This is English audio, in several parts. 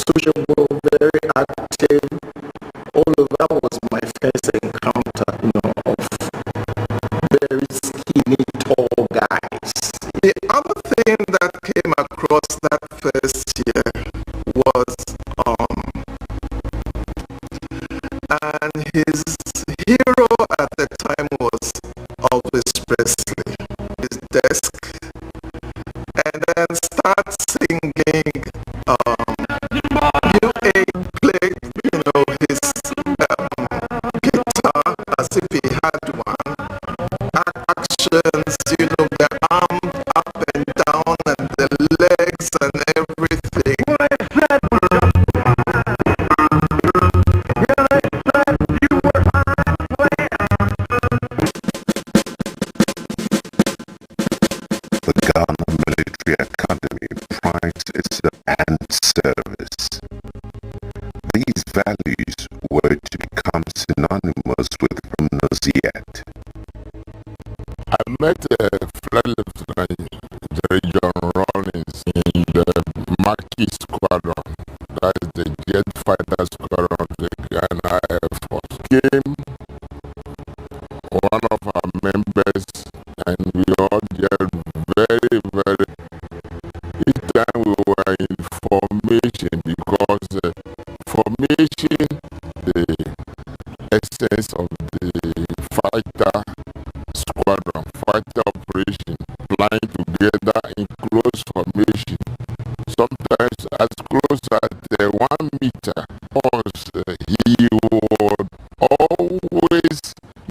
sociable, very active. All of that was my first encounter, of very skinny, tall guys. The other thing that came across that first year was, and his hero at the time was Elvis Presley. His desk, and then start singing, played, his guitar as if he had one. Actions, the arm up and down and the legs and everything. The Ghana Military Academy prides itself and service. These values were to become synonymous with criminals yet. I met Flight Lieutenant John Rawlings in the Marquis Squadron, that is the jet fighter squadron of the Ghana Air Force. Came one of our members, and we all get very, very. Each time we were in formation, because formation, the essence of the fighter squadron, fighter operation, flying together in close formation. Sometimes as close as 1 meter. He would always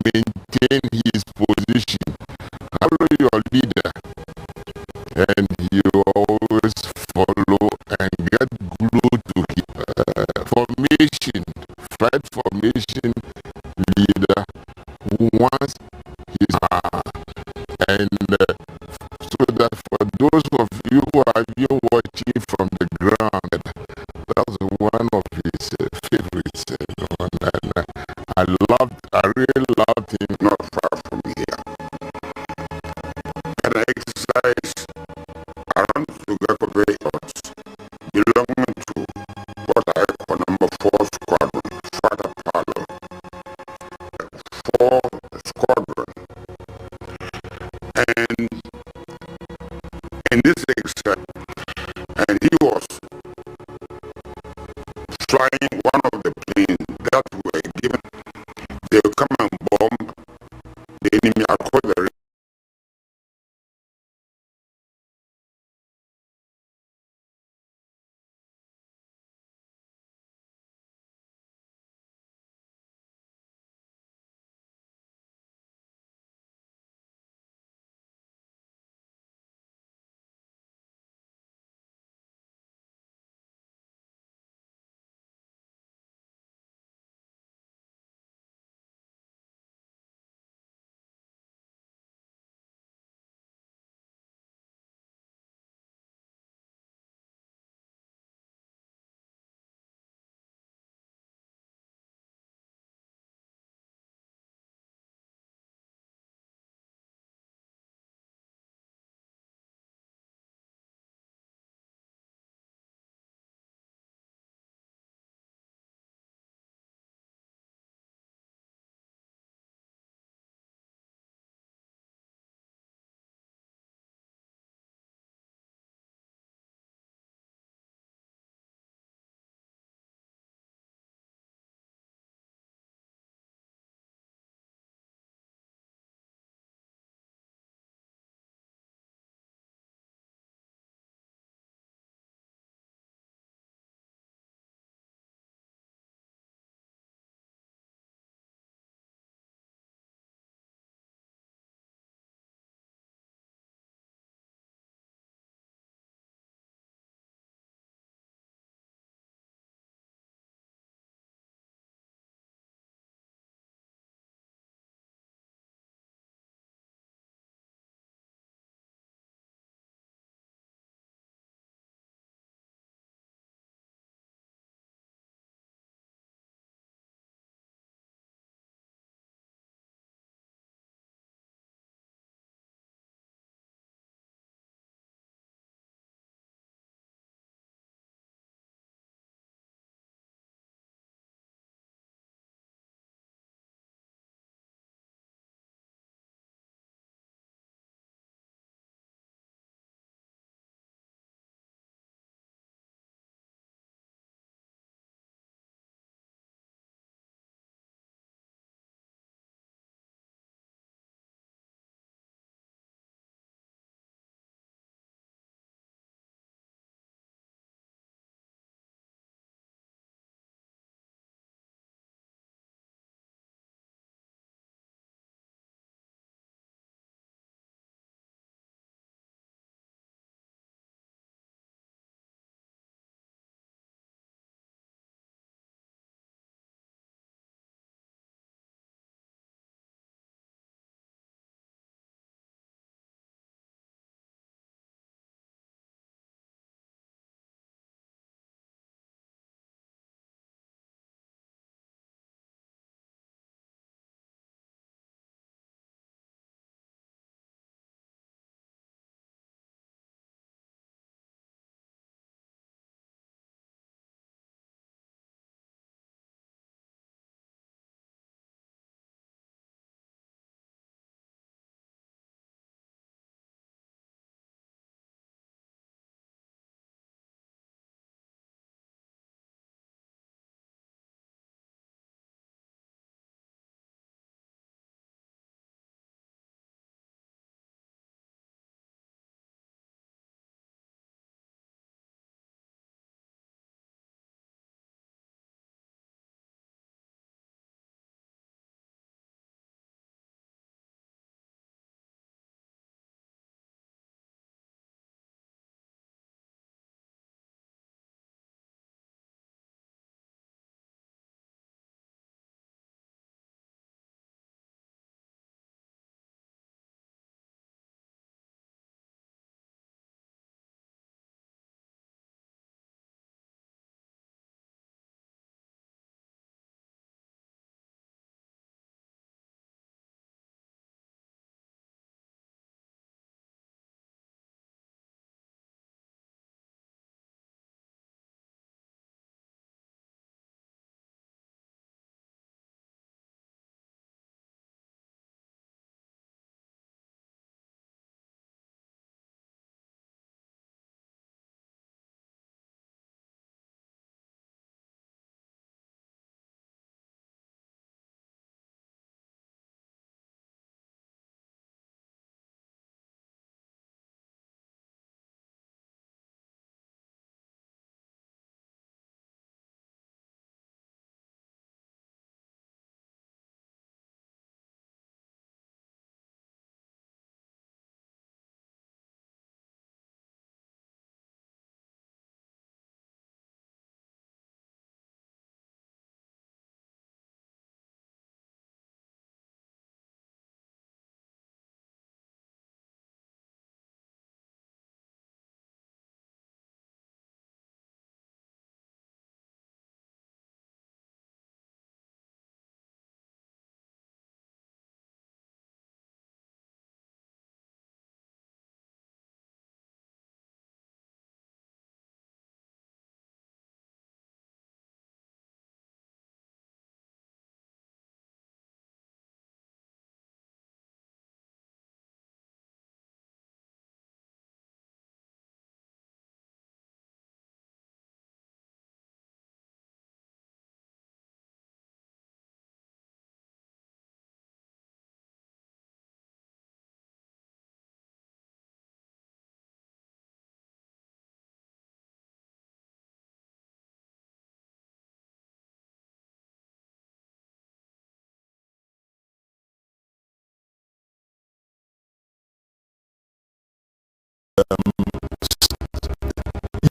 maintain his position. Follow your leader, and he always follow and get glued to his formation, flight formation leader who wants his and so that for those of you who have been watching from the ground, that's one of his favorites. And I really loved him. Not far from here. And I exercise around Sugakove Yachts, belonging to what I call number 4 squadron, Father Palo. 4 squadron. And in this exercise, and he was flying one of the planes that were given. They will come and bomb the enemy across the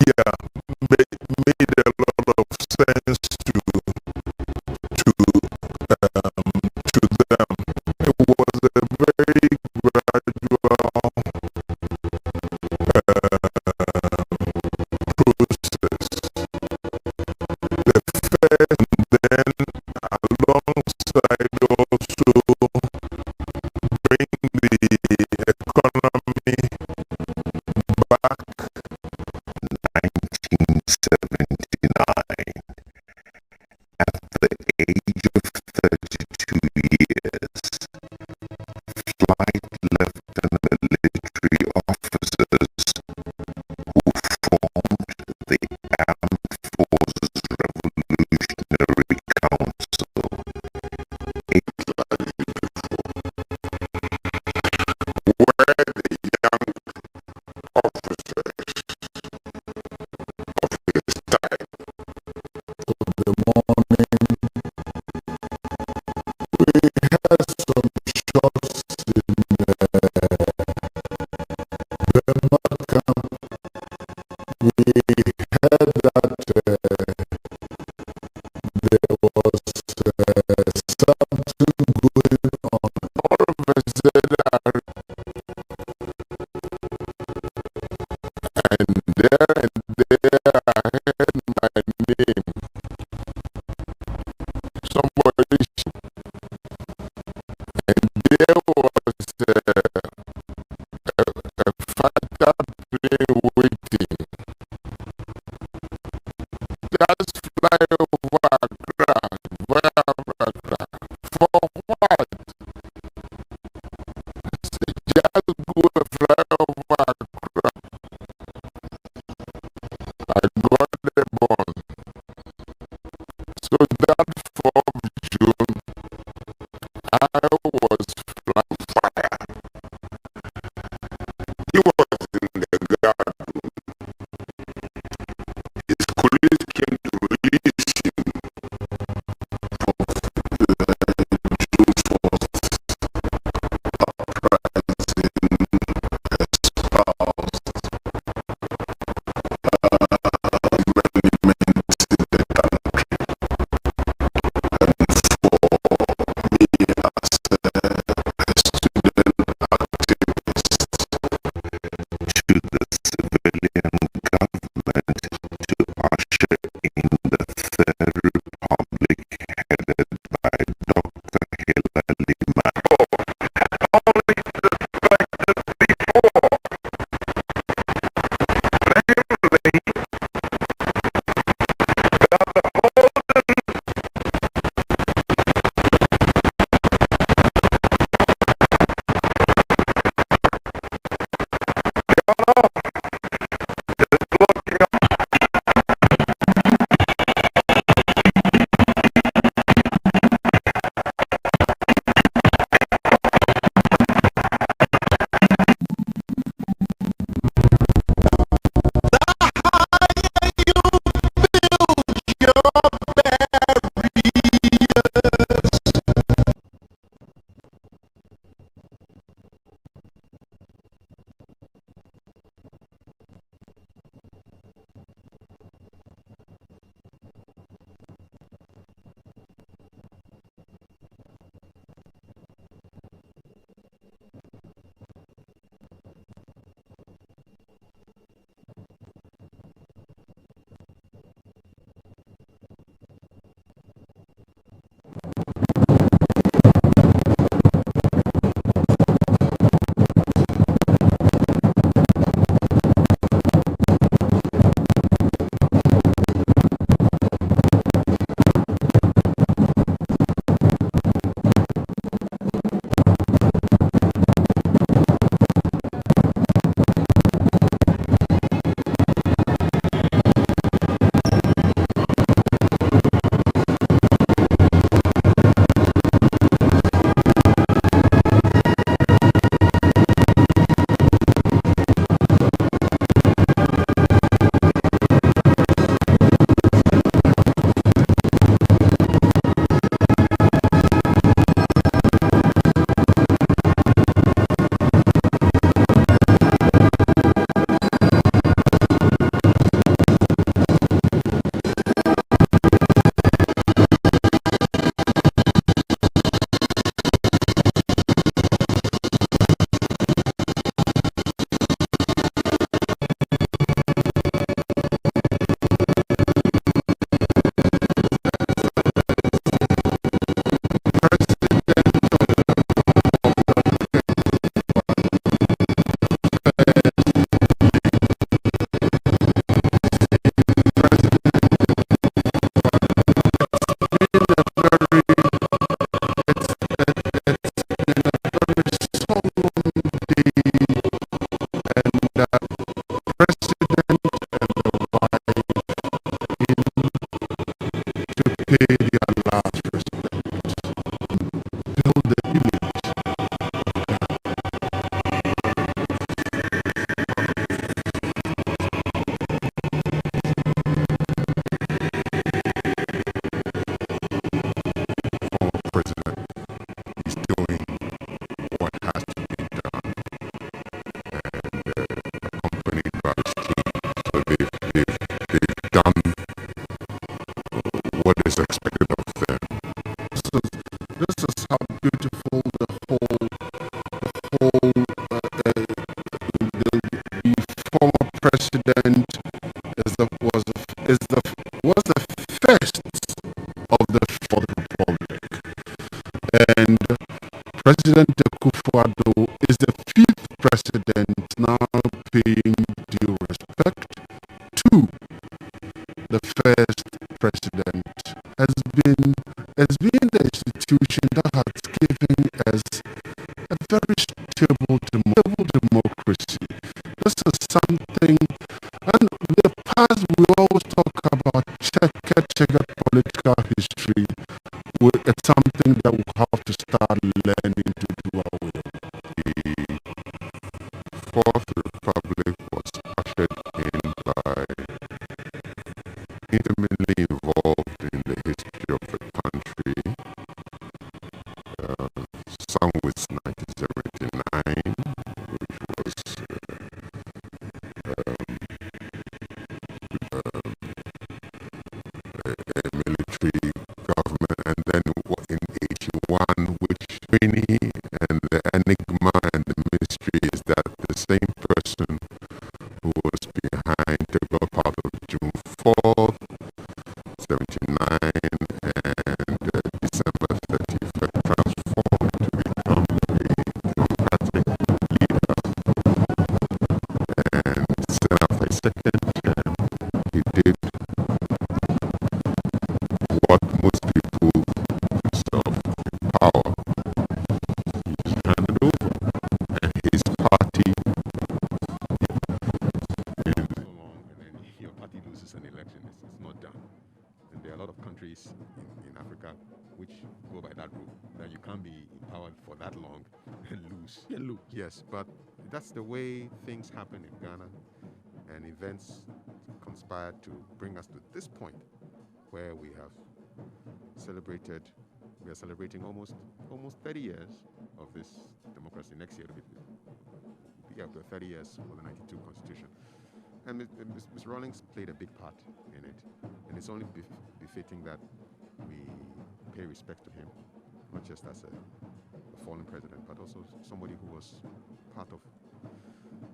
yeah, made a lot of sense to them. It was a very gradual process. Then alongside also bring the economy back 1979. At the age of 32 years, flight left and military officers who formed the Armed Forces Revolutionary Council. where the young officers of his time the morning, we had some shots in Burma camp. We heard that there was something going on. All of a sudden, and there I heard my name. Somebody, and there was a fighter plane waiting. Just fly over Accra, via Accra. For what? Just go and fly over Accra. I got the bond. So that 4th June, I was flying fire. he was in the guard room. His colleagues came to release pay their last respect, build the image. Former president is doing what has to be done, and accompanied by his team. So they've done what is expected of them. This is how beautiful the former president was the first of the Fourth Republic, and President Akufo-Addo is the fifth president now paying due respect to the first president. Has been the institution that has given us a very stable democracy. This is something, and in the past we always talk about checkered political history. It's something that we have to start learning to do away with. The Fourth Republic was ushered in by intimately involved in the history of the country. Some with 1979, which was a military government, and then in 81, which Winnie and the enigma and the mystery is that the same person who was behind the part of June 4th, 79, and December 31st transformed to become a democratic leader and set up a second term. He did what most people saw in power. He just handed over, and his party is so long, and then your party loses an election. It's not done. And there are a lot of countries in Africa which go by that rule, that you can't be in power for that long and lose. Yes, but that's the way things happen in Ghana, and events conspired to bring us to this point where we are celebrating almost 30 years of this democracy. Next year, it'll be up to 30 years of the 92 Constitution. And Ms. Rawlings played a big part in it. And it's only befitting that we pay respect to him, not just as a fallen president, but also somebody who was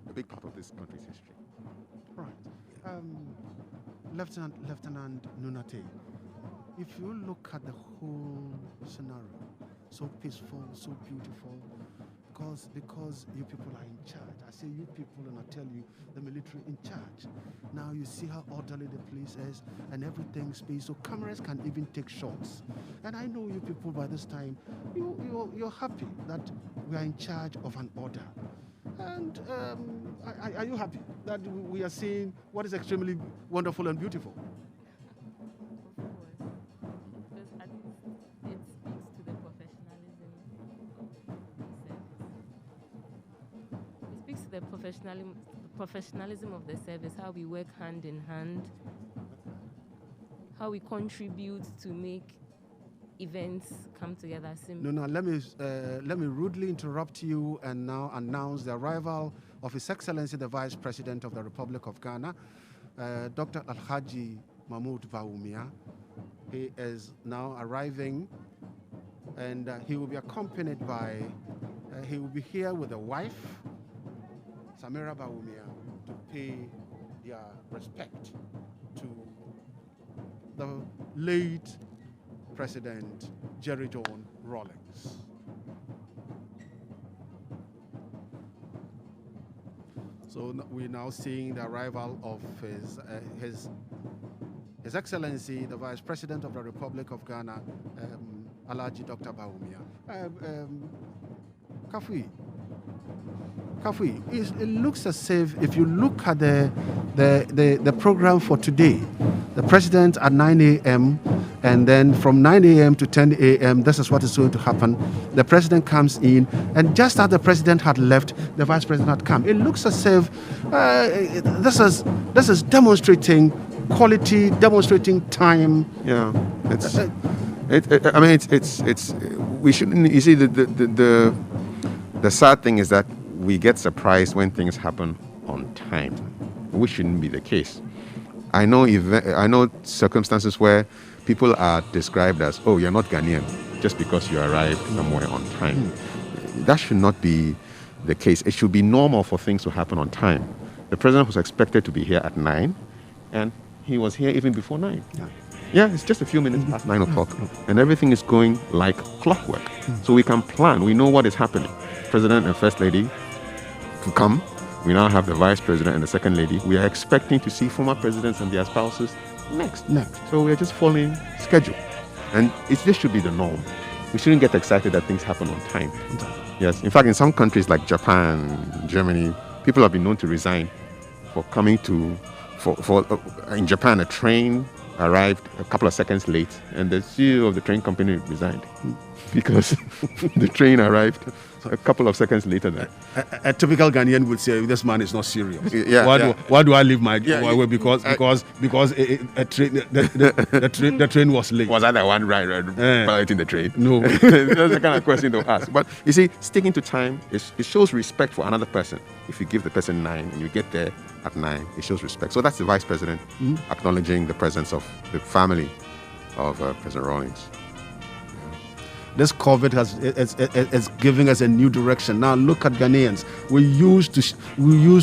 a big part of this country's history. Right. Lieutenant Nunate, if you look at the whole scenario, so peaceful, so beautiful, because you people are in charge. I say you people, and I tell you, the military in charge. Now you see how orderly the place is, and everything's space, so cameras can even take shots. And I know you people by this time, you're happy that we are in charge of an order. And are you happy that we are seeing what is extremely wonderful and beautiful? The professionalism of the service, how we work hand in hand, how we contribute to make events come together. No, let me rudely interrupt you and now announce the arrival of His Excellency the Vice President of the Republic of Ghana, Dr. Alhaji Mahmoud Bawumia. He is now arriving, and he will be accompanied by, he will be here with a wife, Samira Bawumia, to pay their respect to the late President Jerry John Rawlings. So we're now seeing the arrival of His Excellency, the Vice President of the Republic of Ghana, Alhaji Dr. Bawumia. Kafui, it looks as if you look at the program for today, the President at 9 a.m., And then from 9 a.m. to 10 a.m., this is what is going to happen. The president comes in, and just as the president had left, the vice president had come. It looks as if this is demonstrating quality, demonstrating time. Yeah, it's we shouldn't. You see, the sad thing is that we get surprised when things happen on time, which shouldn't be the case. I know circumstances where people are described as, oh, you're not Ghanaian just because you arrived somewhere on time. That should not be the case. It should be normal for things to happen on time. The president was expected to be here at 9, and he was here even before 9. Yeah, it's just a few minutes past 9 o'clock, and everything is going like clockwork. So we can plan. We know what is happening. President and First Lady to come. We now have the Vice President and the Second Lady. We are expecting to see former presidents and their spouses next. So we are just following schedule. And this should be the norm. We shouldn't get excited that things happen on time. Yes. In fact, in some countries like Japan, Germany, people have been known to resign for coming to... in Japan, a train arrived a couple of seconds late, and the CEO of the train company resigned because the train arrived a couple of seconds later. A typical Ghanaian would say, "This man is not serious. Yeah, why do I leave my way because the train was late? Was I the one piloting the train? No, that's the kind of question to ask. But you see, sticking to time it shows respect for another person. If you give the person 9 and you get there at 9, it shows respect. So that's the Vice President acknowledging the presence of the family of President Rawlings. This COVID is giving us a new direction. Now look at Ghanaians. We used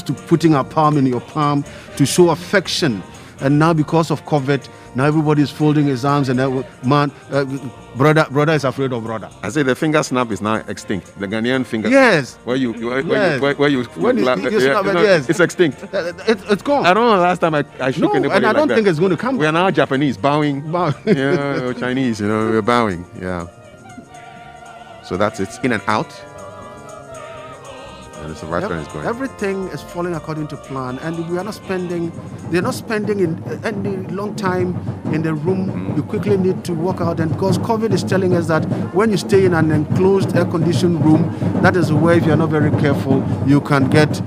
to putting our palm in your palm to show affection, and now because of COVID, now everybody is folding his arms, and brother is afraid of brother. I say the finger snap is now extinct. The Ghanaian finger. Yes. Where you snap, yes. It's extinct. It's gone. I don't know the last time I shook anybody and I don't like think it's going to come. We are now Japanese bowing. Yeah, Chinese. We're bowing. Yeah. So it's in and out. And it's the Vice President is going. Everything is falling according to plan, and they're not spending in any long time in the room. You quickly need to walk out, and because COVID is telling us that when you stay in an enclosed, air-conditioned room, that is where, if you're not very careful, you can transmit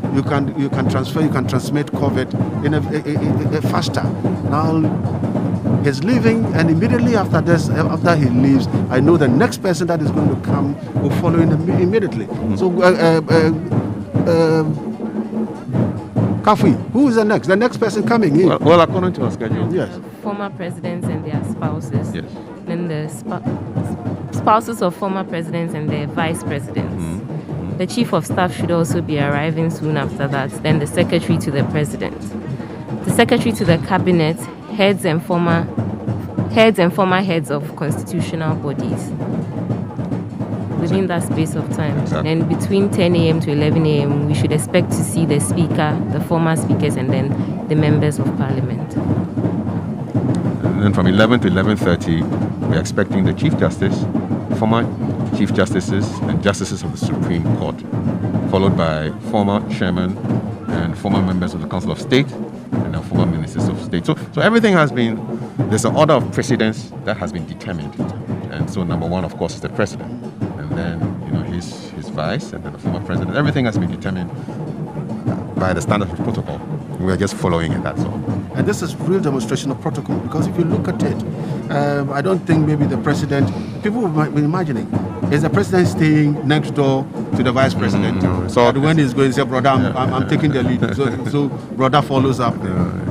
COVID in a faster. Now he's leaving, and immediately after he leaves, I know the next person that is going to come will follow immediately. So Kafi, who is the next? The next person coming in? Well, according to our schedule. Yes. Former presidents and their spouses. Yes. Then the spouses of former presidents and their vice presidents. The chief of staff should also be arriving soon after that. Then the secretary to the president. The secretary to the cabinet, heads and former heads of constitutional bodies. Within that space of time. Exactly. Then between 10 a.m. to 11 a.m., we should expect to see the speaker, the former speakers, and then the members of parliament. And then from 11 to 11:30, we're expecting the Chief Justice, former Chief Justices, and Justices of the Supreme Court, followed by former Chairman and former members of the Council of State, and former Ministers of State. So everything there's an order of precedence that has been determined. And so number one, of course, is the President. And then, his vice, and then the former president. Everything has been determined by the standards of protocol. We're just following it, that's all. And this is real demonstration of protocol, because if you look at it, I don't think maybe the president, people might be imagining, is the president staying next door to the vice president? So when he's going to say, brother, I'm taking the lead. So brother follows up.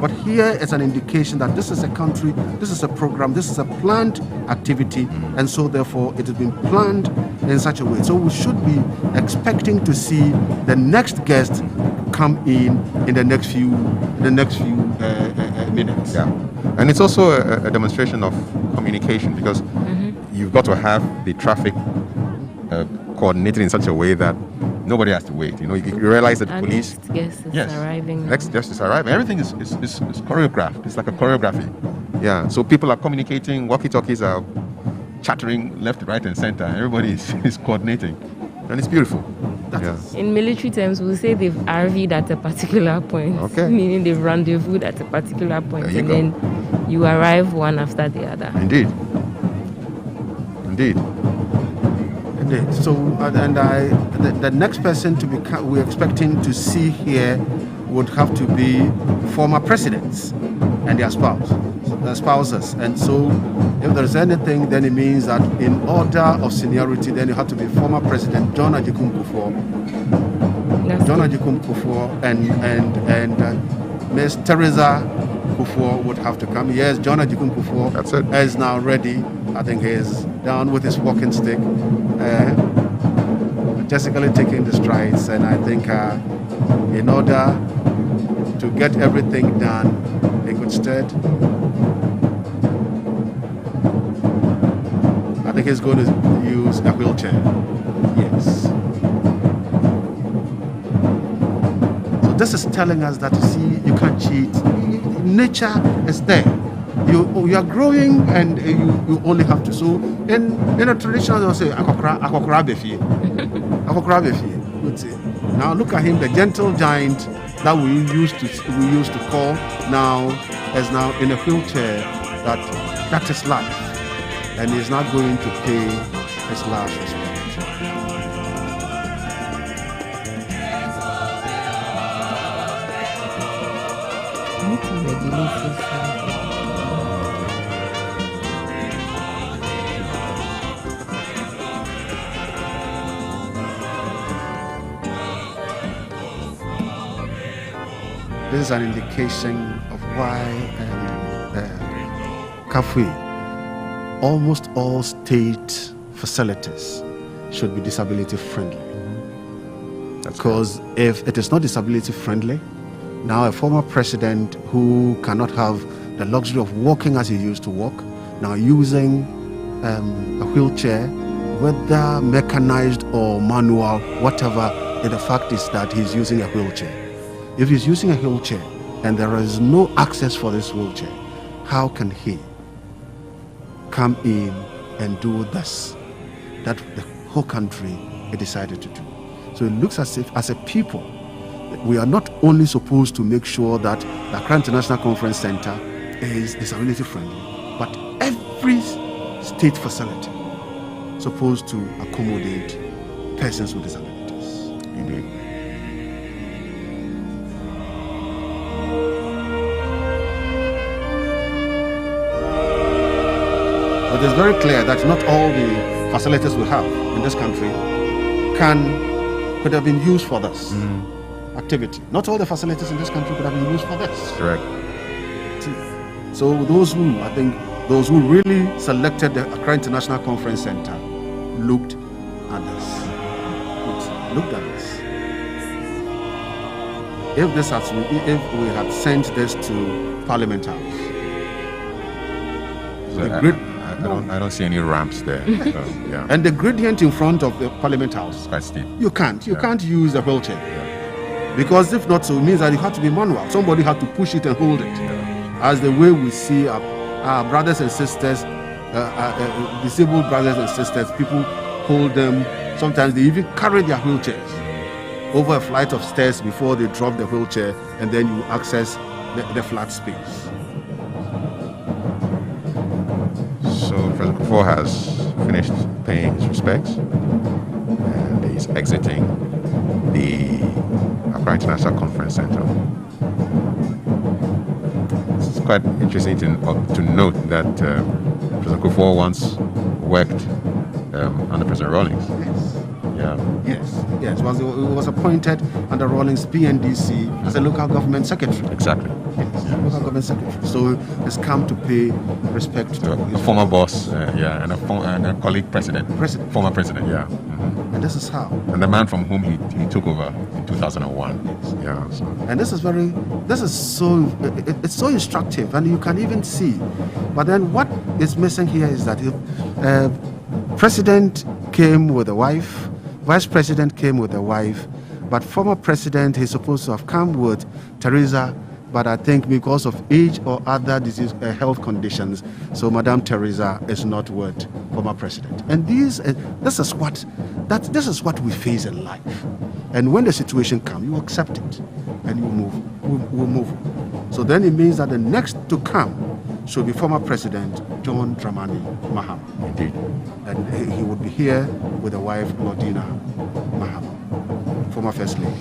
But here it's an indication that this is a country, this is a program, this is a planned activity, and so therefore it has been planned in such a way. So we should be expecting to see the next guest come in the next few minutes. Yeah, and it's also a demonstration of communication, because you've got to have the traffic coordinated in such a way that nobody has to wait. You realize that the police. Next guest is arriving. Next guest is arriving. Everything is choreographed. It's like a choreography. Yeah. So people are communicating. Walkie-talkies are chattering left, right, and center. Everybody is coordinating, and it's beautiful. In military terms, we'll say they've RV'd at a particular point. Okay. Meaning they've rendezvoused at a particular point, and then you arrive one after the other. Indeed. Indeed. Indeed. So, the next person to be we're expecting to see here would have to be former presidents and their spouses. And so, if there's anything, then it means that in order of seniority, then you have to be former President John Agyekum Kufuor, and Miss Teresa Kufuor would have to come. Yes, John Agyekum Kufuor is now ready. I think he's down with his walking stick, majestically taking the strides. And I think in order to get everything done in good stead, I think he's going to use a wheelchair. Yes. So this is telling us that, you see, you can't cheat. Nature is there. You are growing, and you only have to. So in a tradition, they'll say akokora befi. Akokora befi. Good say. Now look at him, the gentle giant that we used to call now is now in a wheelchair. That is life, and he's not going to pay his last respect. This is an indication of why Kafui, almost all state facilities should be disability friendly. Because if it is not disability friendly, now a former president who cannot have the luxury of walking as he used to walk, now using a wheelchair, whether mechanized or manual, whatever, the fact is that he's using a wheelchair. If he's using a wheelchair and there is no access for this wheelchair, how can he come in and do this that the whole country decided to do? So it looks as if, as a people, we are not only supposed to make sure that the Accra International Conference Center is disability friendly, but every state facility is supposed to accommodate persons with disabilities. Indeed. But it's very clear that not all the facilities we have in this country could have been used for this activity. Not all the facilities in this country could have been used for this. Correct. So those who really selected the Accra International Conference Center looked at this. Looked at this. If we had sent this to Parliament House, I don't see any ramps there. Yeah. And the gradient in front of the Parliament House, it's quite steep. You can't use a wheelchair. Yeah. Because if not so, it means that it had to be manual. Somebody had to push it and hold it. Yeah. As the way we see our brothers and sisters, disabled brothers and sisters, people hold them. Sometimes they even carry their wheelchairs over a flight of stairs before they drop the wheelchair, and then you access the flat space. So President Kufuor has finished paying his respects and he's exiting the Accra International Conference Center. It's quite interesting to note that President Kufuor once worked under President Rawlings. Yes. Yeah. Yes. He was appointed under Rawlings PNDC as a local government secretary. Exactly. Yes, local government secretary. So he's come to pay respect to a former boss, and a colleague president. Former president, yeah. Mm-hmm. And this is how. And the man from whom he took over in 2001. Yes. Yeah. So. And it's so instructive, and you can even see. But then what is missing here is that president came with a wife, vice president came with a wife, but former president is supposed to have come with Teresa, but I think because of age or other disease health conditions, so Madame Teresa is not with former president. And this is what we face in life. And when the situation comes, you accept it and you move. So then it means that the next to come should be former President John Dramani Mahama. Indeed. And he would be here with the wife, Lordina Mahama, former First Lady.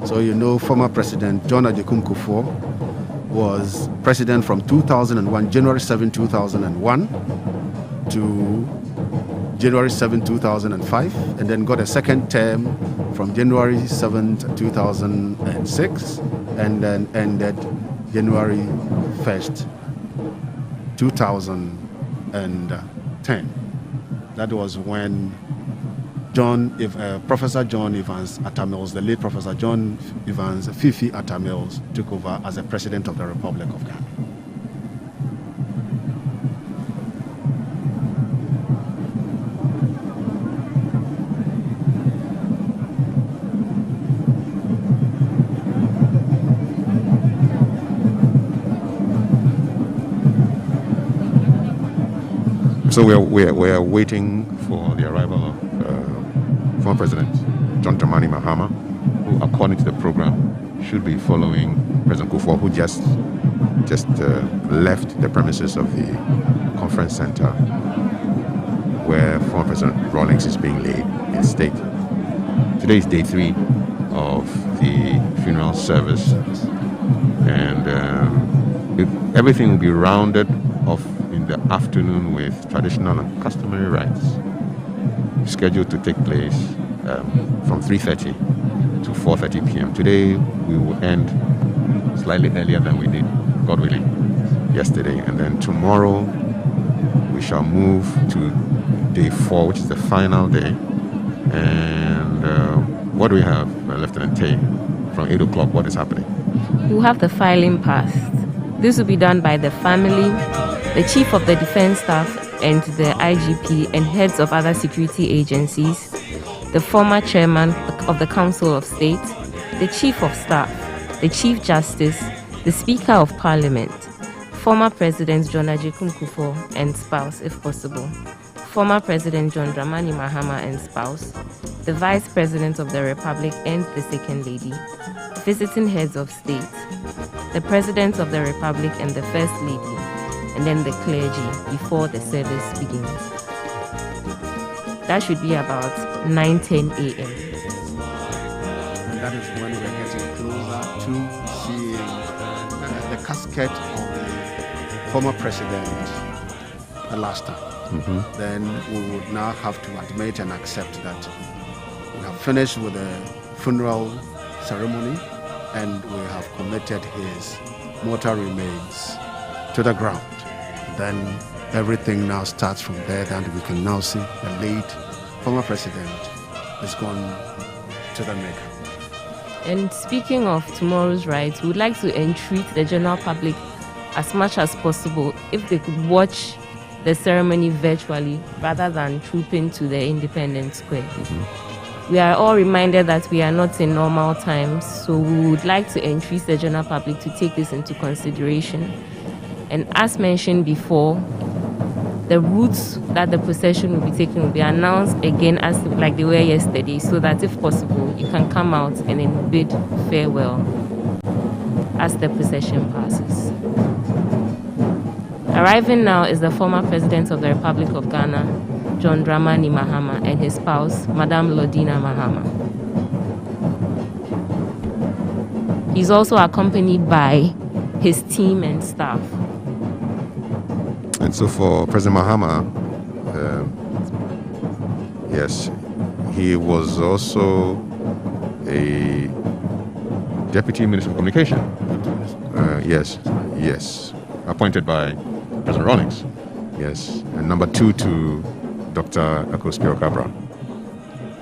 So you know, former President John Agyekum Kufuor was president from 2001, January 7, 2001 to January 7, 2005, and then got a second term from January 7, 2006, and then ended January 1st, 2010. That was when Professor John Evans Atta-Mills, the late Professor John Evans Fifi Atta-Mills, took over as the President of the Republic of Ghana. So we are waiting for the arrival of former President John Dramani Mahama, who, according to the program, should be following President Kufuor, who just left the premises of the conference center where former President Rawlings is being laid in state. Today is day 3 of the funeral service, and everything will be rounded off in the afternoon with traditional and customary rites scheduled to take place from 3:30 to 4:30 p.m. Today we will end slightly earlier than we did, God willing, yesterday, and then tomorrow we shall move to day 4, which is the final day. And what do we have, Lieutenant Tay? From 8 o'clock, what is happening? You have the filing past. This will be done by the family, the Chief of the Defense Staff, and the IGP and heads of other security agencies, the former chairman of the Council of State, the Chief of Staff, the Chief Justice, the Speaker of Parliament, former President John Agyekum Kufuor and spouse, if possible, former President John Dramani Mahama and spouse, the Vice President of the Republic and the Second Lady, visiting heads of state, the President of the Republic and the First Lady, and then the clergy before the service begins. That should be about 9:10 a.m. And that is when we're getting closer to seeing the casket of the former president the last time. Mm-hmm. Then we would now have to admit and accept that we have finished with the funeral ceremony and we have committed his mortal remains to the ground. Then everything now starts from there, and we can now see the late former president is gone to the Mecca. And speaking of tomorrow's rites, we would like to entreat the general public as much as possible if they could watch the ceremony virtually rather than trooping to the Independence Square. Mm-hmm. We are all reminded that we are not in normal times, so we would like to entreat the general public to take this into consideration. And as mentioned before, the routes that the procession will be taking will be announced again as like they were yesterday, so that if possible, you can come out and then bid farewell as the procession passes. Arriving now is the former President of the Republic of Ghana, John Dramani Mahama, and his spouse, Madame Lordina Mahama. He's also accompanied by his team and staff. And so for President Mahama, yes, he was also a Deputy Minister of Communication. Yes, appointed by President Rawlings. Yes, and number 2 to Dr. Akosua Cabra,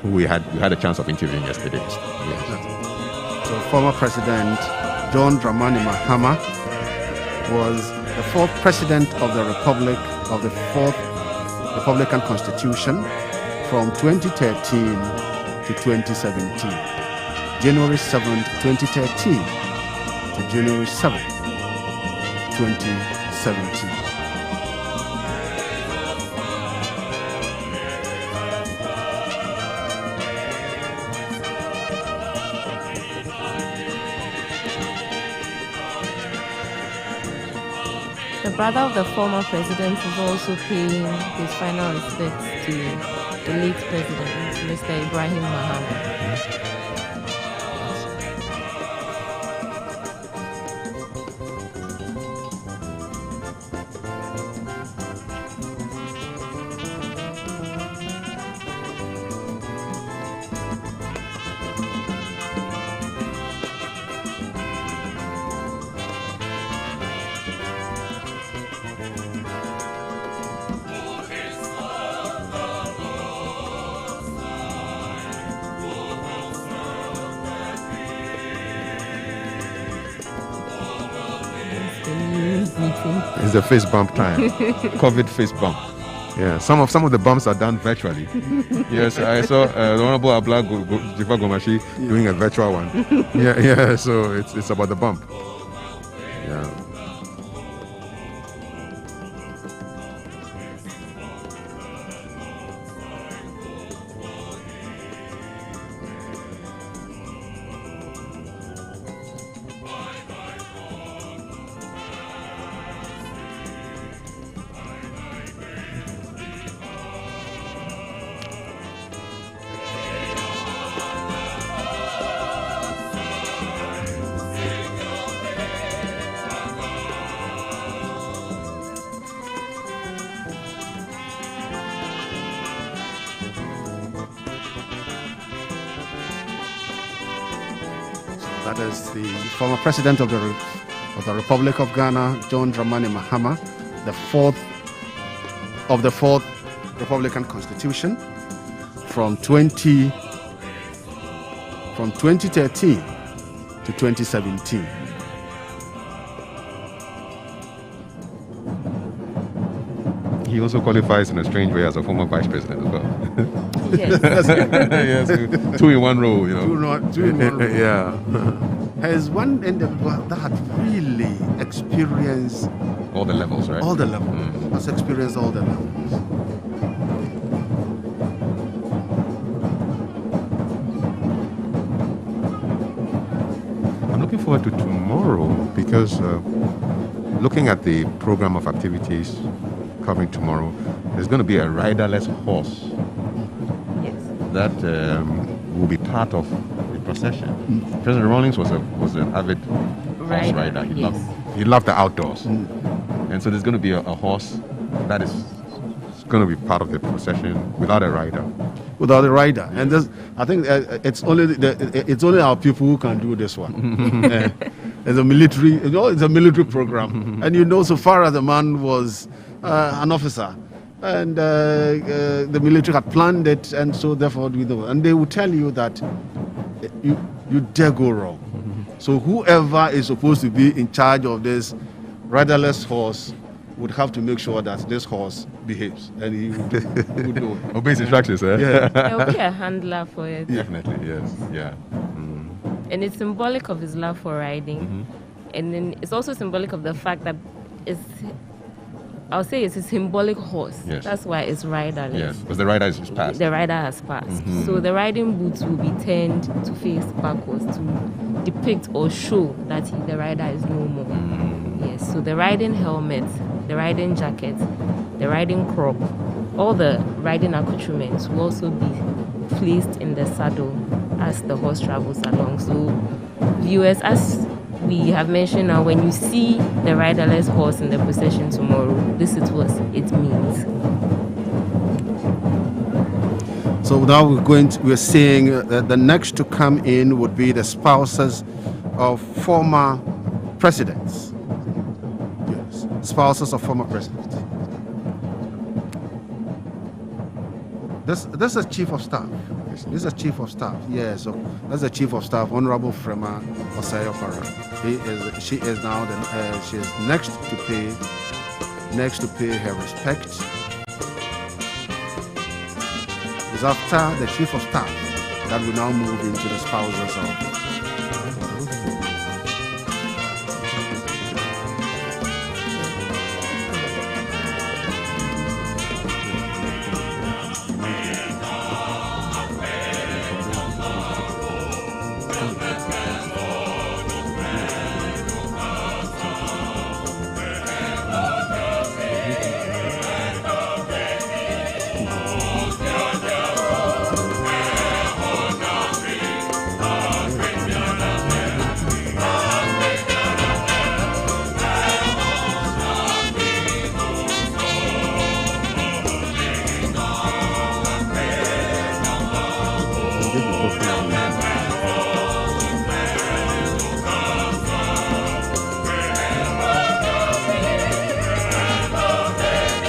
who we had a chance of interviewing yesterday. Yes. So former President John Dramani Mahama was the 4th President of the Republic of the 4th Republican Constitution from 2013 to 2017. January 7th, 2013 to January 7th, 2017. The brother of the former president is also paying his final respects to the late president, Mr. Ibrahim Mahama. It's the fist bump time. COVID fist bump. Yeah, some of the bumps are done virtually. Yes, I saw the Honorable Abla Jifa Gomashi doing a virtual one. Yeah. So it's about the bump. Yeah. That is the former president of the Republic of Ghana, John Dramani Mahama, the fourth of the fourth Republican Constitution from 2013 to 2017. He also qualifies in a strange way as a former vice president as well. Yes. Yes, two in one row, you know. Two in one row. Yeah. Has one individual that really experienced All the levels, right? all the levels. Has experienced all the levels. I'm looking forward to tomorrow because looking at the program of activities covering tomorrow, there's going to be a riderless horse that will be part of the procession. President Rawlings was an avid horse rider. He loved the outdoors, and so there's going to be a horse that is going to be part of the procession without a rider. Without a rider, and I think it's only our people who can do this one. It's a military, it's a military program, and so far as the man was an officer. And the military had planned it, and so therefore and they will tell you that you dare go wrong. So whoever is supposed to be in charge of this riderless horse would have to make sure that this horse behaves, and he would do it. Obeys instructions, eh? Yeah. There will be a handler for it. Definitely, yes, yeah. And it's symbolic of his love for riding. And then it's also symbolic of the fact that I'll say it's a symbolic horse. Yes. That's why it's riderless. Yes, because the rider is passed. The rider has passed. So the riding boots will be turned to face backwards to depict or show that the rider is no more. Yes, so the riding helmet, the riding jacket, the riding crop, all the riding accoutrements will also be placed in the saddle as the horse travels along. So viewers, as we have mentioned now, when you see the riderless horse in the procession tomorrow, this is what it means. So now we're seeing the next to come in would be the spouses of former presidents. Yes, spouses of former presidents. This is a chief of staff. This is a chief of staff. Yeah, so that's the chief of staff, Honorable Frema Osayofara. She is now she is next to pay her respect. It's after the chief of staff that we now move into the spouses of.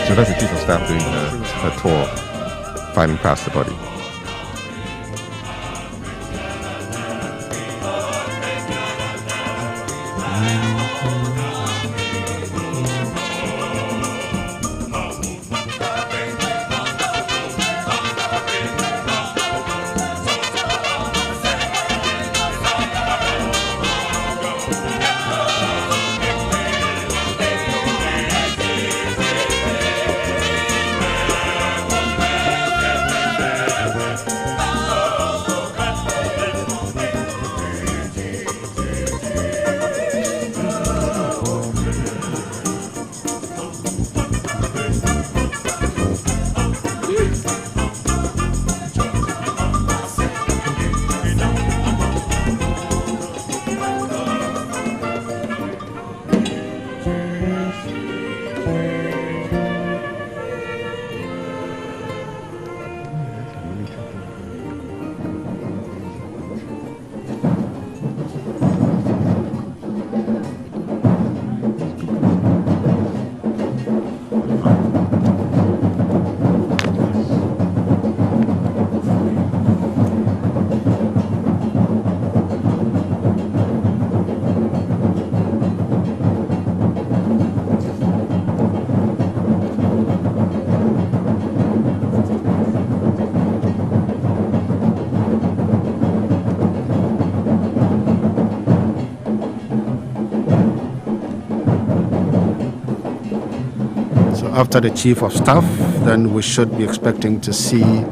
So that's the chief of staff doing a tour, filing past the body. After the chief of staff, then we should be expecting to see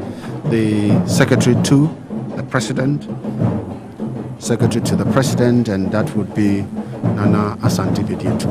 the secretary to the president, and that would be Nana Asante Bediatu.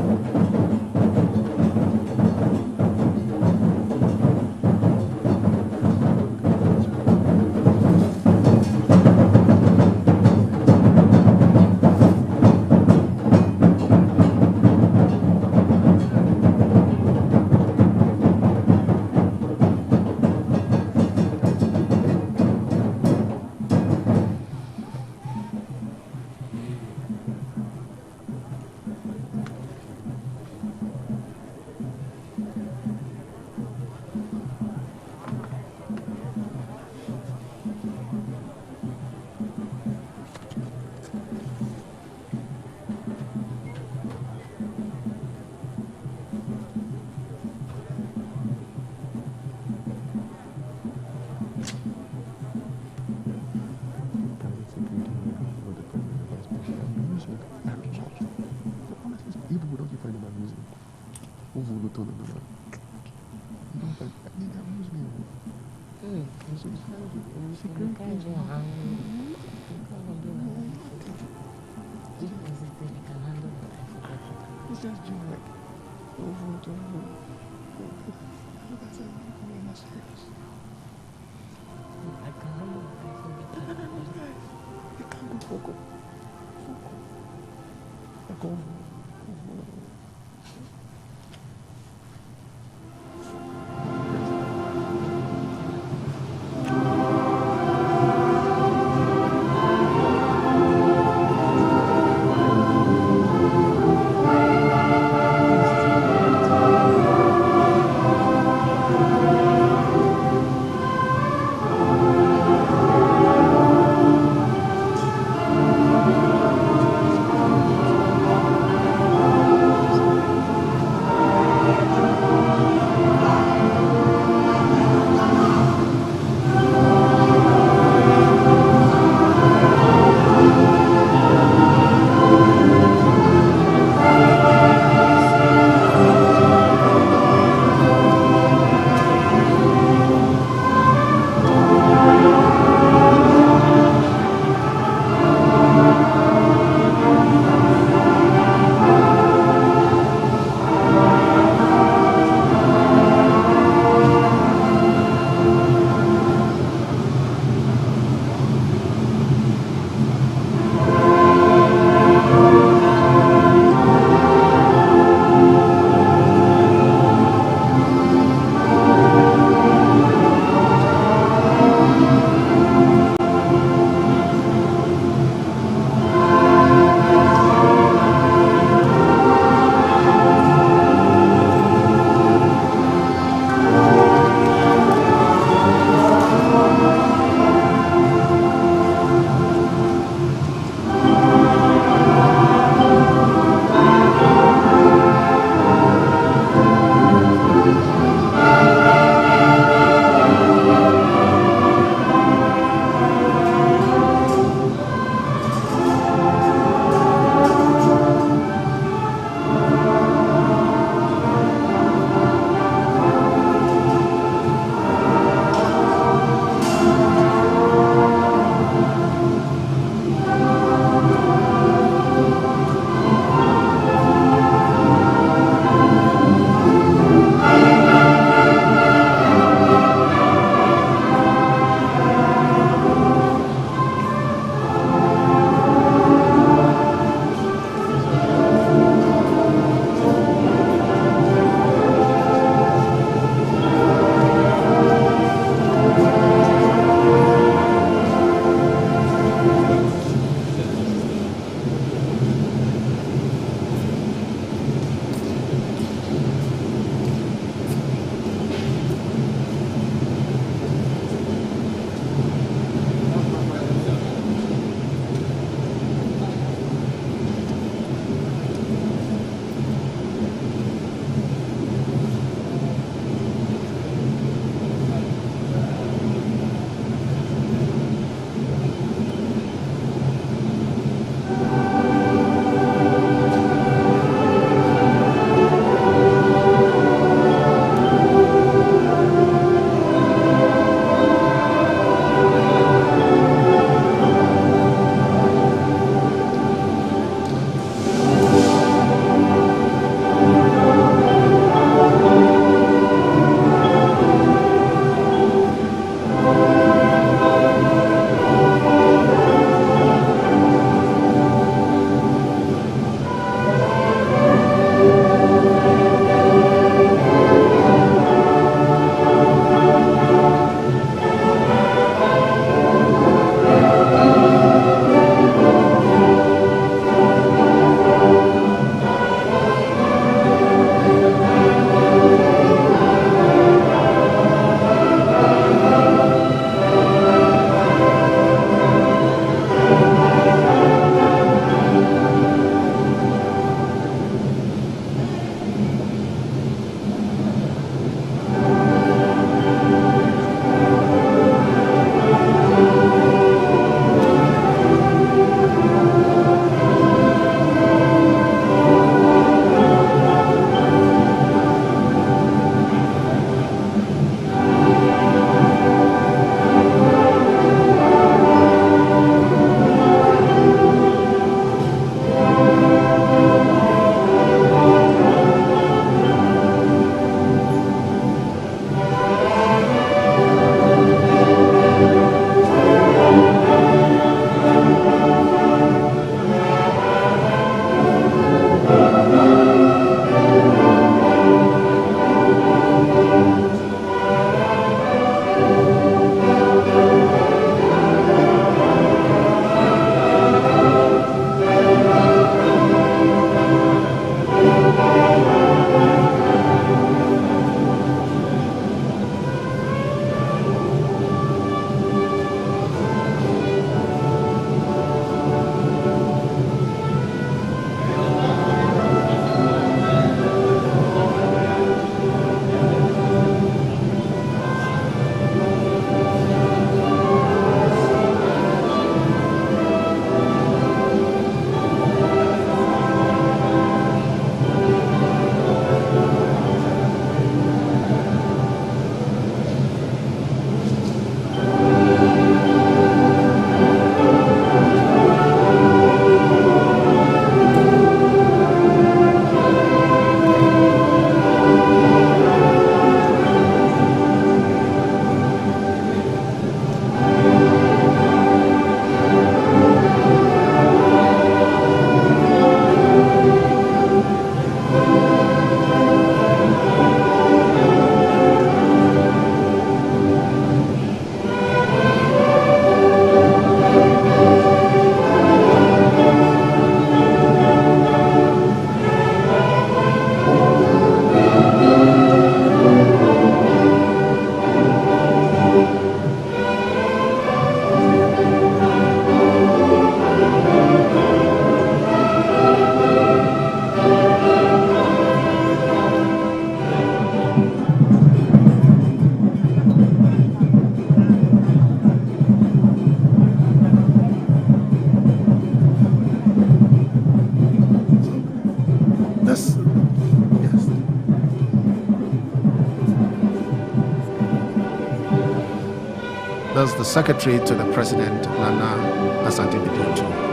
That's the Secretary to the President, Nana Asante Bediatu.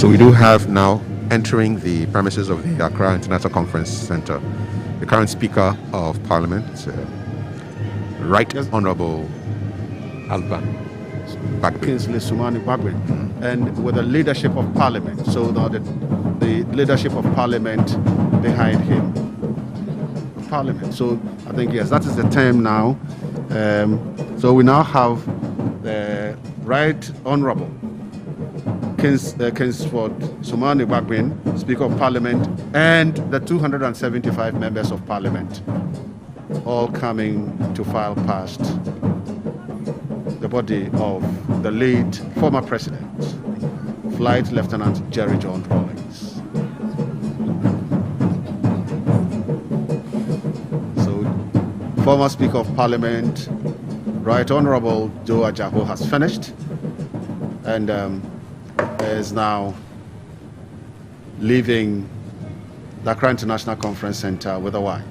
So we do have now entering the premises of the Accra International Conference Center the current Speaker of Parliament, Right Honorable Alban Bagbe. Kingsley Sumani Bagbe, and with the leadership of Parliament. So now the leadership of Parliament behind him. Parliament. So I think, yes, that is the term now. So we now have the Right Honorable Kingsford Sumani Bagbe, Speaker of Parliament, and the 275 members of Parliament, all coming to file past the body of the late former president, Flight Lieutenant Jerry John Rawlings. So, former Speaker of Parliament, Right Honorable Joe Ajaho, has finished and is now leaving the Accra International Conference Center with a wife.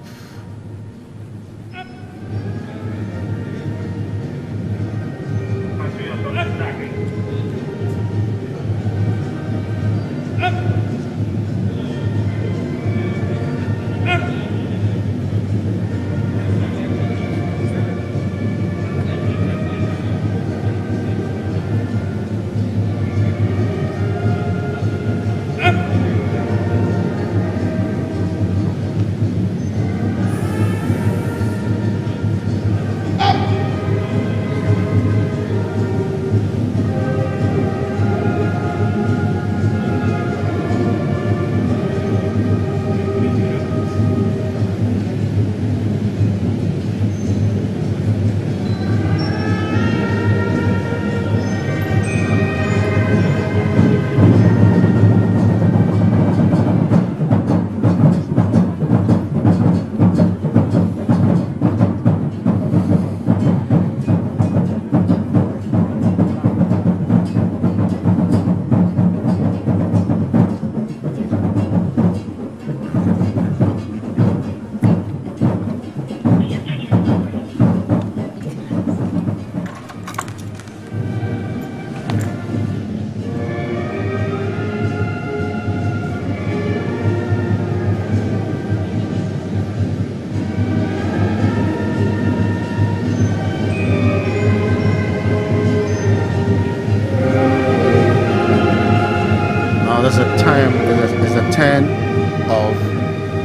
Of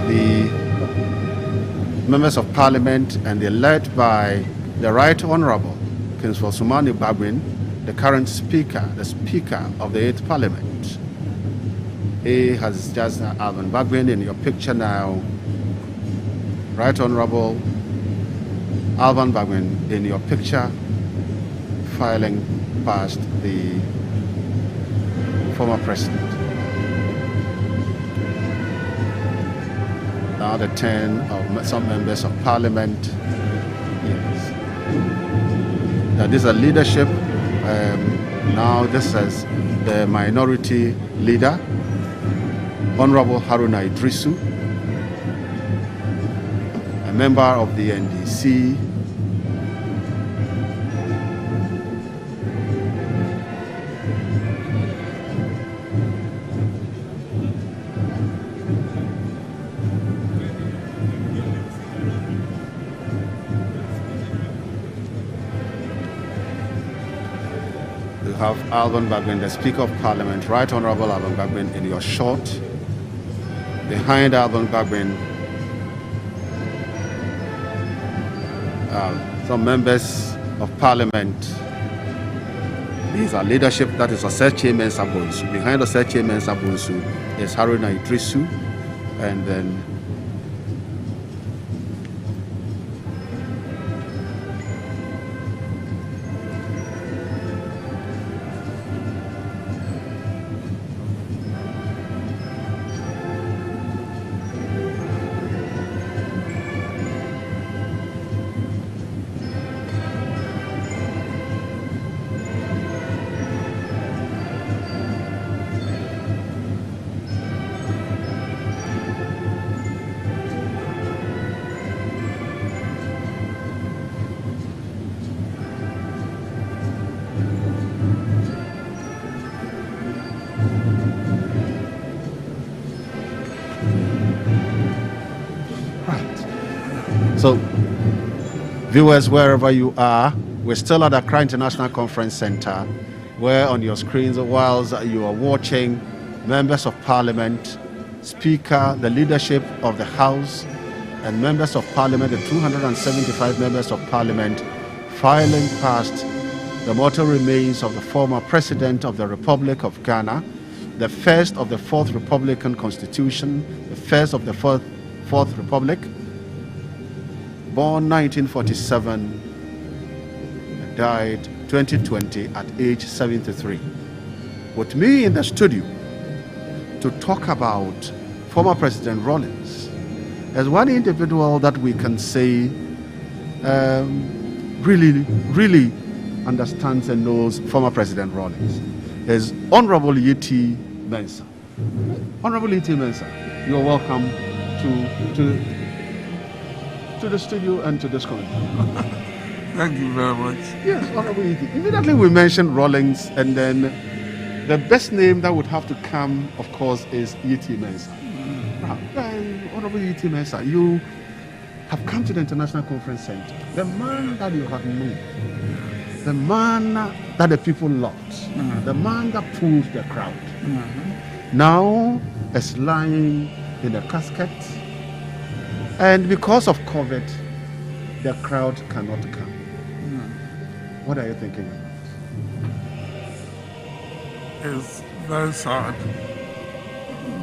the members of Parliament, and they're led by the Right Honorable Kingsford Sumani Bagbe, the current Speaker, the Speaker of the 8th Parliament. He has just Alban Bagbe in your picture now. Right Honorable Alban Bagbe in your picture, filing past the former president. Now the turn of some members of Parliament. Yes. Now this is a leadership. Now this is the minority leader, Honorable Haruna Idrisu, a member of the NDC. Have Alban Bagbe, the Speaker of Parliament, Right Honorable Alban Bagbe, in your short. Behind Alban Bagbe, some members of Parliament. These are leadership. That is Oseche Mensah Bonsu. Behind Oseche Mensah Bonsu is Haruna Idrisu, and then So, viewers, wherever you are, we're still at Accra International Conference Center, where on your screens, whilst you are watching, members of Parliament, Speaker, the leadership of the House, and members of Parliament, the 275 members of Parliament, filing past the mortal remains of the former President of the Republic of Ghana, the first of the Fourth Republican Constitution, the first of the Fourth Republic, born 1947, died 2020 at age 73. With me in the studio to talk about former President Rawlings as one individual that we can say really understands and knows former President Rawlings is Honorable Yeti Mensah. Honorable Yeti Mensah, you're welcome to the studio and to this committee. Thank you very much. Yes, Honorable Yeti. Immediately we mentioned Rawlings, and then the best name that would have to come, of course, is Yeti Mensah. Now, Honorable Yeti Mensah, you have come to the International Conference Center. The man that you have known, the man that the people loved, the man that pulled the crowd, now is lying in a casket, and because of COVID, the crowd cannot come. What are you thinking about? It's very sad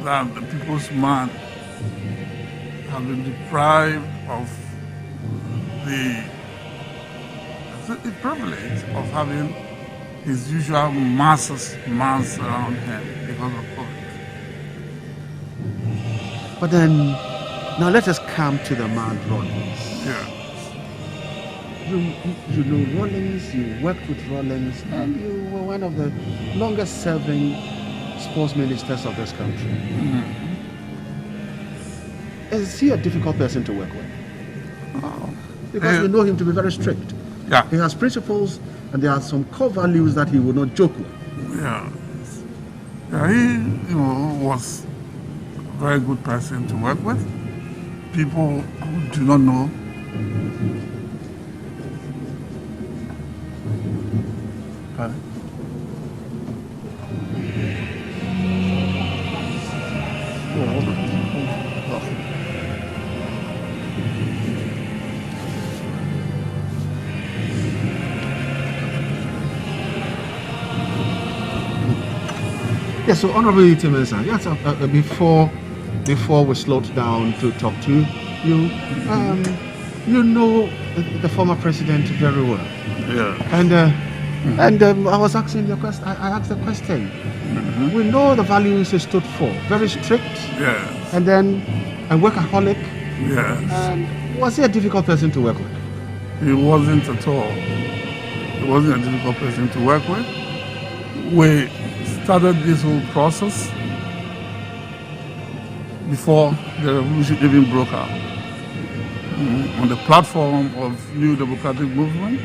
that the people's man have been deprived of the privilege of having his usual masses around him because of COVID. But then, now let us come to the man Rawlings. Yeah. You know Rawlings, you worked with Rawlings, and you were one of the longest serving sports ministers of this country. Is he a difficult person to work with? Because we know him to be very strict. Yeah. He has principles, and there are some core values that he will not joke with. Yeah. He was a very good person to work with. People who do not know Yes, so Honorable Yeti Mensah, yes, before we slowed down to talk to you, you know the former president very well. Yeah. And I was asking the question. I asked the question. We know the values he stood for. Very strict. Yes. And then a workaholic. Yes. And was he a difficult person to work with? He wasn't at all. He wasn't a difficult person to work with. We started this whole process before the revolution even broke out on the platform of New Democratic Movement.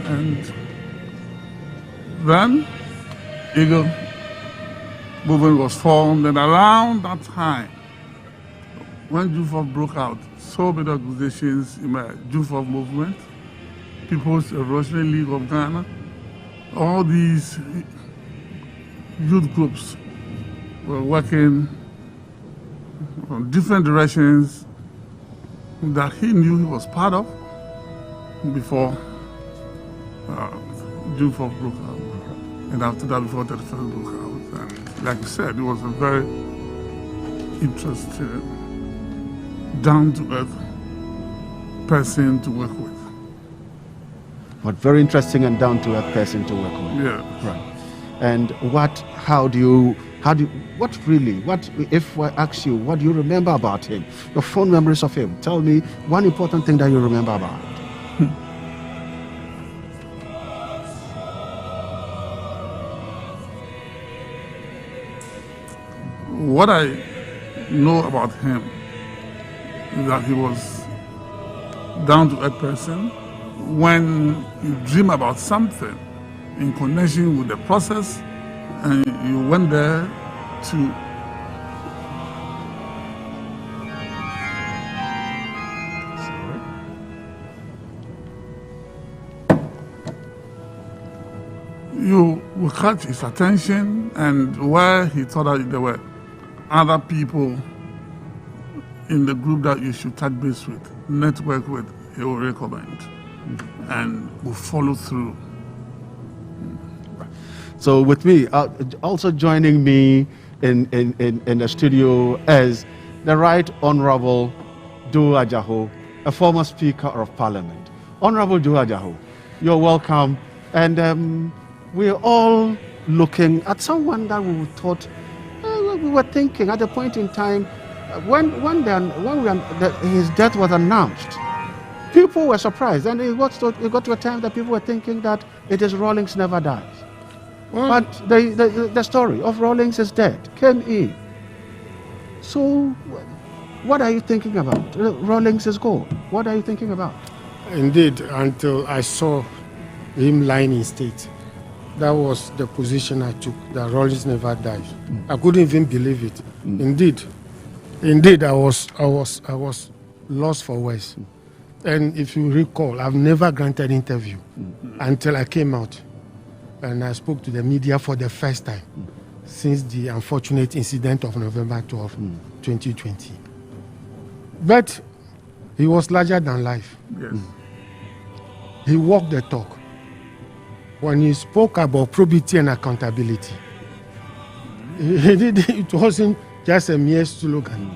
And then Eagle Movement was formed, and around that time, when JUFOF broke out, so many organizations emerged. JUFOF Movement, People's Revolutionary League of Ghana, all these youth groups were working on different directions that he knew he was part of before JUFOF broke out. And after that, before 31st broke out. And like you said, it was a very interesting, down-to-earth person to work with. But very interesting and down-to-earth person to work with. Yeah. Right. And what if I ask you, what do you remember about him? Your fond memories of him. Tell me one important thing that you remember about it. What I know about him is that he was down-to-earth person. When you dream about something in connection with the process, and you went there to you will catch his attention, and where he thought that there were other people in the group that you should touch base with, network with, he will recommend and will follow through. So with me, also joining me in the studio is the Right Honorable Doe Ajaho, a former Speaker of Parliament. Honorable Doe Ajaho, you're welcome. And we're all looking at someone that we thought, we were thinking at a point in time, when his death was announced, people were surprised. And it got to a time that people were thinking that it is Rawlings never dies. Well, but the story of Rawlings is dead came in. So what are you thinking about? Rawlings is gone. What are you thinking about? Indeed, until I saw him lying in state, that was the position I took, that Rawlings never died. I couldn't even believe it. Indeed, I was lost for words. And if you recall, I've never granted an interview until I came out and I spoke to the media for the first time since the unfortunate incident of November 12, 2020. But he was larger than life. Yes. He walked the talk. When he spoke about probity and accountability, it wasn't just a mere slogan.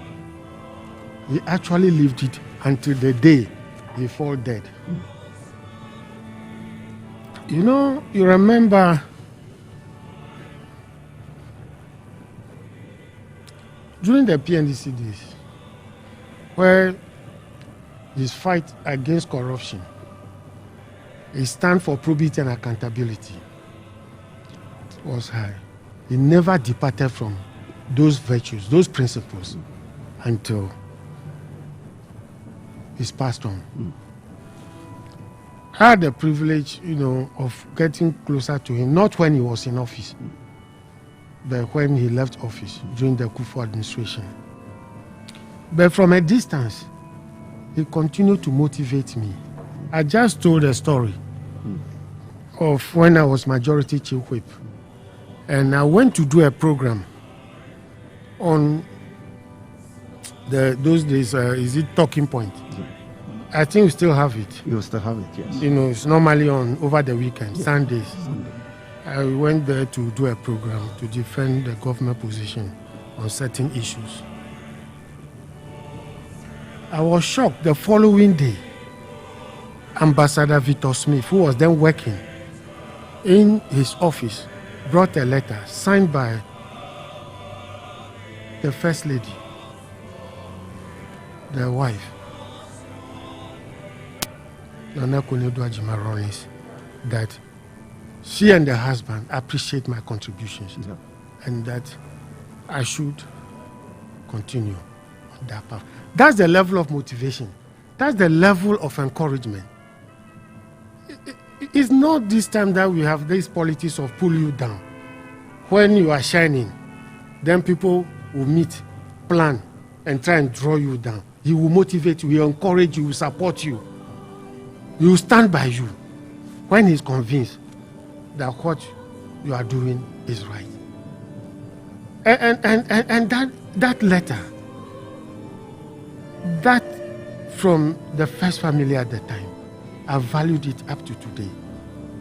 He actually lived it until the day he fell dead. You know, you remember during the PNDC days, where his fight against corruption, his stand for probity and accountability was high. He never departed from those virtues, those principles, until he's passed on. I had the privilege, of getting closer to him, not when he was in office, but when he left office during the Kufuor administration. But from a distance, he continued to motivate me. I just told a story of when I was Majority Chief Whip, and I went to do a program on those days, is it Talking Point? I think we still have it. You still have it, yes. It's normally on over the weekend, Sundays. I went there to do a program to defend the government position on certain issues. I was shocked the following day. Ambassador Victor Smith, who was then working in his office, brought a letter signed by the First Lady, the wife, Nana Konadu Ajima Rawlings, that she and the husband appreciate my contributions, and that I should continue on that path. That's the level of motivation. That's the level of encouragement. It's not this time that we have this politics of pull you down. When you are shining, then people will meet, plan, and try and draw you down. He will motivate you, he will encourage you, he will support you. He will stand by you when he's convinced that what you are doing is right. And that letter, that from the first family at the time, I valued it up to today.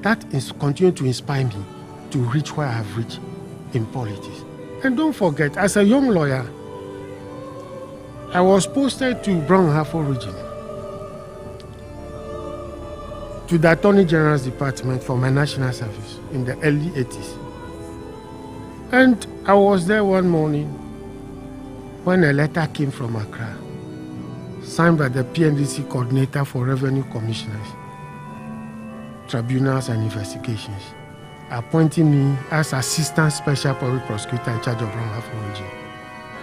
That is continue to inspire me to reach where I have reached in politics. And don't forget, as a young lawyer, I was posted to Brown-Harford region, to the Attorney General's Department for my national service in the early 80s. And I was there one morning when a letter came from Accra, signed by the PNDC coordinator for revenue commissioners, tribunals and investigations, appointing me as Assistant Special Public Prosecutor in charge of Brown-Harford region.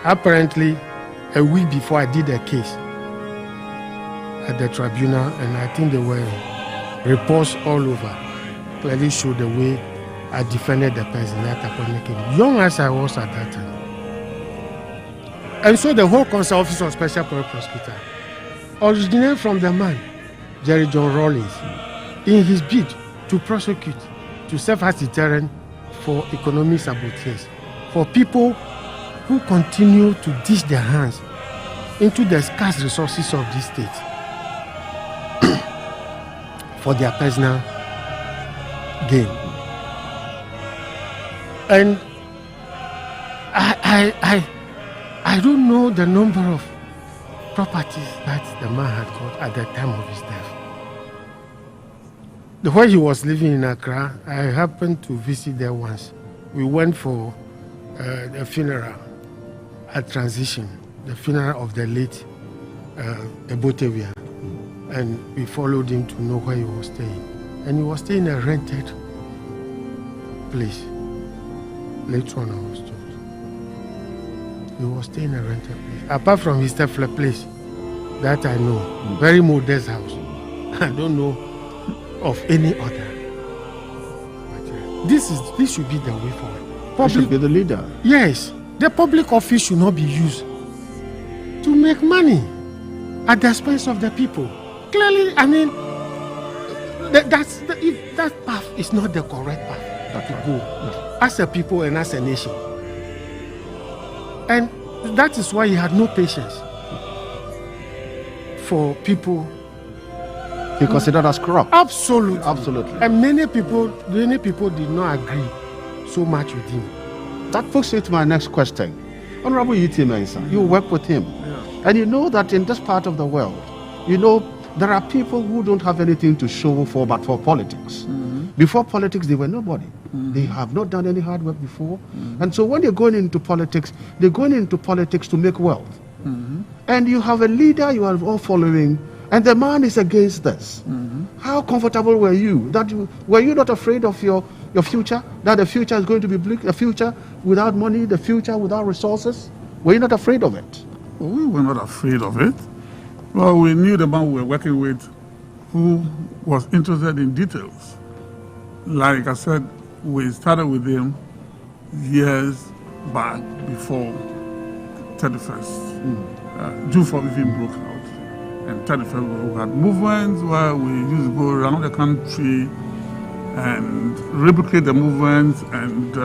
Apparently, a week before I did a case at the tribunal, and I think there were reports all over, clearly showed the way I defended the person that appointment came, young as I was at that time. And so the whole Council Office of Special Public Prosecutor originated from the man, Jerry John Rawlings, in his bid to prosecute, to serve as deterrent for economic saboteurs, for people who continue to dish their hands into the scarce resources of this state for their personal gain. And I don't know the number of properties that the man had got at the time of his death. When he was living in Accra, I happened to visit there once. We went for a funeral at Transition, the funeral of the late Ebotewia. And we followed him to know where he was staying. And he was staying in a rented place. Later on, I was told. He was staying in a rented place. Apart from his Tefla place, that I know, very modest house. I don't know of any other. But, this should be the way forward. Public should be the leader. Yes, the public office should not be used to make money at the expense of the people. Clearly, I mean, that path is not the correct path to go as a people and as a nation. And that is why he had no patience for people. He considered us corrupt. Absolutely. Absolutely. And many people did not agree so much with him. That puts it to my next question. Honorable U.T. Mensah, you work with him. And you know that in this part of the world, you know, there are people who don't have anything to show for but for politics. Before politics, they were nobody. They have not done any hard work before. And so when they're going into politics, they're going into politics to make wealth. And you have a leader you are all following, and the man is against this. How comfortable were you? Were you not afraid of your future? That the future is going to be bleak, the future without money, the future without resources? Were you not afraid of it? Well, we were not afraid of it. Well, we knew the man we were working with who was interested in details. Like I said, we started with him years back before 31st. Jufo even broke out. And 31st, we had movements where we used to go around the country and replicate the movements, and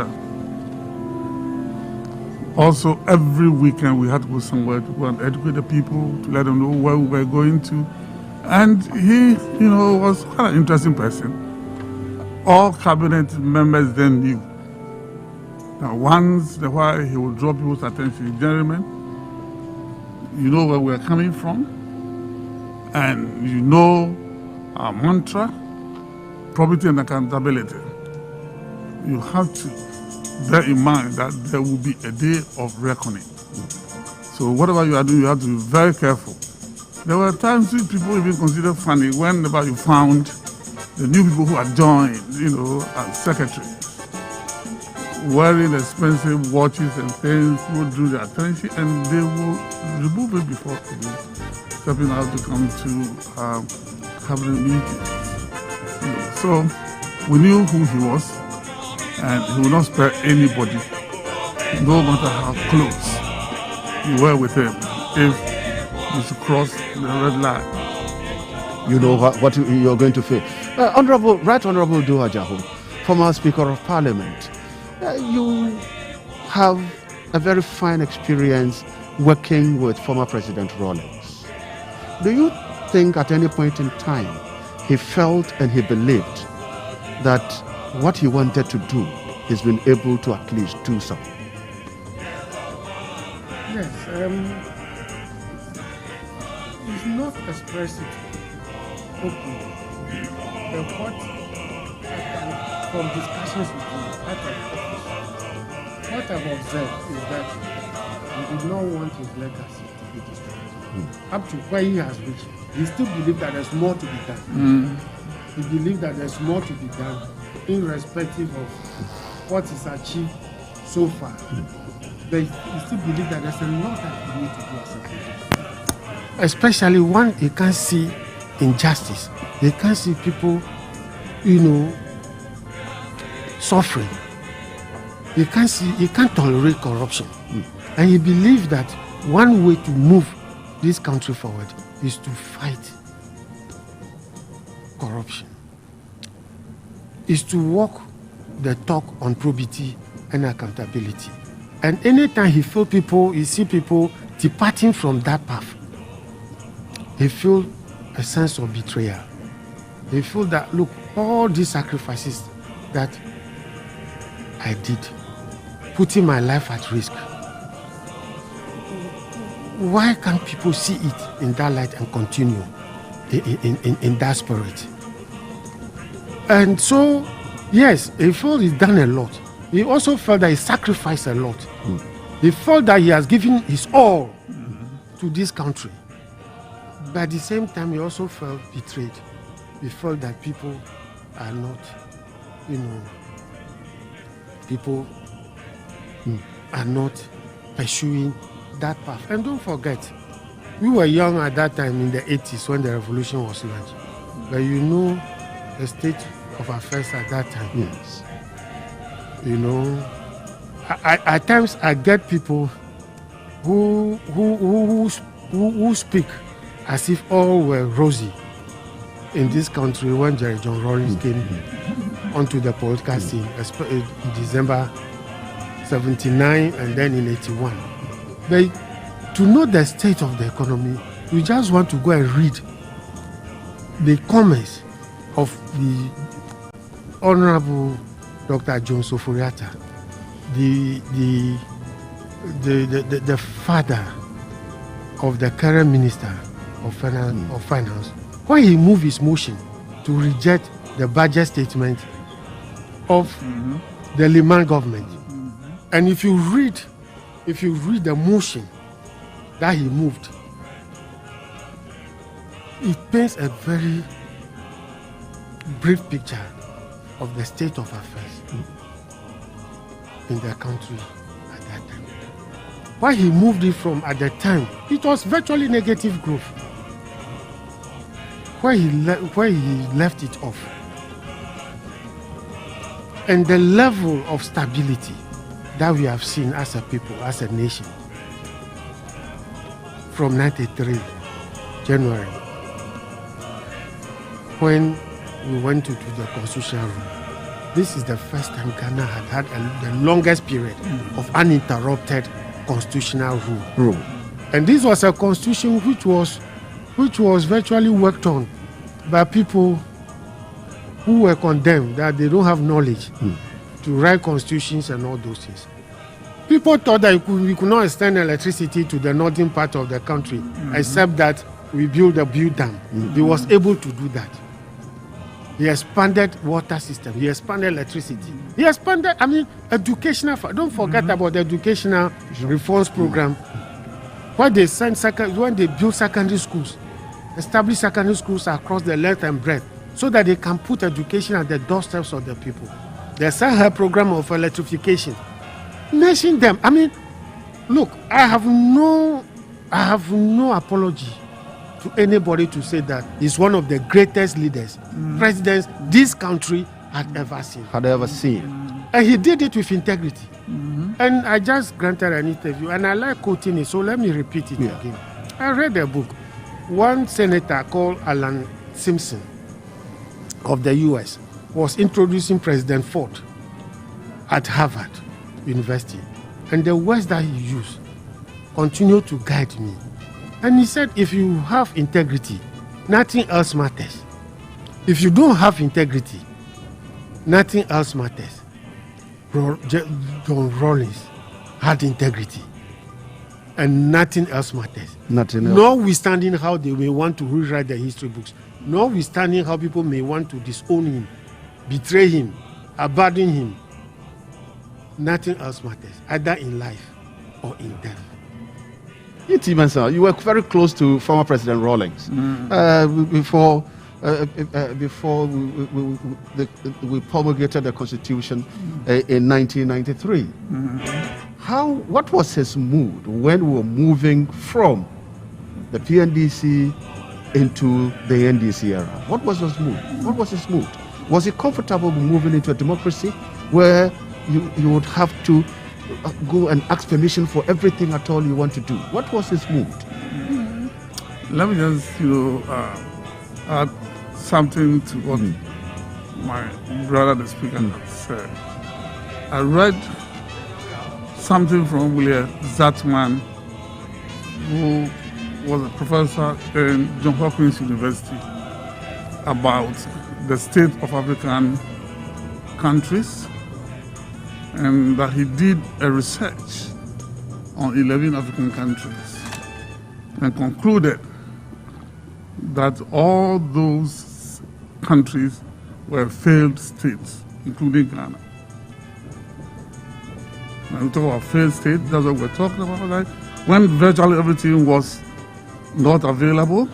also every weekend we had to go somewhere to go and educate the people, to let them know where we were going to. And he, was quite an interesting person. All cabinet members then knew that once in a while he would draw people's attention. Gentlemen, you know where we're coming from, and you know our mantra, probity and accountability. You have to bear in mind that there will be a day of reckoning. So whatever you are doing, you have to be very careful. There were times which people even considered funny whenever you found the new people who had joined, as secretaries, wearing expensive watches and things, would do their attention, and they will remove it before stepping out to come to cabinet meetings. So we knew who he was, and he would not spare anybody, no matter how close you were with him, if you should cross the red line. You know what you're going to face. Honorable Dua Jahu, former Speaker of Parliament, you have a very fine experience working with former President Rawlings. Do you think at any point in time he felt and he believed that what he wanted to do, he's been able to at least do so? Yes, he's not expressed it openly. But from discussions with him, what I've observed is that he did not want his legacy to be destroyed. Up to where he has reached, he still believes that there's more to be done. He believes that there's more to be done, irrespective of what is achieved so far. But he still believes that there's a lot that we need to do as a people. Especially when you can't see injustice, you can't see people, suffering. You can't tolerate corruption. And he believes that one way to move this country forward is to fight corruption, is to work the talk on probity and accountability. And anytime he see people departing from that path, he feel a sense of betrayal. He feel that, look, all these sacrifices that I did, putting my life at risk, why can't people see it in that light and continue in that spirit? And so, yes, he felt he's done a lot. He also felt that he sacrificed a lot. He felt that he has given his all to this country. But at the same time, he also felt betrayed. He felt that people are not, people are not pursuing that path. And don't forget, we were young at that time in the 80s when the revolution was launched. But you know the state of affairs at that time. Yes. At times I get people who speak as if all were rosy in this country when Jerry John Rawlings came onto the political scene, in December 79 and then in 81. But to know the state of the economy, you just want to go and read the comments of the Honorable Dr. John Soforiata, the father of the current Minister of Finance, when he moved his motion to reject the budget statement of the Liman government. And if you read the motion that he moved, it paints a very brief picture of the state of affairs in the country at that time. Why he moved it from at the time, it was virtually negative growth. Where he left it off. And the level of stability that we have seen as a people, as a nation, from 93 January, when we went to the constitutional rule. This is the first time Ghana had the longest period of uninterrupted constitutional rule. And this was a constitution which was virtually worked on by people who were condemned that they don't have knowledge to write constitutions and all those things. People thought that we could not extend electricity to the northern part of the country, except that we built a dam. He was able to do that. He expanded water system. He expanded electricity. He expanded, educational. Don't forget about the educational reforms program. When they build secondary schools, establish secondary schools across the length and breadth, so that they can put education at the doorsteps of the people. The Sahel program of electrification. Mention them. Look, I have no apology to anybody to say that he's one of the greatest leaders, presidents this country had ever seen. And he did it with integrity. And I just granted an interview, and I like quoting it, so let me repeat it again. I read a book. One senator called Alan Simpson of the U.S. was introducing President Ford at Harvard University. And the words that he used continue to guide me. And he said, if you have integrity, nothing else matters. If you don't have integrity, nothing else matters. John Rawlings had integrity, and nothing else matters. Notwithstanding how they may want to rewrite the history books, notwithstanding how people may want to disown him, betray him, abandon him, nothing else matters, either in life or in death. You were very close to former President Rawlings. Before we promulgated the Constitution in 1993. What was his mood when we were moving from the PNDC into the NDC era? What was his mood? Was he comfortable moving into a democracy where you would have to go and ask permission for everything at all you want to do? What was his mood? Let me just, add something to what my brother, the speaker, said. I read something from William Zatman, who was a professor in Johns Hopkins University, about the state of African countries, and that he did a research on 11 African countries and concluded that all those countries were failed states, including Ghana. When we talk about failed state, that's what we're talking about. Like when virtually everything was not available,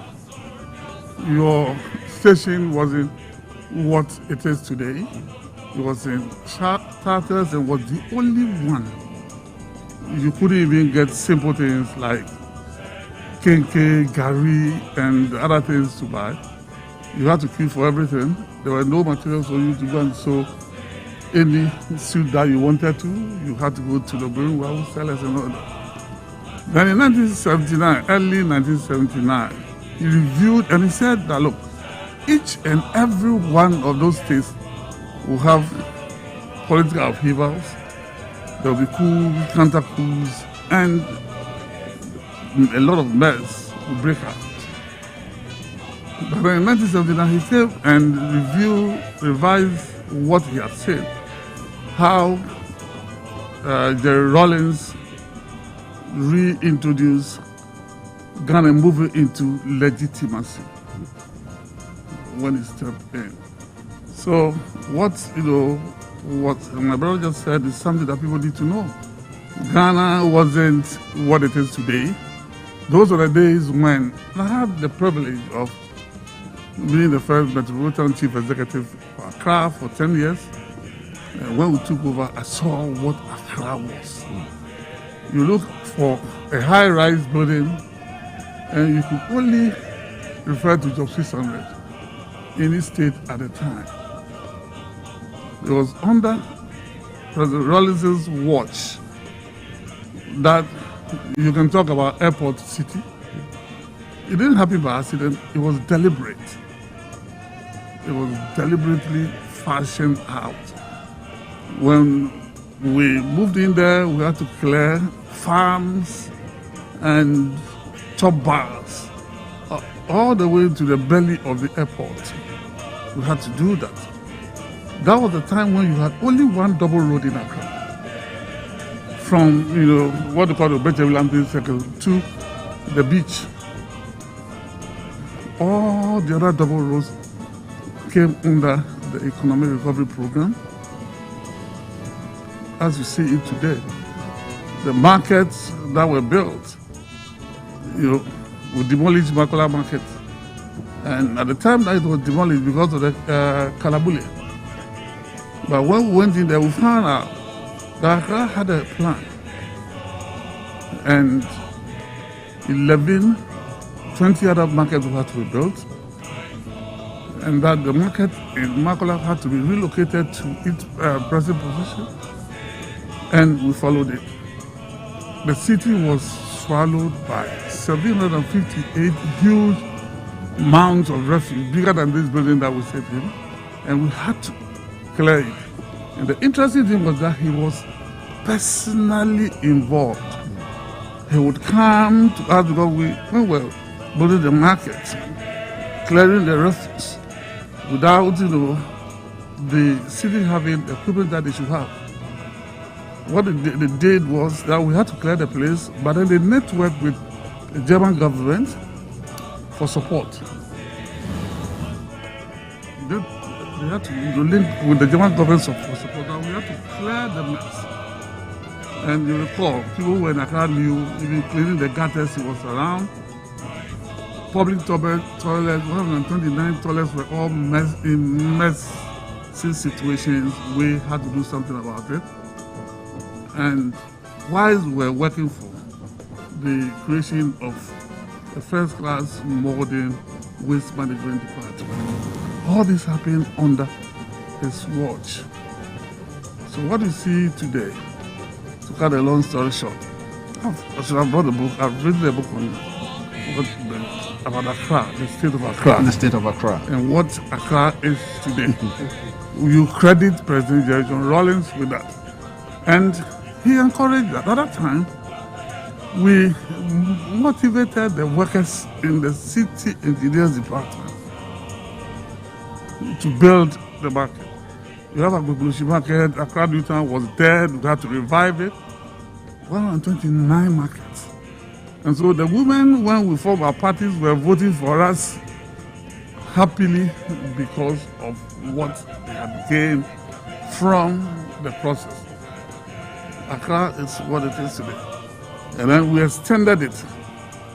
your station wasn't what it is today. It was in charters and was the only one. You couldn't even get simple things like kenke, gari, and other things to buy. You had to queue for everything. There were no materials for you to go and sew any suit that you wanted to. You had to go to the Brewing sellers and all that. Then in 1979, early 1979, he reviewed and he said that, look, each and every one of those states will have political upheavals. There will be coups, counter coups, and a lot of mess will break out. But then in 1979, he came and revised what he had said, how Jerry Rawlings reintroduced Ghana moving into legitimacy when he stepped in. So what my brother just said is something that people need to know. Ghana wasn't what it is today. Those are the days when I had the privilege of being the first Metropolitan Chief Executive for Accra for 10 years. And when we took over, I saw what Accra was. You look for a high-rise building and you could only refer to Job 600 in each state at the time. It was under President Rawlings' watch that you can talk about Airport City. It didn't happen by accident, it was deliberate. It was deliberately fashioned out. When we moved in there, we had to clear farms and chop bars all the way to the belly of the airport. We had to do that. That was the time when you had only one double road in Accra. From, what they call the Beche Circle to the beach. All the other double roads came under the Economic Recovery Program. As you see it today, the markets that were built, we demolished Makola Market. And at the time that it was demolished because of the Kalabule. But when we went in there, we found out that Accra had a plan. And 20 other markets had to be built. And that the market in Makola had to be relocated to its present position. And we followed it. The city was swallowed by 758 huge mounds of refuse, bigger than this building that we sit in. And we had to clear it. And the interesting thing was that he was personally involved. He would come to us because we were building the market, clearing the refuse, without the city having the equipment that they should have. What they did was that we had to clear the place, but then they networked with the German government for support. They had to link with the German government for support, and we had to clear the mess. And you recall, people were in Accra knew, even cleaning the gutters, it was around. Public toilets, 129 toilets were all in messy situations. We had to do something about it. And while we were working for the creation of a first-class modern waste management department, all this happened under his watch. So what you see today, to cut a long story short, I should have brought a book. I've written a book on what about Accra, the state of Accra. The state of Accra. And what Accra is today. You credit President Jerry John Rawlings with that. And he encouraged that. At that time, we motivated the workers in the city engineers department to build the market. You have a Gugulushi market, Accra Newtown was dead, we had to revive it. 129 markets. And so the women, when we formed our parties, were voting for us happily because of what they had gained from the process. Accra is what it is today. And then we extended it.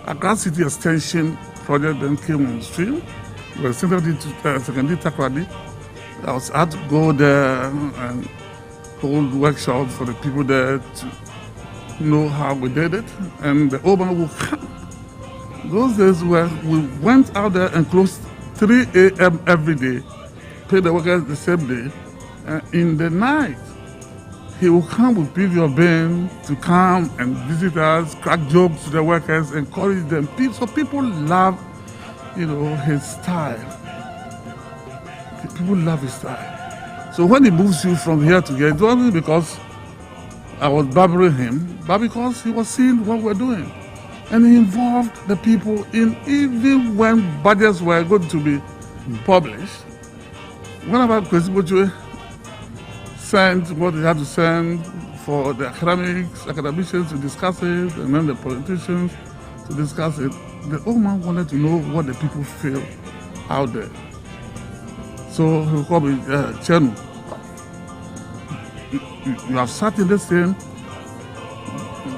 Accra City Extension project then came on stream. We extended it to Secondary Takrady. I had to go there and hold workshops for the people there to know how we did it. And the Oban will come. Those days where we went out there and closed 3 a.m. every day, paid the workers the same day, and in the night, he will come with P.V. Ben to come and visit us, crack jokes to the workers, encourage them. So people love, his style. People love his style. So when he moves you from here to here, it wasn't because I was barbering him, but because he was seeing what we're doing. And he involved the people in, even when budgets were going to be published. Whenever Kwesi sent what he had to send for the academicians to discuss it, and then the politicians to discuss it, the old man wanted to know what the people feel out there. So he called me, Chenu, you have sat in this thing,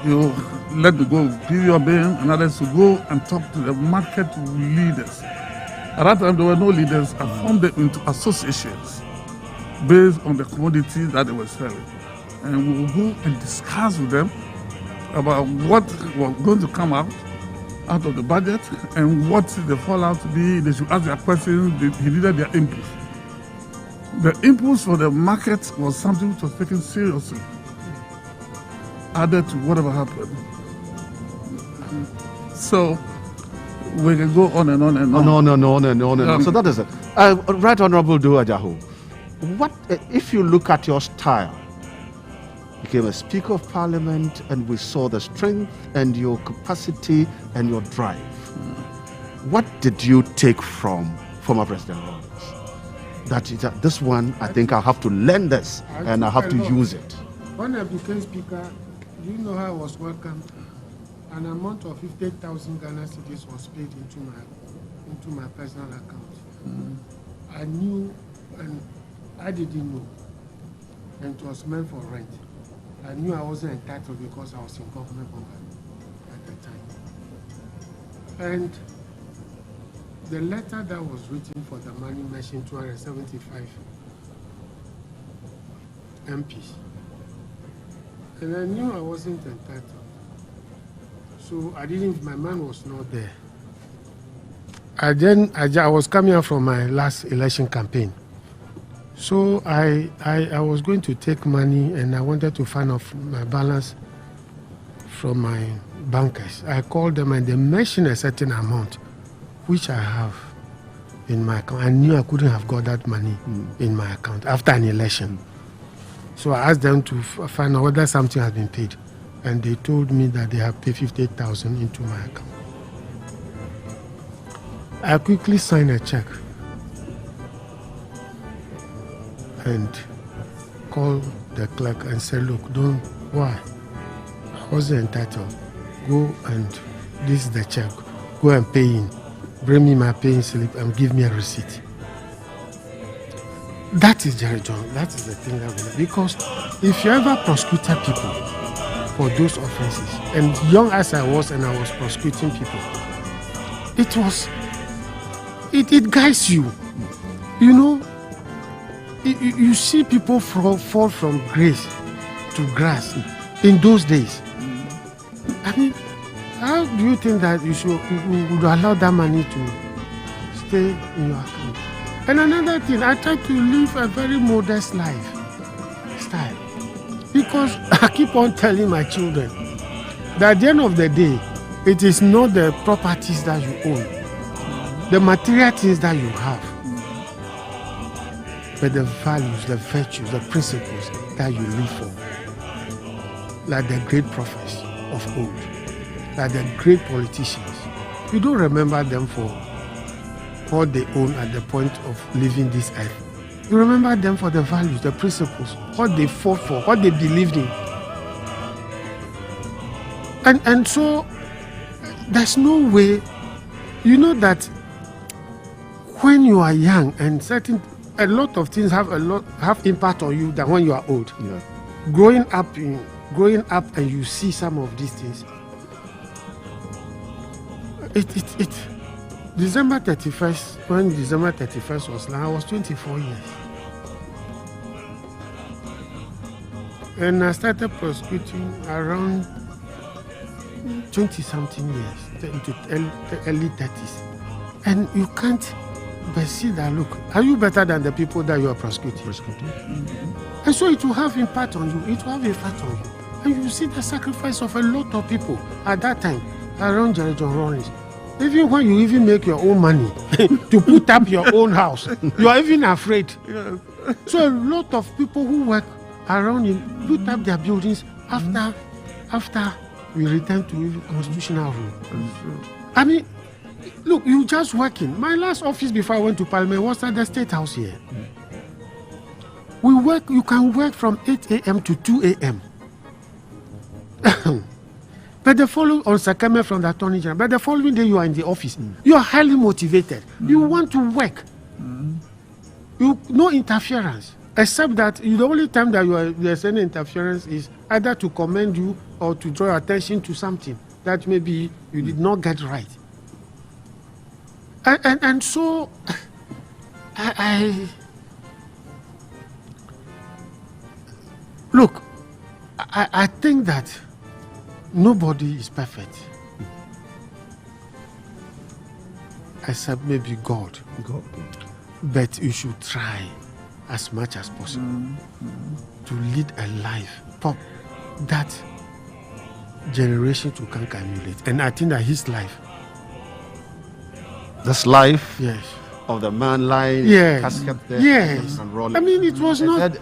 you let me go, P.V. Ben and others to go and talk to the market leaders. At that time, there were no leaders. I formed them into associations based on the commodities that they were selling. And we will go and discuss with them about what was going to come out of the budget and what the fallout to be. They should ask their questions. He needed their input. The input for the market was something which was taken seriously, added to whatever happened. So we can go on and on and on. So that is it. Right Honorable Dua Jahu, what if you look at your style? You became a Speaker of Parliament, and we saw the strength and your capacity and your drive. What did you take from former President Rawlings? That this one, I think I'll have to learn this and I'll have to use it. When I became Speaker, do you know how I was welcomed? An amount of 50,000 Ghana cedis was paid into my personal account. I knew, and I didn't know, and it was meant for rent. I knew I wasn't entitled because I was in government at the time. And the letter that was written for the money mentioned 275 MPs. And I knew I wasn't entitled. So my mind was not there. I was coming out from my last election campaign. So I was going to take money, and I wanted to find off my balance from my bankers. I called them and they mentioned a certain amount, which I have in my account. I knew I couldn't have got that money in my account after an election. So I asked them to find out whether something has been paid. And they told me that they have paid 58,000 into my account. I quickly signed a check and called the clerk and said, look, why? I wasn't entitled. Go and, this is the check. Go and pay in. Bring me my paying slip and give me a receipt. That is Jerry John. That is the thing that we, because if you ever prosecuted people for those offenses, and young as I was and I was prosecuting people, it guides you. You see people fall from grace to grass in those days. I mean, how do you think that you would allow that money to stay in your account? And another thing, I try to live a very modest lifestyle, because I keep on telling my children that at the end of the day, it is not the properties that you own, the material things that you have, but the values, the virtues, the principles that you live for, like the great prophets of old, like the great politicians. You don't remember them for what they own at the point of leaving this earth. You remember them for the values, the principles, what they fought for, what they believed in. And so there's no way, you know that when you are young and a lot of things have impact on you than when you are old. Yeah. Growing up and you see some of these things. December 31st, when December 31st was now, I was 24 years. And I started prosecuting around 20-something years, into early 30s. And you can't but see that, look, are you better than the people that you are prosecuting? Mm-hmm. And so it will have impact on you. It will have impact on you. And you see the sacrifice of a lot of people at that time around Jerry John Rawlings. Even when you even make your own money to put up your own house, you are even afraid. Yeah. So a lot of people who work around you put up their buildings after we return to constitutional rule. I mean, look, you just working. My last office before I went to Parliament was at the State House here. We work. You can work from 8 a.m. to 2 a.m. But the following on Sakame from the Attorney General. But the following day you are in the office. You are highly motivated. You want to work. You no interference, except that the only time that there's any interference is either to commend you or to draw your attention to something that maybe you did not get right. And so I look, I think that nobody is perfect except maybe God. But you should try as much as possible to lead a life that generation to can emulate. And I think that his life, this life, yes, of the man lying, casket there, yes. and rolling. I mean, it was not.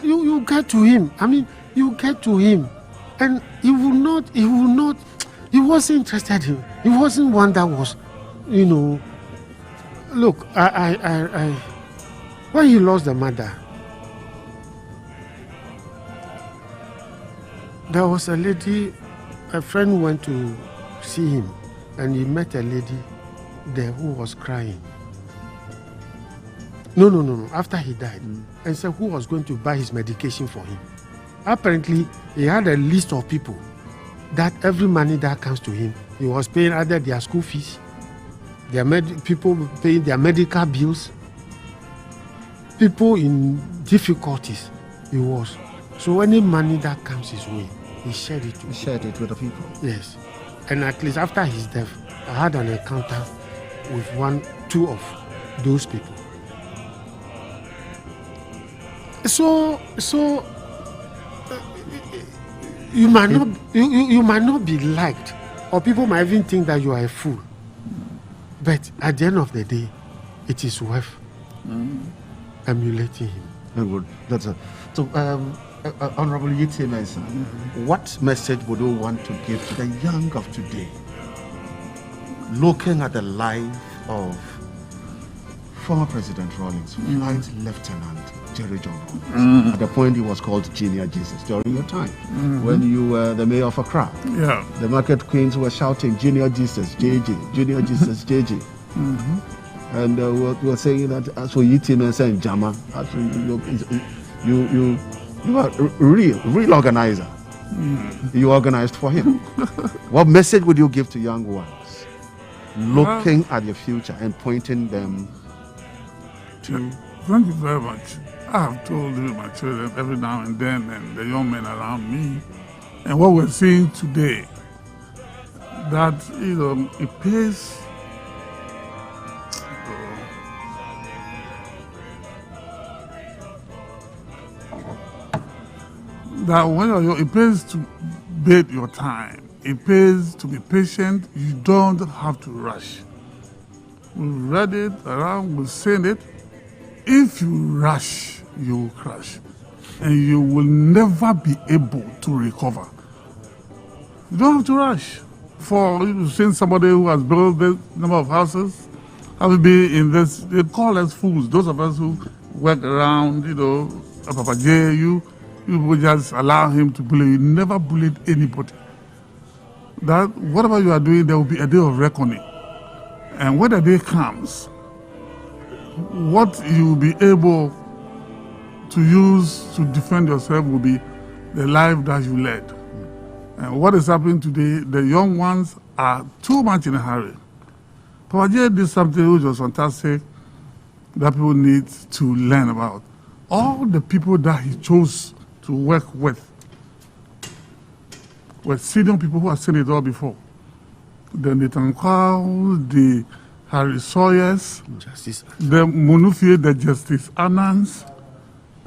You get to him. I mean, you get to him, and he will not. He wasn't interested in. He wasn't one that was, Look, I when he lost the mother, there was a lady, a friend went to see him, and he met a lady there who was crying. No. After he died, and said who was going to buy his medication for him. Apparently, he had a list of people that every money that comes to him, he was paying either their school fees, people paying their medical bills, people in difficulties. He was. So any money that comes his way, he shared it with. He shared it with the people. Yes, and at least after his death, I had an encounter with two of those people. So you might not be liked, or people might even think that you are a fool. But at the end of the day, it is worth emulating him. Very good. That's it. So, Honorable Yiti Mensah, what message would you want to give to the young of today, looking at the life of former President Rawlings, Flight Lieutenant Jerry John Rawlings, at the point he was called Junior Jesus during your time, when you were the mayor of Accra? Yeah. The market queens were shouting, Junior Jesus, JJ, Junior Jesus, JJ. And we were saying that as for Yiti Mensah and Jama, you are a real organizer. You organized for him. What message would you give to young ones looking at your future and pointing them to? Thank you very much. I have told my children every now and then, and the young men around me, and what we're seeing today, that it pays. That when it pays to bid your time. It pays to be patient. You don't have to rush. We've read it around, we've seen it. If you rush, you will crash. And you will never be able to recover. You don't have to rush. For you've seen somebody who has built this number of houses, have been in this, they call us fools. Those of us who work around, Papa J, you will just allow him to bully. You never bullied anybody. That whatever you are doing, there will be a day of reckoning. And when the day comes, what you will be able to use to defend yourself will be the life that you led. And what is happening today, the young ones are too much in a hurry. Papa J did something which was fantastic that people need to learn about. All the people that he chose to work with were senior people who have seen it all before. The Nathan Kwao, the Harry Sawyers, the Monufie, the Justice Anans,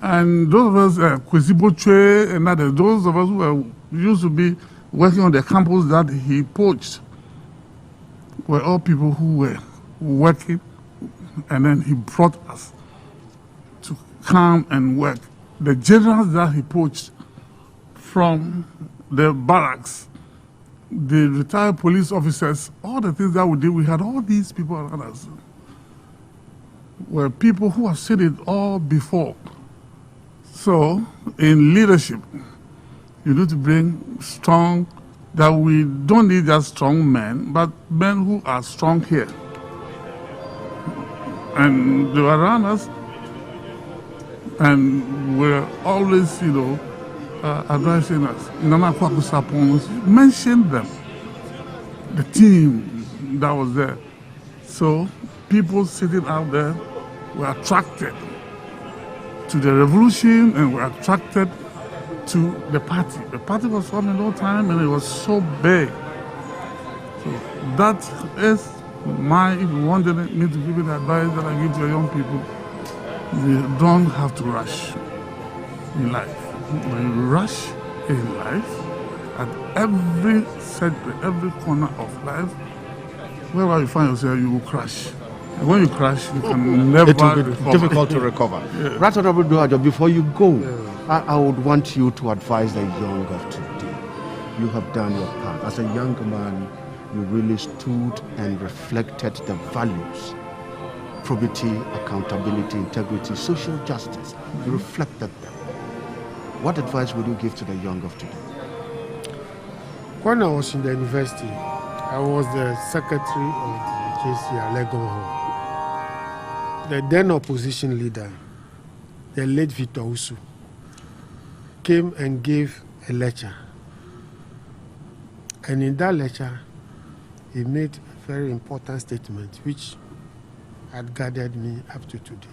and those of us, Kwesi Bochwe and others, those of us who used to be working on the campus that he poached, were all people who were working, and then he brought us to come and work. The generals that he poached from the barracks, the retired police officers, all the things that we did, we had all these people around us. Were people who have seen it all before. So, in leadership, you need to bring strong, that we don't need just strong men, but men who are strong here. And they were around us, and we're always, advising us. Nana Kwaku Sapons mentioned them, the team that was there. So people sitting out there were attracted to the revolution and were attracted to the party. The party was forming all the time and it was so big. So that is if you wanted me to give you the advice that I give to your young people, you don't have to rush in life. When you rush in life, at every segment, every corner of life, wherever you find yourself, you will crash. And when you crash, you can never It will be recover. difficult to recover. Yeah. Right, Honorable Duajo, before you go, I would want you to advise the young of today. You have done your part. As a young man, you really stood and reflected the values: probity, accountability, integrity, social justice. You reflected them. What advice would you give to the young of today? When I was in the university, I was the secretary of the JC Legon Hall. The then opposition leader, the late Victor Usu, came and gave a lecture. And in that lecture, he made a very important statement which had guided me up to today.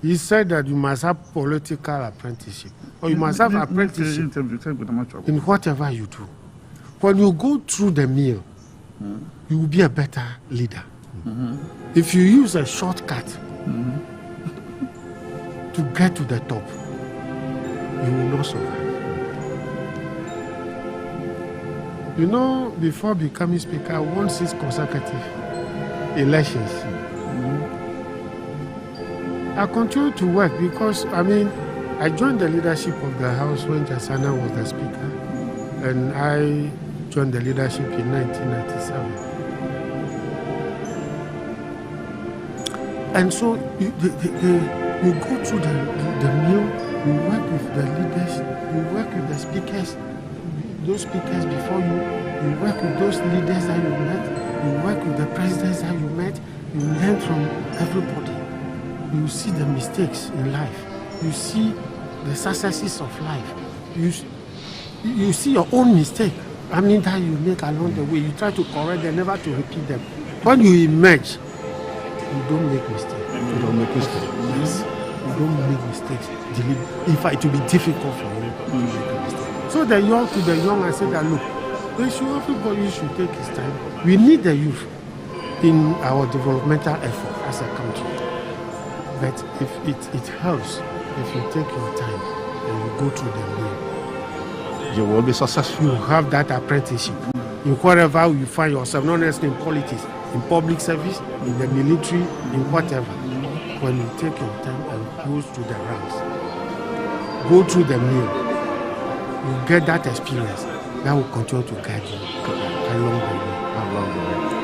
He said that you must have political apprenticeship, or you must have apprenticeship in whatever you do. When you go through the meal, you will be a better leader. If you use a shortcut to get to the top, you will not survive. You know, before becoming speaker, I won 6 consecutive elections. I continue to work because, I joined the leadership of the House when Jasana was the speaker, and I joined the leadership in 1997. And so you go through the meal, you work with the leaders, you work with the speakers, those speakers before you, you work with those leaders that you met, you work with the presidents that you met, you learn from everybody. You see the mistakes in life. You see the successes of life. You see your own mistake. That you make along the way. You try to correct them, never to repeat them. When you emerge, you don't make mistakes. You don't make mistakes. Yes. You don't make mistakes. In fact, it will be difficult for you to make a mistake. So the young, I said that, look, everybody should take his time. We need the youth in our developmental effort as a country. But if it helps if you take your time and you go through the way, you will be successful. You have that apprenticeship in wherever you find yourself, not necessarily in politics, in public service, in the military, in whatever. When you take your time and go through the ranks, go through the meal, you get that experience that will continue to guide you along the way.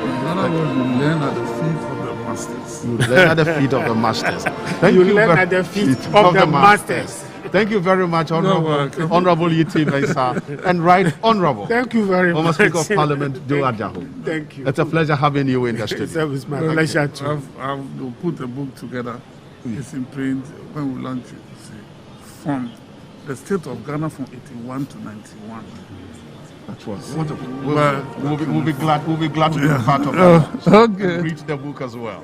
In other words, you learn at the feet of the masters. You learn at the feet of the masters. Thank You learn at the feet of the masters. Thank you very much, Honorable Yiti Mensah, and Right Honorable. Thank you very Former much. Speaker of Parliament, Do Ajahu. Thank you. It's a pleasure having you in the studio. It's my pleasure too. I've put a book together. It's in print when we launch it. See, from the state of Ghana from 81 to 91. That's we'll be glad to be part of that. Okay. And read the book as well.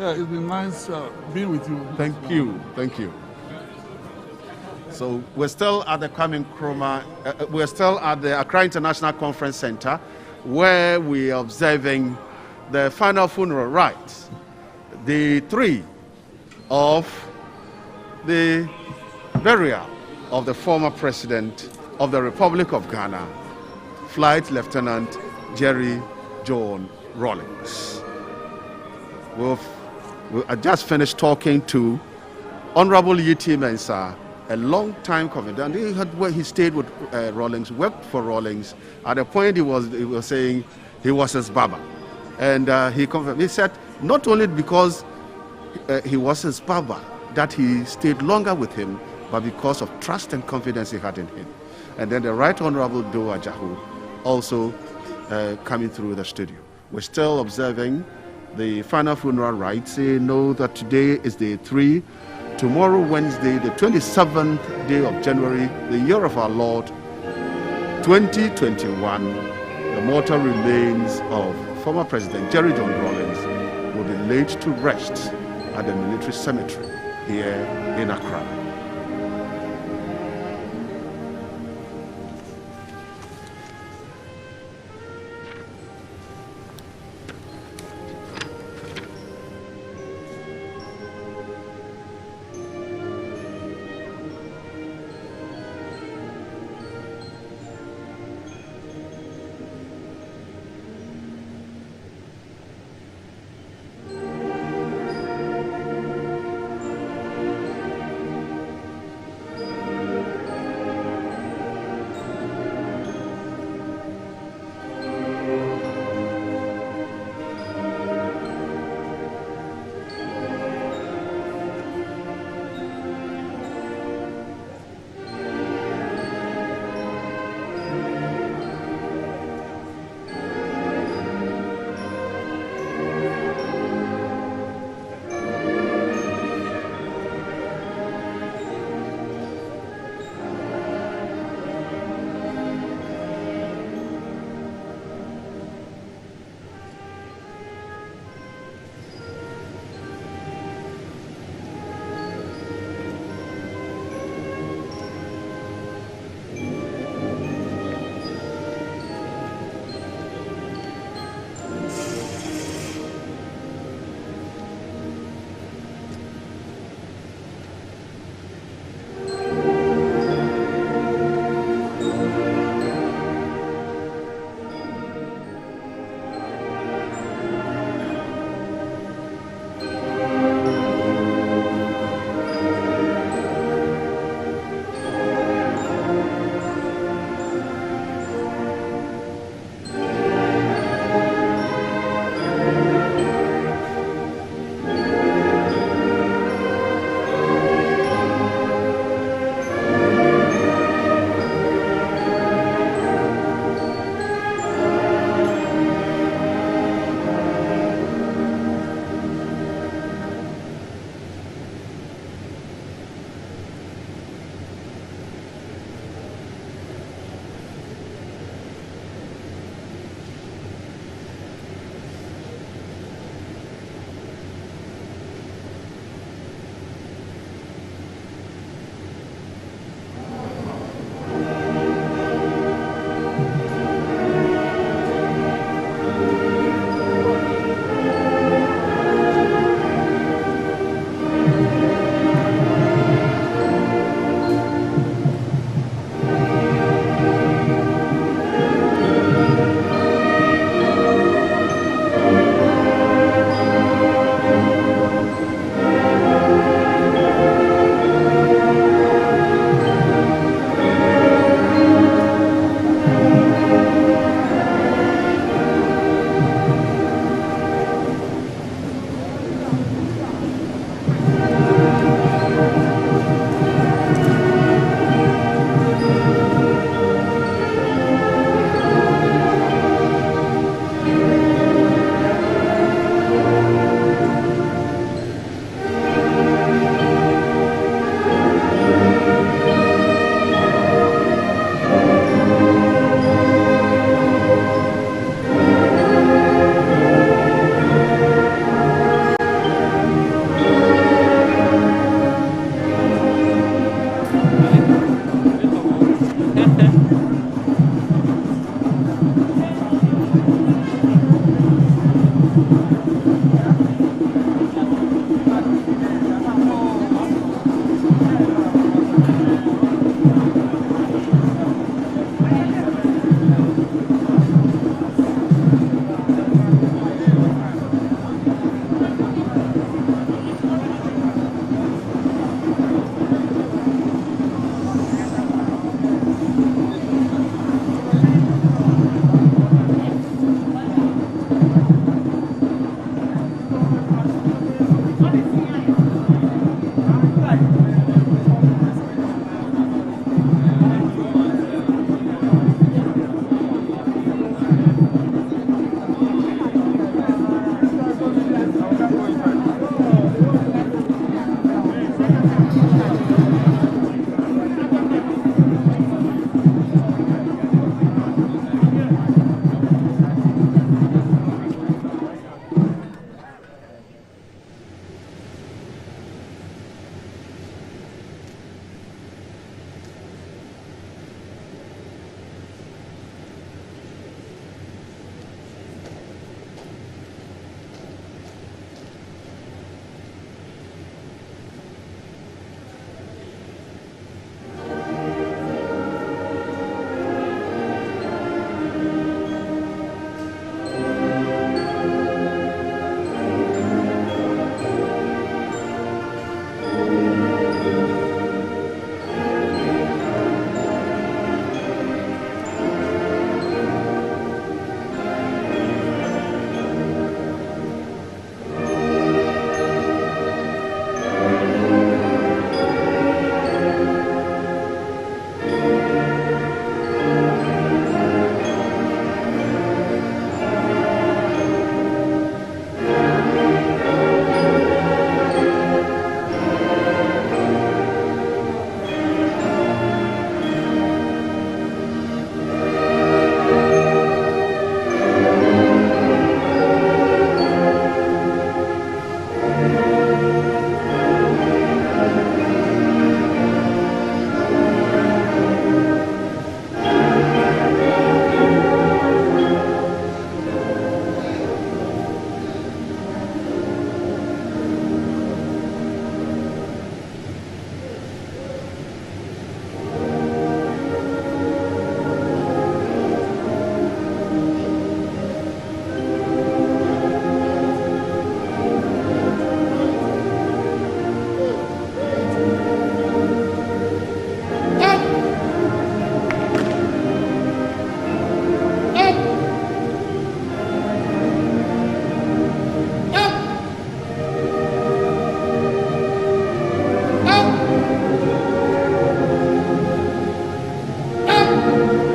Yeah, it's been nice being with you. Thank you. So we're still at the Kwame Nkrumah, we're still at the Accra International Conference Center, where we are observing the final funeral rites. The three of the burial of the former president of the Republic of Ghana, Flight Lieutenant Jerry John Rawlings. I just finished talking to Honorable Yiti Mensah, a long-time confidant. He stayed with Rawlings, worked for Rawlings. At a point, he was saying he was his barber, and he confirmed. He said not only because he was his barber that he stayed longer with him, but because of trust and confidence he had in him. And then the Right Honorable Do Ajahu also coming through the studio. We're still observing the final funeral rites. You know that today is day 3. Tomorrow, Wednesday, the 27th day of January, the year of our Lord, 2021, the mortal remains of former President Jerry John Rawlings will be laid to rest at the military cemetery here in Accra.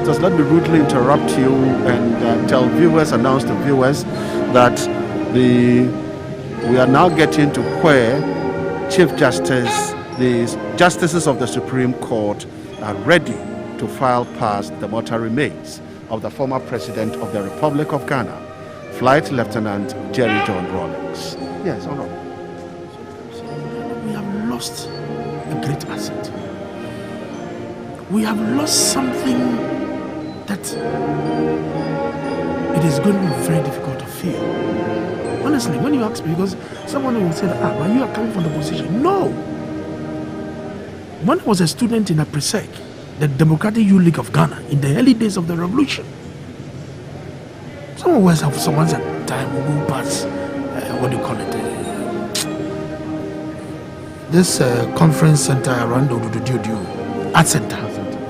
Justus, let me rudely interrupt you and announce to viewers that we are now getting to where Chief Justice, the Justices of the Supreme Court are ready to file past the mortal remains of the former President of the Republic of Ghana, Flight Lieutenant Jerry John Rawlings. Yes, all right. We have lost a great asset. We have lost something that it is going to be very difficult to feel. Honestly, when you ask me, because someone will say, but you are coming from the position. No. When I was a student in a PRESEC, the Democratic Youth League of Ghana, in the early days of the revolution, some of us have someone's at time will go past, what do you call it? This conference center around the Art Center.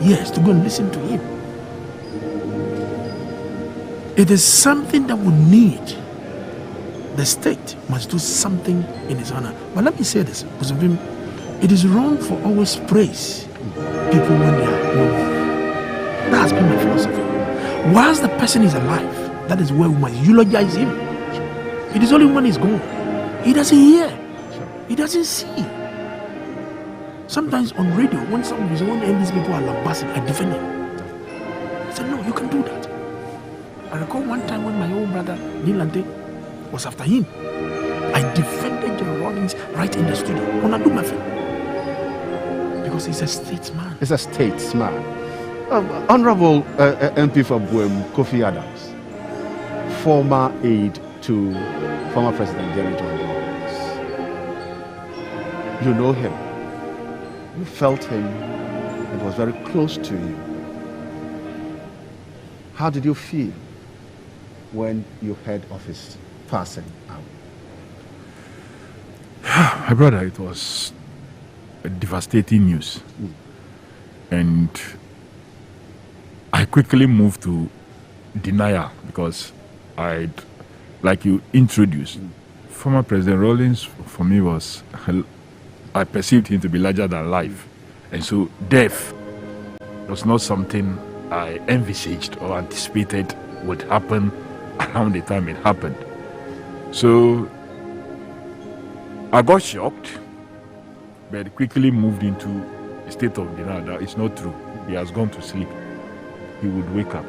Yes, to go and listen to him. It is something that we need. The state must do something in his honor. But let me say this, because of him, it is wrong for always praise people when they are low. That has been my philosophy. Whilst the person is alive, that is where we must eulogize him. It is only when he's gone. He doesn't hear. He doesn't see. Sometimes on radio, when these people are lambasting, I defend him. I said, no, you can do that. I recall one time when my own brother, Nilante, was after him. I defended John Rawlings right in the studio. When I do my film. Because he's a statesman. He's a statesman. Honorable MP for Buem, Kofi Adams, former aide to former President Jerry John Rawlings. You know him. You felt him. It was very close to you. How did you feel when you heard of his passing out? My brother, it was a devastating news. And I quickly moved to denial because like you introduced, former President Rawlings for me I perceived him to be larger than life. And so death was not something I envisaged or anticipated would happen around the time it happened. So I got shocked, but quickly moved into a state of denial that it's not true. He has gone to sleep. He would wake up.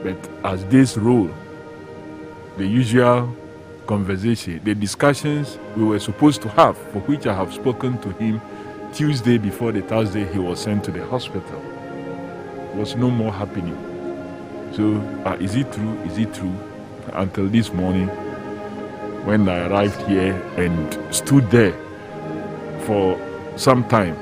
But as days roll, the usual conversation, the discussions we were supposed to have, for which I have spoken to him Tuesday before the Thursday he was sent to the hospital, was no more happening. So, is it true? Is it true? Until this morning, when I arrived here and stood there for some time,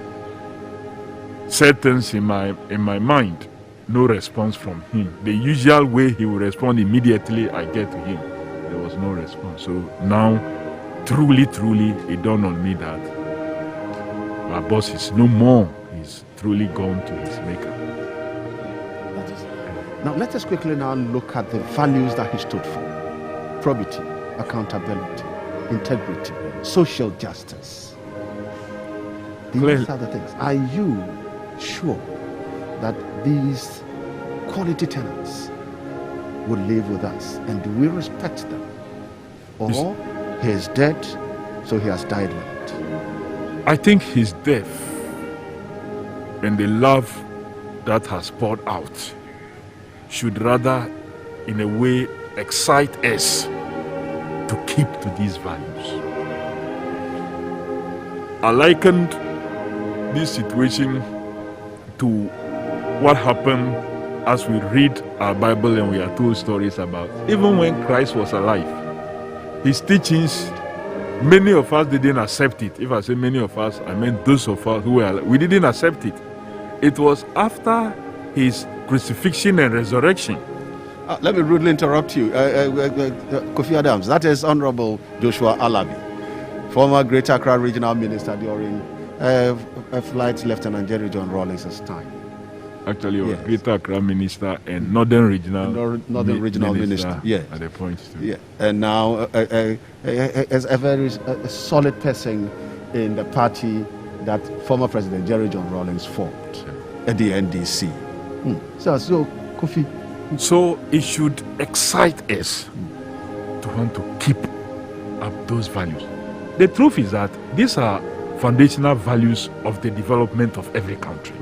said things in my mind, no response from him. The usual way he would respond immediately I get to him, there was no response. So now, truly, it dawned on me that my boss is no more. He's truly gone to his maker. Now let us quickly now look at the values that he stood for. Probity, accountability, integrity, social justice. These are the things. Are you sure that these quality tenants will live with us, and do we respect them? Or he is dead, so he has died with it? I think his death and the love that has poured out should rather, in a way, excite us to keep to these values. I likened this situation to what happened as we read our Bible and we are told stories about. Even when Christ was alive, his teachings, many of us didn't accept it. If I say many of us, I meant those of us who were alive. We didn't accept it. It was after his crucifixion and resurrection. Let me rudely interrupt you. Kofi Adams, that is Honorable Joshua Alabi, former Greater Accra Regional Minister during Flight Lieutenant Jerry John Rawlings' time. Actually, yes. Greater Accra Minister and Northern Regional Minister. Yes. At the point too. Yeah. And now as a very solid person in the party that former President Jerry John Rawlings formed at the NDC. So, Kofi. So it should excite us to want to keep up those values. The truth is that these are foundational values of the development of every country.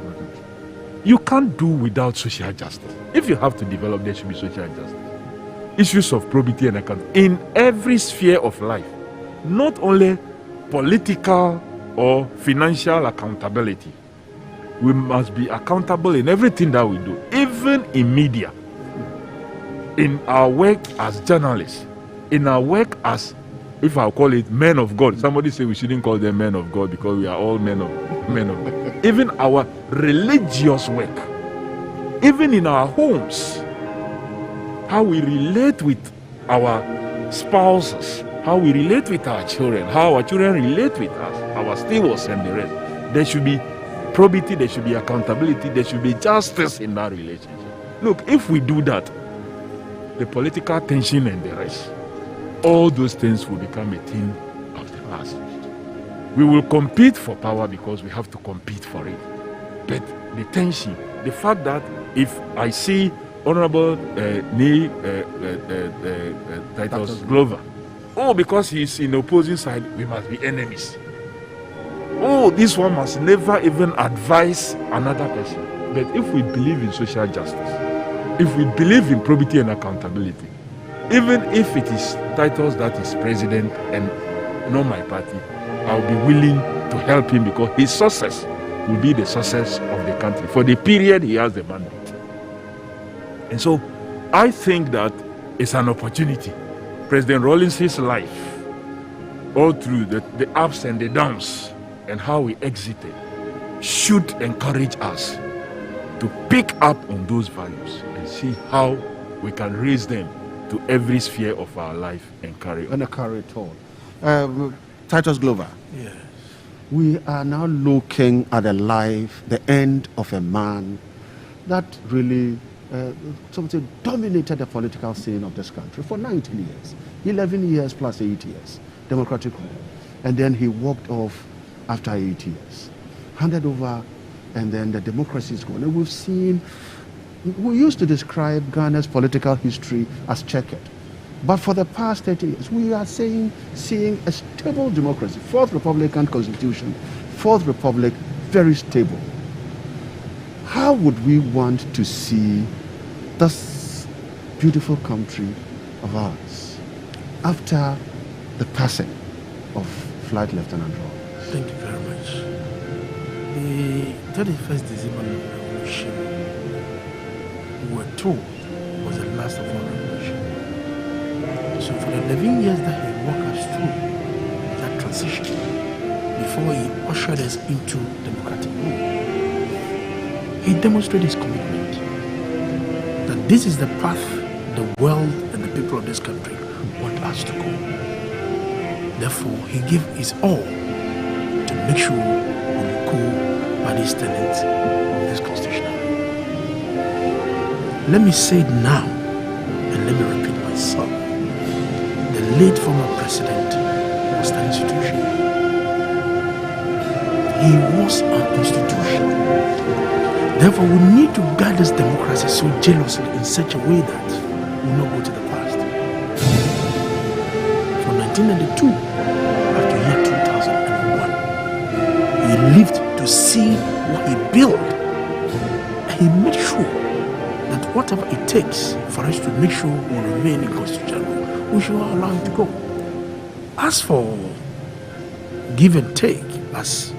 You can't do without social justice. If you have to develop, there should be social justice. Issues of probity and accountability in every sphere of life, not only political or financial accountability. We must be accountable in everything that we do, even in media, in our work as journalists, in our work as, if I call it, men of God. Somebody say we shouldn't call them men of God because we are all men of God. Even our religious work, even in our homes, how we relate with our spouses, how we relate with our children, how our children relate with us, our stewards and the rest. There should be probity, there should be accountability, there should be justice in that relationship. Look, if we do that, the political tension and the rest, all those things will become a thing of the past. We will compete for power because we have to compete for it. But the tension, the fact that if I see Honorable Titus Glover, because he's in the opposing side, we must be enemies. This one must never even advise another person. But if we believe in social justice, if we believe in probity and accountability, even if it is Titus that is president and not my party, I'll be willing to help him because his success will be the success of the country for the period he has the mandate. And so I think that it's an opportunity. President Rawlings' life, all through the ups and the downs and how he exited, should encourage us to pick up on those values and see how we can raise them to every sphere of our life and carry on. And carry it on. Titus Glover. Yes. We are now looking at the life, the end of a man that really dominated the political scene of this country for 19 years, 11 years plus 8 years, Democratic rule. And then he walked off after 8 years, handed over, and then the democracy is gone. And we've seen, we used to describe Ghana's political history as checkered. But for the past 30 years, we are seeing a stable democracy, Fourth Republican Constitution, Fourth Republic, very stable. How would we want to see this beautiful country of ours after the passing of Flight Lieutenant Rawlings? Thank you very much. The 31st December revolution, we were told, was the last of our revolution. So for the 11 years that he walked us through that transition, before he ushered us into democratic rule, he demonstrated his commitment that this is the path the world and the people of this country want us to go. Therefore, he gave his all to make sure we go by these tenets of this constitutional rule. Let me say it now, and let me repeat myself. The late former president was an institution. He was an institution. Therefore, we need to guard this democracy so jealously in such a way that we will not go to the past. From 1992 up to year 2001, he lived to see what he built. And he made sure that whatever it takes for us to make sure we remain in constitutional rule, we should allow him to go. As for give and take as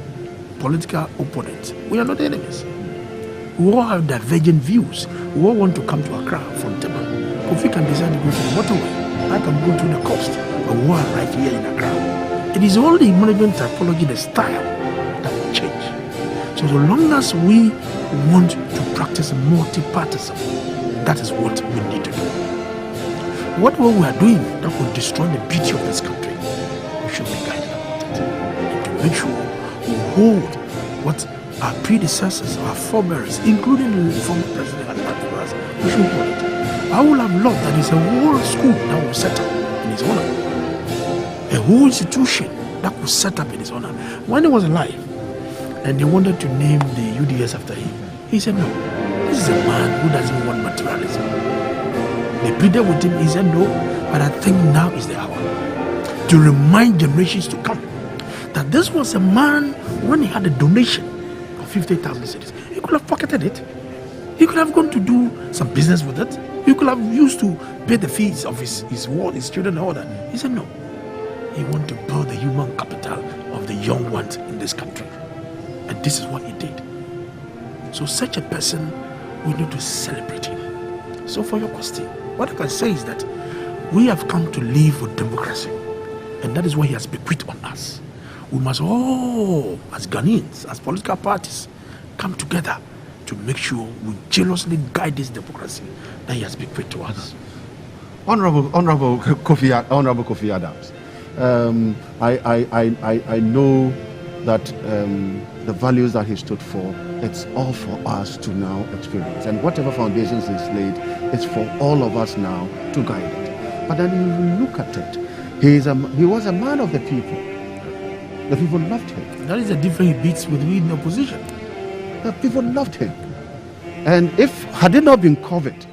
political opponents, we are not enemies. We all have divergent views. We all want to come to Accra from Tema. Kofi can decide to go to the motorway. I can go to the coast. But we are right here in Accra. It is only management typology, the style, that will change. So as long as we want to practice multi-partism, that is what we need to do. Whatever we are doing that will destroy the beauty of this country, we should be guided about it. And to make sure we hold what our predecessors, our forebears, including the former president and that for us, we should hold it. I would have loved that there's a whole school that was set up in his honor. A whole institution that was set up in his honor. When he was alive, and they wanted to name the UDS after him, he said no. This is a man who doesn't want materialism. They pleaded with him, he said no, but I think now is the hour to remind generations to come that this was a man, when he had a donation of 50,000 cedis, he could have pocketed it. He could have gone to do some business with it. He could have used to pay the fees of his ward, his children, and all that. He said no. He wanted to build the human capital of the young ones in this country. And this is what he did. So such a person, we need to celebrate him. So for your question, what I can say is that we have come to live with democracy. And that is what he has bequeathed on us. We must all, as Ghanaians, as political parties, come together to make sure we jealously guide this democracy that he has bequeathed to us. Honorable Kofi Adams, I know that the values that he stood for, it's all for us to now experience. And whatever foundations he's laid, it's for all of us now to guide it. But then you look at it, he was a man of the people. The people loved him. That is the difference he beats with we in the opposition. The people loved him. And had it not been COVID,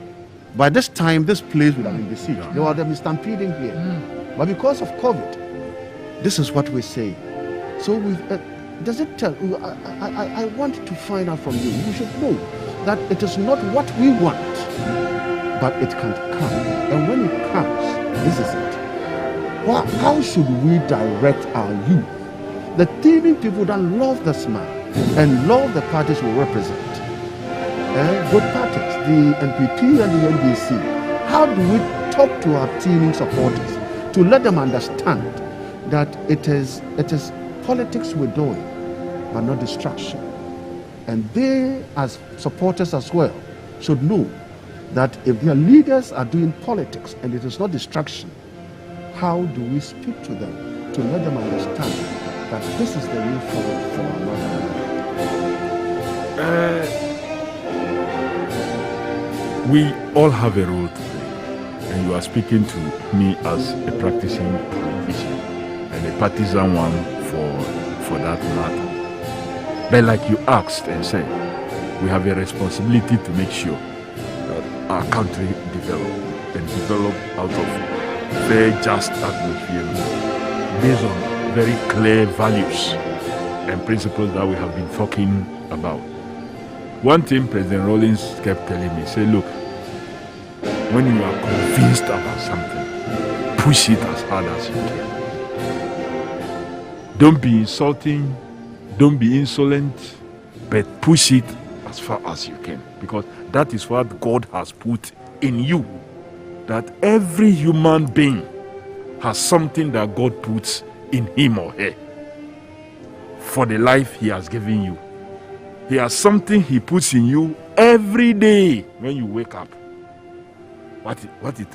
by this time this place would have been besieged. They would have been stampeding here. But because of COVID, this is what we say. So does it tell? I want to find out from you. You should know that it is not what we want, but it can come. And when it comes, this is it. How should we direct our youth? The thieving people that love this man and love the parties we represent. Good parties, the NPP and the NDC. How do we talk to our teaming supporters to let them understand that it is politics we're doing, but not distraction? And they, as supporters as well, should know that if their leaders are doing politics and it is not distraction, how do we speak to them to let them understand that this is the way forward for our motherland? We all have a role to play, and you are speaking to me as a practicing politician and a partisan one for that matter. But like you asked and said, we have a responsibility to make sure that our country develop out of very just atmosphere based on very clear values and principles that we have been talking about. One thing President Rawlings kept telling me, say, look, when you are convinced about something, push it as hard as you can. Don't be insulting, don't be insolent, but push it as far as you can. Because that is what God has put in you. That every human being has something that God puts in him or her for the life he has given you. He has something he puts in you every day when you wake up.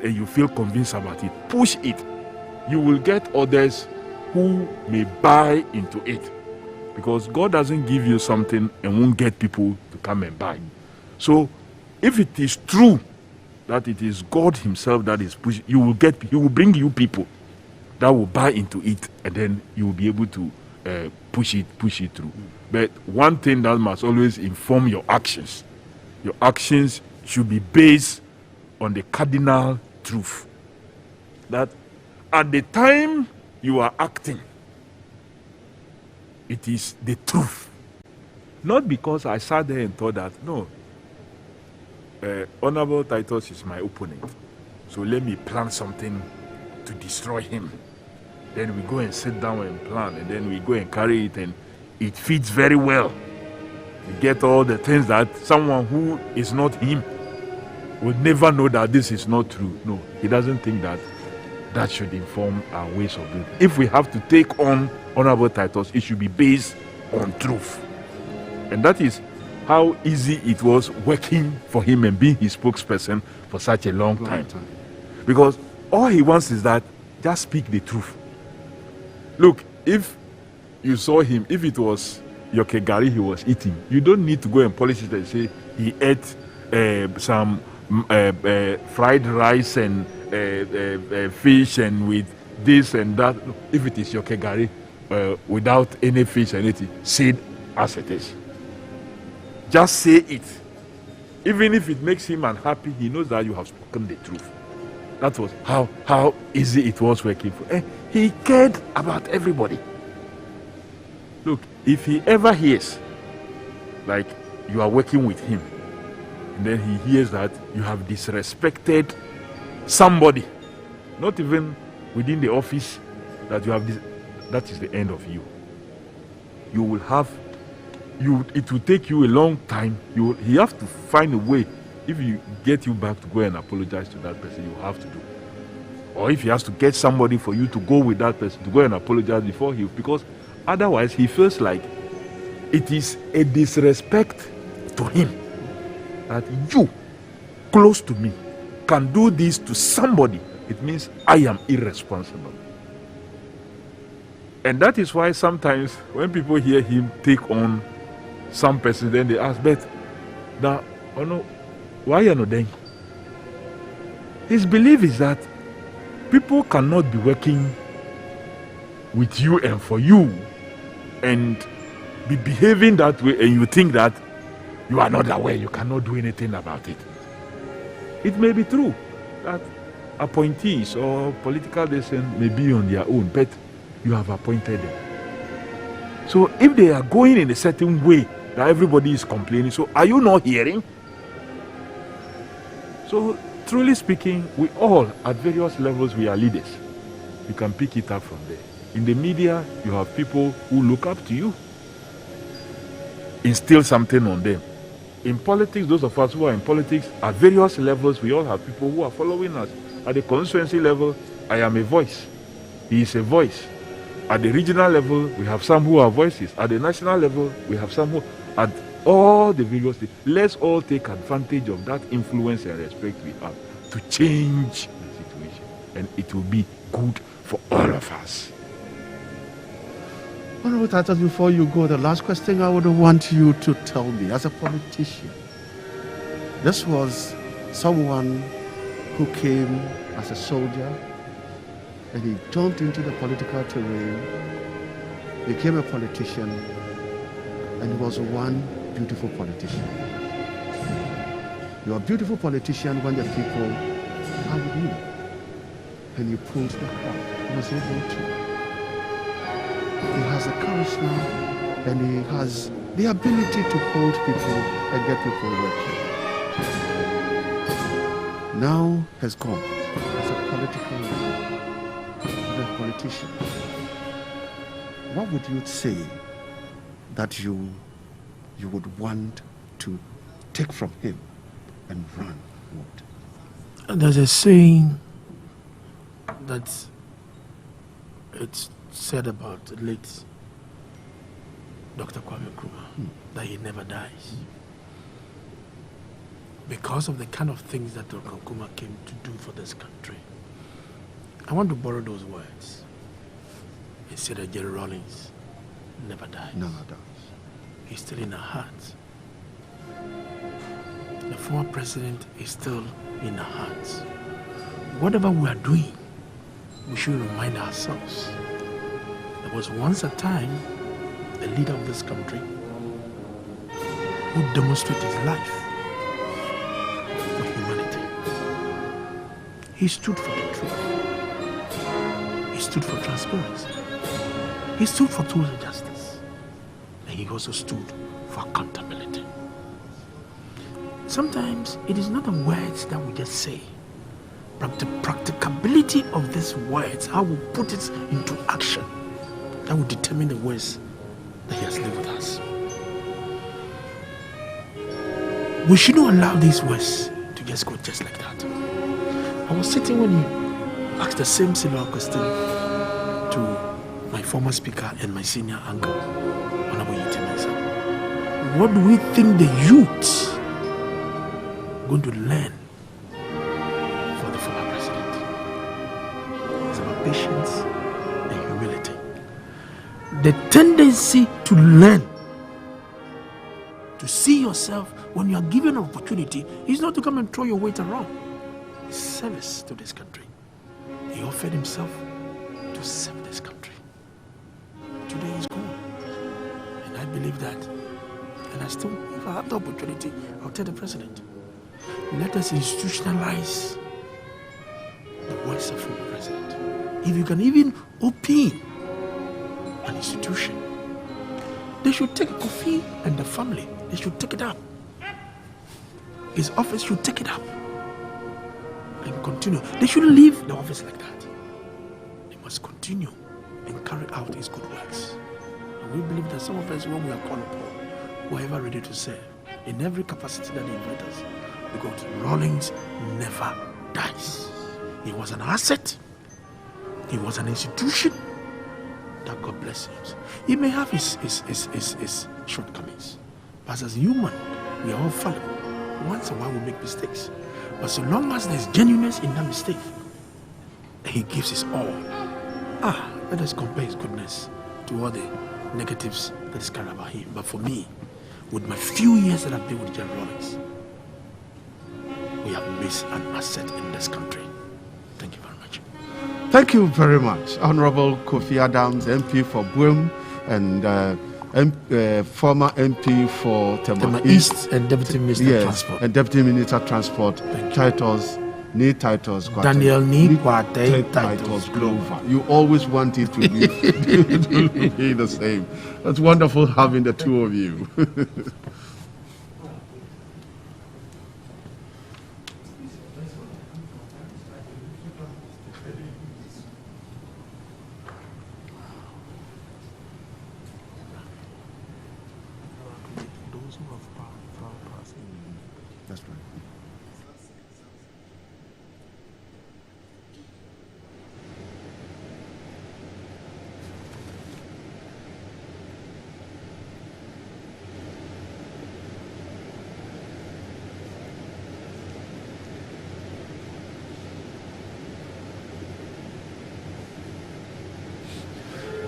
You feel convinced about it. Push it. You will get others who may buy into it. Because God doesn't give you something and won't get people to come and buy. So if it is true that it is God himself that is pushing, he will bring you people that will buy into it, and then you will be able to push it through. But one thing that must always inform your actions should be based on the cardinal truth. That at the time you are acting, it is the truth. Not because I sat there and thought that, no, Honorable Titus is my opponent, so let me plan something to destroy him. Then we go and sit down and plan, and then we go and carry it, and it fits very well. We get all the things that someone who is not him would never know that this is not true. No, he doesn't think that should inform our ways of doing. If we have to take on Honorable Titus, it should be based on truth. And that is how easy it was working for him and being his spokesperson for such a long time. Because all he wants is that just speak the truth. Look, if you saw him, if it was your kegari he was eating, you don't need to go and polish it and say he ate some fried rice and fish and with this and that. If it is your kegari without any fish and anything, say it as it is. Just say it. Even if it makes him unhappy, he knows that you have spoken the truth. That was how easy it was working for him. He cared about everybody. Look, if he ever hears, like, you are working with him, and then he hears that you have disrespected somebody, not even within the office, that you have this, that is the end of you. You will have, it will take you a long time. He have to find a way. If you get you back to go and apologize to that person, you have to do. Or if he has to get somebody for you to go with that person to go and apologize before him, because otherwise he feels like it is a disrespect to him that you, close to me, can do this to somebody. It means I am irresponsible. And that is why sometimes when people hear him take on some person, then they ask, but now, oh no, why are you not doing? His belief is that people cannot be working with you and for you and be behaving that way, and you think that you are not aware, you cannot do anything about it. It may be true that appointees or political decisions may be on their own, but you have appointed them. So if they are going in a certain way that everybody is complaining, so are you not hearing? So truly speaking, we all at various levels, we are leaders. You can pick it up from there. In the media, you have people who look up to you, instill something on them. In politics, those of us who are in politics, at various levels, we all have people who are following us. At the constituency level, I am a voice. He is a voice. At the regional level, we have some who are voices. At the national level, we have some who, at all the various things. Let's all take advantage of that influence and respect we have to change the situation. And it will be good for all of us. Honorable Tatas, before you go, the last question I would want you to tell me, as a politician, this was someone who came as a soldier and he jumped into the political terrain, became a politician, and he was one beautiful politician. You are a beautiful politician when the people are with you, and you pulled the crowd. He was able to. He has a charisma and he has the ability to hold people and get people working. Now has gone as a politician. What would you say that you would want to take from him and run with? There's a saying that it's said about the late Dr. Kwame Nkrumah, that he never dies. Because of the kind of things that Dr. Nkrumah came to do for this country. I want to borrow those words. He said that Jerry Rawlings never dies. Never dies. He's still in our hearts. The former president is still in our hearts. Whatever we are doing, we should remind ourselves. There was once a time a leader of this country who demonstrated his life for humanity. He stood for the truth. He stood for transparency. He stood for total justice. And he also stood for accountability. Sometimes it is not the words that we just say, but the practicability of these words, how we put it into action, that will determine the ways that he has lived with us. We shouldn't allow these words to just go just like that. I was sitting when you asked the same similar question to my former speaker and my senior uncle, Honorable Yeti Mensah. What do we think the youth are going to learn for the former president? It's about patience and humility. The tendency to learn, to see yourself when you are given an opportunity, is not to come and throw your weight around. It's service to this country. He offered himself to serve this country. Today he's gone. And I believe that. And I still, if I have the opportunity, I'll tell the president, let us institutionalize the voice of former president. If you can even open an institution, they should take Kofi and the family. They should take it up. His office should take it up and continue. They shouldn't leave the office like that. They must continue and carry out his good works. And we believe that some of us, when we are called upon, we are ever ready to serve in every capacity that they invite us. Because Rawlings never dies. He was an asset. He was an institution. That God bless him. He may have his shortcomings. But as a human, we are all fallible. Once in a while we make mistakes. But so long as there's genuineness in that mistake, he gives his all. Let us compare his goodness to all the negatives that is carried about him. But for me, with my few years that I've been with General Rawlings, we have missed an asset in this country. Thank you very much. Thank you very much, Honorable Kofi Adams, MP for Buem, and former MP for Tema East, and Deputy Minister of Transport. And Deputy Minister of Transport, titles, Daniel titles Glover. You always want it to be, to be the same. That's wonderful having the two of you. That's right.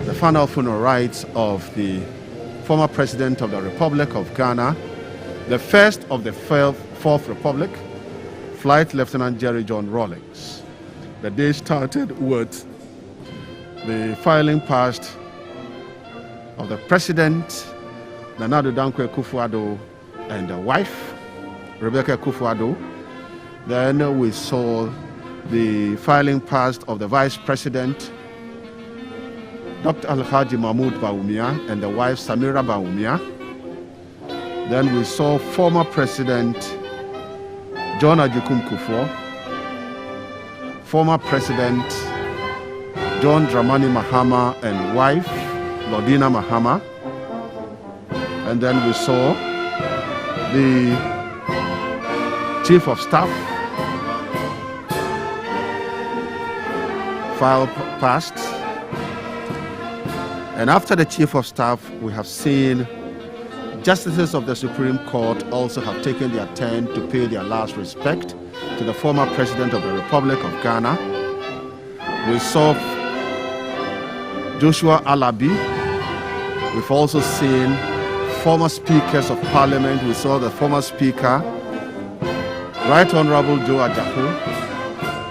The final funeral rites of the former President of the Republic of Ghana, the first of the Fourth Republic, Flight Lieutenant Jerry John Rawlings. The day started with the filing past of the President, Nana Addo Dankwa Akufo-Addo, and the wife, Rebecca Akufo-Addo. Then we saw the filing past of the Vice President, Dr. Alhaji Mahmoud Bawumia, and the wife, Samira Bawumia. Then we saw former President John Ajukum Kufuor, former President John Dramani Mahama and wife Lordina Mahama. And then we saw the Chief of Staff file passed. And after the Chief of Staff, we have seen Justices of the Supreme Court also have taken their turn to pay their last respect to the former President of the Republic of Ghana. We saw Joshua Alabi. We've also seen former Speakers of Parliament. We saw the former Speaker, Right Honorable Joe Ajahu,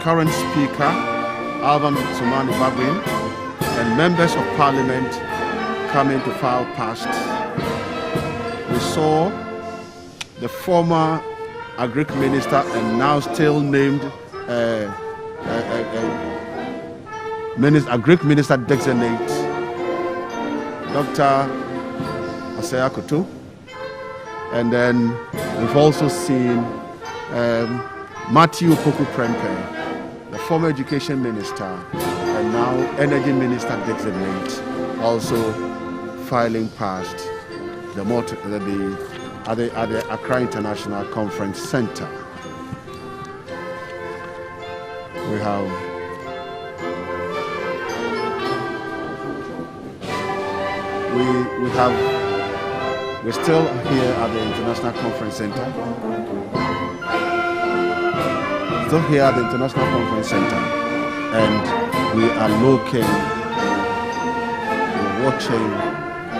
current Speaker, Alvan Sumani Babin, and members of Parliament coming to file past. We saw the former Agric Minister and now still named Agric Minister Designate, Dr. Asaya Kutu. And then we've also seen Matthew Poku Prempeh, the former Education Minister and now Energy Minister Designate, also filing past at the Accra International Conference Center. We're still here at the International Conference Center. Still here at the International Conference Center, and we are watching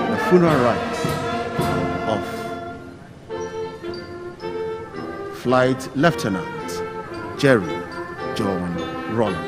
the funeral rites of Flight Lieutenant Jerry John Rawlings.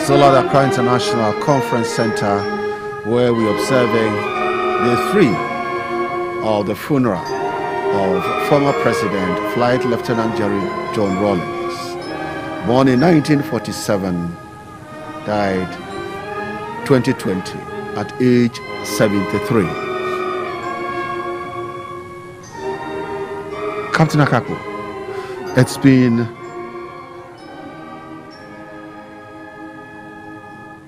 Still at Accra International Conference Center, where we're observing day 3 of the funeral of former President Flight Lieutenant Jerry John Rawlings, born in 1947, died 2020 at age 73. Captain Akapo, it's been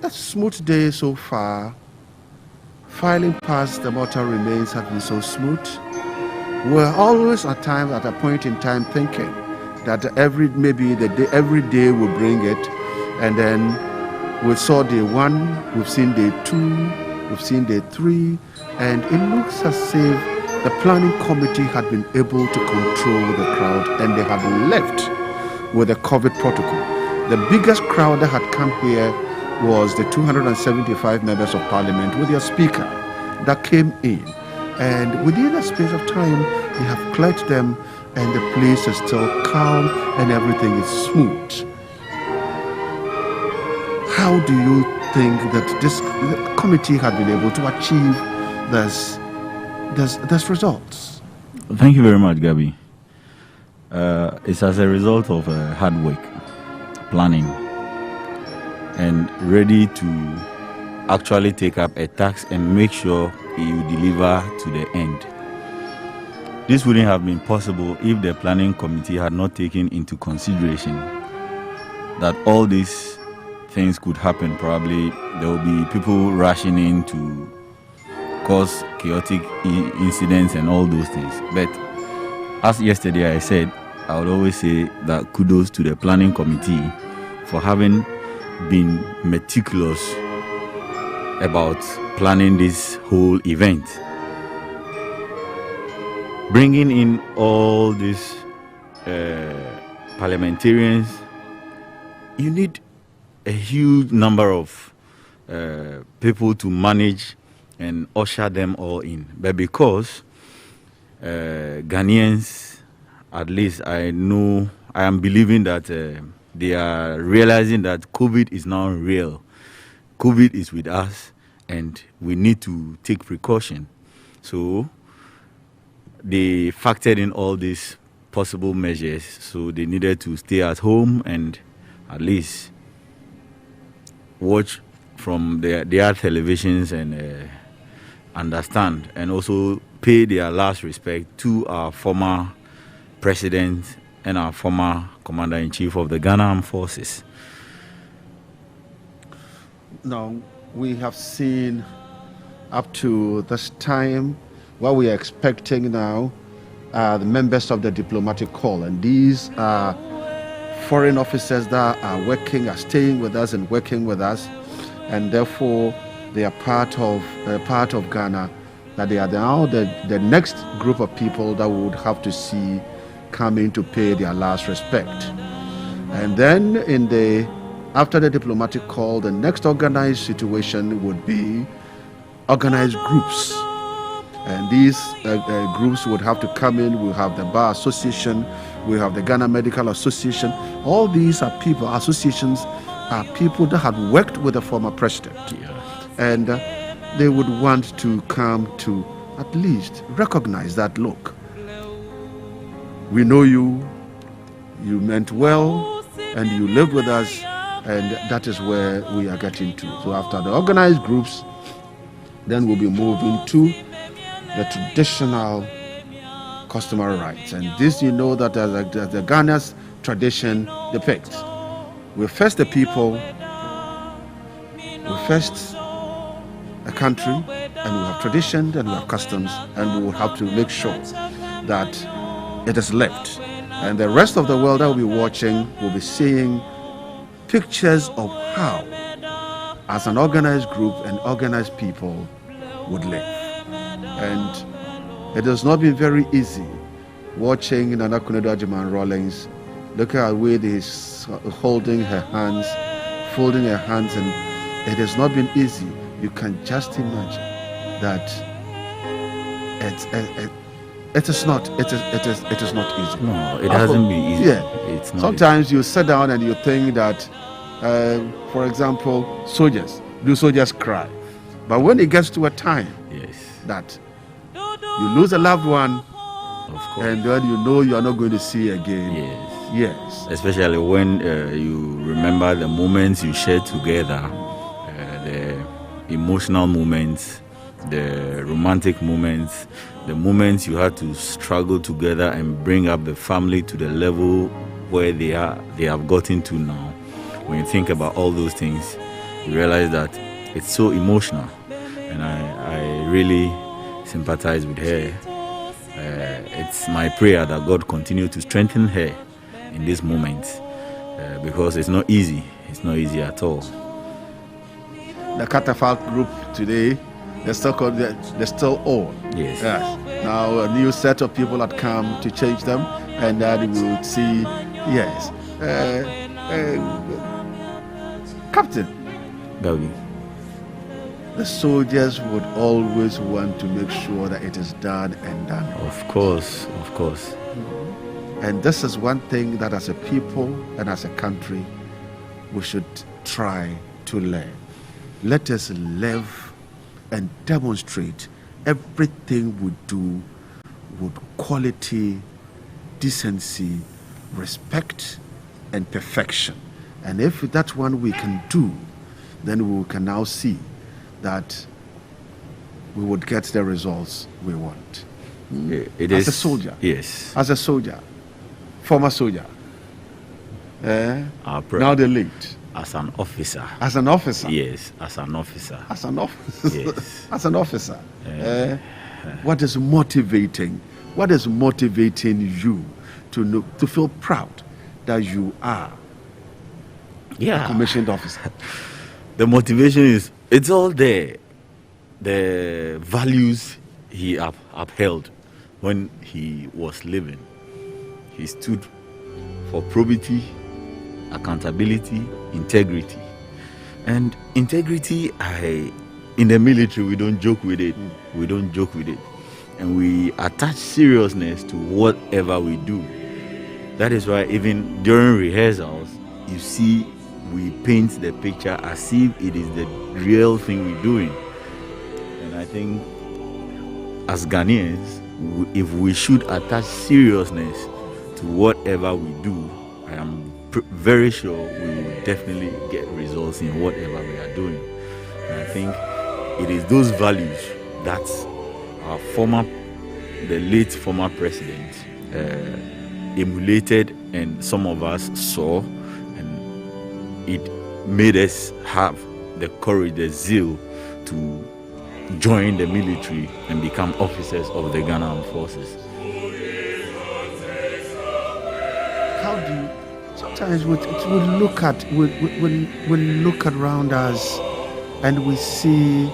a smooth day so far. Filing past the mortal remains have been so smooth. We're always at a point in time thinking that every day will bring it, and then we saw day 1, we've seen day 2, we've seen day 3, and it looks as if the planning committee had been able to control the crowd, and they had left with the COVID protocol. The biggest crowd that had come here was the 275 members of parliament with their speaker that came in. And within a space of time, they have cleared them, and the place is still calm and everything is smooth. How do you think that the committee had been able to achieve this results? Thank you very much, Gabi. It's as a result of hard work, planning, and ready to actually take up a task and make sure you deliver to the end. This wouldn't have been possible if the planning committee had not taken into consideration that all these things could happen. Probably there will be people rushing in to cause chaotic incidents and all those things. But as yesterday I said, I would always say that kudos to the planning committee for having been meticulous about planning this whole event. Bringing in all these parliamentarians, you need a huge number of people to manage and usher them all in. But because Ghanaians, at least I am believing that they are realizing that COVID is now real. COVID is with us, and we need to take precaution. So they factored in all these possible measures. So they needed to stay at home and at least watch from their televisions and understand, and also pay their last respect to our former president and our former commander-in-chief of the Ghana Armed Forces. Now, we have seen up to this time what we are expecting now the members of the diplomatic corps, and these are foreign officers that are staying with us and working with us, and therefore they are part of Ghana, that they are now the next group of people that we would have to see coming to pay their last respect. And then after the diplomatic call, the next organized situation would be organized groups. And these groups would have to come in. We have the Bar Association, we have the Ghana Medical Association. All these are people, associations are people that had worked with the former president. Yeah. And they would want to come to at least recognize that, look, we know you meant well, and you lived with us, and that is where we are getting to. So after the organized groups, then we'll be moving to the traditional customary rights. And this, you know, that the Ghana's tradition depicts. We first the people, we first a country, and we have tradition, and we have customs, and we will have to make sure that it is left. And the rest of the world that will be watching will be seeing pictures of how, as an organized group and organized people, would live. And it has not been very easy watching Nana Kunedo Rawlings. Look at the way he's holding her hands, folding her hands, and it has not been easy. You can just imagine that it is not easy. No, it hasn't been easy. Yeah. It's not Sometimes you sit down and you think that For example, soldiers. Do soldiers cry? But when it gets to a time that you lose a loved one, and then you know you are not going to see again. Yes. Especially when you remember the moments you shared together, the emotional moments, the romantic moments, the moments you had to struggle together and bring up the family to the level where they have gotten to now. When you think about all those things, you realize that it's so emotional, and I really sympathize with her. It's my prayer that God continue to strengthen her in this moment, because it's not easy. It's not easy at all. The catafalque group today, they're still on. Yes. Now a new set of people had come to change them, and that we would see. Yes. Captain. Gabi. The soldiers would always want to make sure that it is done and done. Of course. And this is one thing that as a people and as a country, we should try to learn. Let us live and demonstrate everything we do with quality, decency, respect, and perfection. And if that's one we can do, then we can now see that we would get the results we want. As a soldier. Yes. As a soldier. Former soldier. Now the late. As an officer. As an officer. Yes, as an officer. As an officer. Yes. As an officer. What is motivating? What is motivating you to feel proud that you are a commissioned officer? The motivation is, it's all there. The values he upheld when he was living. He stood for probity, accountability, integrity. And integrity, in the military, we don't joke with it. We don't joke with it. And we attach seriousness to whatever we do. That is why even during rehearsals, you see we paint the picture as if it is the real thing we're doing. And I think as Ghanaians, if we should attach seriousness to whatever we do, I am very sure we will definitely get results in whatever we are doing. And I think it is those values that the late former president emulated, and some of us saw, and it made us have the courage, the zeal to join the military and become officers of the Ghana Armed Forces. How do you, sometimes we look around us and we see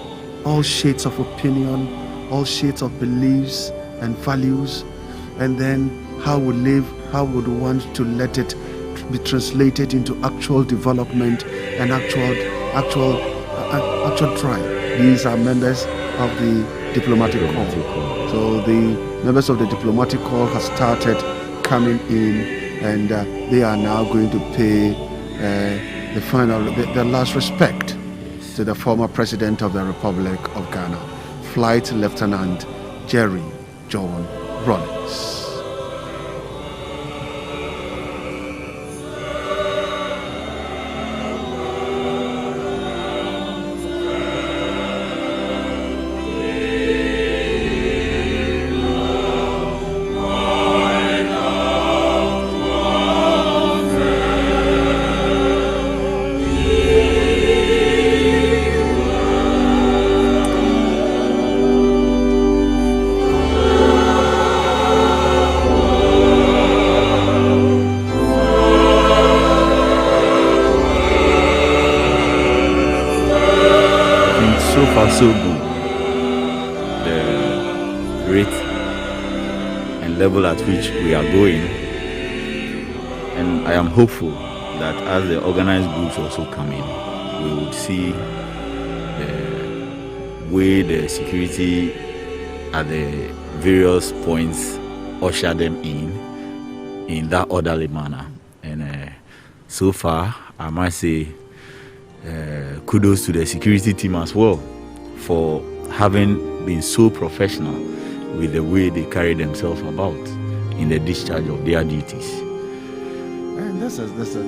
all shades of opinion, all shades of beliefs and values, and then how we live, how we would want to let it be translated into actual development and actual tribe. These are members of the diplomatic corps. So the members of the diplomatic corps have started coming in, and they are now going to pay the last respect to the former president of the Republic of Ghana, Flight Lieutenant Jerry John Rawlings. So good, the rate and level at which we are going, and I am hopeful that as the organized groups also come in, we would see the way the security at the various points usher them in that orderly manner. And so far, I must say kudos to the security team as well for having been so professional with the way they carry themselves about in the discharge of their duties. And this is a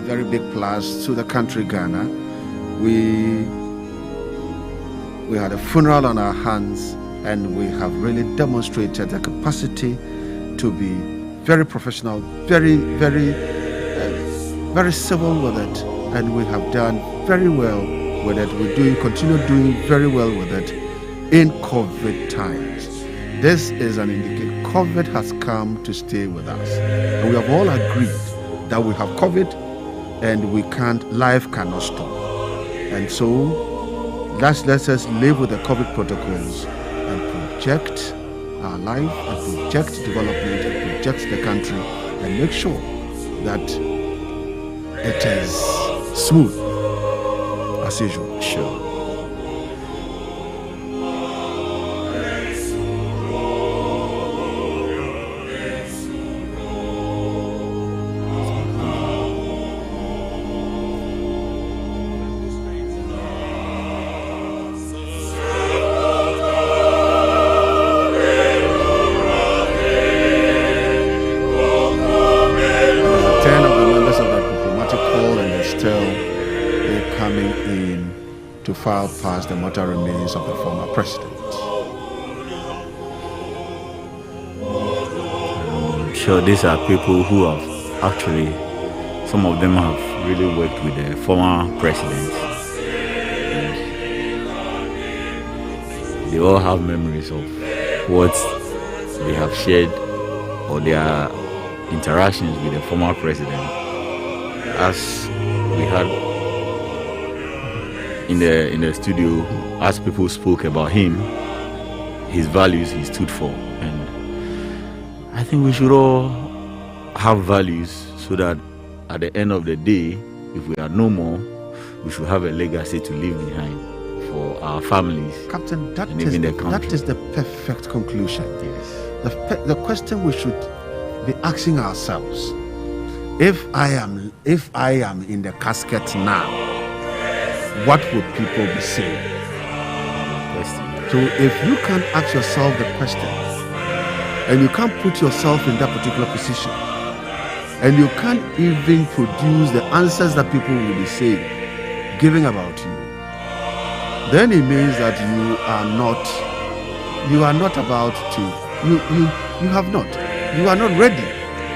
very big plus to the country Ghana. We had a funeral on our hands, and we have really demonstrated the capacity to be very professional, very civil with it, and we have done very well with it. We continue doing very well with it in COVID times. This is an indicator. COVID has come to stay with us, and we have all agreed that we have COVID, and life cannot stop. And so let us live with the COVID protocols and project our life and project development and project the country and make sure that it is smooth as usual. Sure. File past the mortal remains of the former president. I'm sure these are people who have actually, some of them have really worked with the former president. And they all have memories of what they have shared or their interactions with the former president. As we had in the studio, as people spoke about him, his values he stood for, and I think we should all have values so that at the end of the day, if we are no more, we should have a legacy to leave behind for our families. Captain, that is the perfect conclusion. Yes. The question we should be asking ourselves: if I am in the casket now, what would people be saying? So if you can't ask yourself the question, and you can't put yourself in that particular position, and you can't even produce the answers that people will be saying, giving about you, then it means that you are not ready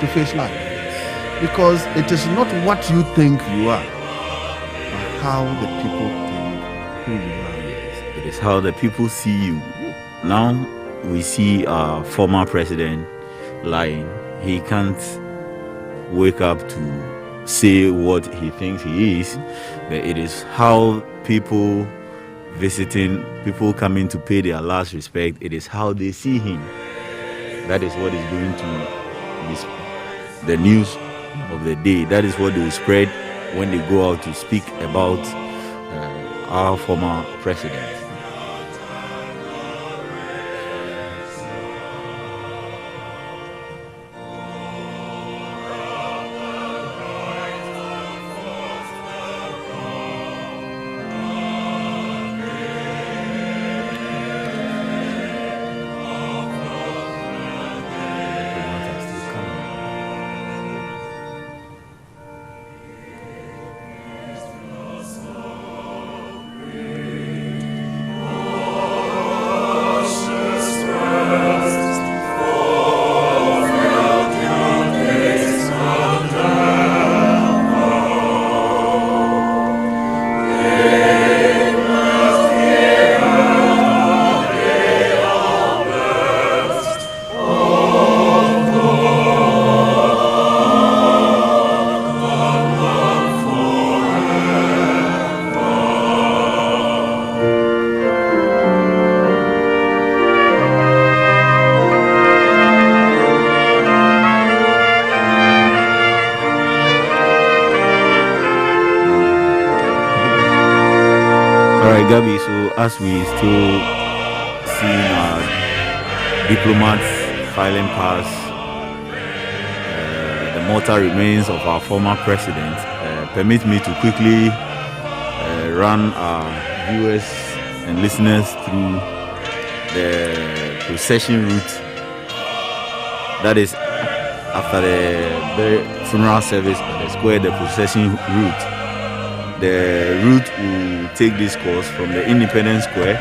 to face life, because it is not what you think you are, how the people think who you are. It is how the people see you. Now we see our former president lying. He can't wake up to say what he thinks he is, but it is how people visiting, people coming to pay their last respect, it is how they see him. That is what is going to be the news of the day. That is what they will spread when they go out to speak about our former president. Gabi, so as we still see our diplomats filing past the mortal remains of our former president, permit me to quickly run our viewers and listeners through the procession route. That is, after the funeral service at the square, the procession route. The route will take this course from the Independence Square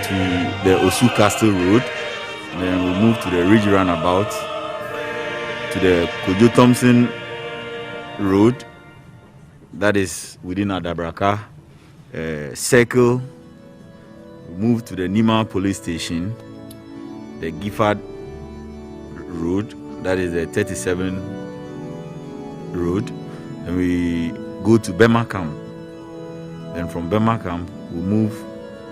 to the Osu Castle Road. Then we'll move to the Ridge Roundabout, to the Kojo Thompson Road, that is within Adabraka, Circle, move to the Nima Police Station, the Gifford Road, that is the 37 Road, and we go to Bema Camp. Then from Bema Camp, we move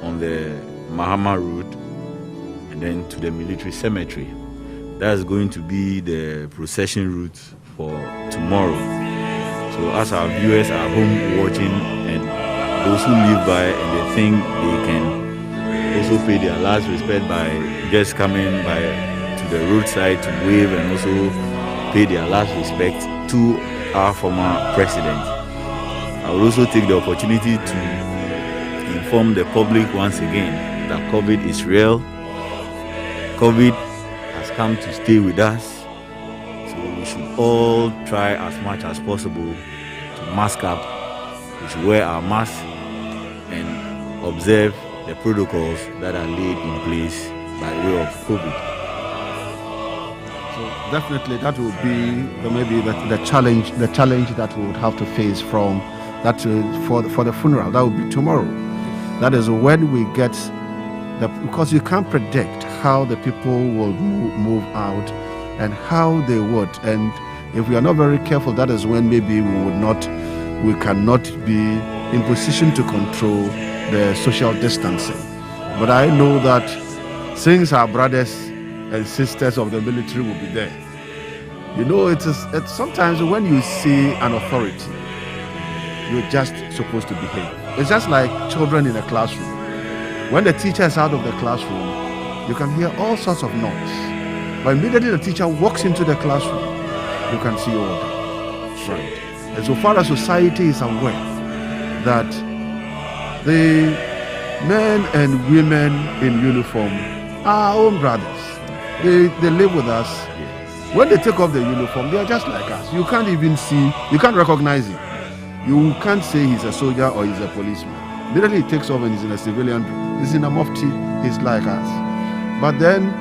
on the Mahama Road, and then to the military cemetery. That's going to be the procession route for tomorrow. So as our viewers are home watching, and those who live by and they think they can also pay their last respect by just coming by to the roadside to wave and also pay their last respect to our former president. I will also take the opportunity to inform the public once again that COVID is real. COVID has come to stay with us, so we should all try as much as possible to mask up. We should wear our masks and observe the protocols that are laid in place by way of COVID. So definitely that will be maybe the challenge that we would have to face from that for the funeral. That will be tomorrow. That is when we get because you can't predict how the people will move out and how they would. And if we are not very careful, that is when maybe we cannot be in position to control the social distancing. But I know that since our brothers and sisters of the military will be there, you know, it's sometimes when you see an authority, you're just supposed to behave. It's just like children in a classroom. When the teacher is out of the classroom, you can hear all sorts of noise. But immediately the teacher walks into the classroom, you can see order. Right. And so far as society is aware that the men and women in uniform are our own brothers. They live with us. Yes. When they take off the uniform, they are just like us. You can't even see, you can't recognize him. You can't say he's a soldier or he's a policeman. Immediately he takes off and he's in a civilian, he's in a mufti, he's like us. But then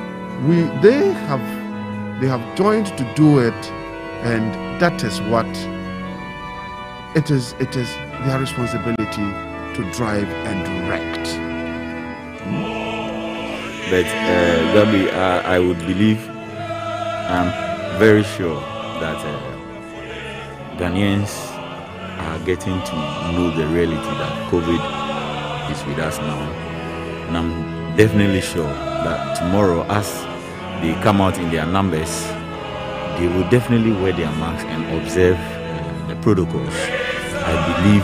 they have joined to do it, and that is what it is their responsibility to drive and direct. But Gabi, I would believe, I'm very sure that Ghanaians are getting to know the reality that COVID is with us now. And I'm definitely sure that tomorrow, as they come out in their numbers, they will definitely wear their masks and observe the protocols. I believe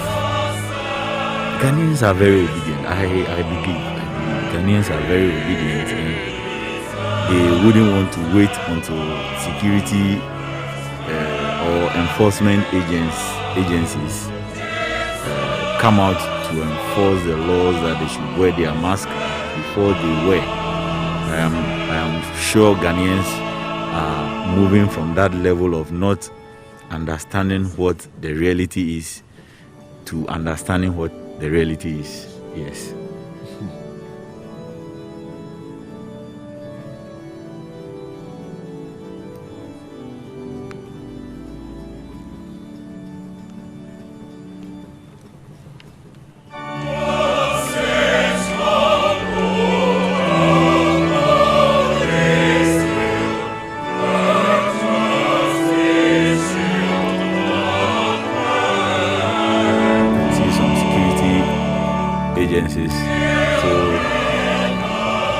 Ghanaians are very obedient. I believe Ghanaians are very obedient, and they wouldn't want to wait until security or enforcement agencies come out to enforce the laws that they should wear their mask before they wear. I am sure Ghanaians are moving from that level of not understanding what the reality is to understanding what the reality is. Yes.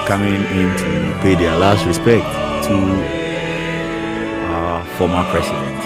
Coming in to pay their last respect to our former president.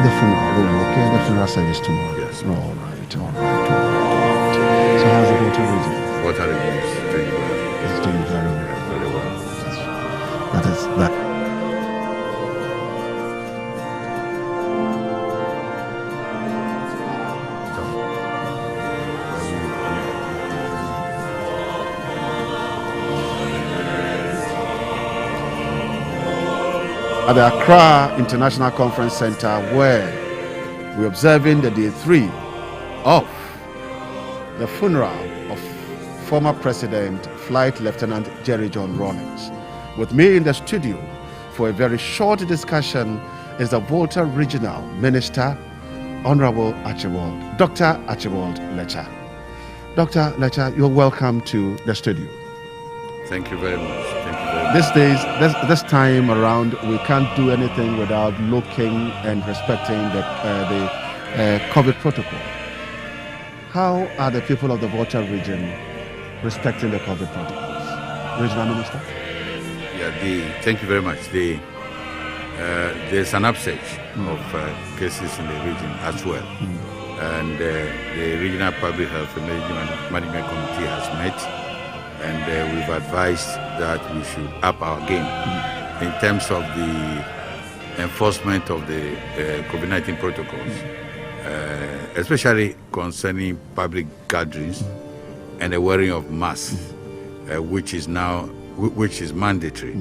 The funeral, okay, the funeral service tomorrow. Yes. All right. So how's the Volta region? What are the news? Doing well. It's doing very well. Very well. That is that. At the Accra International Conference Center, where we're observing the day 3 of the funeral of former President Flight Lieutenant Jerry John Rawlings. With me in the studio for a very short discussion is the Volta Regional Minister, Honorable Archibald, Dr. Archibald Letcher. Dr. Letcher, you're welcome to the studio. Thank you very much. This time around, we can't do anything without looking and respecting the COVID protocol. How are the people of the Volta region respecting the COVID protocols? Regional Minister? Yeah, thank you very much. There's an upsurge of cases in the region as well. And the Regional Public Health Management Committee has met, and we've advised that we should up our game in terms of the enforcement of the COVID-19 protocols, especially concerning public gatherings and the wearing of masks, which is mandatory.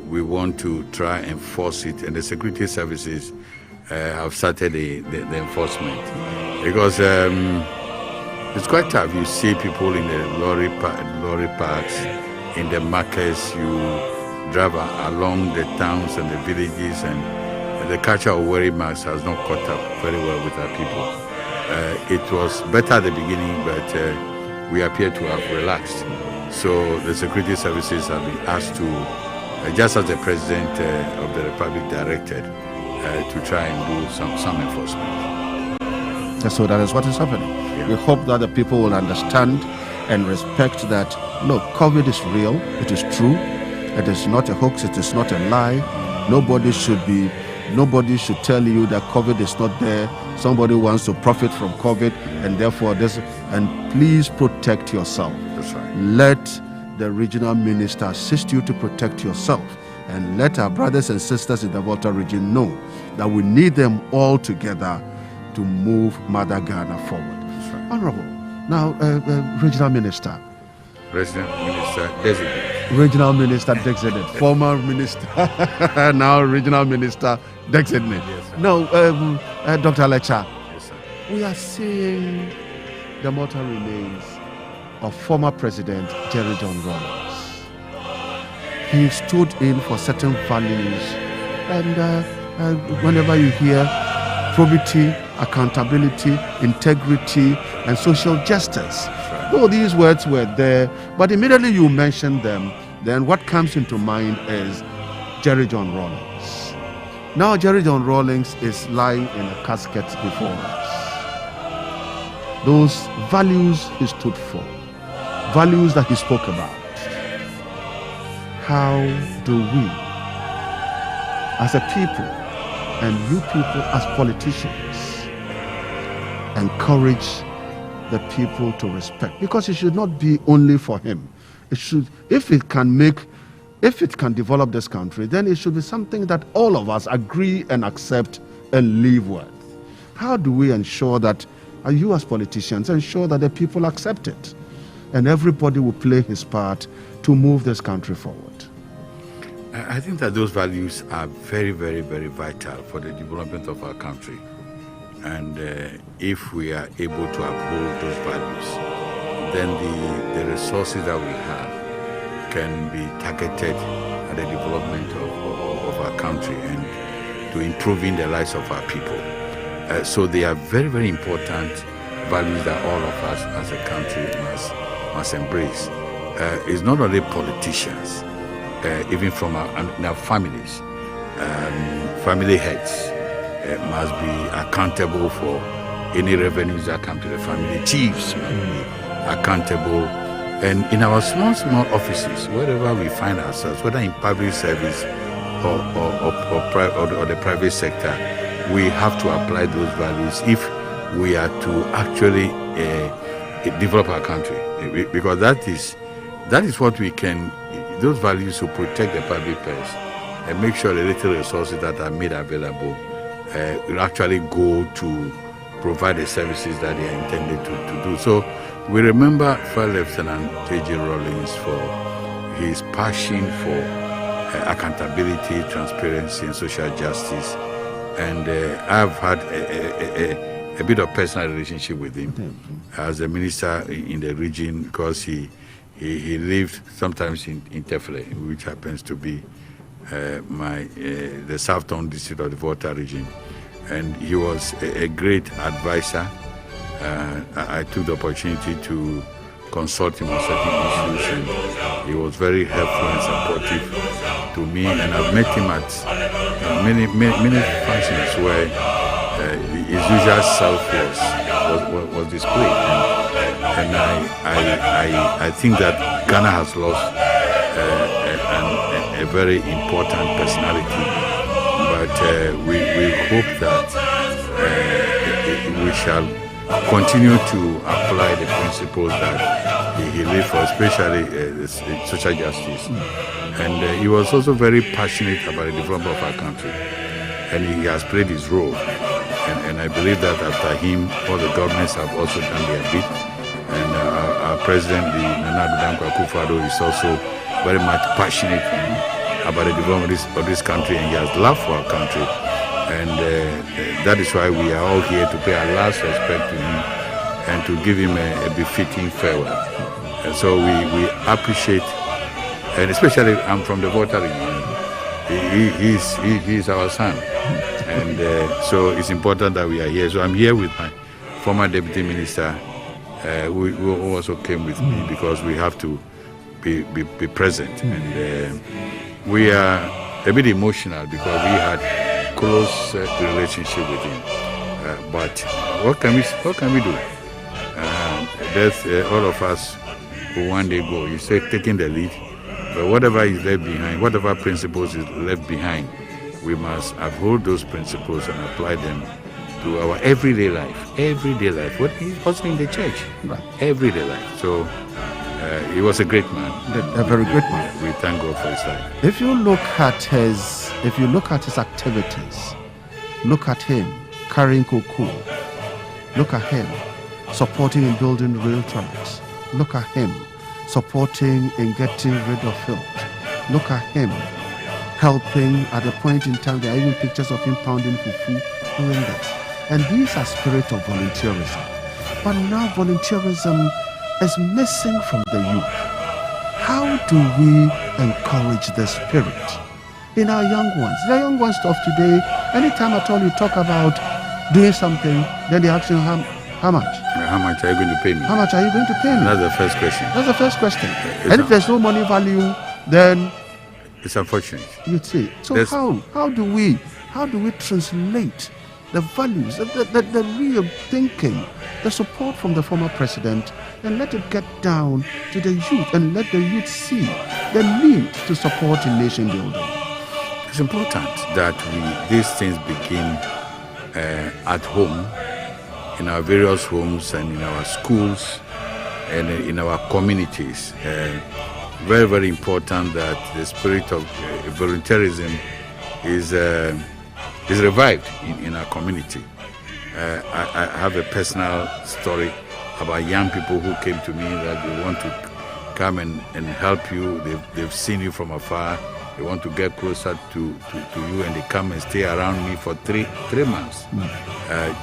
We want to try and enforce it, and the security services have started the enforcement, because it's quite tough. You see people in the lorry parks, in the markets. You drive along the towns and the villages, and the culture of wearing masks has not caught up very well with our people. It was better at the beginning, but we appear to have relaxed. So the security services have been asked to, just as the President of the Republic directed, to try and do some enforcement. So that is what is happening. We hope that the people will understand and respect that, look, COVID is real, it is true, it is not a hoax, it is not a lie. Nobody should tell you that COVID is not there. Somebody wants to profit from COVID, and therefore and please protect yourself. That's right. Let the regional minister assist you to protect yourself, and let our brothers and sisters in the Volta region know that we need them all together to move Mother Ghana forward. Right. Honorable, now Regional Minister. Regional Minister Designate. Regional Minister Designate. Former Minister, now Regional Minister Designate. Yes, now, Dr. Letcher, yes, sir. we are seeing the mortal remains of former President Jerry John Rawlings. He stood in for certain values, and whenever you hear probity, accountability, integrity, and social justice. Right. Though these words were there, but immediately you mention them, then what comes into mind is Jerry John Rawlings. Now Jerry John Rawlings is lying in a casket before us. Those values he stood for, values that he spoke about. How do we, as a people, and you people as politicians, encourage the people to respect? Because it should not be only for him. It should, if it can develop this country, then it should be something that all of us agree and accept and live with. How do we ensure that, you as politicians, ensure that the people accept it, and everybody will play his part to move this country forward? I think that those values are very, very, very vital for the development of our country. And if we are able to uphold those values, then the resources that we have can be targeted at the development of our country and to improving the lives of our people. So they are very, very important values that all of us as a country must embrace. It's not only politicians, even from our families, family heads must be accountable for any revenues that come to the family. Chiefs must be accountable. And in our small offices, wherever we find ourselves, whether in public service or the private sector, we have to apply those values if we are to actually develop our country, because that is what we can. Those values will protect the public purse and make sure the little resources that are made available will actually go to provide the services that they are intended to do. So we remember First Lieutenant J.J. Rawlings for his passion for accountability, transparency, and social justice. And I've had a bit of personal relationship with him as a minister in the region, because he lived sometimes in Tefle, which happens to be the southern district of the Volta region. And he was a great advisor. I took the opportunity to consult him on certain issues, and he was very helpful and supportive to me. And I've met him at many functions where his usual self was displayed. And I think that Ghana has lost a very important personality, but we hope that we shall continue to apply the principles that he lived for, especially social justice. And he was also very passionate about the development of our country, and he has played his role. And I believe that after him, all the governments have also done their bit. And our president, the Nana Addo Akufo-Addo, is also very much passionate about the development of this country, and he has love for our country. And that is why we are all here to pay our last respect to him and to give him a befitting farewell. And so we appreciate, and especially I'm from the Volta region. He's our son. And so it's important that we are here. So I'm here with my former deputy minister, who also came with me, because we have to be present. And we are a bit emotional because we had close relationship with him. But what can we do? There's all of us who one day go. You say taking the lead, but whatever is left behind, whatever principles is left behind, we must uphold those principles and apply them to our everyday life. Everyday life. What he's also in the church. Right. Everyday life. So he was a great man. A very great man. We thank God for his life. If you look at his activities, look at him carrying cocoa, look at him supporting in building rail tracks, look at him supporting in getting rid of filth, look at him helping at a point in time. There are even pictures of him pounding fufu doing this. And these are spirit of volunteerism. But now volunteerism is missing from the youth. How do we encourage the spirit in our young ones? The young ones of today, anytime at all you talk about doing something, then they ask you, how much? How much are you going to pay me? How much are you going to pay me? That's the first question. That's the first question. And if there's no money value, then it's unfortunate. You see. So how do we translate the values, the real thinking, the support from the former president, and let it get down to the youth, and let the youth see the need to support in nation building? It's important that these things begin at home, in our various homes and in our schools and in our communities. Very, very important that the spirit of volunteerism is revived in our community. I have a personal story about young people who came to me that they want to come and help you. They've seen you from afar. They want to get closer to you, and they come and stay around me for three months,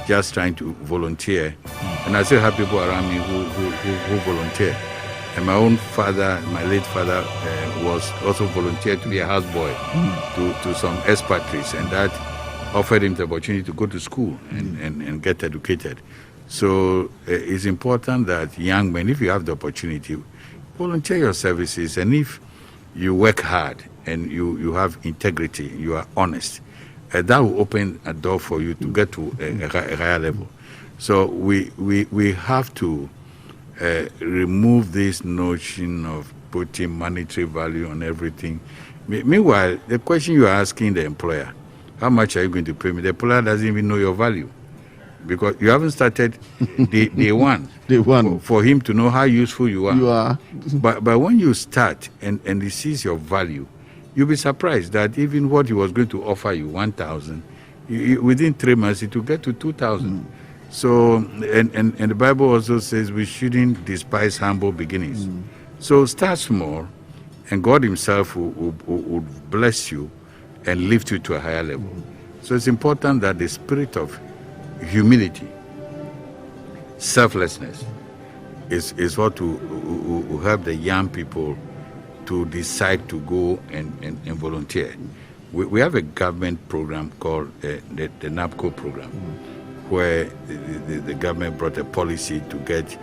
just trying to volunteer. And I still have people around me who volunteer. And my own father, my late father, was also volunteered to be a houseboy to some expatriates, and that offered him the opportunity to go to school and get educated. So it's important that young men, if you have the opportunity, volunteer your services, and if you work hard and you have integrity, you are honest, that will open a door for you to get to a higher level. So we have to remove this notion of putting monetary value on everything. Meanwhile, the question you are asking the employer, how much are you going to pay me? The employer doesn't even know your value because you haven't started day one. Day one. For him to know how useful you are. You are. But when you start and he sees your value, you'll be surprised that even what he was going to offer you, 1,000, within 3 months it will get to 2,000. So, and the Bible also says we shouldn't despise humble beginnings. So start small, and God himself will bless you and lift you to a higher level. So it's important that the spirit of humility, selflessness, is what will help the young people to decide to go and volunteer. We have a government program called the NAPCO program, where the government brought a policy to get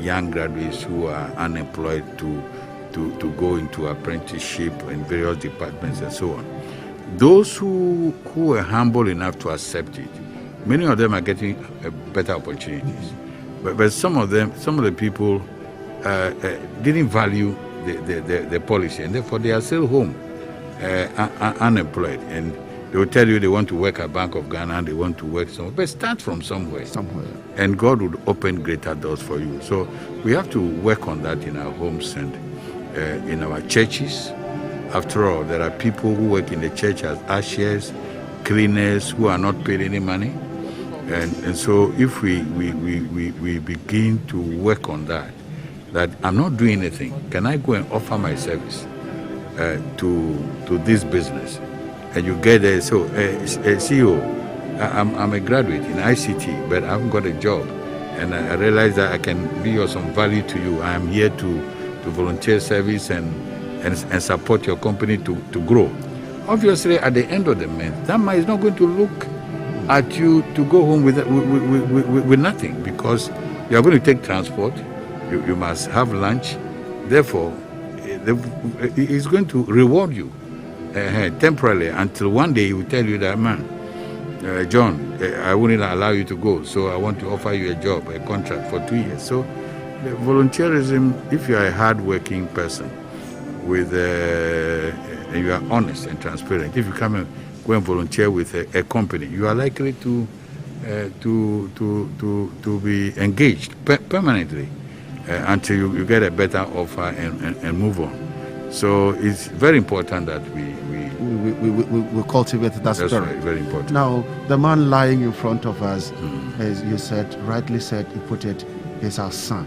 young graduates who are unemployed to go into apprenticeship in various departments and so on. Those who are humble enough to accept it, many of them are getting better opportunities. But some of the people didn't value the policy, and therefore they are still home, unemployed. And they will tell you they want to work at Bank of Ghana, they want to work somewhere. But start from somewhere. And God would open greater doors for you. So we have to work on that in our homes and in our churches. After all, there are people who work in the church as ushers, cleaners, who are not paid any money. And so if we begin to work on that I'm not doing anything, can I go and offer my service to this business? And you get there, so CEO, I'm a graduate in ICT, but I haven't got a job. And I realize that I can be of some value to you. I am here to volunteer service and support your company to grow. Obviously, at the end of the month, that man is not going to look at you to go home with nothing, because you are going to take transport, you must have lunch. Therefore, he's going to reward you temporarily until one day he will tell you that, man, John, I wouldn't allow you to go, so I want to offer you a job, a contract for 2 years. So the volunteerism, if you are a hard-working person and you are honest and transparent, if you come and go and volunteer with a company, you are likely to be engaged permanently until you get a better offer and move on. So it's very important that we cultivate that spirit. That's right, very important. Now, the man lying in front of us, as you said, rightly said, you put it, is our son.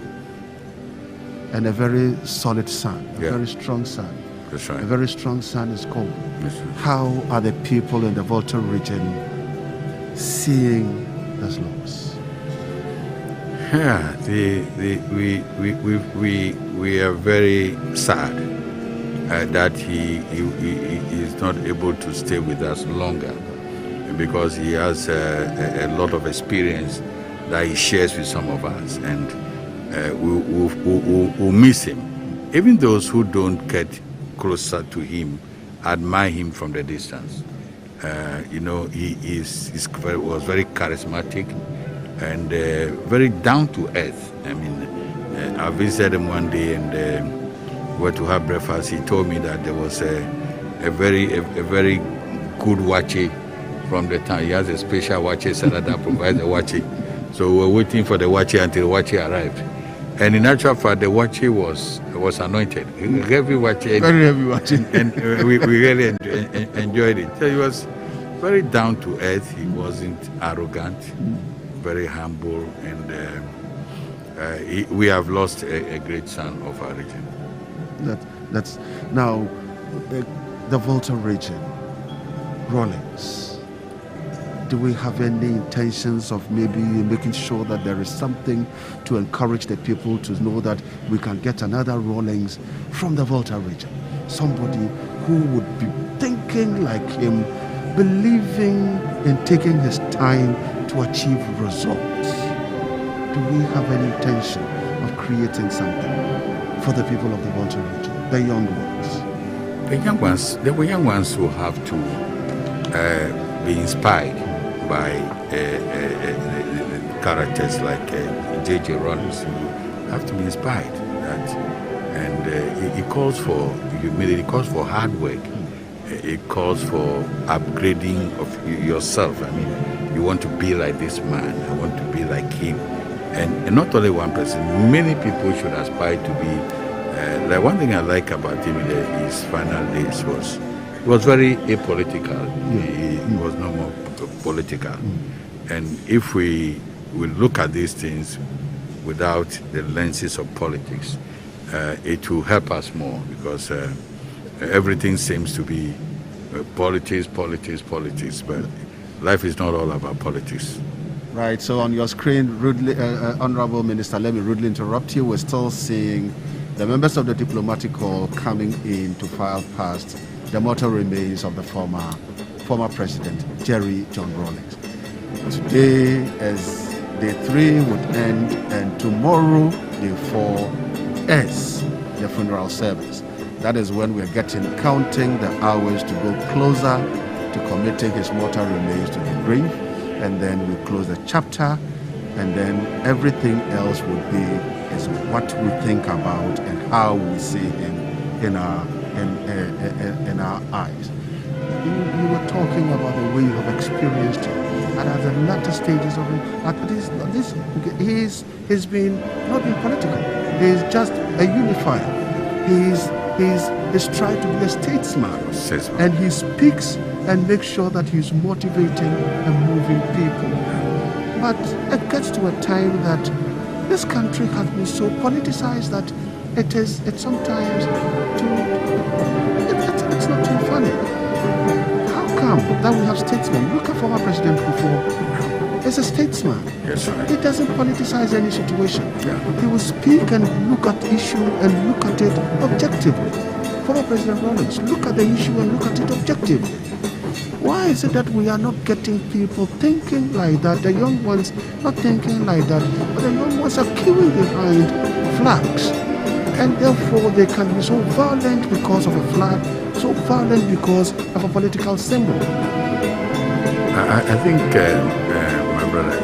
And a very solid son, a very strong son. That's right. A very strong son is called. That's right. How are the people in the Volta region seeing this loss? Yeah, we are very sad that he is not able to stay with us longer, because he has a lot of experience that he shares with some of us, and we'll miss him. Even those who don't get closer to him admire him from the distance. He was very charismatic and very down to earth. I mean, I visited him one day and we were to have breakfast. He told me that there was a very good wache from the town. He has a special wache seller that provides the wache. So we were waiting for the wache until the wache arrived. And in actual fact, the wache was anointed. Heavy wache. Very heavy wache. And we really enjoyed it. So he was very down to earth. He wasn't arrogant, very humble, and we have lost a great son of our region. That's now the Volta region, Rawlings. Do we have any intentions of maybe making sure that there is something to encourage the people to know that we can get another Rawlings from the Volta region? Somebody who would be thinking like him, believing in taking his time to achieve results. Do we have any intention of creating something for the people of the Volta region, the young ones? The young ones will have to be inspired by characters like J.J. Rawlings. You have to be inspired. And it calls for humility, it calls for hard work, it calls for upgrading of yourself. I mean, you want to be like this man, I want to be like him. And not only one person, many people should aspire to be. Like one thing I like about him in his final days was he was very apolitical. He was no more political. And if we look at these things without the lenses of politics, it will help us more, because everything seems to be politics, but life is not all about politics. Right, so on your screen, rudely, Honorable Minister, let me rudely interrupt you. We're still seeing the members of the diplomatic corps coming in to file past the mortal remains of the former president, Jerry John Rawlings. Today, as day 3 would end, and tomorrow, day 4, is the funeral service. That is when we're counting the hours to go closer to committing his mortal remains to the grave. And then we close the chapter, and then everything else would be is what we think about and how we see him in our eyes. You were talking about the way you have experienced him, and at the latter stages of it, he's not been political. He's just a unifier. He's tried to be a statesman, and he speaks and make sure that he's motivating and moving people. But it gets to a time that this country has been so politicized that it's sometimes it's not too funny. How come that we have statesmen? Look at former President before. He's a statesman. Yes, right. He doesn't politicize any situation. Yeah. He will speak and look at issue and look at it objectively. Former President Rawlings, look at the issue and look at it objectively. Why is it that we are not getting people thinking like that, the young ones not thinking like that, but the young ones are queuing behind flags, and therefore they can be so violent because of a flag, so violent because of a political symbol? I think, my brother,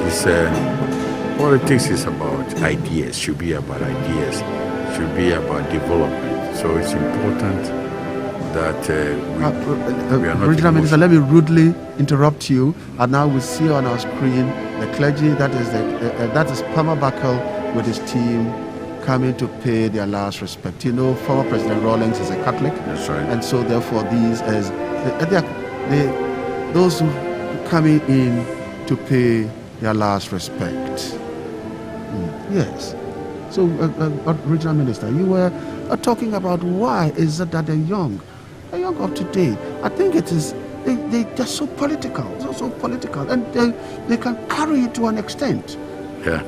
politics is about ideas, should be about ideas, should be about development. So it's important that we are not... Regional Minister, let me rudely interrupt you. And now we see on our screen the clergy, that is Palmer Buckle with his team coming to pay their last respect. You know, former President Rawlings is a Catholic. That's right. And so therefore these as those who coming in to pay their last respect. Yes. So, Regional Minister, you were talking about why is it that the young of today, I think it is, they're so political, and they can carry it to an extent. Yeah,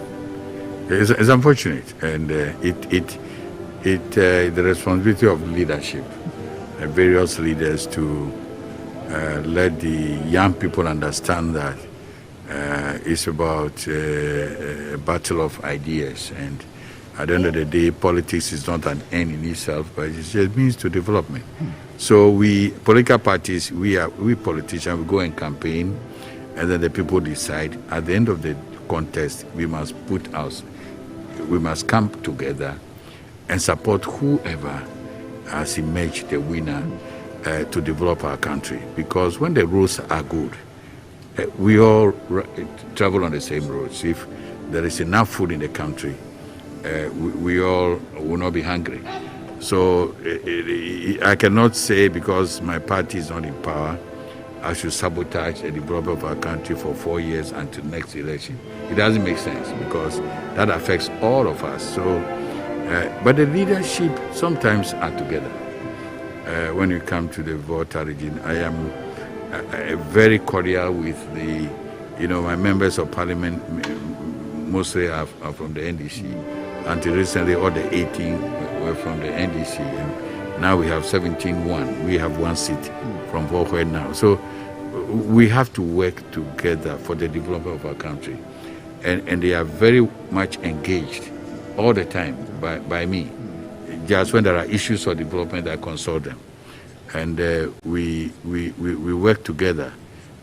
it's unfortunate, and the responsibility of leadership, various leaders, to let the young people understand that it's about a battle of ideas, and at the end of the day, politics is not an end in itself, but it just means to development. So we political parties, we politicians, we go and campaign, and then the people decide. At the end of the contest, we must come together and support whoever has emerged the winner to develop our country. Because when the roads are good, we all travel on the same roads. If there is enough food in the country, we all will not be hungry. So I cannot say because my party is not in power, I should sabotage the development of our country for 4 years until next election. It doesn't make sense because that affects all of us. So, but the leadership sometimes are together. When you come to the Volta region, I am very cordial with my members of parliament. Mostly are from the NDC. Until recently, all the 18 were from the NDC. And now we have 17-1. We have one seat from Volta now. So we have to work together for the development of our country. And they are very much engaged all the time by me. Just when there are issues for development, I consult them. And we work together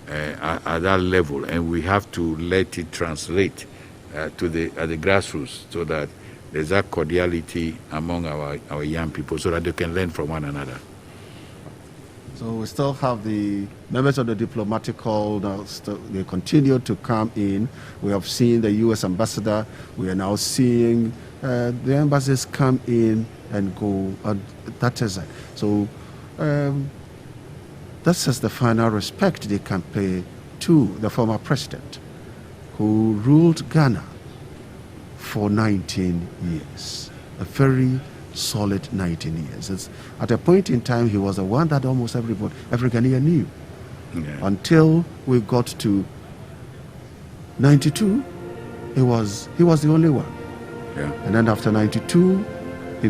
at that level, and we have to let it translate at the grassroots, so that there's that cordiality among our young people, so that they can learn from one another. So we still have the members of the diplomatic corps. They continue to come in. We have seen the U.S. ambassador. We are now seeing the embassies come in and go. That is it. So this is the final respect they can pay to the former president who ruled Ghana for 19 years. A very solid 19 years. At a point in time, he was the one that almost every Ghanaian knew. Yeah. Until we got to 92, he was the only one. Yeah. And then after 92, he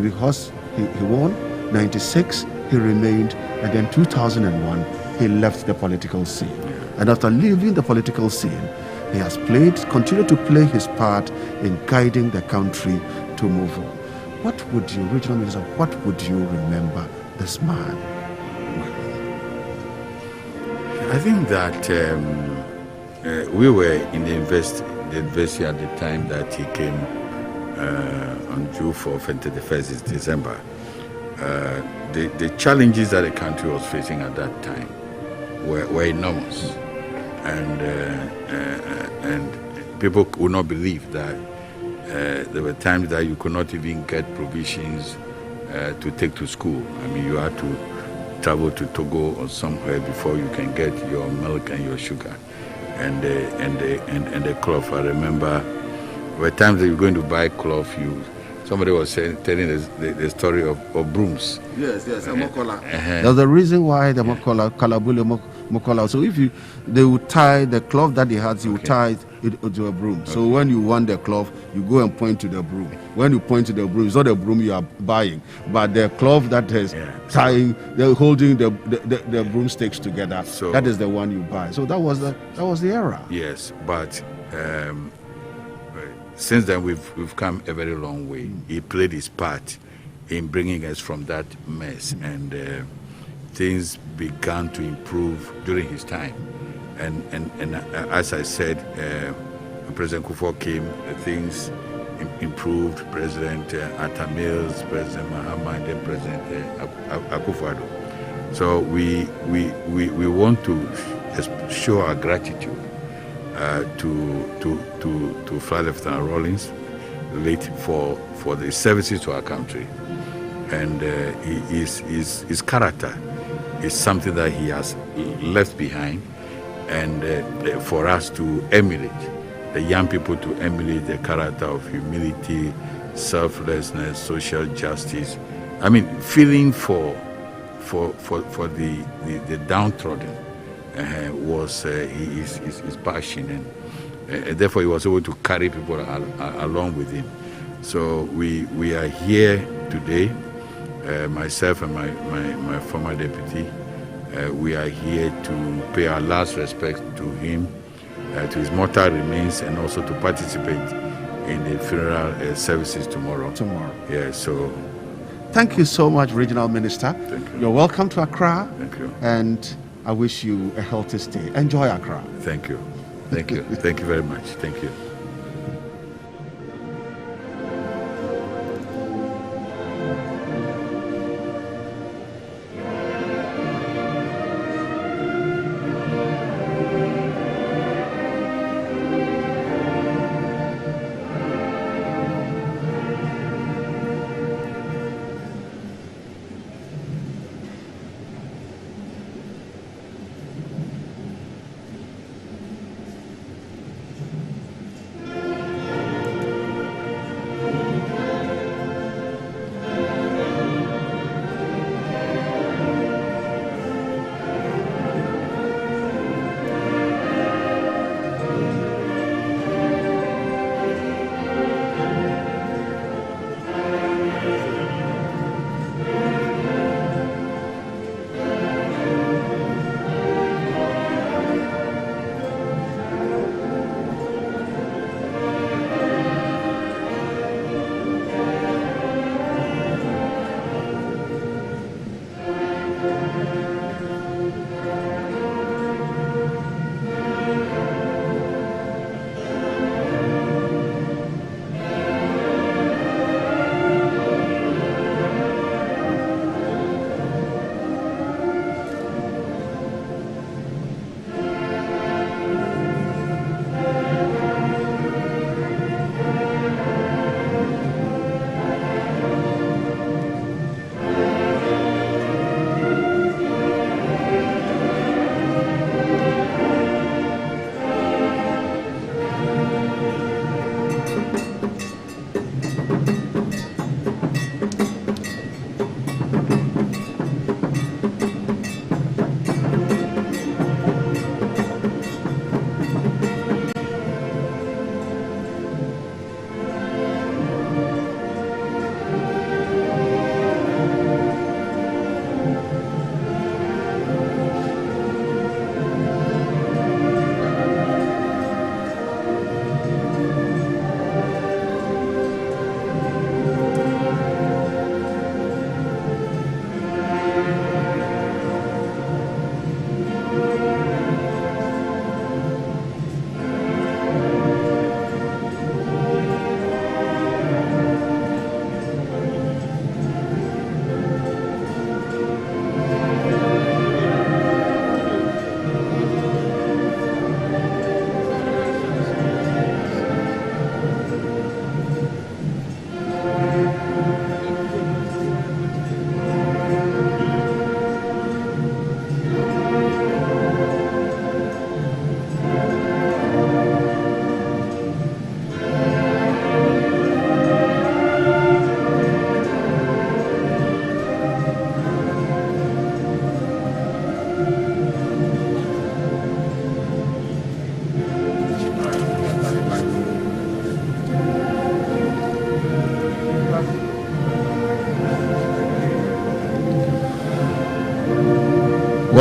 won. 96, he remained. And then 2001, he left the political scene. Yeah. And after leaving the political scene, he has continued to play his part in guiding the country to move on. What would you, regional minister, what would you remember this man with? I think that we were in the university at the time that he came on June 4th and 31st December. The challenges that the country was facing at that time were enormous. And people would not believe that there were times that you could not even get provisions to take to school. I mean, you had to travel to Togo or somewhere before you can get your milk and your sugar and the cloth. I remember there were times that you were going to buy cloth, somebody was telling the story of brooms. Yes, Mokola. That's the reason why the Mokola, Kalabule Mokola. So if they would tie the cloth that they had, you would tie it to a broom. Okay. So when you want the cloth, you go and point to the broom. When you point to the broom, it's not the broom you are buying, but the cloth that is tying, they're holding the broomsticks together. So that is the one you buy. So that was the era. Yes, but since then we've come a very long way. He played his part in bringing us from that mess, and things began to improve during his time. And as I said, President Kufuor came, things improved. President Atta Mills, President Mahama, and then President Akufo-Addo. So we want to show our gratitude to Flight Lieutenant Rawlings, late for the services to our country, and his character is something that he has left behind, and for us to emulate, the young people to emulate the character of humility, selflessness, social justice. I mean, feeling for the downtrodden was his passion, and therefore he was able to carry people along with him. So we are here today, myself and my former deputy. We are here to pay our last respect to him, to his mortal remains, and also to participate in the funeral services tomorrow. Yeah, so. Thank you so much, Regional Minister. Thank you. You're welcome to Accra. Thank you. And I wish you a healthy stay. Enjoy Accra. Thank you. Thank you. Thank you very much. Thank you.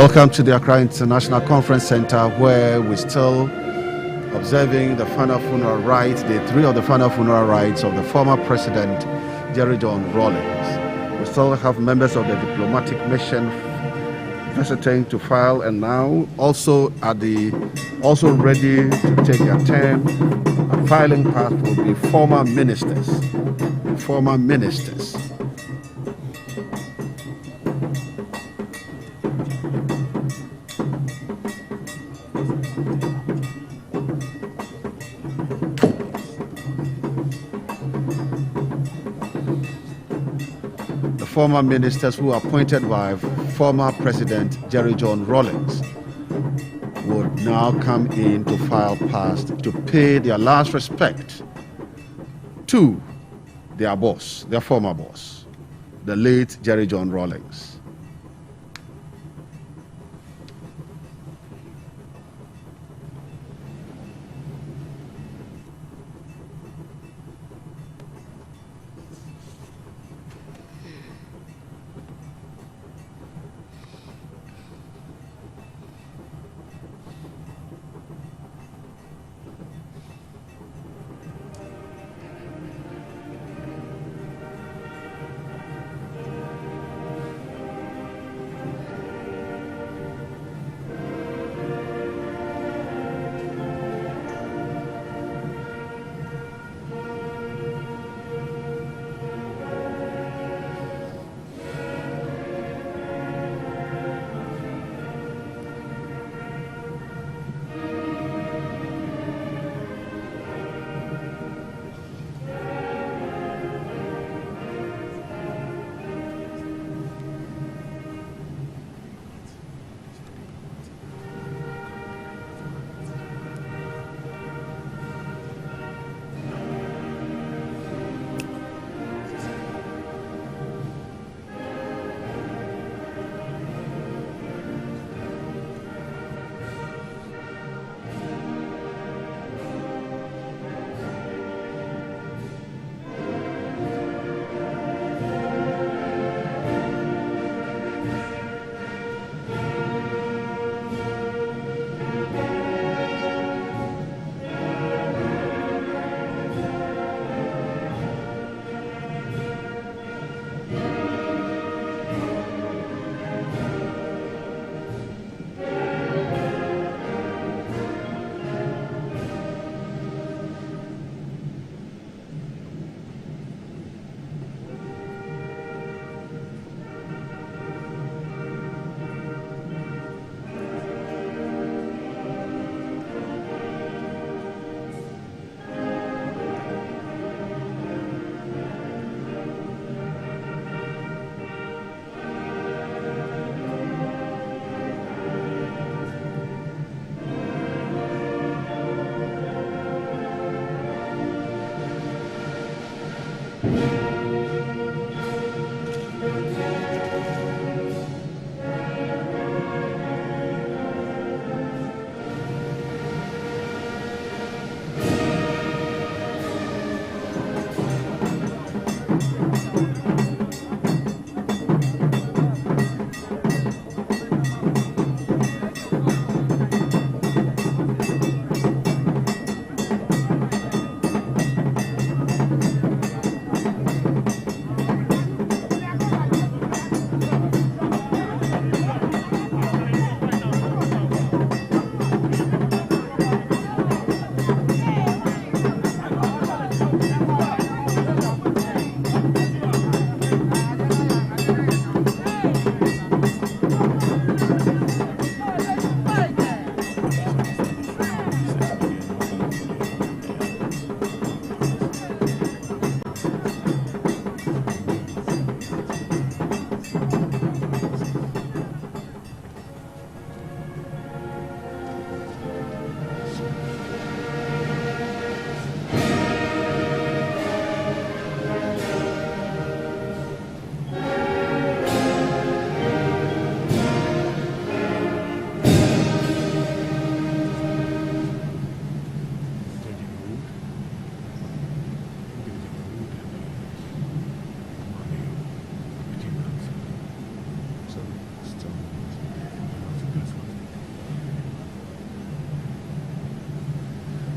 Welcome to the Accra International Conference Center, where we're still observing the final funeral rites, day 3 of the final funeral rites of the former president, Jerry John Rawlings. We still have members of the diplomatic mission visiting to file, and now also ready to take their turn. A filing path will be former ministers. Former ministers. Former ministers who are appointed by former President Jerry John Rawlings would now come in to file past to pay their last respect to their boss, their former boss, the late Jerry John Rawlings.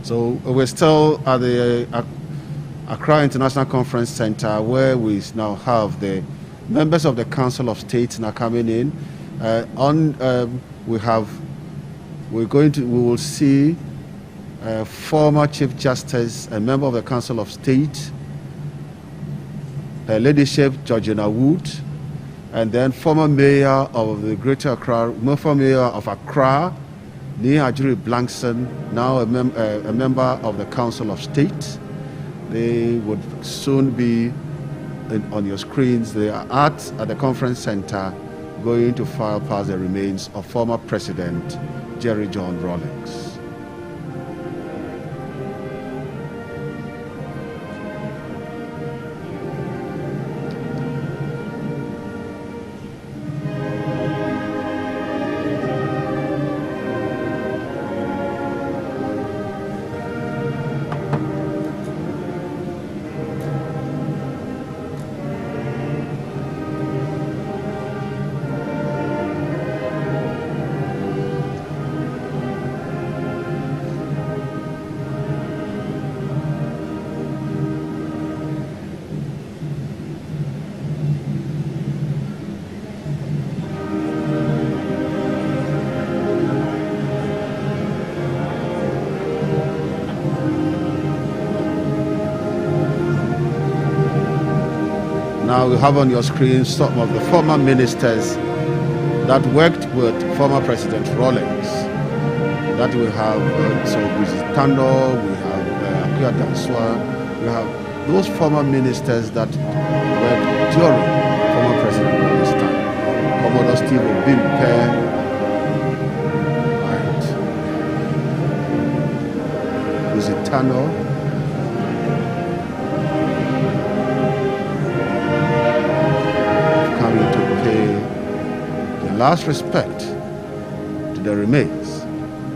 So we're still at the Accra International Conference Center, where we now have the members of the Council of State now coming in. We will see former Chief Justice, a member of the Council of State, Her Ladyship Georgina Wood, and then former Mayor of the Greater Accra, former Mayor of Accra, Nia Ajuri Blankson, now a member of the Council of State. They would soon be on your screens. They are at the conference center going to file past the remains of former President Jerry John Rawlings. Now we have on your screen some of the former ministers that worked with former President Rawlings. That we have Tano, we have Akuya Danswa, we have those former ministers that worked during former President Rawlings' time. Commodore Steve Obimpe, and Tano. Last respect to the remains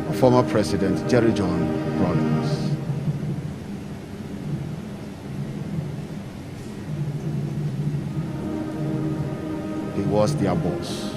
of former President Jerry John Rawlings. He was their boss.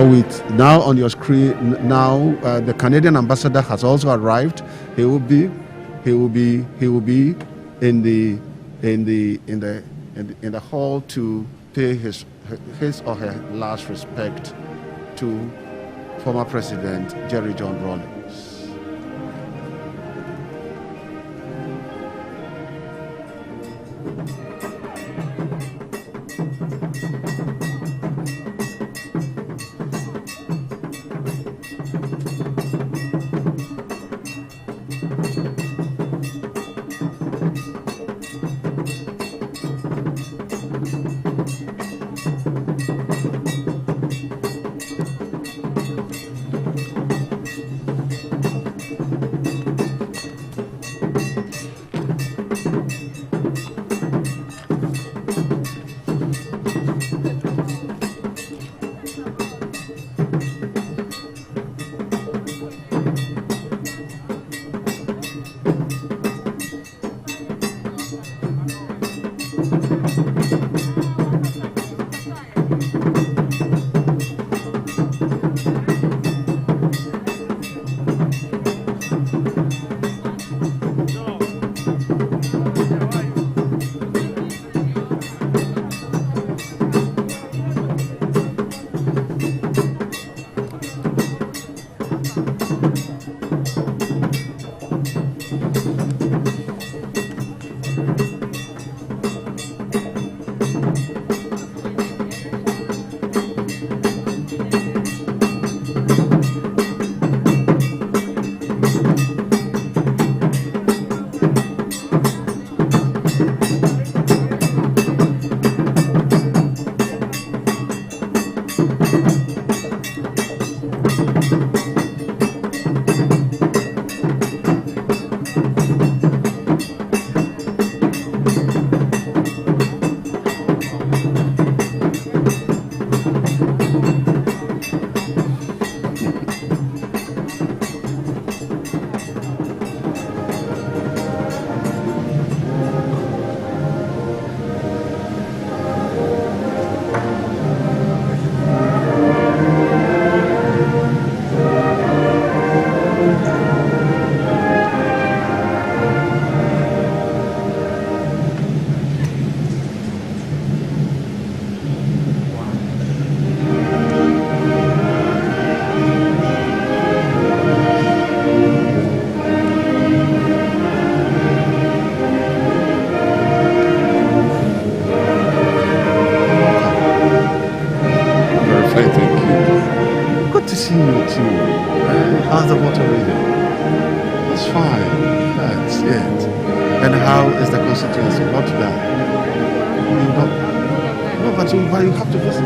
now on your screen now, the Canadian ambassador has also arrived. He will be in the hall to pay his or her last respect to former President Jerry John Rawlings. How's the water reading? It's fine. That's it. And how is the constituency? Not bad. No, but you have to visit.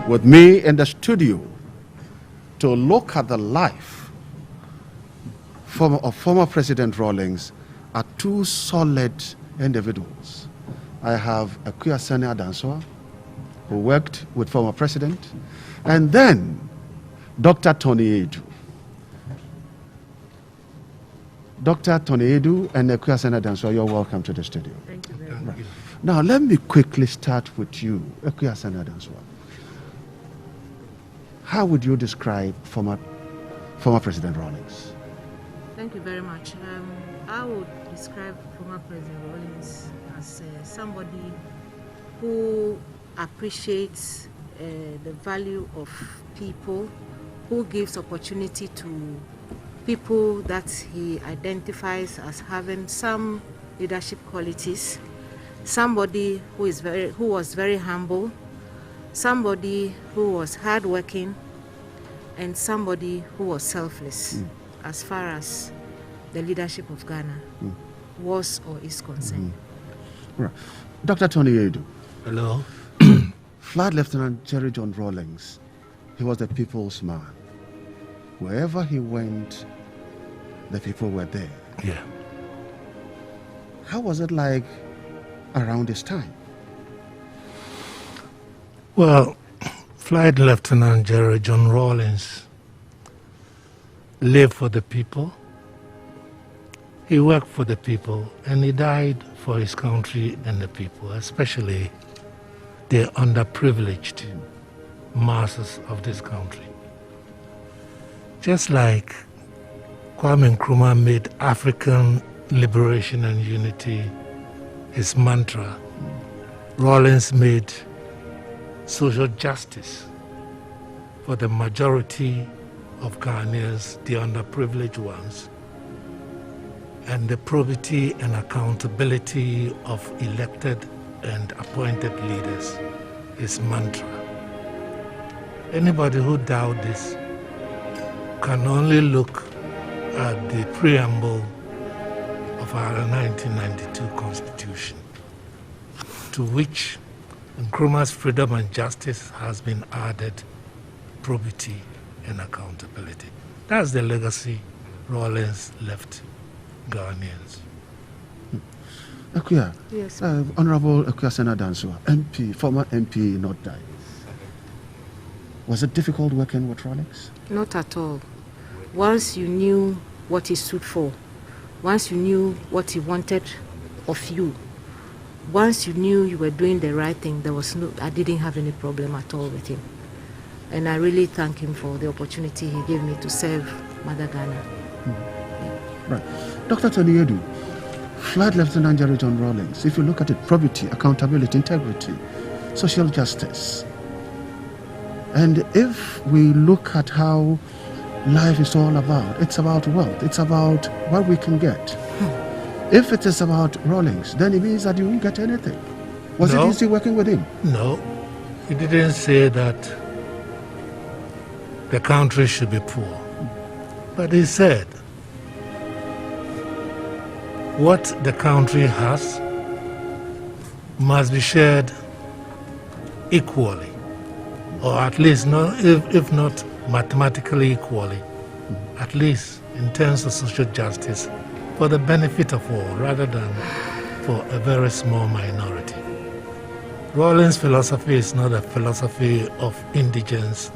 With me in the studio to look at the life of former President Rawlings are two solid individuals. I have Akuyasene Adanswa, who worked with former president, and then Dr. Tony Edu. Dr. Tony Edu and Akuyasene Adanswa, you're welcome to the studio. Thank you very much. Now, let me quickly start with you, Akuyasene Adanswa. How would you describe former President Rawlings? Thank you very much. I would describe former President Rawlings as somebody who appreciates the value of people, who gives opportunity to people that he identifies as having some leadership qualities, somebody who was very humble, somebody who was hardworking, and somebody who was selfless as far as the leadership of Ghana was or is concerned. Right. Dr. Tony Edu. Hello. Flight Lieutenant Jerry John Rawlings, he was the people's man. Wherever he went, the people were there. Yeah. How was it like around this time? Well, Flight Lieutenant Jerry John Rawlings lived for the people. He worked for the people, and he died for his country and the people, especially the underprivileged masses of this country. Just like Kwame Nkrumah made African liberation and unity his mantra, Rawlings made social justice for the majority of Ghanaians, the underprivileged ones, and the probity and accountability of elected and appointed leaders his mantra. Anybody who doubts this can only look at the preamble of our 1992 Constitution, to which Nkrumah's freedom and justice has been added probity and accountability. That's the legacy Rawlings left Ghanaians. Akuya, Yes. Honorable Akuyasene Adanswa, MP, former MP, not died. Was it difficult working with Rawlings? Not at all. Once you knew what he stood for, once you knew what he wanted of you, once you knew you were doing the right thing, I didn't have any problem at all with him. And I really thank him for the opportunity he gave me to serve Mother Ghana. Right. Dr. Tony Edu, Flight Lieutenant Jerry John Rawlings, if you look at it, probity, accountability, integrity, social justice. And if we look at how life is all about, it's about wealth, it's about what we can get. If it is about Rawlings, then it means that you won't get anything. Was it easy working with him? No, he didn't say that the country should be poor. But he said, what the country has must be shared equally, or at least, if not mathematically equally, at least in terms of social justice, for the benefit of all, rather than for a very small minority. Rawlings' philosophy is not a philosophy of indigence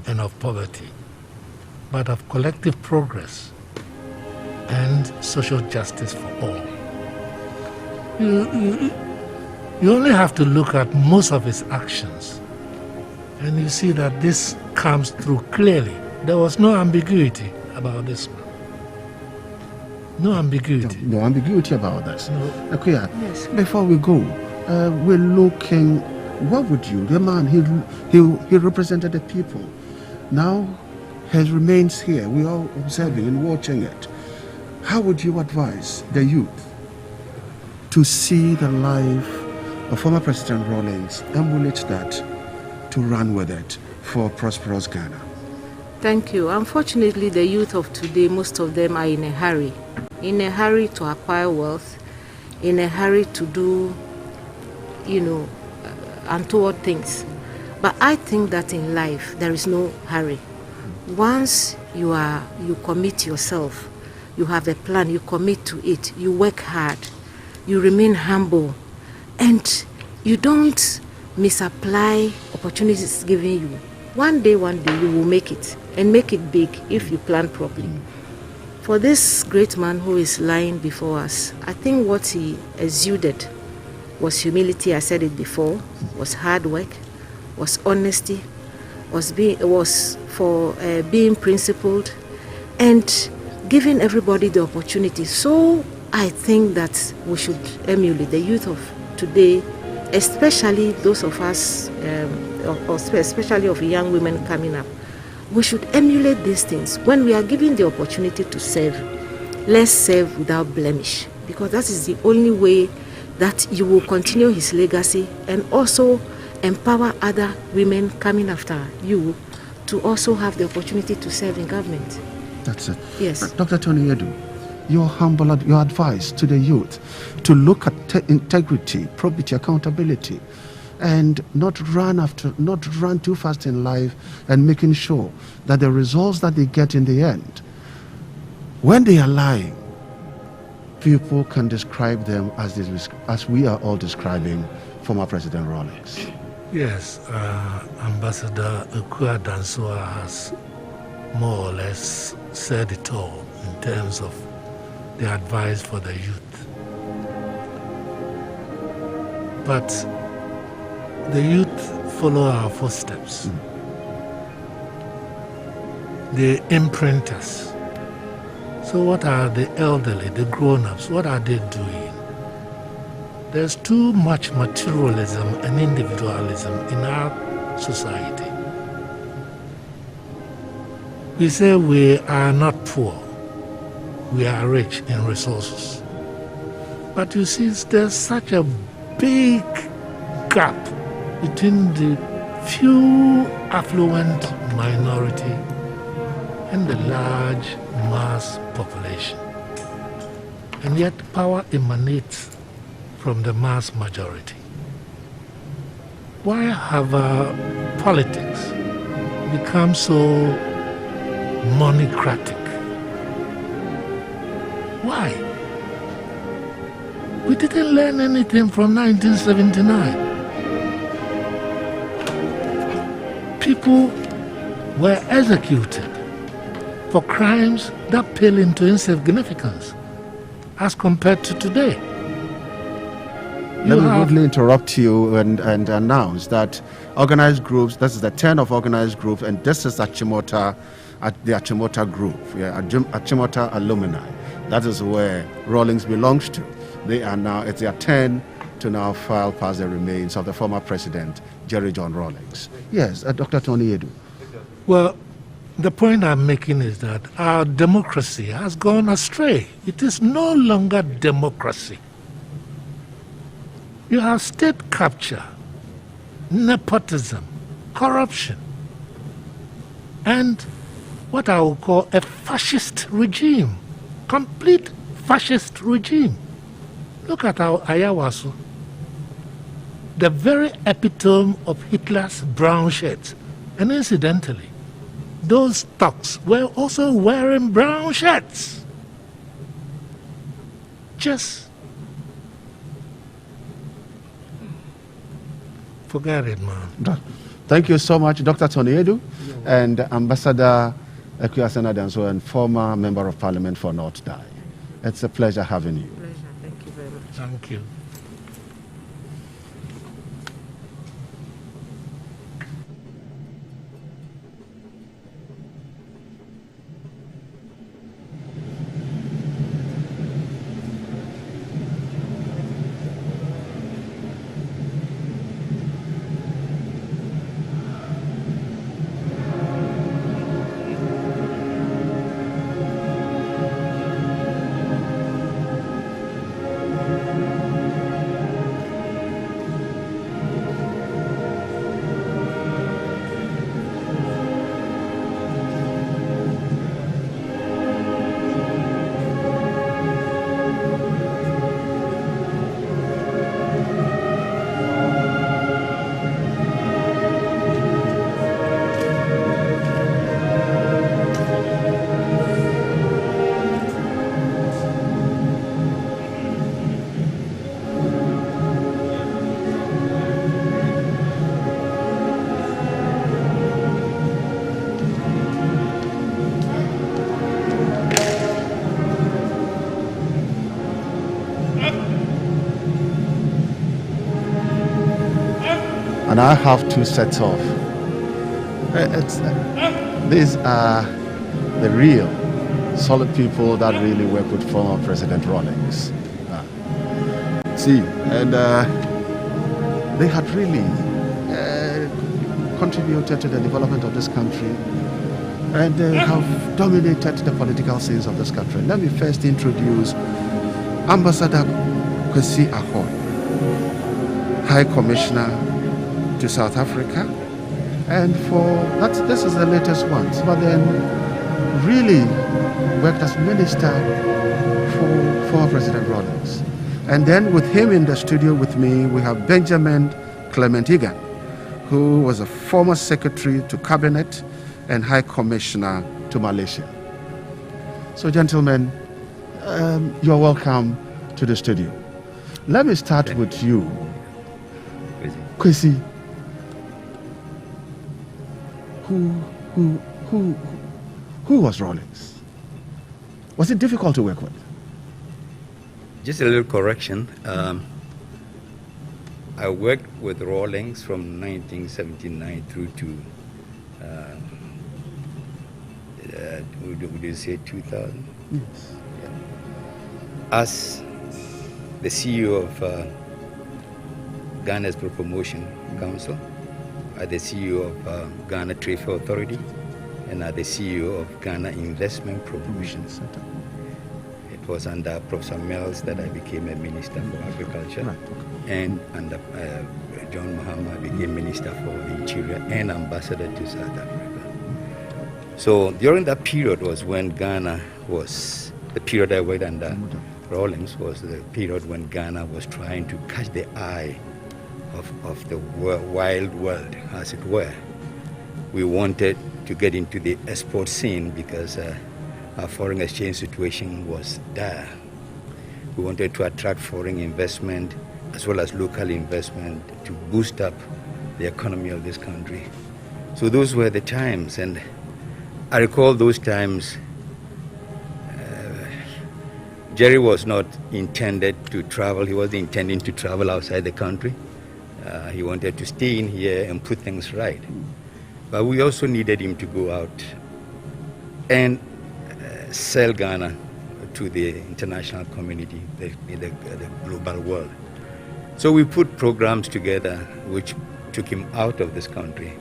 and of poverty, but of collective progress and social justice for all. You only have to look at most of his actions, and you see that this comes through clearly. There was no ambiguity about this man. No ambiguity. No ambiguity about this. No. Akuya, Yes. before we go, we're looking, what would you, the man, he represented the people. Now he remains here. We are observing and watching it. How would you advise the youth to see the life of former President Rawlings, emulate that, to run with it for prosperous Ghana? Thank you. Unfortunately, the youth of today, most of them are in a hurry to acquire wealth, in a hurry to do, untoward things. But I think that in life, there is no hurry. Once you commit yourself, you have a plan, you commit to it, you work hard, you remain humble, and you don't misapply opportunities given you. One day you will make it, and make it big if you plan properly. For this great man who is lying before us, I think what he exuded was humility. I said it before, was hard work, was honesty, was being principled, and giving everybody the opportunity. So I think that we should emulate the youth of today, especially those of us, especially of young women coming up. We should emulate these things. When we are given the opportunity to serve, let's serve without blemish, because that is the only way that you will continue his legacy and also empower other women coming after you to also have the opportunity to serve in government. That's it. Yes. Dr. Tony Edu, your advice to the youth to look at integrity, probity, accountability, and not run too fast in life, and making sure that the results that they get in the end, when they are lying, people can describe them as we are all describing former President Rawlings. Yes, Ambassador Ukua Dansua has more or less said it all in terms of the advice for the youth. But the youth follow our footsteps. They imprint us. So what are the elderly, the grown-ups, what are they doing? There's too much materialism and individualism in our society. We say we are not poor, we are rich in resources. But you see, there's such a big gap between the few affluent minority and the large mass population. And yet power emanates from the mass majority. Why have our politics become so monocratic? Why? We didn't learn anything from 1979. People were executed for crimes that pale into insignificance as compared to today. Let me rudely interrupt you and announce that organized groups, this is the 10 of organized groups, and this is Achimota, the Achimota group, Achimota alumni. That is where Rawlings belongs to. They are now, it's their turn to now file past the remains of the former president, Jerry John Rawlings. Yes, Dr. Tony Edu. Well, the point I'm making is that our democracy has gone astray. It is no longer democracy. You have state capture, nepotism, corruption, and what I would call a fascist regime, complete fascist regime. Look at our Ayawaso, the very epitome of Hitler's brown shirts. And incidentally, those thugs were also wearing brown shirts. Just forget it, man. Thank you so much, Dr. Tony Edu, and Ambassador Ekuasena Danso, and former Member of Parliament for North Dai. It's a pleasure having you. Pleasure. Thank you very much. Thank you. And I have two sets of. These are the real solid people that really work with former President Rawlings. And they had really contributed to the development of this country, and they have dominated the political scenes of this country. Let me first introduce Ambassador Kwesi Ahoy, High Commissioner to South Africa, and this is the latest one, but then really worked as minister for former President Rawlings. And then with him in the studio with me, we have Benjamin Clement Egan, who was a former secretary to Cabinet and High Commissioner to Malaysia. So gentlemen, you're welcome to the studio. Let me start with you. Kwesi, who was Rawlings? Was it difficult to work with? Just a little correction. I worked with Rawlings from 1979 through to, would you say 2000? Yes. Yeah. As the CEO of Ghana's Promotion Council, the CEO of Ghana Trade Fair Authority, and the CEO of Ghana Investment Promotion. It was under Professor Mills that I became a Minister for Agriculture, right. And under John Mahama I became Minister for the Interior and Ambassador to South Africa. So during that period was when Ghana was, the period I worked under Rawlings was the period when Ghana was trying to catch the eye of the wild world, as it were. We wanted to get into the export scene because our foreign exchange situation was dire. We wanted to attract foreign investment as well as local investment to boost up the economy of this country. So those were the times, and I recall those times. Jerry was not intended to travel. He wasn't intending to travel outside the country. He wanted to stay in here and put things right. But we also needed him to go out and sell Ghana to the international community, the global world. So we put programs together which took him out of this country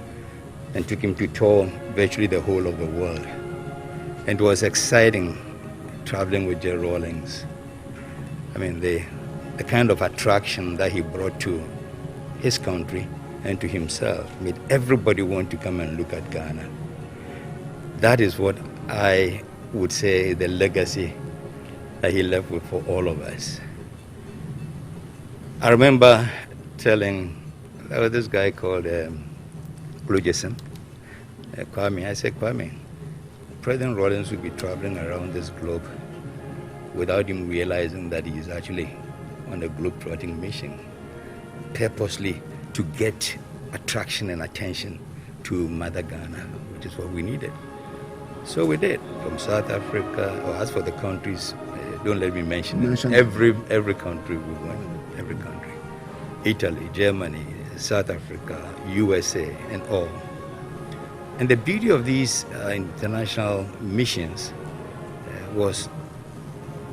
and took him to tour virtually the whole of the world. And it was exciting traveling with Jerry Rawlings. I mean, the kind of attraction that he brought to his country and to himself made everybody want to come and look at Ghana. That is what I would say the legacy that he left with for all of us. I remember telling, there was this guy called Lujason, Kwame. I said, Kwame, President Rawlings will be traveling around this globe without him realizing that he is actually on a globe-trotting mission, purposely to get attraction and attention to Mother Ghana, which is what we needed. So we did, from South Africa, or as for the countries, don't let me mention every country we went, every country. Italy, Germany, South Africa, USA, and all. And the beauty of these international missions was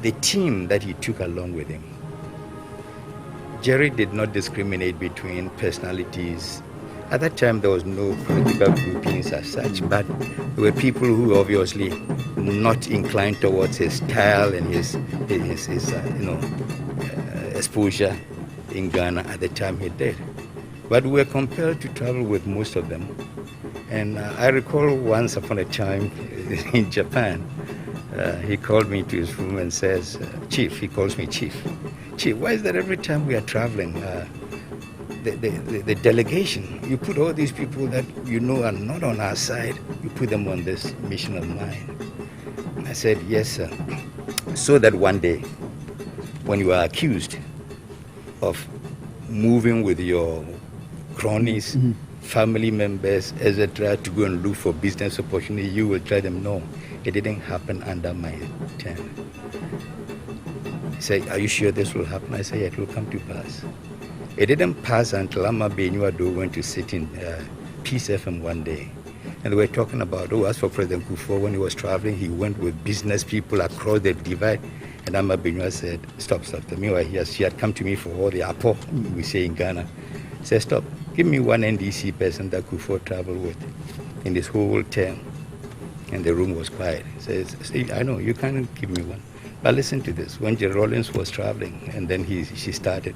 the team that he took along with him. Jerry did not discriminate between personalities. At that time, there was no political groupings as such, but there were people who were obviously not inclined towards his style and his exposure in Ghana at the time he did. But we were compelled to travel with most of them. And I recall once upon a time in Japan, he called me to his room and says, Chief, he calls me Chief. Chief, why is that every time we are traveling, the delegation, you put all these people that you know are not on our side, you put them on this mission of mine? I said, yes, sir. So that one day, when you are accused of moving with your cronies, family members, etc., to go and look for business opportunity, you will tell them, no, it didn't happen under my term. He said, are you sure this will happen? I said, yeah, it will come to pass. It didn't pass until Amma Benyuado went to sit in Peace FM one day. And they were talking about, as for President Kufuor, when he was traveling, he went with business people across the divide. And Amma Benyuado said, stop. Meanwhile, she had come to me for all the apo, we say in Ghana. He said, stop, give me one NDC person that Kufuor traveled with in this whole term. And the room was quiet. He says, see, I know, you can't give me one. But listen to this. When Rawlings was traveling, and then she started,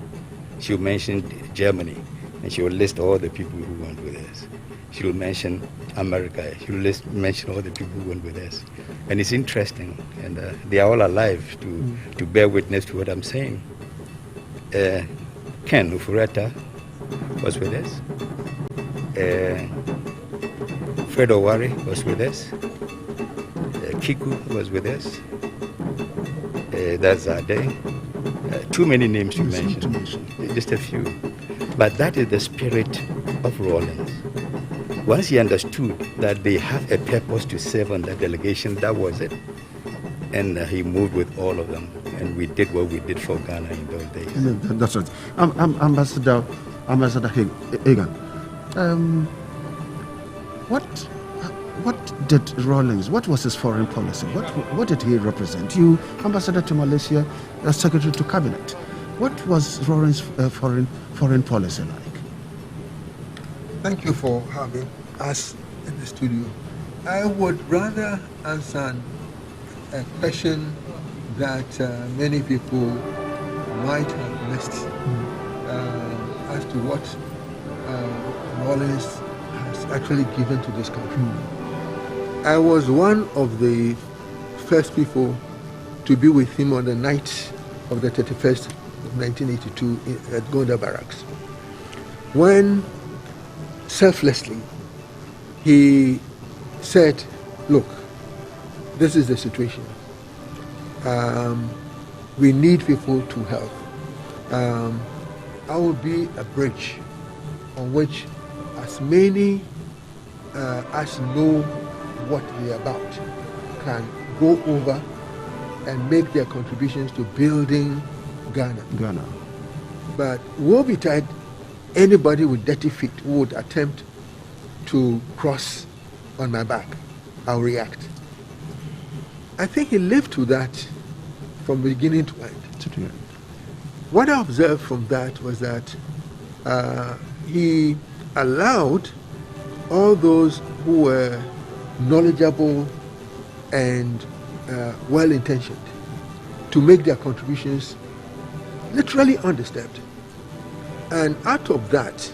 she mentioned Germany, and she will list all the people who went with us. She will mention America. She will mention all the people who went with us. And it's interesting, and they are all alive to bear witness to what I'm saying. Ken Ufureta was with us. Fred Owari was with us. Kiku was with us. That's Zade. Too many names to mention. Just a few. But that is the spirit of Rawlings. Once he understood that they have a purpose to serve on that delegation, that was it. And he moved with all of them. And we did what we did for Ghana in those days. That's right. Ambassador Egan, what did Rawlings, what was his foreign policy? What did he represent? You, Ambassador to Malaysia, Secretary to Cabinet. What was Rawlings' foreign policy like? Thank you for having us in the studio. I would rather answer a question that many people might have missed as to what Rawlings has actually given to this country. I was one of the first people to be with him on the night of the 31st of 1982 at Gonda Barracks, when selflessly he said, look, this is the situation. We need people to help. I will be a bridge on which as many as know what they're about can go over and make their contributions to building Ghana. But woe betide anybody with dirty feet who would attempt to cross on my back. I'll react. I think he lived to that from beginning to end. What I observed from that was that he allowed all those who were knowledgeable and well-intentioned to make their contributions literally undisturbed. And out of that,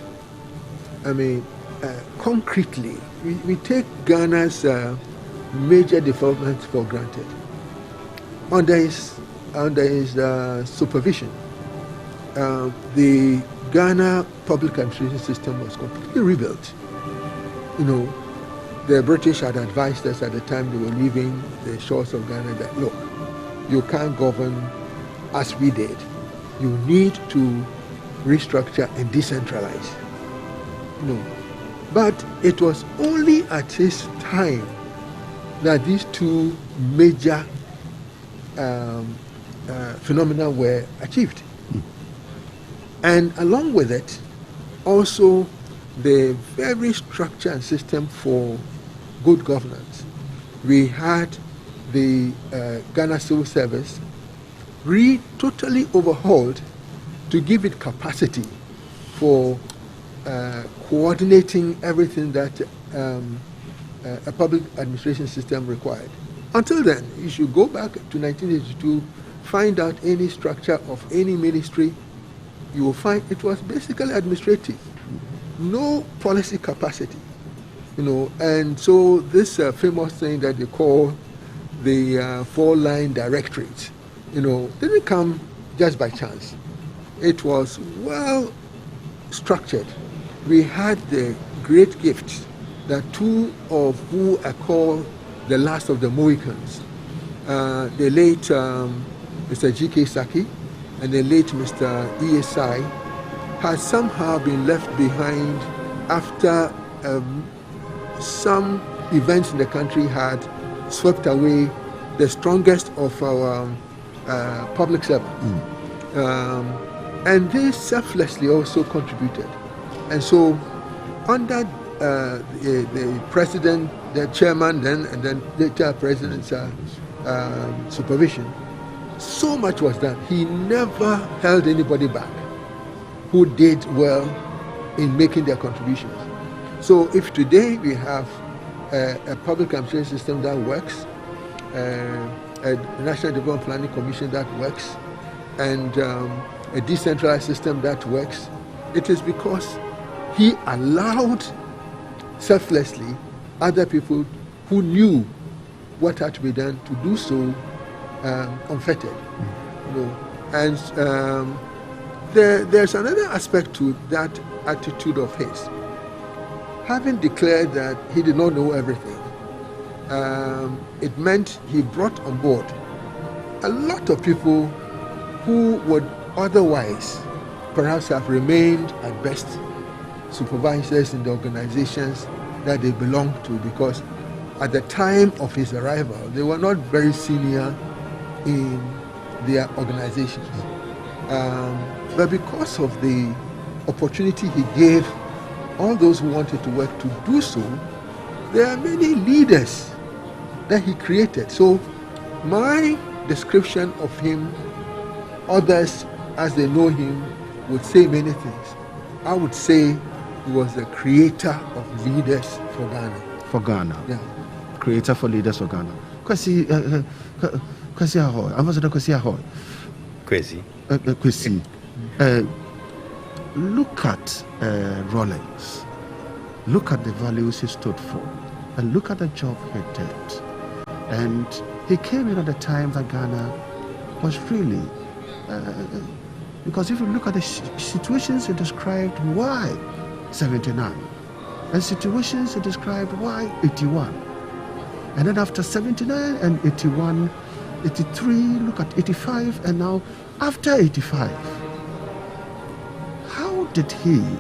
I mean, concretely, we take Ghana's major developments for granted. Under his supervision, the Ghana public administration system was completely rebuilt. You know, the British had advised us at the time they were leaving the shores of Ghana that, look, you can't govern as we did. You need to restructure and decentralize. No. But it was only at his time that these two major phenomena were achieved. And along with it, also the very structure and system for good governance. We had the Ghana Civil Service totally overhauled to give it capacity for coordinating everything that a public administration system required. Until then, you should go back to 1982, find out any structure of any ministry, you will find it was basically administrative, no policy capacity, you know. And so this famous thing that they call the four-line directorate, you know, didn't come just by chance. It was well structured. We had the great gift that two of who are called the last of the Mohicans, the late Mr. G.K. Saki and the late Mr. E.S.I. had somehow been left behind after some events in the country had swept away the strongest of our public servants. And they selflessly also contributed. And so under the president, the chairman then, and then later president's supervision, so much was done. He never held anybody back who did well in making their contributions. So if today we have a public administration system that works, a National Development Planning Commission that works, and a decentralized system that works, it is because he allowed selflessly other people who knew what had to be done to do so unfettered. You know. And there's another aspect to that attitude of his. Having declared that he did not know everything, it meant he brought on board a lot of people who would otherwise perhaps have remained at best supervisors in the organizations that they belonged to, because at the time of his arrival, they were not very senior in their organizations. But because of the opportunity he gave all those who wanted to work to do so, there are many leaders that he created. So my description of him, others as they know him would say many things. I would say he was the creator of leaders for Ghana. For Ghana. Yeah. Creator for leaders for Ghana. Kwesi Ahoy. Ambassador Kwesi Ahoy. Kwesi. Look at Rawlings. Look at the values he stood for. And look at the job he did. And he came in at a time that Ghana was really... because if you look at the situations he described, why 79? And situations he described, why 81? And then after 79 and 81, 83, look at 85, and now after 85.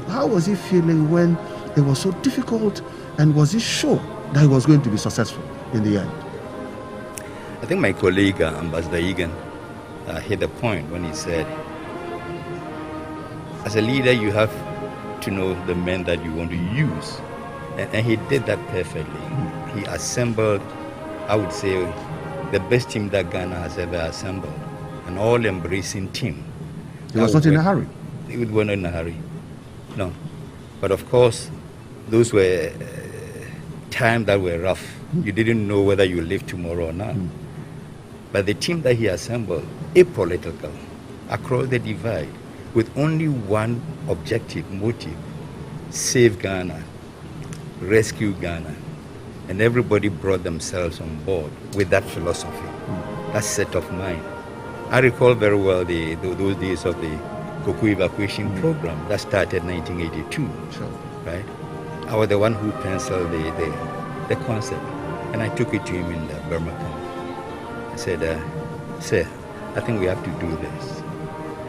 How was he feeling when it was so difficult, and was he sure that he was going to be successful in the end? I think my colleague, Ambassador Egan, hit the point when he said, as a leader, you have to know the men that you want to use. And he did that perfectly. He assembled, I would say, the best team that Ghana has ever assembled, an all-embracing team. He was not in a hurry. He was not in a hurry, no. But of course, those were times that were rough. You didn't know whether you live tomorrow or not. But the team that he assembled, apolitical, across the divide, with only one objective, motive: save Ghana, rescue Ghana. And everybody brought themselves on board with that philosophy, that set of mind. I recall very well those days of the cocoa evacuation program that started in 1982, right? I was the one who penciled the concept, and I took it to him in Birmingham. I said, sir, I think we have to do this.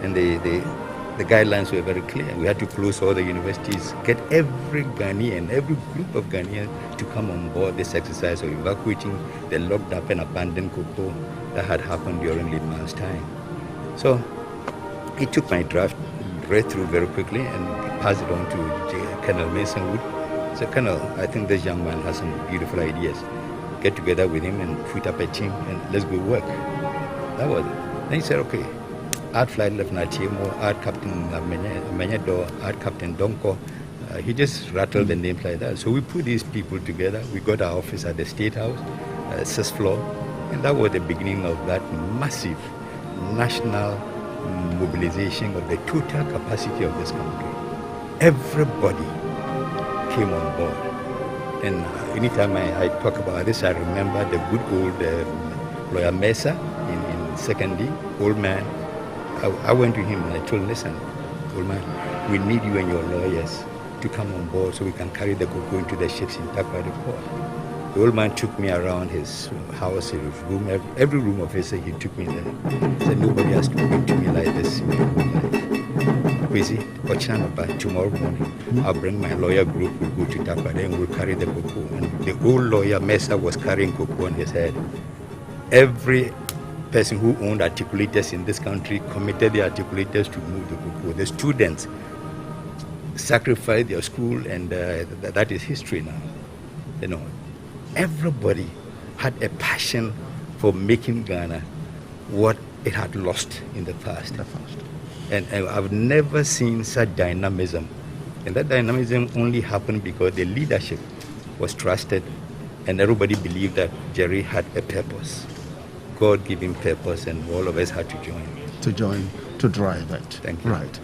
And the guidelines were very clear. We had to close all the universities, get every Ghanaian, every group of Ghanaians to come on board this exercise of evacuating the locked up and abandoned cocoa that had happened during Liebman's time. So he took my draft, read through very quickly, and passed it on to Colonel Mason Wood. So, Colonel, I think this young man has some beautiful ideas. Get together with him and put up a team and let's go work. That was it. Then he said, okay, add Flight Lieutenant Timo, add Captain Menyado, add Captain Donko. He just rattled the names like that. So we put these people together. We got our office at the State House, 6th floor, and that was the beginning of that massive national mobilization of the total capacity of this country. Everybody came on board. And anytime I talk about this, I remember the good old lawyer Mesa in secondary, old man. I went to him and I told him, listen, old man, we need you and your lawyers to come on board so we can carry the cocoa into the ships in Takoradi Port. The old man took me around his house, his room, every room of his, he took me there. He said, nobody has to speak to me like this. Crazy, but tomorrow morning, I'll bring my lawyer group, we'll go to Takoradi and we'll carry the cocoa. And the old lawyer Mesa was carrying cocoa on his head. Every person who owned articulators in this country committed the articulators to move the Kuku. The students sacrificed their school, and that is history now. You know, everybody had a passion for making Ghana what it had lost in the past. And I've never seen such dynamism. And that dynamism only happened because the leadership was trusted and everybody believed that Jerry had a purpose, God-given purpose, and all of us had to join. To drive it. Thank you. Right.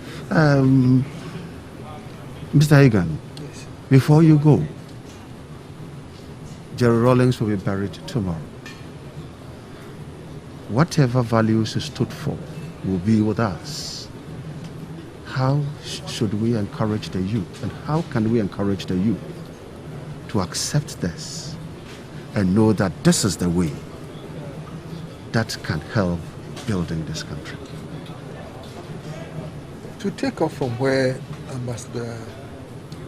Mr. Hagan, Yes. before you go, Jerry Rawlings will be buried tomorrow. Whatever values he stood for will be with us. How should we encourage the youth, and how can we encourage the youth to accept this and know that this is the way that can help building this country? To take off from where Ambassador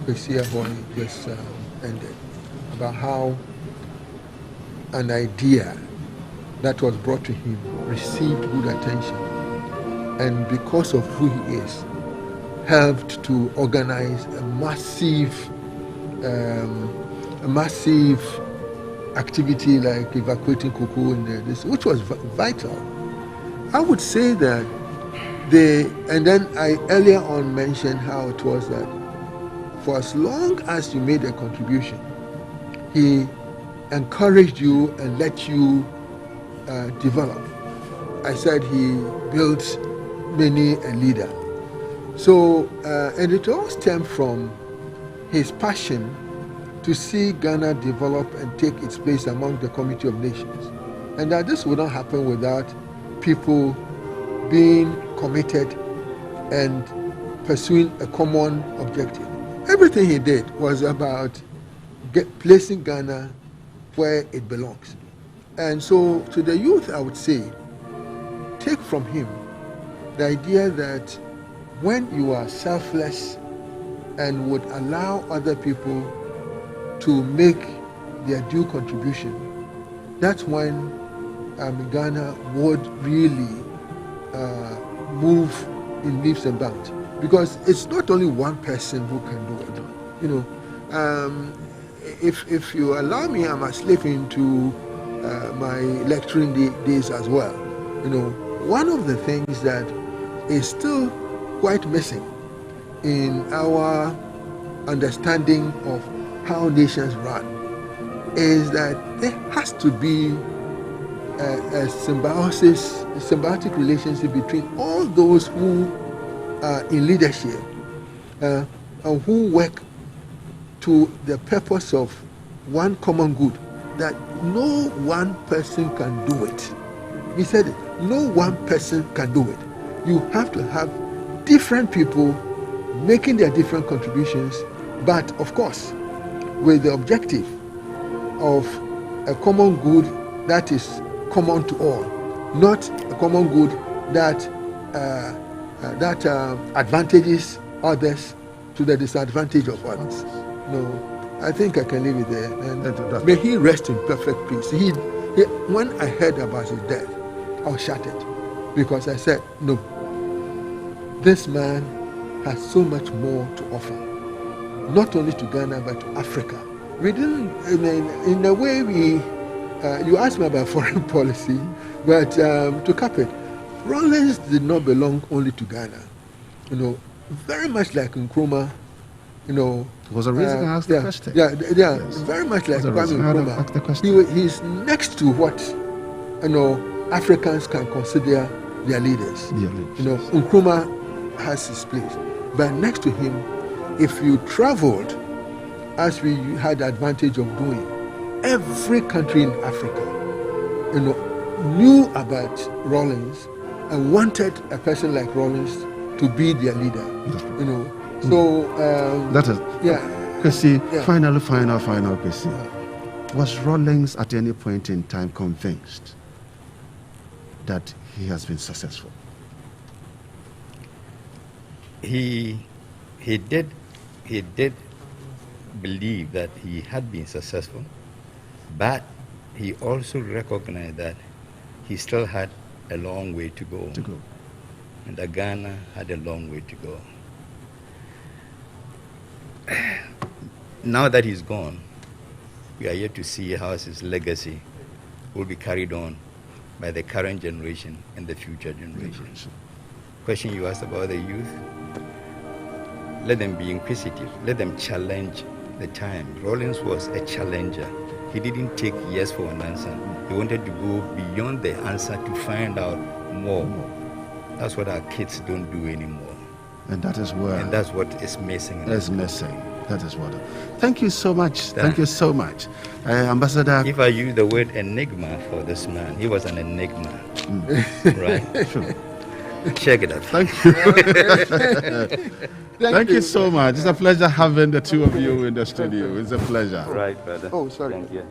Boy just ended, about how an idea that was brought to him received good attention, and because of who he is, helped to organize a massive activity like evacuating Kuku and this, which was vital. I would say that and then I earlier on mentioned how it was that for as long as you made a contribution, he encouraged you and let you develop. I said he built many a leader. So, and it all stemmed from his passion to see Ghana develop and take its place among the Community of Nations. And that this would not happen without people being committed and pursuing a common objective. Everything he did was about placing Ghana where it belongs. And so to the youth, I would say, take from him the idea that when you are selfless and would allow other people to make their due contribution, that's when Ghana would really move in leaps and bounds. Because it's not only one person who can do it. You know, if you allow me, I must slip into my lecturing days as well. You know, one of the things that is still quite missing in our understanding of how nations run is that there has to be a symbiotic relationship between all those who are in leadership and who work to the purpose of one common good, that no one person can do it. He said it, no one person can do it. You have to have different people making their different contributions, but of course, with the objective of a common good that is common to all, not a common good that advantages others to the disadvantage of others. No, I think I can leave it there. And may he rest in perfect peace. When I heard about his death, I was shattered because I said, no, this man has so much more to offer, not only to Ghana but to Africa. We didn't, in a way, you asked me about foreign policy, but to cap it, Rawlings did not belong only to Ghana. You know, very much like Nkrumah, you know. Was a reason I asked the question. Yeah, yes. Very much like Kwame Nkrumah. He's next to what, you know, Africans can consider their leaders. You know, Nkrumah has his place, but next to him, if you traveled, as we had the advantage of doing, every country in Africa, you know, knew about Rawlings and wanted a person like Rawlings to be their leader. You know, so that is Chrissy. Yeah. Final, Chrissy. Was Rawlings at any point in time convinced that he has been successful? He did believe that he had been successful, but he also recognized that he still had a long way to go. And that Ghana had a long way to go. Now that he's gone, we are yet to see how his legacy will be carried on by the current generation and the future generation. Question you asked about the youth, let them be inquisitive, let them challenge the time. Rawlings was a challenger. He didn't take yes for an answer. He wanted to go beyond the answer to find out more. That's what our kids don't do anymore. And that is where... And that's what is missing. Is missing. That is what... Thank you so much. Thank you so much. Ambassador... If I use the word enigma for this man, he was an enigma. Right? Sure. Check it out. Thank you. Thank you so much. It's a pleasure having the two of you in the studio. It's a pleasure. Right, brother. Oh, sorry. Thank you.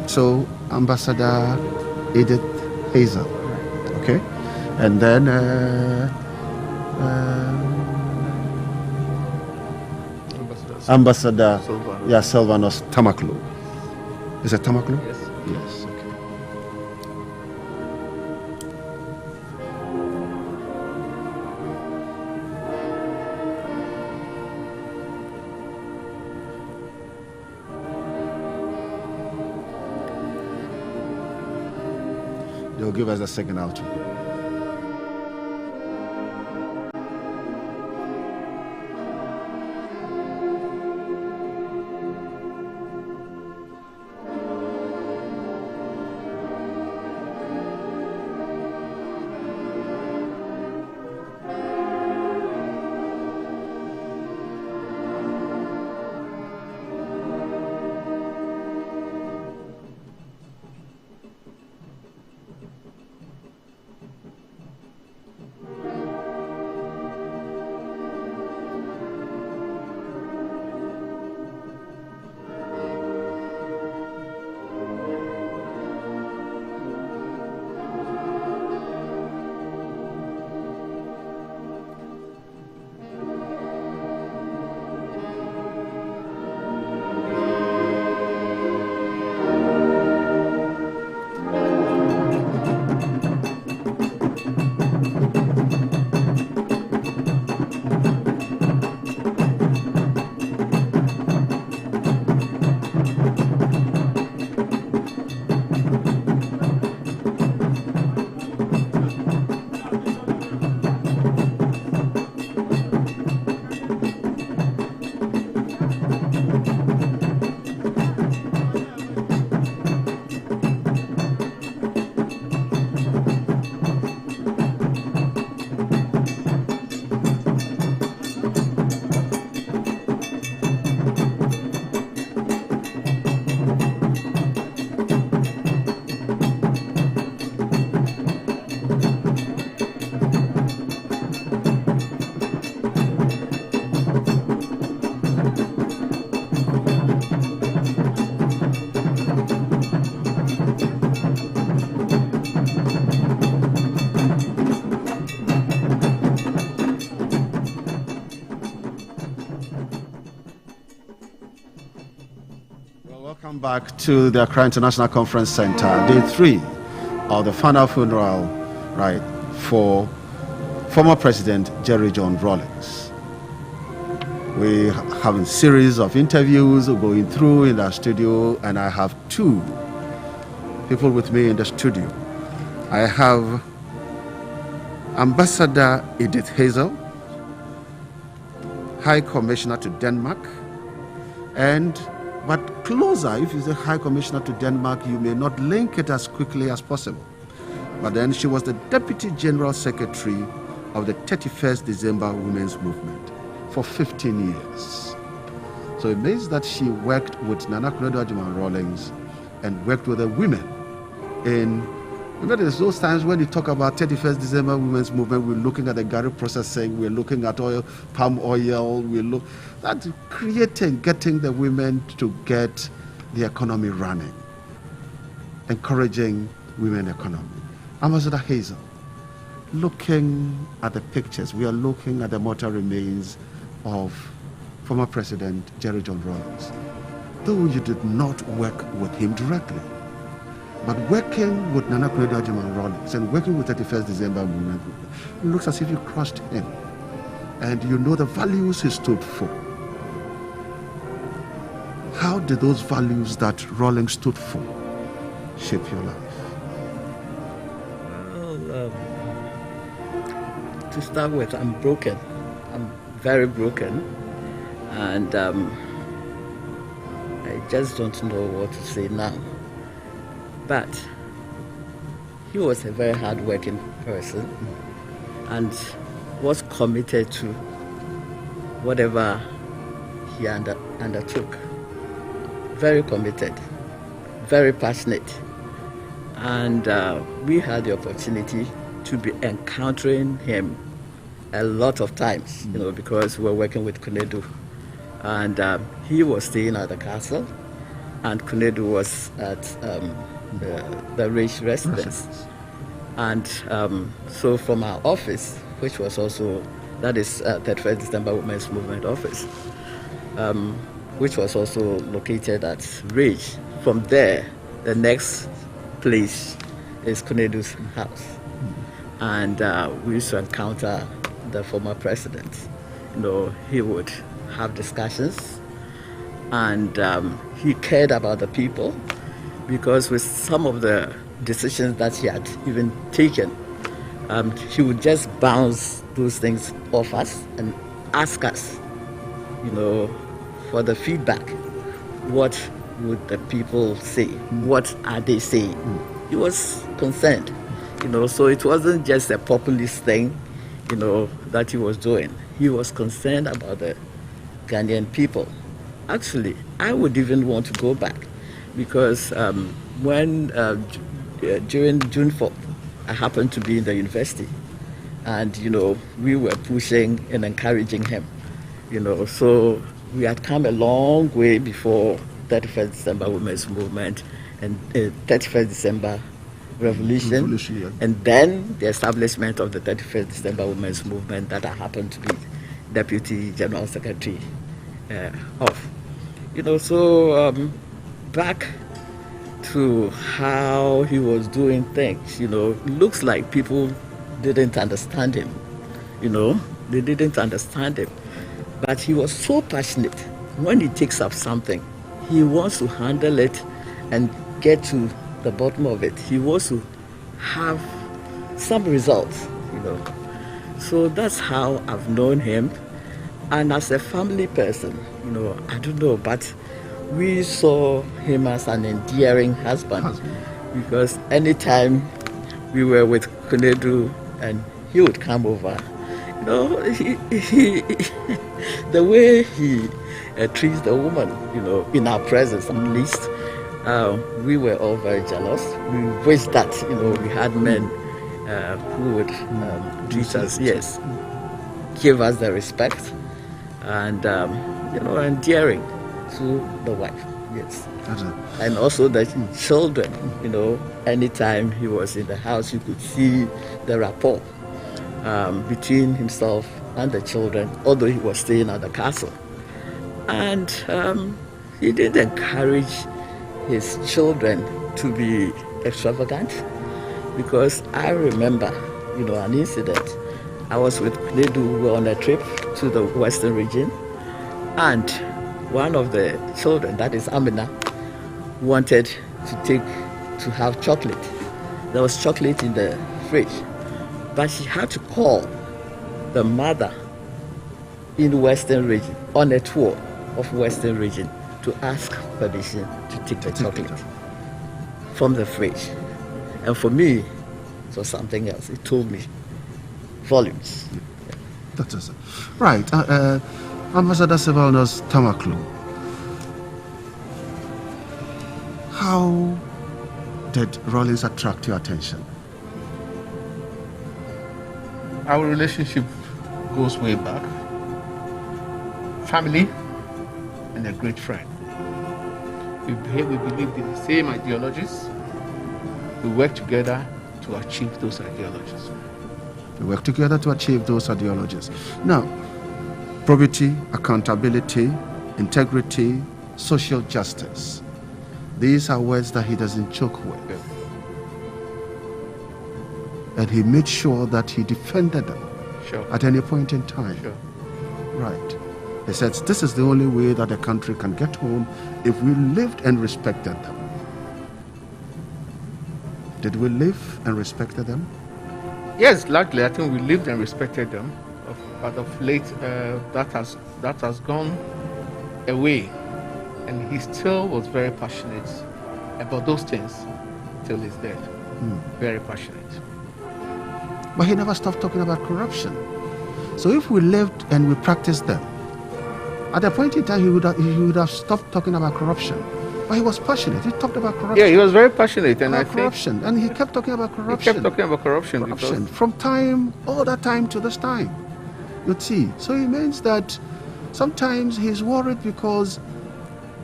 So, Ambassador Edith Hazel, okay? And then Ambassador Sylvanus Tamaklo. Is it Tamaklo? Yes. Yes, okay. They'll give us a signal to go. Welcome back to the Accra International Conference Center, day 3 of the final funeral, right, for former President Jerry John Rawlings. We have a series of interviews going through in our studio, and I have 2 people with me in the studio. I have Ambassador Edith Hazel, High Commissioner to Denmark, but closer, if you say High Commissioner to Denmark, you may not link it as quickly as possible. But then she was the Deputy General Secretary of the 31st December Women's Movement for 15 years. So it means that she worked with Nana Akufo-Addo Rawlings and worked with the women in. Remember, there's those times when you talk about 31st December Women's Movement, we're looking at the Gary processing, we're looking at palm oil, we look at getting the women to get the economy running, encouraging women economy. Ambassador Hazel, looking at the pictures, we are looking at the mortal remains of former President Jerry John Rawlings. Though you did not work with him directly, but working with Nana Akufo-Addo Rawlings and working with 31st December Movement, it looks as if you crossed him and you know the values he stood for. How did those values that Rawlings stood for shape your life? Well, to start with, I'm broken. I'm very broken. And I just don't know what to say now. But he was a very hard-working person and was committed to whatever he undertook. Very committed, very passionate. And we had the opportunity to be encountering him a lot of times, because we were working with Kunedu. And he was staying at the castle, and Kunedu was at the rich residence. And so from our office, which was also, that is 31st December Women's Movement office, which was also located at Ridge. From there, the next place is Kunedu's house. And we used to encounter the former president. He would have discussions, and he cared about the people, because with some of the decisions that he had even taken, he would just bounce those things off us and ask us, for the feedback. What would the people say? What are they saying? He was concerned, so it wasn't just a populist thing, that he was doing. He was concerned about the Ghanaian people. Actually, I would even want to go back, because when during June 4th, I happened to be in the university, and we were pushing and encouraging him, so we had come a long way before 31st December Women's Movement and 31st December Revolution, yeah. And then the establishment of the 31st December Women's Movement that I happened to be Deputy General Secretary of. So back to how he was doing things, looks like people didn't understand him, they didn't understand him. But he was so passionate. When he takes up something, he wants to handle it and get to the bottom of it. He wants to have some results, So that's how I've known him. And as a family person, I don't know, but we saw him as an endearing husband. Because anytime we were with Kunedu and he would come over, the way he treats the woman, in our presence at least, we were all very jealous. We wish that, we had men who would treat us, give us the respect and, endearing to the wife, yes. And also the children, anytime he was in the house, you could see the rapport between himself and the children, although he was staying at the castle. And he did encourage his children to be extravagant, because I remember, an incident. I was with Nedu, we were on a trip to the Western region, and one of the children, that is Amina, wanted to have chocolate. There was chocolate in the fridge, but she had to call the mother in the Western region, on a tour of Western region, to ask permission to take the chocolate from the fridge. And for me, it was something else. It told me volumes. That's it. Right. Ambassador Sylvanus Tamaklu, how did Rawlings attract your attention? Our relationship goes way back. Family and a great friend. We believed in the same ideologies. We work together to achieve those ideologies. We work together to achieve those ideologies. Now, probity, accountability, integrity, social justice. These are words that he doesn't joke with. Yeah. And he made sure that he defended them at any point in time. Sure. Right. He said, this is the only way that the country can get home if we lived and respected them. Did we live and respected them? Yes, largely, I think we lived and respected them. But of late, that has gone away. And he still was very passionate about those things till he's dead. Very passionate. But he never stopped talking about corruption. So if we lived and we practiced them, at a point in time he would have stopped talking about corruption. But he was passionate. He talked about corruption. Yeah, he was very passionate, and corruption. And he kept talking about corruption. He kept talking about corruption. From all that time to this time. You see. So it means that sometimes he's worried because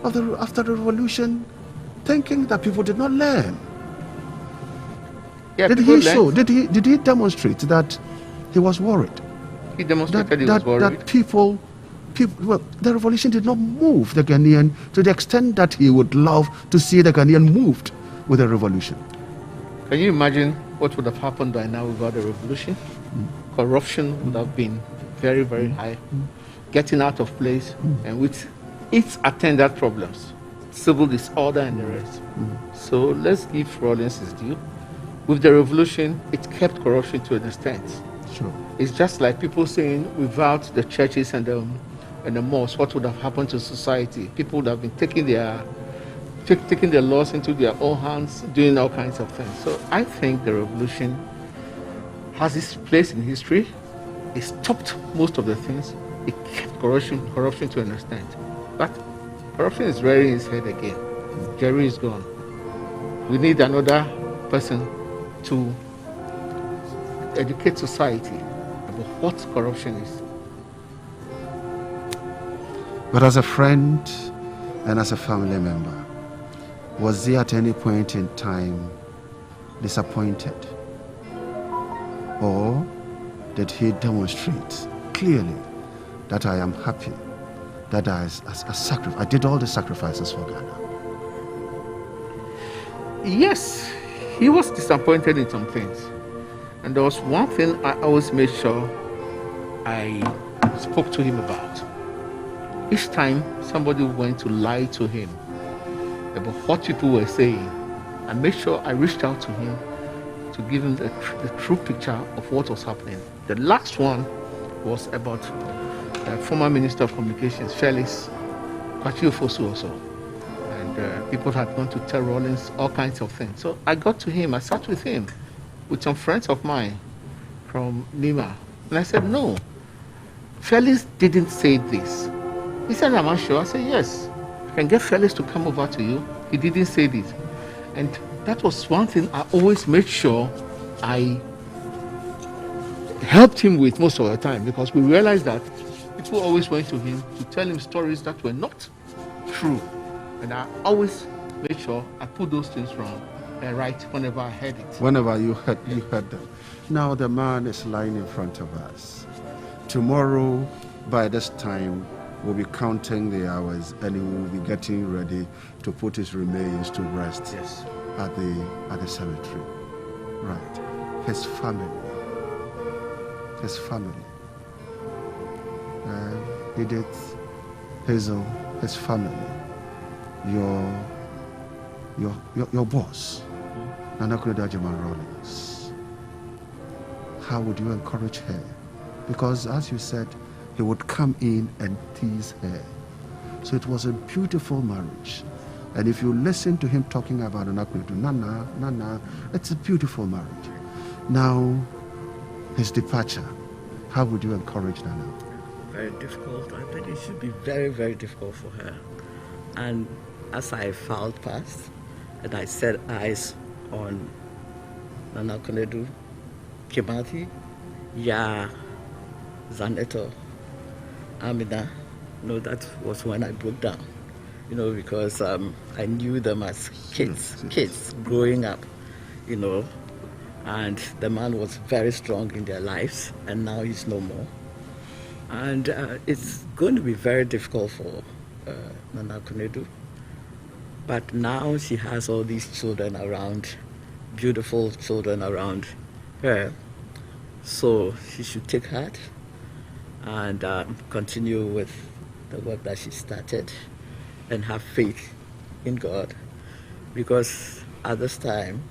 after the revolution, thinking that people did not learn. Yeah, did he demonstrate that he was worried? He demonstrated he was worried. That people, the revolution did not move the Ghanaian to the extent that he would love to see the Ghanaian moved with the revolution. Can you imagine what would have happened by now without the revolution? Corruption would have been very, very high, getting out of place, and with its attendant problems, civil disorder and the rest. So let's give Rawlings his due. With the revolution, it kept corruption to an extent. Sure. It's just like people saying without the churches and the mosques, what would have happened to society? People would have been taking their laws into their own hands, doing all kinds of things. So I think the revolution has its place in history. It stopped most of the things. It kept corruption to an extent. But corruption is rearing its head again. Jerry is gone. We need another person to educate society about what corruption is. But as a friend and as a family member, was he at any point in time disappointed? Or did he demonstrate clearly that I am happy, that I did all the sacrifices for Ghana? Yes, he was disappointed in some things. And there was one thing I always made sure I spoke to him about. Each time somebody went to lie to him about what people were saying, I made sure I reached out to him to give him the true picture of what was happening. The last one was about former Minister of Communications, Felix Kwachiofosu also. And people had gone to tell Rawlings all kinds of things. So I got to him, I sat with him, with some friends of mine from Lima. And I said, no, Felix didn't say this. He said, am I sure? I said, yes. I can get Felix to come over to you. He didn't say this. And that was one thing I always made sure I helped him with most of the time, because we realized that people always went to him to tell him stories that were not true. And I always made sure I put those things right whenever I heard it. Whenever you heard them. Now the man is lying in front of us. Tomorrow, by this time, will be counting the hours and he will be getting ready to put his remains to rest at the cemetery. Right. His family. Edith, Hazel, his family. Your boss, Nana Rawlings. How would you encourage her? Because as you said, he would come in and tease her. So it was a beautiful marriage. And if you listen to him talking about Nana, it's a beautiful marriage. Now, his departure, how would you encourage Nana? Very difficult. I think it should be very, very difficult for her. And as I filed past, and I set eyes on Nana Konedu, Kimati, Zaneto, Amina, that was when I broke down, because I knew them as kids growing up, and the man was very strong in their lives, and now he's no more. And it's going to be very difficult for Nana Konedu. But now she has all these children around, beautiful children around her. So she should take heart and continue with the work that she started and have faith in God. Because at this time,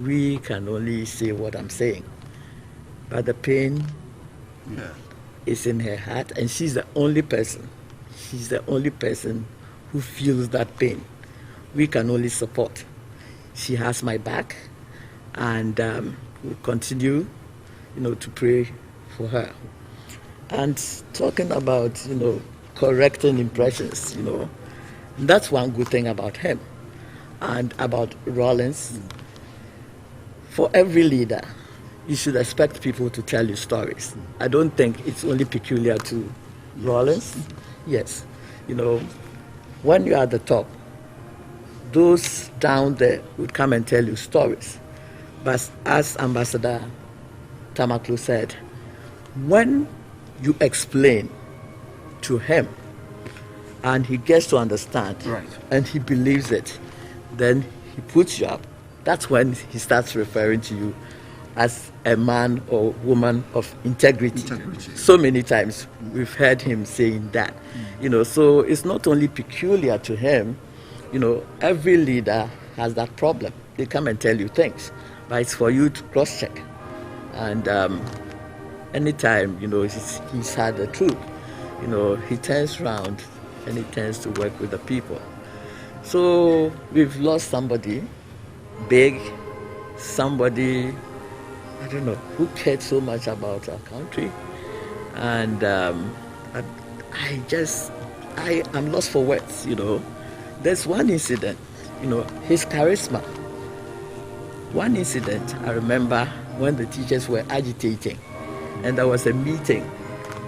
we can only say what I'm saying. But the pain is in her heart, and she's the only person. She's the only person who feels that pain. We can only support. She has my back, and we'll continue, to pray for her. And talking about, correcting impressions, that's one good thing about him. And about Rawlings, for every leader, you should expect people to tell you stories. I don't think it's only peculiar to Rawlings. Yes, when you're at the top, those down there would come and tell you stories. But as Ambassador Tamaklu said, when you explain to him and he gets to understand and he believes it, then he puts you up. That's when he starts referring to you as a man or woman of integrity. So many times we've heard him saying that. So it's not only peculiar to him. Every leader has that problem. They come and tell you things, but it's for you to cross-check. And anytime, he's had the truth, he turns around and he tends to work with the people. So we've lost somebody big, somebody, I don't know, who cared so much about our country. And I'm lost for words, There's one incident, his charisma. One incident, I remember when the teachers were agitating and there was a meeting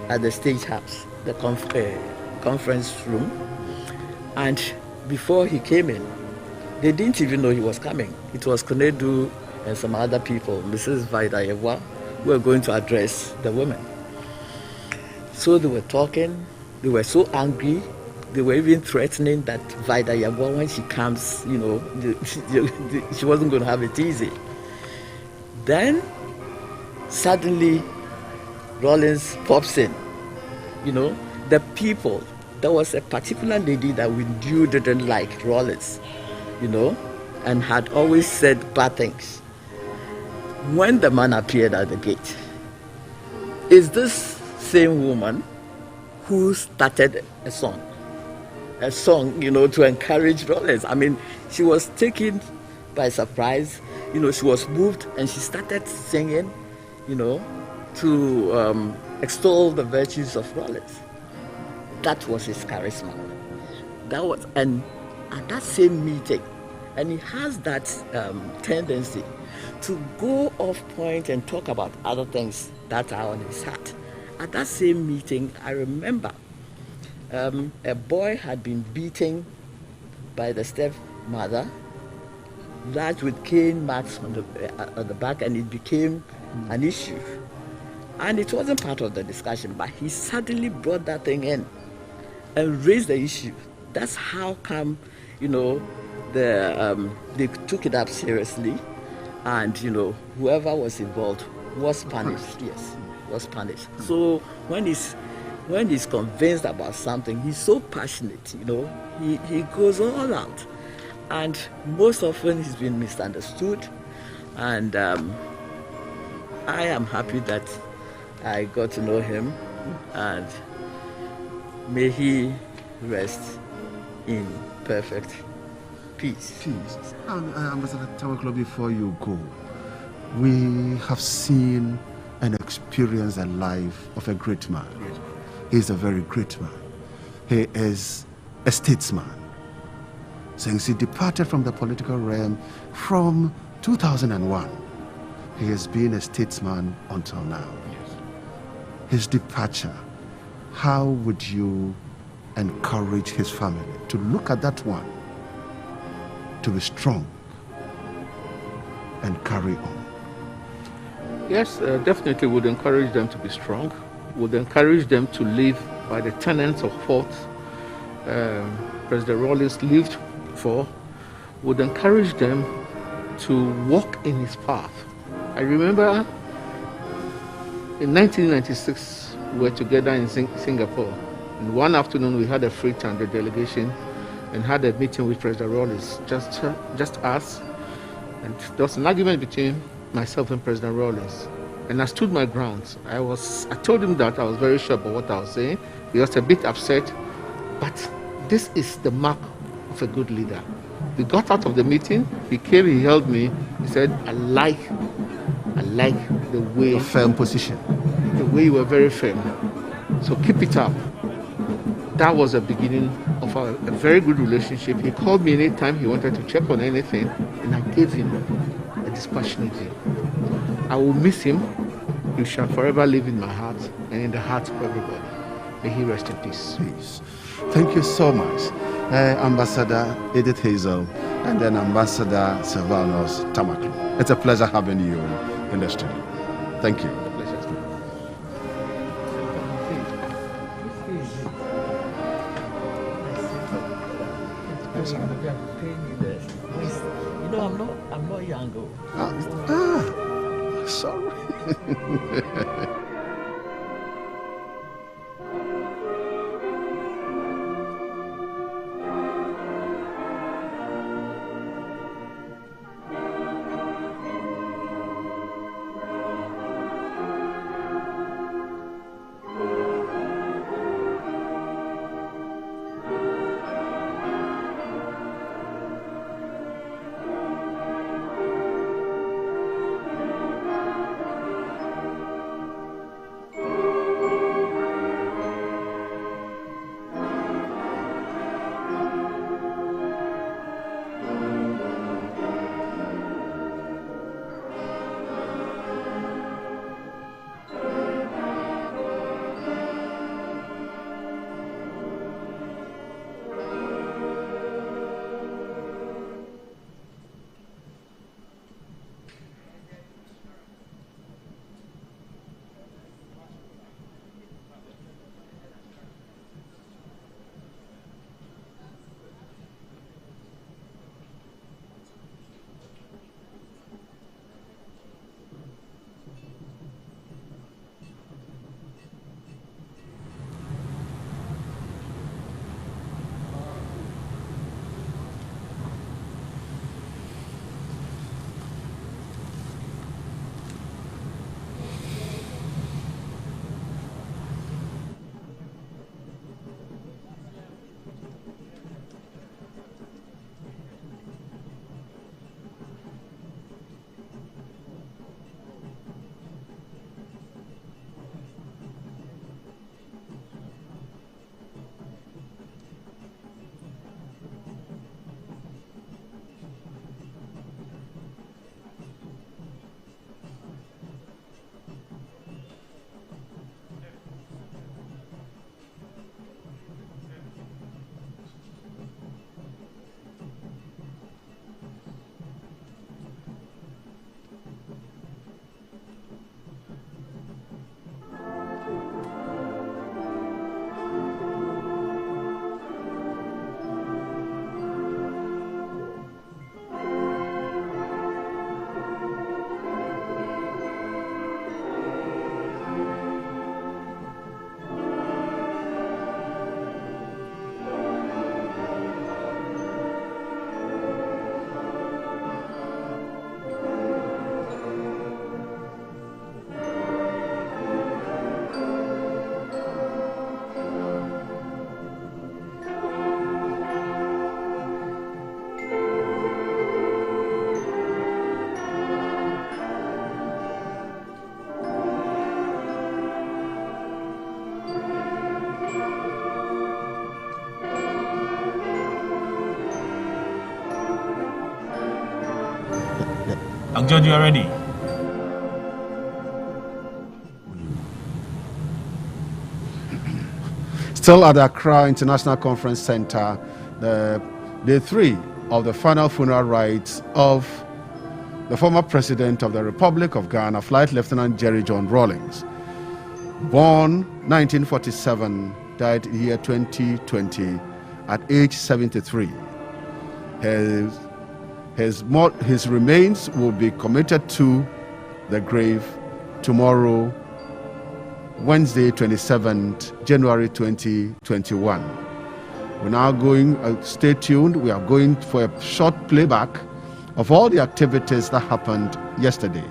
at the State House, the conference room. And before he came in, they didn't even know he was coming. It was Konedu and some other people, Mrs. Vaidayeva, who were going to address the women. So they were talking, they were so angry. They were even threatening that Vaidayeva, when she comes, she wasn't going to have it easy. Then, suddenly, Rawlings pops in. The people, there was a particular lady that we knew didn't like Rawlings, and had always said bad things. When the man appeared at the gate, is this same woman who started a song, to encourage Rawlings. I mean, she was taken by surprise. She was moved and she started singing, to extol the virtues of Rawlings. That was his charisma. And at that same meeting, and he has that tendency to go off point and talk about other things that are on his heart. At that same meeting, I remember a boy had been beaten by the stepmother, that with cane marks on the back, and it became an issue. And it wasn't part of the discussion, but he suddenly brought that thing in. and raised the issue. That's how come, they took it up seriously, and whoever was involved was punished. Yes, was punished. So when he's convinced about something, he's so passionate. He goes all out, and most often he's been misunderstood. And I am happy that I got to know him, and may he rest in perfect peace. Ambassador Tamaklo, before you go, we have seen and experienced the life of a great man. He is a very great man. He is a statesman. Since he departed from the political realm from 2001, he has been a statesman until now. His departure, how would you encourage his family to look at that one, to be strong and carry on? Yes, definitely would encourage them to be strong, would encourage them to live by the tenets of what President Rawlings lived for, would encourage them to walk in his path. I remember in 1996, we were together in Singapore. And one afternoon, we had a free time, the delegation, and had a meeting with President Rawlings, just us. And there was an argument between myself and President Rawlings. And I stood my ground. I told him that I was very sure about what I was saying. He was a bit upset, but this is the mark of a good leader. We got out of the meeting, he came, he held me, he said, I like the way... A firm position. The way you were very firm. So keep it up. That was the beginning of a very good relationship. He called me anytime he wanted to check on anything, and I gave him a dispassionate view. I will miss him. He shall forever live in my heart and in the heart of everybody. May he rest in peace. Peace. Thank you so much, Ambassador Edith Hazel, and then Ambassador Sylvanus Tamaklo. It's a pleasure having you in the studio. Thank you. I'm not young. Sorry. George, you are ready. Still at the Accra International Conference Center, day 3 of the final funeral rites of the former President of the Republic of Ghana, Flight Lieutenant Jerry John Rawlings. Born 1947, died year 2020 at age 73. His remains will be committed to the grave tomorrow, Wednesday, 27th January 2021. We're now going, stay tuned, we are going for a short playback of all the activities that happened yesterday.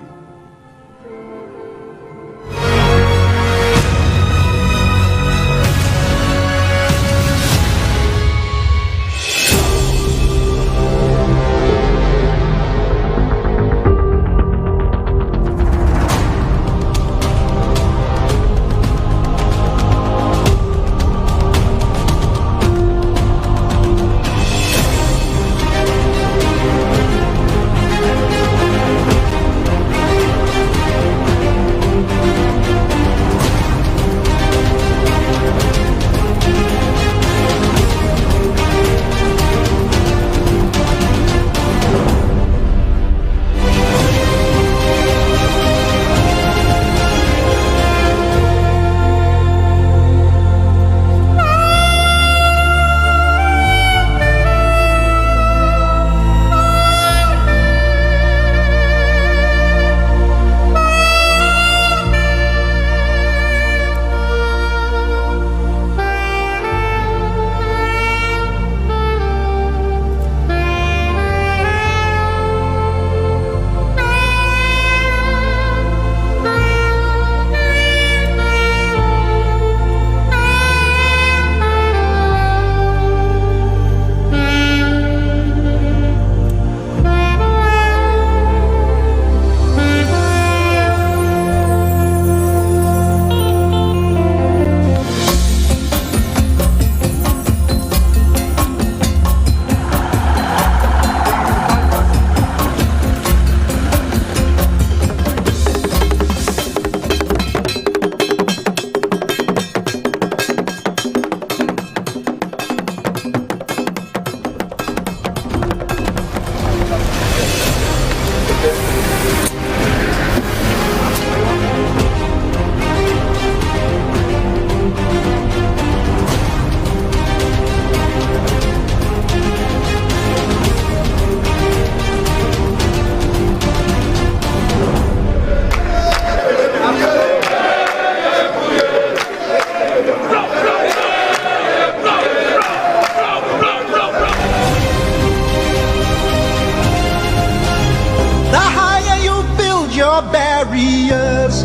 barriers,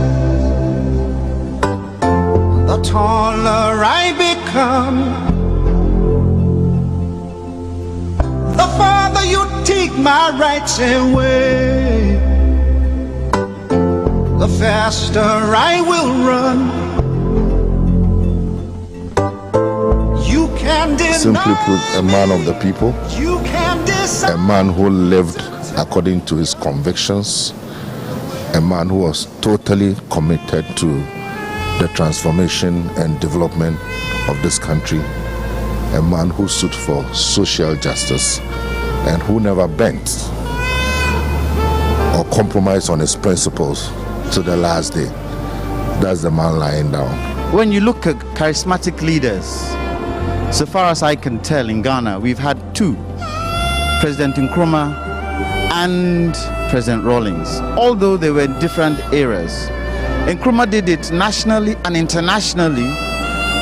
the taller I become. The farther you take my rights away, the faster I will run. You can deny, simply put, a man of the people, you can a man who lived according to his convictions, a man who was totally committed to the transformation and development of this country, a man who stood for social justice and who never bent or compromised on his principles to the last day. That's the man lying down. When you look at charismatic leaders, so far as I can tell in Ghana, we've had two, President Nkrumah and President Rawlings, although they were in different eras. Nkrumah did it nationally and internationally.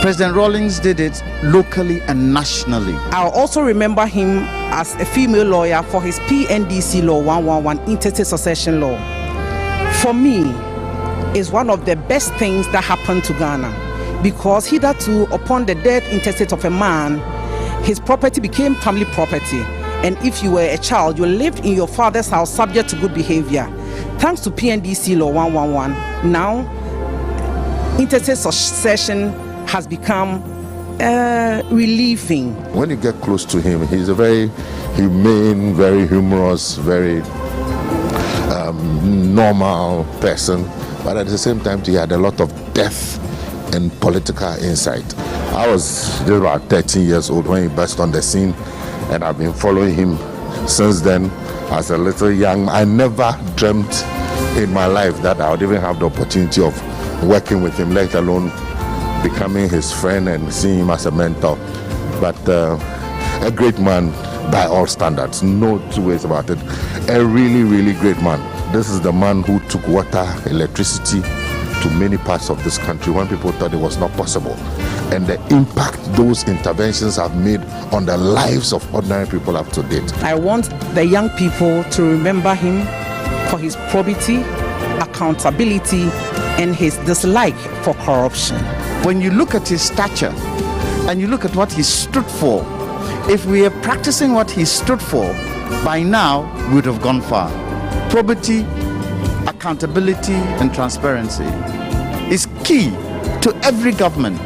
President Rawlings did it locally and nationally. I'll also remember him as a female lawyer for his PNDC Law 111 Interstate Succession Law. For me, it's one of the best things that happened to Ghana, because hitherto, upon the death intestate of a man, his property became family property. And if you were a child, you lived in your father's house subject to good behavior. Thanks to PNDC Law 111, now interstate succession has become relieving. When you get close to him, he's a very humane, very humorous, very normal person, but at the same time, he had a lot of depth and political insight. I was just about 13 years old when he burst on the scene, and I've been following him since then as a little young. I never dreamt in my life that I would even have the opportunity of working with him, let alone becoming his friend and seeing him as a mentor. But a great man by all standards, no two ways about it. A really, really great man. This is the man who took water, electricity to many parts of this country when people thought it was not possible. And the impact those interventions have made on the lives of ordinary people up to date. I want the young people to remember him for his probity, accountability, and his dislike for corruption. When you look at his stature and you look at what he stood for, if we are practicing what he stood for, by now we would have gone far. Probity, accountability, and transparency is key to every government.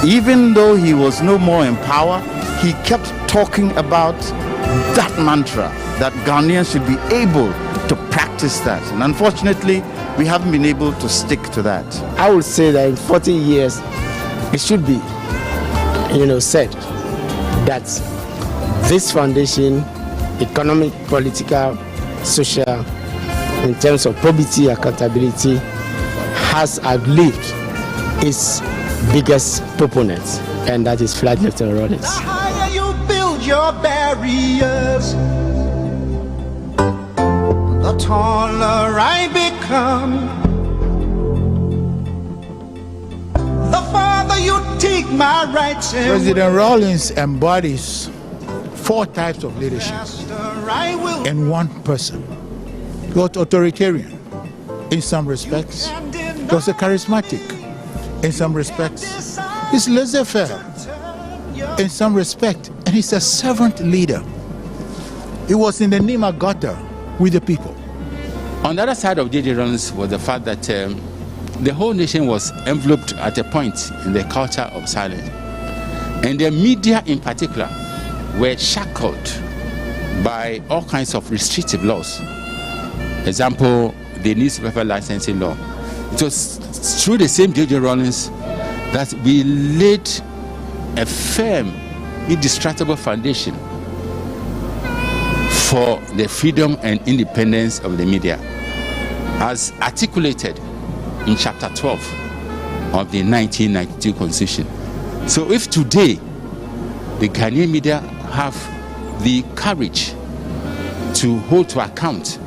Even though he was no more in power, he kept talking about that mantra, that Ghanaians should be able to practice that. And unfortunately, we haven't been able to stick to that. I would say that in 40 years, it should be, said that this foundation, economic, political, social, in terms of probity, accountability, has outlived its biggest proponent, and that is Flight Lieutenant Rawlings. The higher you build your barriers, the taller I become. The farther you take my rights away. President Rawlings embodies 4 types of leadership in one person. He was authoritarian in some respects. He was a charismatic in some respects. He's laissez-faire in some respect, and he's a servant leader. He was in the Nima gutter with the people. On the other side of J.J. Rawlings was the fact that the whole nation was enveloped at a point in the culture of silence. And the media in particular were shackled by all kinds of restrictive laws. Example, the newspaper licensing law. It was through the same J.J. Rawlings that we laid a firm, indestructible foundation for the freedom and independence of the media, as articulated in Chapter 12 of the 1992 Constitution. So if today the Ghanaian media have the courage to hold to account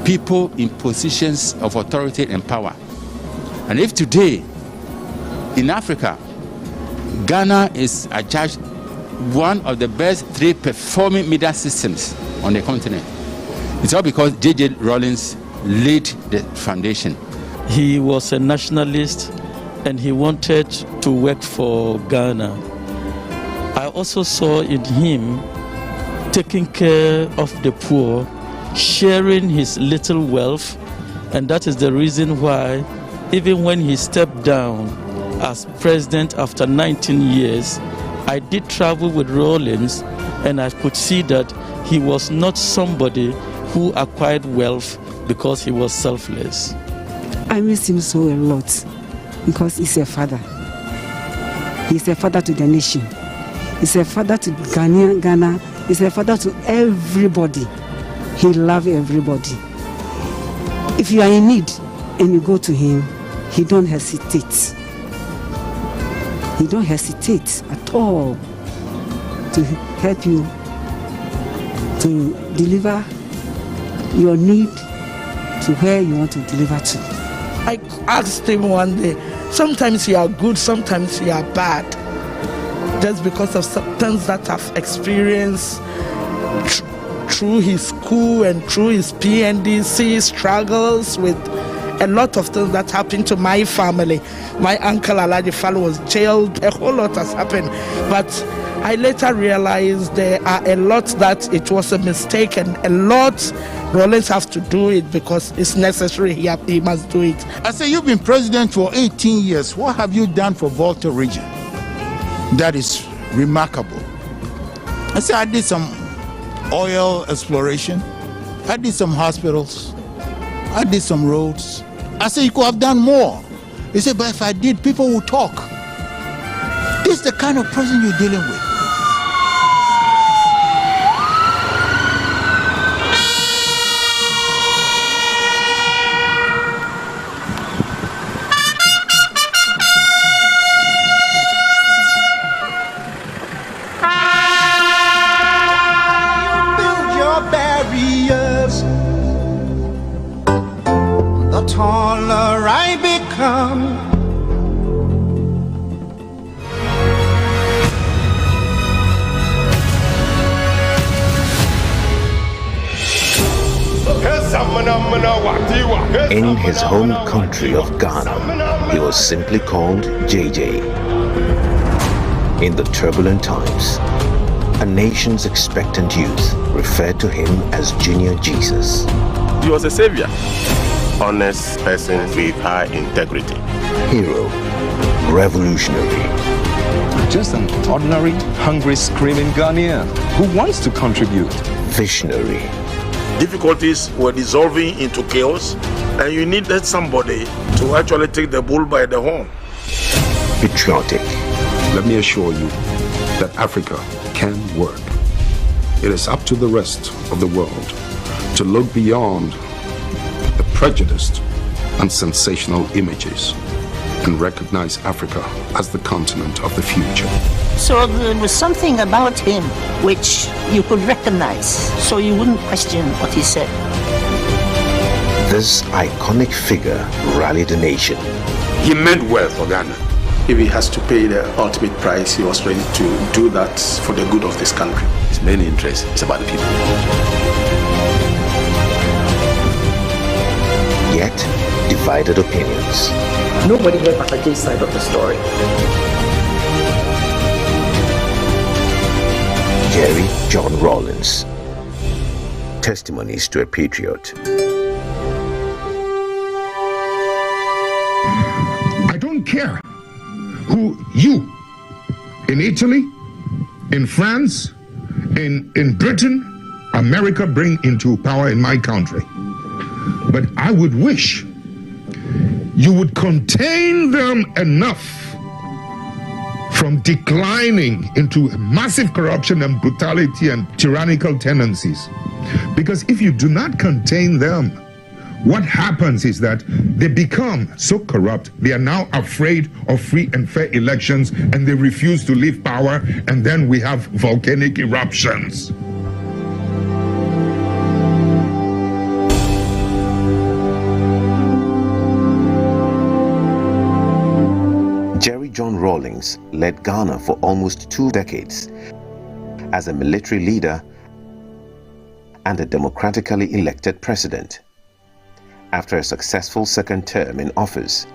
people in positions of authority and power, and if today in Africa, Ghana is adjudged one of the best 3 performing media systems on the continent, it's all because J.J. Rawlings laid the foundation. He was a nationalist and he wanted to work for Ghana. I also saw in him taking care of the poor, sharing his little wealth, and that is the reason why even when he stepped down as president after 19 years, I did travel with Rawlings, and I could see that he was not somebody who acquired wealth because he was selfless. I miss him so a lot because he's a father. He's a father to the nation. He's a father to Ghana. He's a father to everybody. He loves everybody. If you are in need and you go to him, he don't hesitate. He don't hesitate at all to help you to deliver your need to where you want to deliver to. I asked him one day, sometimes you are good, sometimes you are bad. Just because of some things that I've experienced through his school and through his PNDC struggles with a lot of things that happened to my family. My uncle Alhaji Fallu was jailed, a whole lot has happened. But I later realized there are a lot that it was a mistake, and a lot Rawlings have to do it because it's necessary. He must do it. I say you've been president for 18 years. What have you done for Volta region? That is remarkable. I say I did some oil exploration. I did some hospitals. I did some roads. I said, you could have done more. He said, but if I did, people will talk. This is the kind of person you're dealing with. The taller I become, in his home country of Ghana, he was simply called JJ. In the turbulent times, a nation's expectant youth referred to him as Junior Jesus. He was a savior, honest person with high integrity. Hero, revolutionary. Just an ordinary, hungry, screaming Ghanaian who wants to contribute. Visionary. Difficulties were dissolving into chaos, and you needed somebody to actually take the bull by the horn. Patriotic. Let me assure you that Africa can work. It is up to the rest of the world to look beyond the prejudiced and sensational images and recognize Africa as the continent of the future. So there was something about him which you could recognize, so you wouldn't question what he said. This iconic figure rallied the nation. He meant well for Ghana. If he has to pay the ultimate price, he was ready to do that for the good of this country. His main interest is about the people. Yet, divided opinions. Nobody heard Pastor J's side of the story. Jerry John Rawlings. Testimonies to a Patriot. I don't care who you, in Italy, in France, in Britain, America bring into power in my country. But I would wish you would contain them enough from declining into massive corruption and brutality and tyrannical tendencies. Because if you do not contain them, what happens is that they become so corrupt, they are now afraid of free and fair elections, and they refuse to leave power, and then we have volcanic eruptions. Jerry John Rawlings led Ghana for almost 2 decades as a military leader and a democratically elected president. After a successful second term in office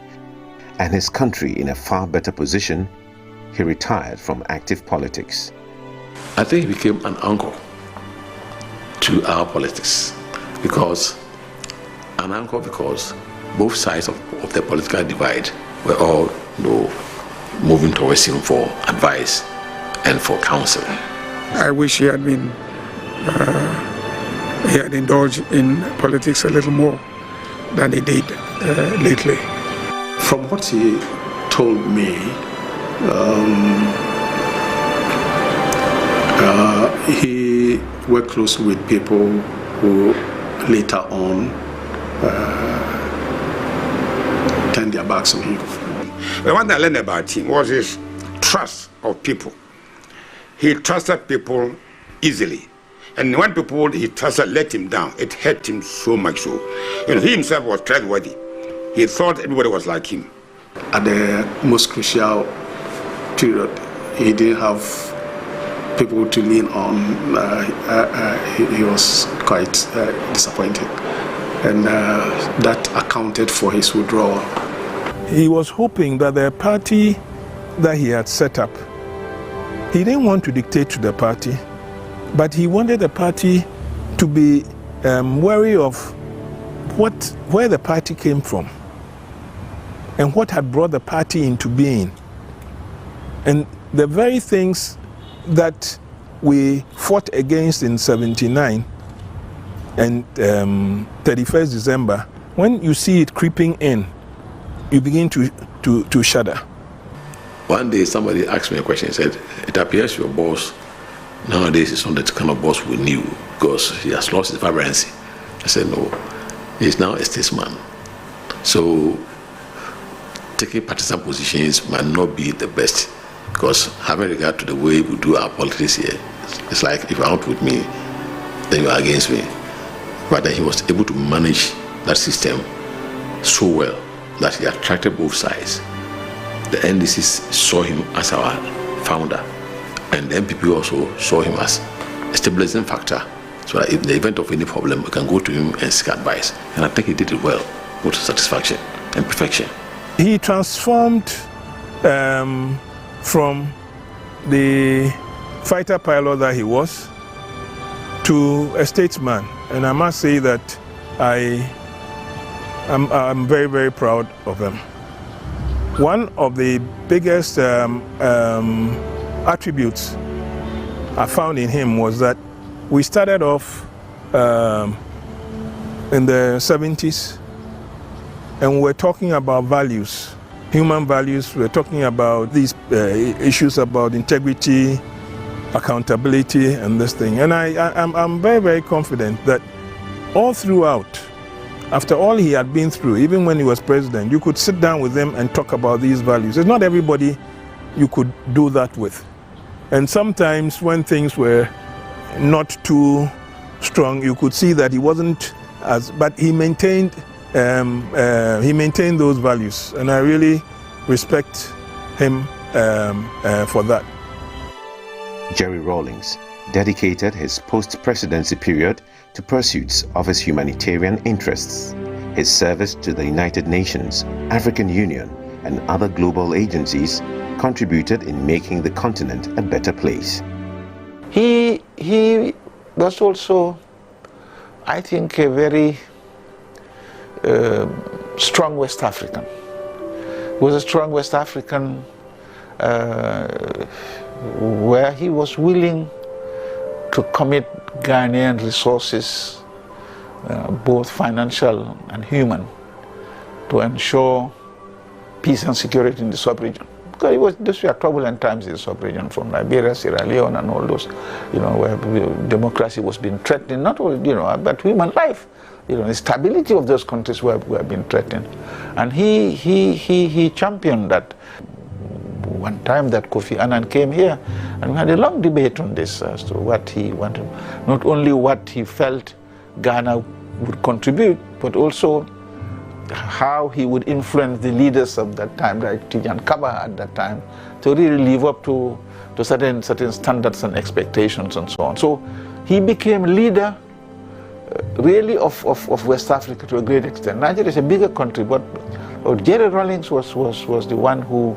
and his country in a far better position, he retired from active politics. I think he became an uncle to our politics because both sides of the political divide were all moving towards him for advice and for counsel. I wish he had indulged in politics a little more than he did lately. From what he told me, he worked closely with people who later on turned their backs on him. The one I learned about him was his trust of people. He trusted people easily. And when people he trusted let him down, it hurt him so much so. He himself was trustworthy. He thought everybody was like him. At the most crucial period, he didn't have people to lean on. He was quite disappointed. And that accounted for his withdrawal. He was hoping that the party that he had set up, he didn't want to dictate to the party, but he wanted the party to be wary of where the party came from and what had brought the party into being. And the very things that we fought against in 79 and 31st December when you see it creeping in, you begin to shudder. One day somebody asked me a question. He said, it appears your boss nowadays is not the kind of boss we knew because he has lost his vibrancy. I said, no, he's now a statesman. So taking partisan positions might not be the best, because having regard to the way we do our politics here, it's like if you are not with me, then you are against me. But then he was able to manage that system so well that he attracted both sides. The NDC saw him as our founder, and the MPP also saw him as a stabilizing factor, so that in the event of any problem, we can go to him and seek advice. And I think he did it well, with satisfaction and perfection. He transformed from the fighter pilot that he was to a statesman, and I must say that I'm very, very proud of him. One of the biggest attributes I found in him was that we started off in the 70s, and we're talking about values, human values. We're talking about these issues about integrity, accountability, and this thing. And I'm very, very confident that all throughout, after all he had been through, even when he was president, you could sit down with him and talk about these values. It's not everybody you could do that with. And sometimes when things were not too strong, you could see that he wasn't as, but he maintained those values. And I really respect him for that. Jerry Rawlings dedicated his post-presidency period to pursuits of his humanitarian interests. His service to the United Nations, African Union, and other global agencies contributed in making the continent a better place. He was also, I think, a very strong West African. He was a strong West African where he was willing to commit Ghanaian resources, both financial and human, to ensure peace and security in the sub-region. Because these were turbulent times in the sub-region, from Liberia, Sierra Leone, and all those, where democracy was being threatened, not only, but human life. The stability of those countries were being threatened. And he championed that. One time that Kofi Annan came here, and we had a long debate on this as to what he wanted, not only what he felt Ghana would contribute, but also how he would influence the leaders of that time, like Tijan Kaba at that time, to really live up to certain standards and expectations and so on. So he became leader really of West Africa to a great extent. Nigeria is a bigger country, but Jerry Rawlings was the one who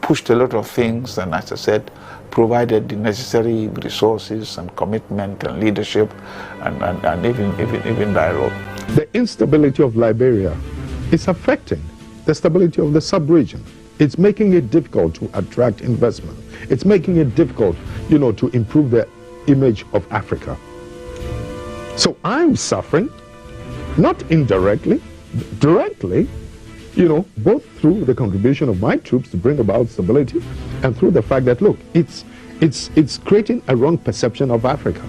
pushed a lot of things, and as I said, provided the necessary resources and commitment and leadership and even dialogue. The instability of Liberia is affecting the stability of the sub-region. It's making it difficult to attract investment. It's making it difficult, to improve the image of Africa. So I'm suffering, not indirectly, directly, both through the contribution of my troops to bring about stability and through the fact that, look, it's creating a wrong perception of Africa.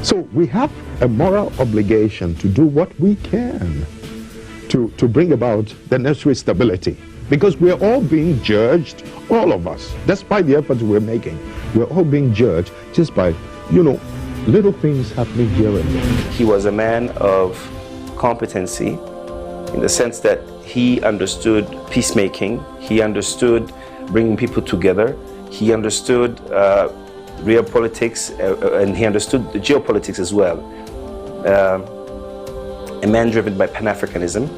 So we have a moral obligation to do what we can to bring about the necessary stability, because we're all being judged, all of us, despite the efforts we're making, we're all being judged just by, little things happening here and there. He was a man of competency, in the sense that he understood peacemaking, he understood bringing people together, he understood real politics, and he understood the geopolitics as well. A man driven by Pan-Africanism,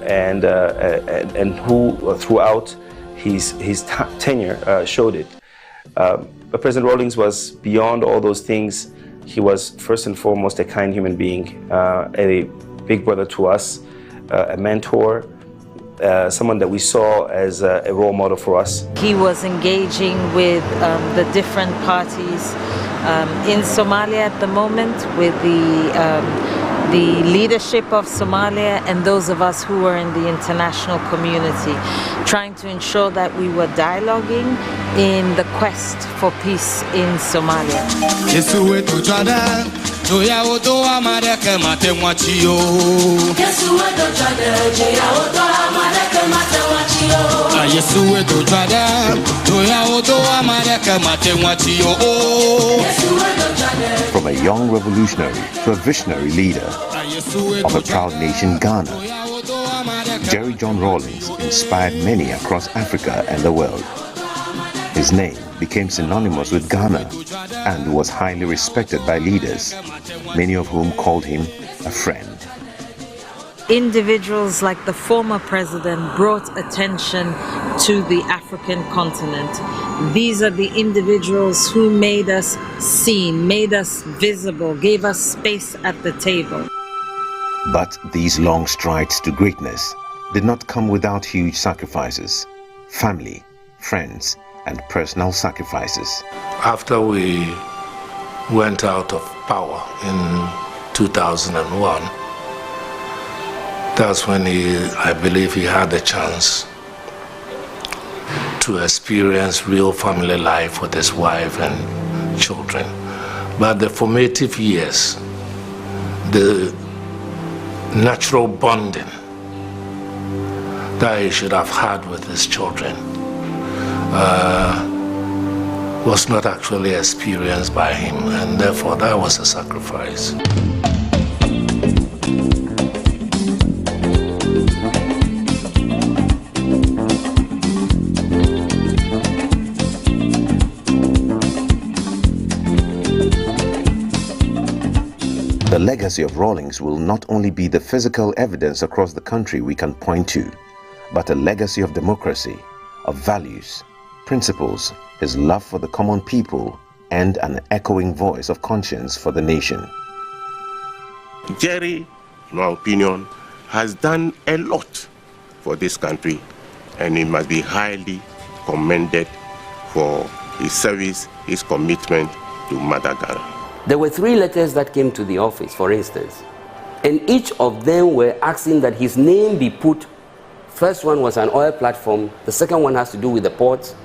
and who throughout his tenure showed it. But President Rawlings was beyond all those things. He was first and foremost a kind human being, a big brother to us, a mentor, someone that we saw as a role model for us. He was engaging with the different parties in Somalia at the moment, with the the leadership of Somalia and those of us who were in the international community, trying to ensure that we were dialoguing in the quest for peace in Somalia. From a young revolutionary to a visionary leader of a proud nation, Ghana, Jerry John Rawlings inspired many across Africa and the world. His name became synonymous with Ghana and was highly respected by leaders, many of whom called him a friend. Individuals like the former president brought attention to the African continent. These are the individuals who made us seen, made us visible, gave us space at the table. But these long strides to greatness did not come without huge sacrifices, family, friends, and personal sacrifices. After we went out of power in 2001, that's when I believe he had the chance to experience real family life with his wife and children. But the formative years, the natural bonding that he should have had with his children was not actually experienced by him, and therefore that was a sacrifice. The legacy of Rawlings will not only be the physical evidence across the country we can point to, but a legacy of democracy, of values, principles, his love for the common people, and an echoing voice of conscience for the nation. Jerry, in my opinion, has done a lot for this country, and he must be highly commended for his service, his commitment to Mother Ghana. There were 3 letters that came to the office, for instance, and each of them were asking that his name be put. First one was an oil platform, the second one has to do with the ports,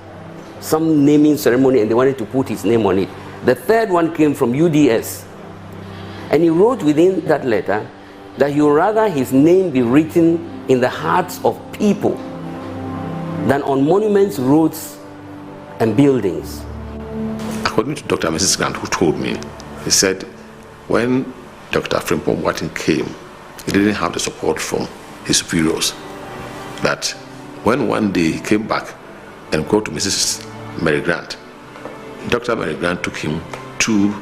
some naming ceremony, and they wanted to put his name on it. The third one came from UDS, and he wrote within that letter that he would rather his name be written in the hearts of people than on monuments, roads, and buildings. According to Dr. and Mrs. Grant, who told me, he said when Dr. Frimpong Boateng came, he didn't have the support from his superiors. That when one day he came back and go to Mrs. Mary Grant, Dr. Mary Grant took him to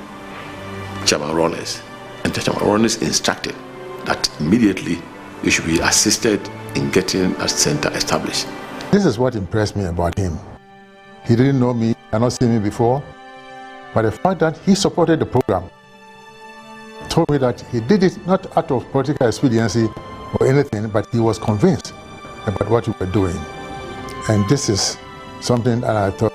Chairman Rawlings, and Chairman Rawlings instructed that immediately he should be assisted in getting a center established. This is what impressed me about him. He didn't know me, had not seen me before, but the fact that he supported the program told me that he did it not out of political expediency or anything, but he was convinced about what we were doing. And this is something that I thought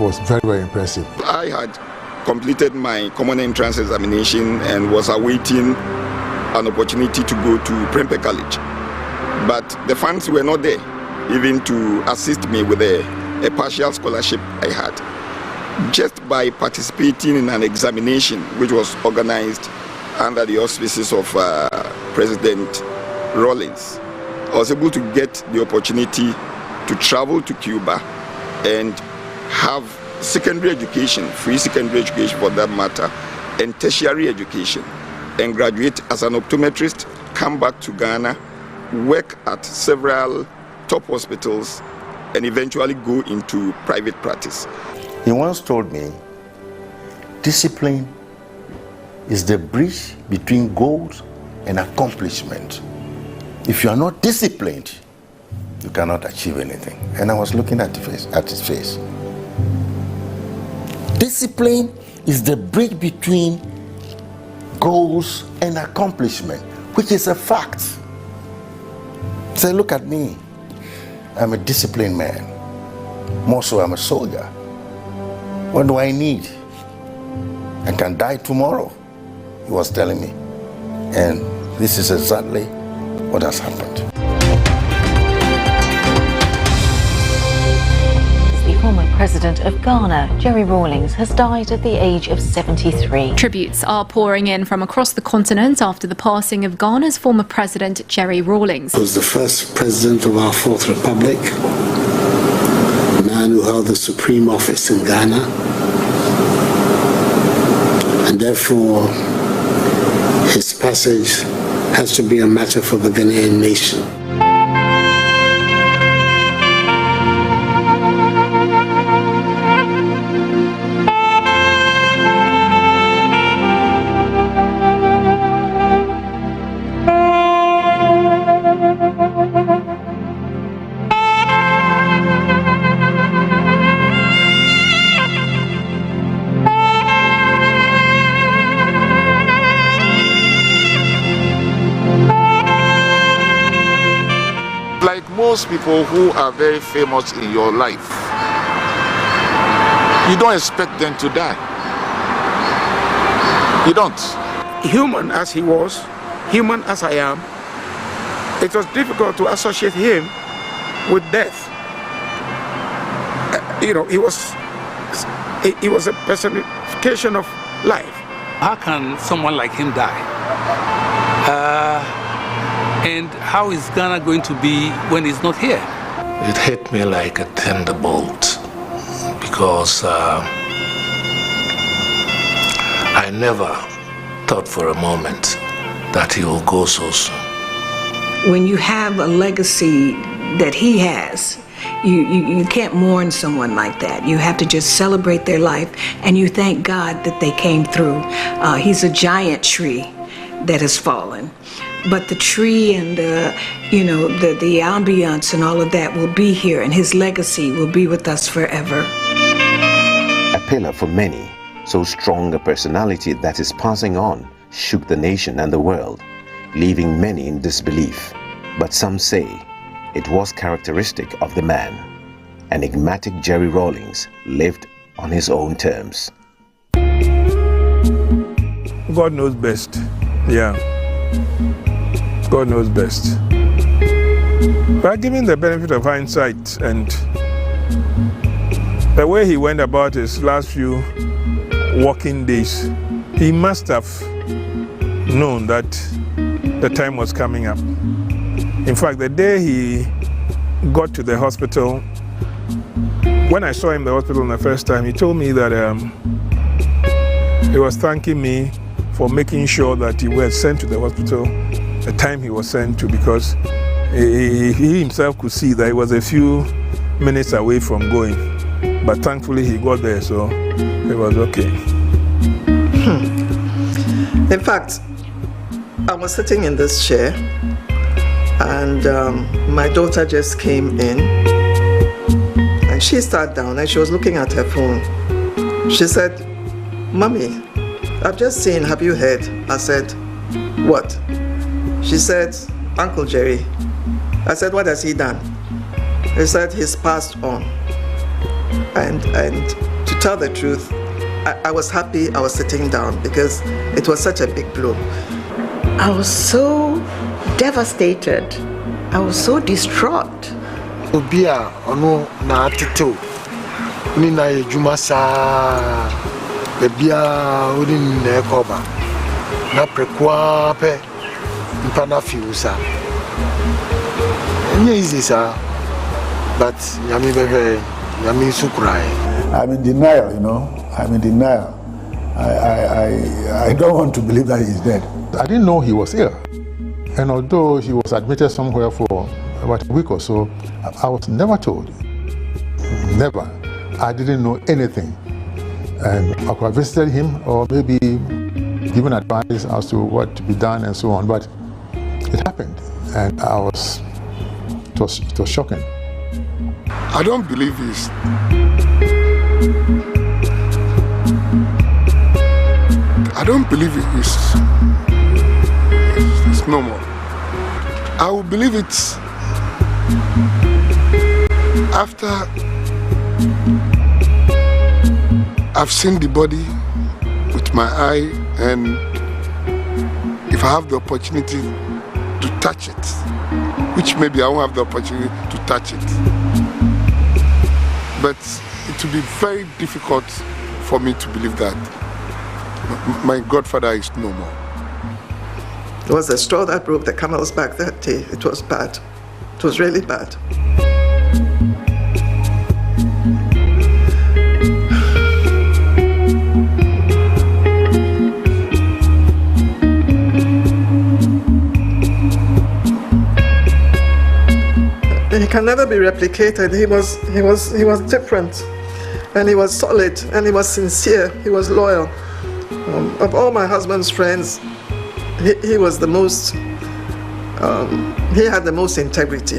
was very, very impressive. I had completed my common entrance examination and was awaiting an opportunity to go to Prempeh College. But the funds were not there, even to assist me with a partial scholarship I had. Just by participating in an examination which was organized under the auspices of President Rawlings, I was able to get the opportunity to travel to Cuba and have secondary education, free secondary education for that matter, and tertiary education, and graduate as an optometrist, come back to Ghana, work at several top hospitals, and eventually go into private practice. He once told me, discipline is the bridge between goals and accomplishment. If you are not disciplined, you cannot achieve anything. And I was looking at his face. Discipline is the bridge between goals and accomplishment, which is a fact. Say, look at me. I'm a disciplined man. More so, I'm a soldier. What do I need? I can die tomorrow, he was telling me. And this is exactly what has happened. The former president of Ghana, Jerry Rawlings, has died at the age of 73. Tributes are pouring in from across the continent after the passing of Ghana's former president, Jerry Rawlings. He was the first president of our Fourth Republic, a man who held the supreme office in Ghana, and therefore his passage has to be a matter for the Ghanaian nation. Like most people who are very famous in your life, you don't expect them to die. You don't. Human as he was, human as I am, it was difficult to associate him with death. He was a personification of life. How can someone like him die? And how is Ghana going to be when he's not here? It hit me like a thunderbolt because I never thought for a moment that he will go so soon. When you have a legacy that he has, you can't mourn someone like that. You have to just celebrate their life, and you thank God that they came through. He's a giant tree that has fallen. But the tree and the ambience and all of that will be here, and his legacy will be with us forever. A pillar for many, so strong a personality that his passing on shook the nation and the world, leaving many in disbelief. But some say it was characteristic of the man. Enigmatic Jerry Rawlings lived on his own terms. God knows best. Yeah. God knows best. But given the benefit of hindsight and the way he went about his last few working days, he must have known that the time was coming up. In fact, the day he got to the hospital, when I saw him in the hospital the first time, he told me that he was thanking me for making sure that he was sent to the hospital the time he was sent to, because he himself could see that he was a few minutes away from going. But thankfully he got there, so it was okay. In fact, I was sitting in this chair and my daughter just came in and she sat down and she was looking at her phone. She said, "Mommy, I've just seen, have you heard?" I said, "What?" She said, "Uncle Jerry." I said, "What has he done?" He said, "He's passed on." And to tell the truth, I was happy I was sitting down because it was such a big blow. I was so devastated. I was so distraught. Obia ono na atito ni na ejuma sa bebia odi na ekoba na prekwa pe mpana fiusa nye easy sir, but yami bebe yami sukrai. I'm in denial, I'm in denial. I don't want to believe that he's dead. I didn't know he was ill. And although he was admitted somewhere for about a week or so, I was never told. Never. I didn't know anything. And I could have visited him or maybe given advice as to what to be done and so on. But it happened. And it was shocking. I don't believe this. I don't believe it's normal. I will believe it after I've seen the body with my eye, and if if I have the opportunity to touch it, which maybe I won't have the opportunity to touch it. But it will be very difficult for me to believe that my godfather is no more. It was the straw that broke the camel's back that day. It was bad. It was really bad. He can never be replicated. He was different, and he was solid, and he was sincere. He was loyal. Of all my husband's friends, he was the most. He had the most integrity,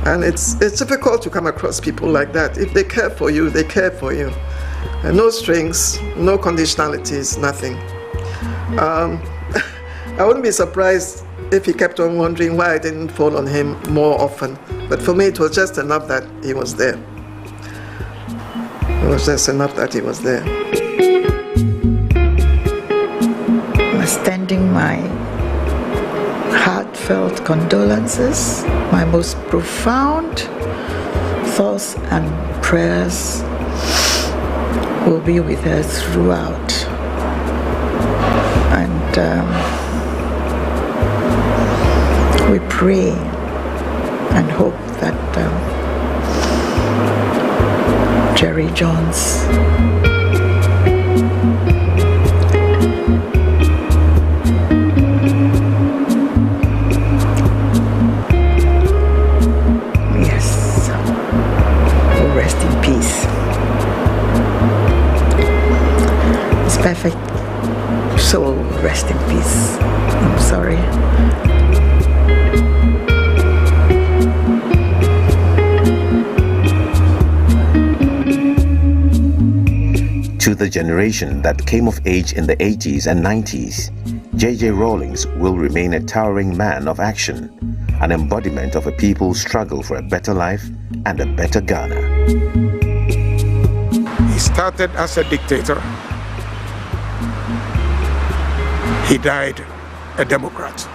and it's difficult to come across people like that. If they care for you, they care for you. And no strings, no conditionalities, nothing. I wouldn't be surprised if he kept on wondering why I didn't fall on him more often. But for me, it was just enough that he was there. It was just enough that he was there. I'm extending my heartfelt condolences, my most profound thoughts and prayers will be with her throughout. And we pray and hope that Jerry Jones will rest in peace. His perfect soul will rest in peace. I'm sorry. To the generation that came of age in the 80s and 90s, J.J. Rawlings will remain a towering man of action, an embodiment of a people's struggle for a better life and a better Ghana. He started as a dictator. He died a Democrat.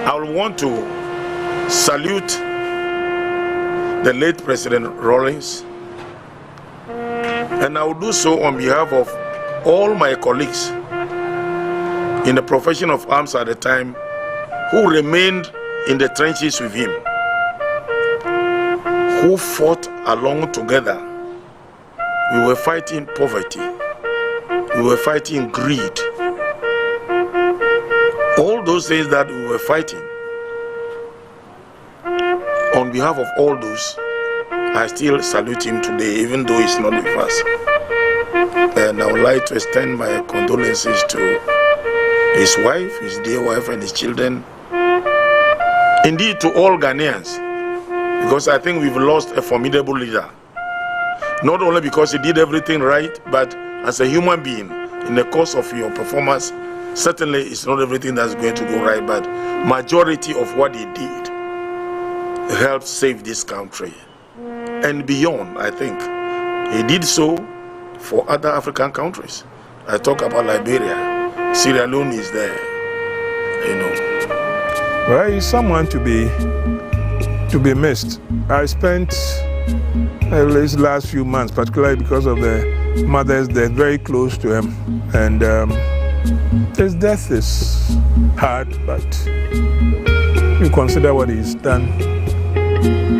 I would want to salute the late President Rawlings, and I will do so on behalf of all my colleagues in the profession of arms at the time who remained in the trenches with him, who fought along together. We were fighting poverty. We were fighting greed. All those things that we were fighting. On behalf of all those, I still salute him today, even though he's not with us. And I would like to extend my condolences to his wife, his dear wife, and his children. Indeed, to all Ghanaians, because I think we've lost a formidable leader. Not only because he did everything right, but as a human being, in the course of your performance, certainly it's not everything that's going to go right, but majority of what he did helped save this country. And beyond, I think. He did so for other African countries. I talk about Liberia. Sierra Leone is there, you know. Well, he's someone to be missed. I spent these last few months, particularly because of the mother's death, very close to him. And his death is hard, but you consider what he's done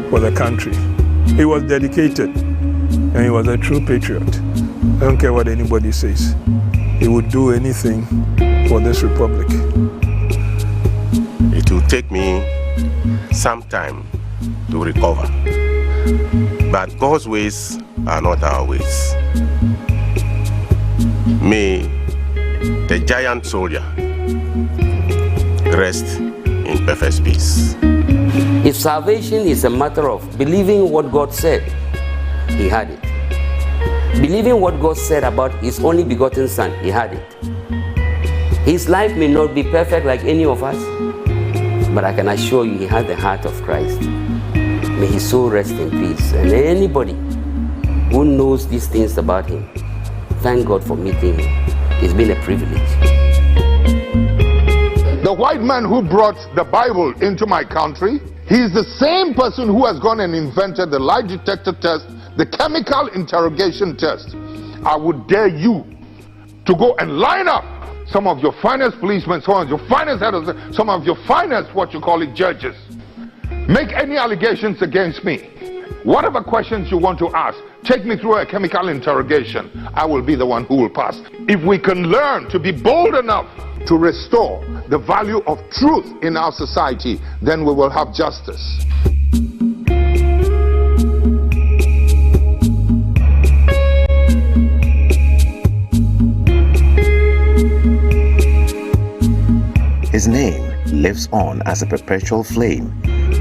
for the country. He was dedicated, and he was a true patriot. I don't care what anybody says. He would do anything for this republic. It will take me some time to recover. But God's ways are not our ways. May the giant soldier rest in perfect peace. If salvation is a matter of believing what God said, he had it. Believing what God said about his only begotten son, he had it. His life may not be perfect like any of us, but I can assure you he had the heart of Christ. May his soul rest in peace. And anybody who knows these things about him, thank God for meeting him. It's been a privilege. The white man who brought the Bible into my country, he's the same person who has gone and invented the lie detector test, the chemical interrogation test. I would dare you to go and line up some of your finest policemen, some of your finest heads, some of your finest, what you call it, judges. Make any allegations against me. Whatever questions you want to ask, take me through a chemical interrogation. I will be the one who will pass. If we can learn to be bold enough to restore the value of truth in our society, then we will have justice. His name lives on as a perpetual flame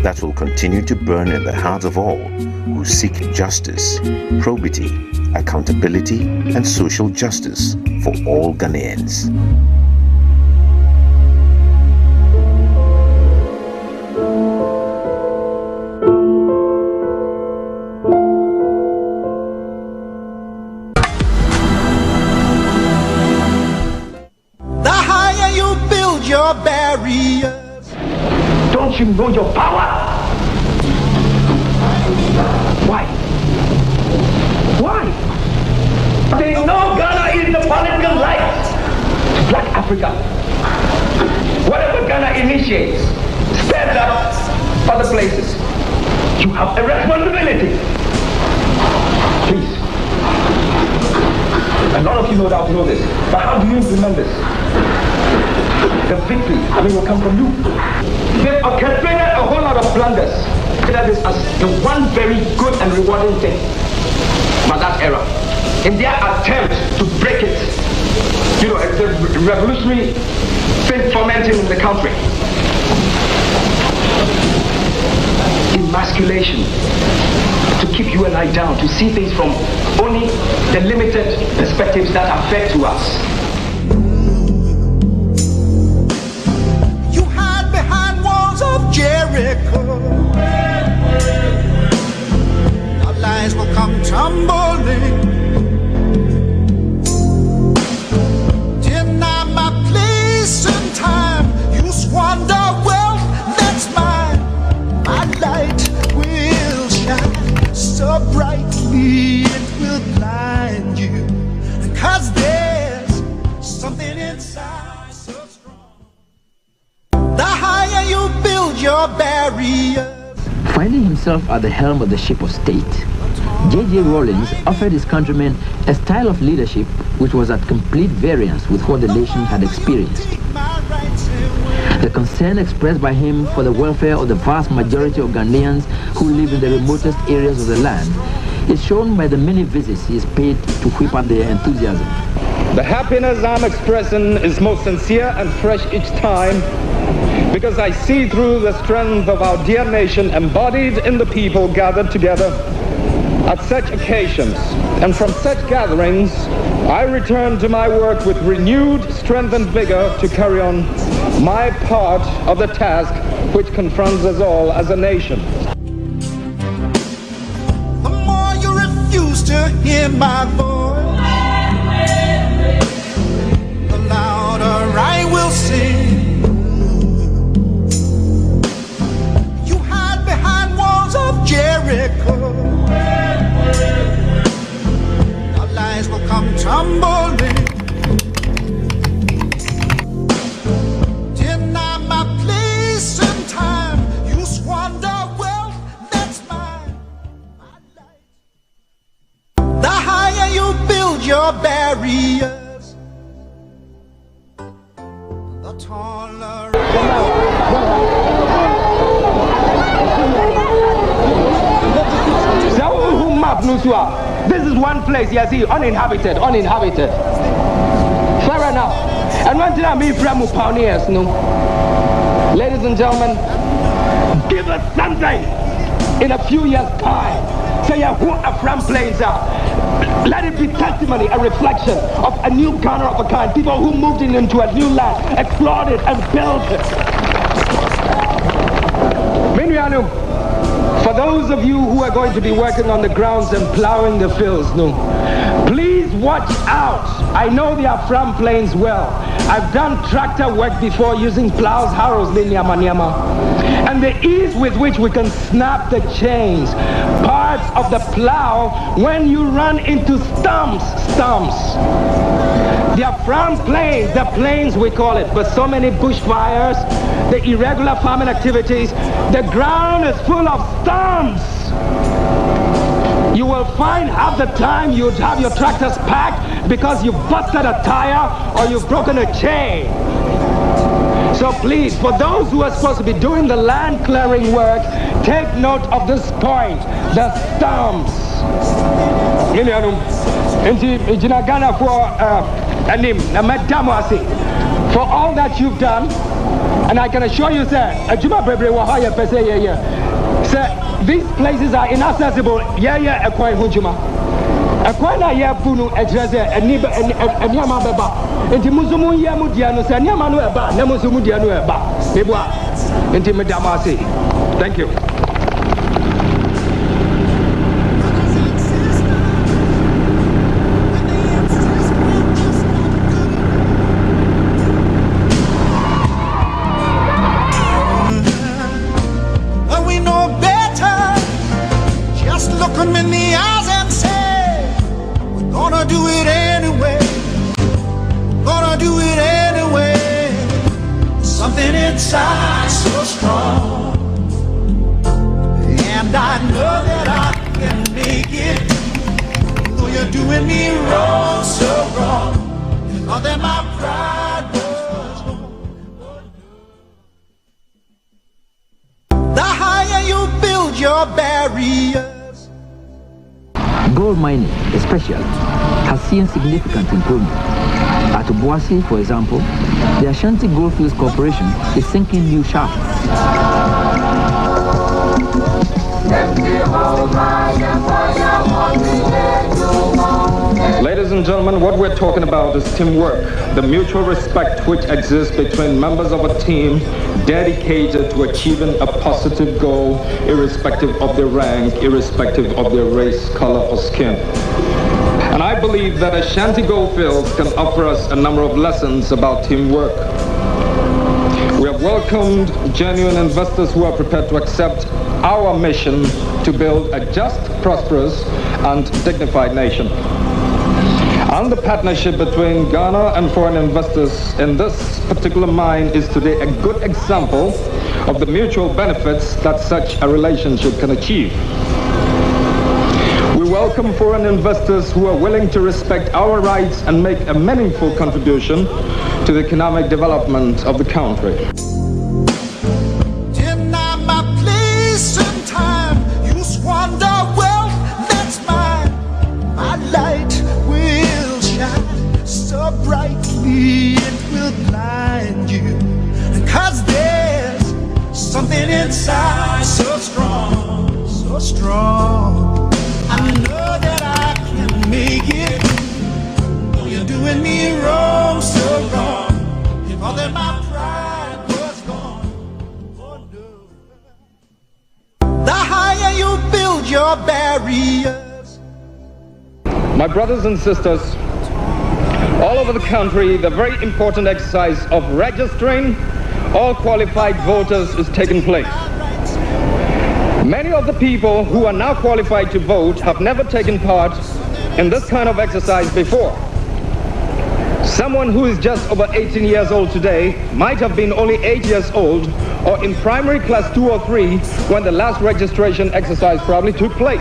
that will continue to burn in the hearts of all who seek justice, probity, accountability, and social justice for all Ghanaians. The higher you build your barriers, don't you know your power? Why? Why? They know Ghana is the political light to Black Africa. Whatever Ghana initiates, stand up other places. You have a responsibility. Please. A lot of you no doubt know this, but how do you implement this? The victory, will come from you. They've orchestrated a whole lot of blunders. Consider this as the one very good and rewarding thing about that era. In their attempt to break it, it's a revolutionary thing fermenting in the country. Emasculation, to keep you and I down, to see things from only the limited perspectives that affect to us. You hide behind walls of Jericho. Our lies will come tumbling. Deny my place and time. You squander wealth that's mine. My light will shine so brightly it will blind you. 'Cause there's something inside so strong. The higher you build your barriers. Finding himself at the helm of the ship of state, J.J. Rawlings offered his countrymen a style of leadership which was at complete variance with what the nation had experienced. The concern expressed by him for the welfare of the vast majority of Ghanaians who live in the remotest areas of the land is shown by the many visits he is paid to whip up their enthusiasm. The happiness I'm expressing is most sincere and fresh each time, because I see through the strength of our dear nation embodied in the people gathered together at such occasions. And from such gatherings, I return to my work with renewed strength and vigor to carry on my part of the task which confronts us all as a nation. The more you refuse to hear my voice, the louder I will sing. You hide behind walls of Jericho. Our lies will come tumbling. Deny my place and time. You squander wealth that's mine. The higher you build your barriers, the taller. This is one place, you see, uninhabited. Fair enough. And one thing I mean from pioneers, no. Ladies and gentlemen, give us something in a few years' time. Say who are from plains are. Let it be testimony, a reflection of a new Ghana of a kind. People who moved into a new land, explored it and built it. For those of you who are going to be working on the grounds and plowing the fields, please watch out. I know they are from plains well. I've done tractor work before using plows, harrows, and the ease with which we can snap the chains, parts of the plow when you run into stumps. They are farm plains, the plains we call it, but so many bushfires, the irregular farming activities, the ground is full of stumps. You will find half the time you'd have your tractors packed because you busted a tire or you've broken a chain. So please, for those who are supposed to be doing the land clearing work, take note of this point, the stumps. For all that you've done, and I can assure you, sir, these places are inaccessible. Thank you. Inside so strong, and I know that I can make it, though you're doing me wrong, so wrong, and all that my pride was wrong. The higher you build your barriers. Gold mining, especially, has seen significant improvement. At Obuasi, for example, the Ashanti Goldfields Corporation is sinking new shafts. Ladies and gentlemen, what we're talking about is teamwork, the mutual respect which exists between members of a team dedicated to achieving a positive goal, irrespective of their rank, irrespective of their race, color, or skin. And I believe that Ashanti Goldfields can offer us a number of lessons about teamwork. We have welcomed genuine investors who are prepared to accept our mission to build a just, prosperous, and dignified nation. And the partnership between Ghana and foreign investors in this particular mine is today a good example of the mutual benefits that such a relationship can achieve. We welcome foreign investors who are willing to respect our rights and make a meaningful contribution to the economic development of the country. Deny my place and time, you squander wealth that's mine. My light will shine so brightly it will blind you, 'cause there's something inside so strong, so strong. I know that I can make it, though you're doing me wrong, so wrong. If all that my pride was gone, oh no. The higher you build your barriers. My brothers and sisters, all over the country, the very important exercise of registering all qualified voters is taking place. Many of the people who are now qualified to vote have never taken part in this kind of exercise before. Someone who is just over 18 years old today might have been only 8 years old or in primary class 2 or 3 when the last registration exercise probably took place.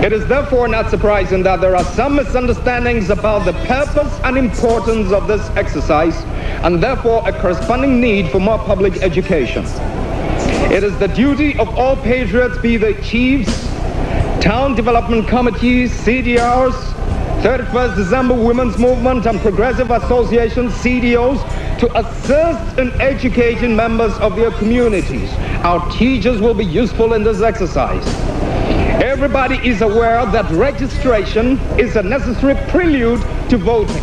It is therefore not surprising that there are some misunderstandings about the purpose and importance of this exercise, and therefore a corresponding need for more public education. It is the duty of all patriots, be they chiefs, town development committees, CDRs, 31st December Women's Movement and Progressive Associations, CDOs, to assist in educating members of their communities. Our teachers will be useful in this exercise. Everybody is aware that registration is a necessary prelude to voting.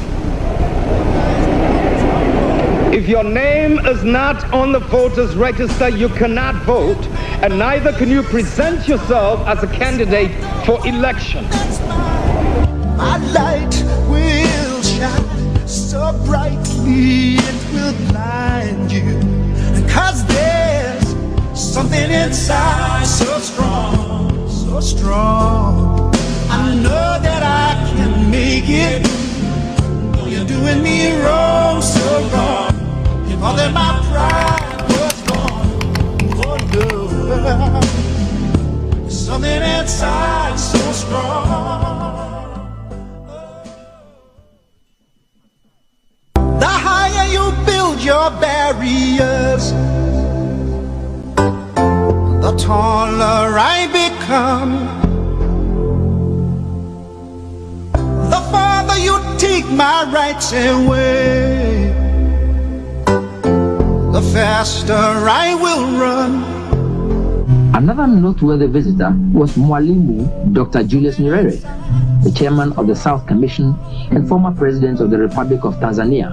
If your name is not on the voters' register, you cannot vote, and neither can you present yourself as a candidate for election. My light will shine so brightly it will blind you. 'Cause there's something inside so strong, so strong. I know that I can make it. Though you're doing me wrong, so wrong. If all that my pride was gone, oh no. There's something inside so strong. The higher you build your barriers, the taller I become. The farther you take my rights away, the faster I will run. Another noteworthy visitor was Mwalimu Dr. Julius Nyerere, the chairman of the South Commission and former president of the Republic of Tanzania.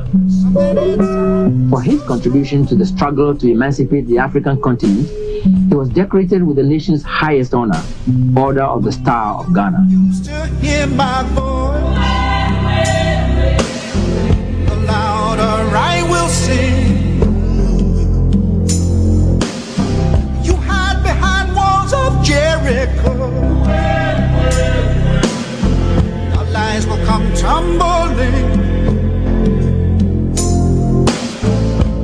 For his contribution to the struggle to emancipate the African continent, he was decorated with the nation's highest honor, Order of the Star of Ghana. Hear my voice, the louder I will sing. You hide behind walls of Jericho, our lies will come tumbling.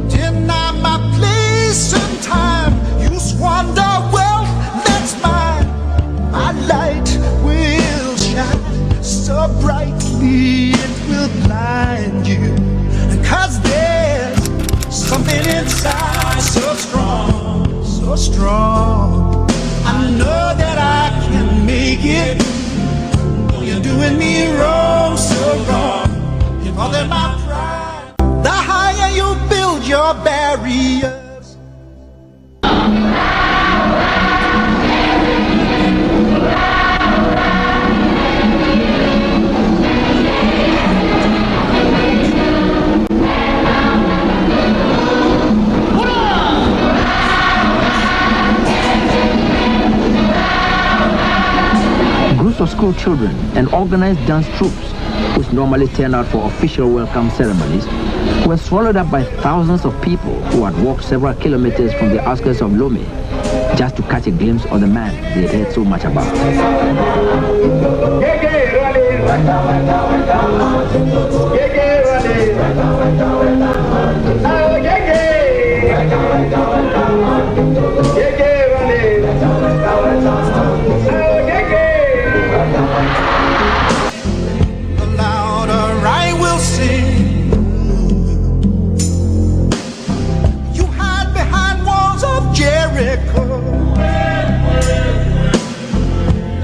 Deny my place and time, you squander wealth that's mine. My light will shine so brightly it will blind you. 'Cause there's something inside so strong, so strong. I know that I can make it. Though you're doing me wrong, so wrong. If all that my pride, the higher you build your barriers. Groups of school children and organized dance troops, which normally turn out for official welcome ceremonies, were swallowed up by thousands of people who had walked several kilometers from the outskirts of Lome just to catch a glimpse of the man they had heard so much about. The louder I will sing. You hide behind walls of Jericho,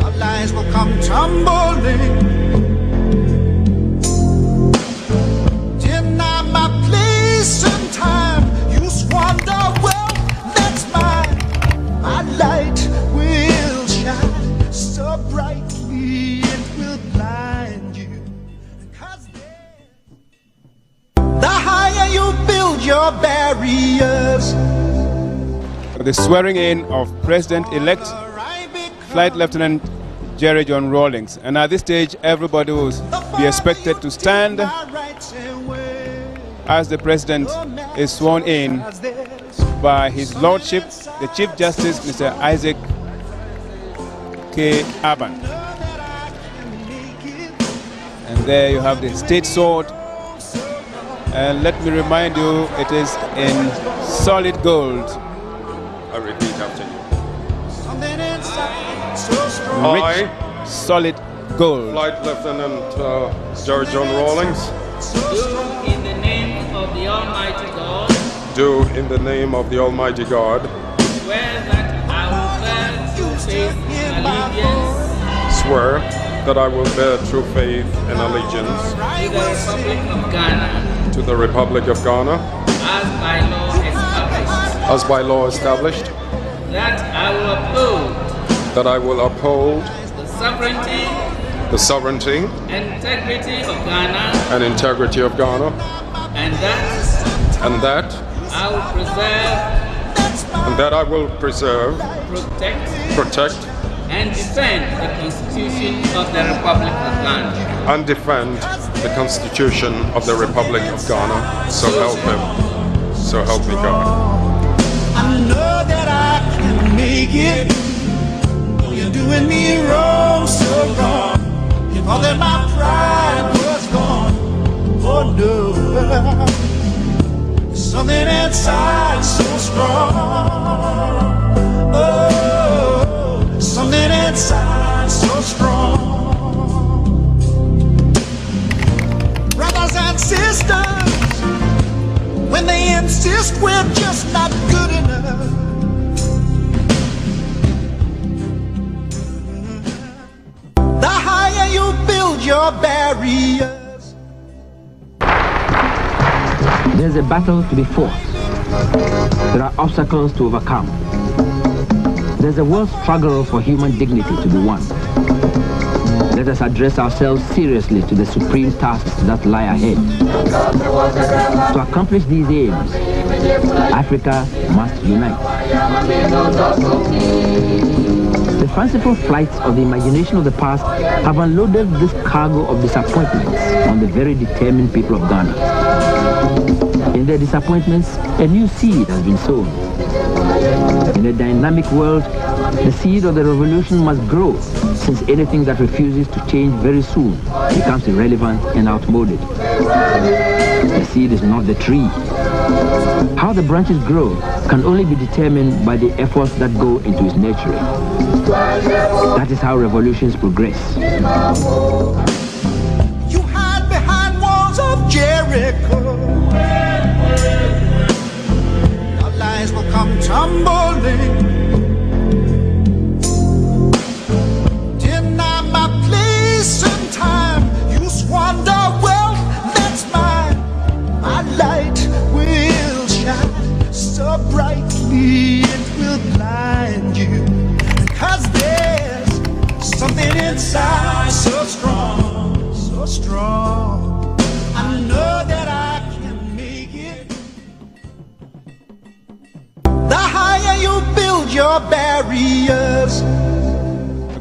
our lies will come tumbling. Deny my place and time, you squander wealth that's mine. My light will shine so brightly it will blind you. 'Cause the higher you build your barriers. The swearing in of President-elect Flight Lieutenant Jerry John Rawlings. And at this stage, everybody will be expected to stand as the President is sworn in by His Lordship, the Chief Justice, Mr. Isaac K. Aban. And there you have the state sword. And let me remind you, it is in solid gold. I repeat after you. Rich, solid gold. Flight Lieutenant Jerry John Rawlings. Do in the name of the Almighty God. Do in the name of the Almighty God. Swear that I will bear true faith and allegiance. Swear that I will bear true faith and allegiance. To the Republic of Ghana. To the Republic of Ghana. As by law established. As by law established. That I will uphold. That I will uphold. The sovereignty. The sovereignty. And integrity of Ghana. And integrity of Ghana. And that. And that. I will preserve. And that I will preserve. Protect. And defend the Constitution of the Republic of Ghana. And defend the Constitution of the Republic of Ghana. So help him. So help me God. I know that I can make it. Though you're doing me wrong, so wrong. You thought that my pride was gone. Oh no. There's something inside so strong. Oh, something inside so strong. Brothers and sisters, when they insist we're just not good enough, the higher you build your barriers. There's a battle to be fought. There are obstacles to overcome. There's a world struggle for human dignity to be won. Let us address ourselves seriously to the supreme tasks that lie ahead. To accomplish these aims, Africa must unite. The fanciful flights of the imagination of the past have unloaded this cargo of disappointments on the very determined people of Ghana. In their disappointments, a new seed has been sown. In a dynamic world, the seed of the revolution must grow, since anything that refuses to change very soon becomes irrelevant and outmoded. The seed is not the tree. How the branches grow can only be determined by the efforts that go into its nurturing. That is how revolutions progress. You hide behind walls of Jericho. Your lies will come tumbling. Deny my place and time. You squander wealth that's mine. My light will shine so brightly it will blind you. Cause there's something inside so strong, so strong. I know that I can make it. The higher you build your barriers.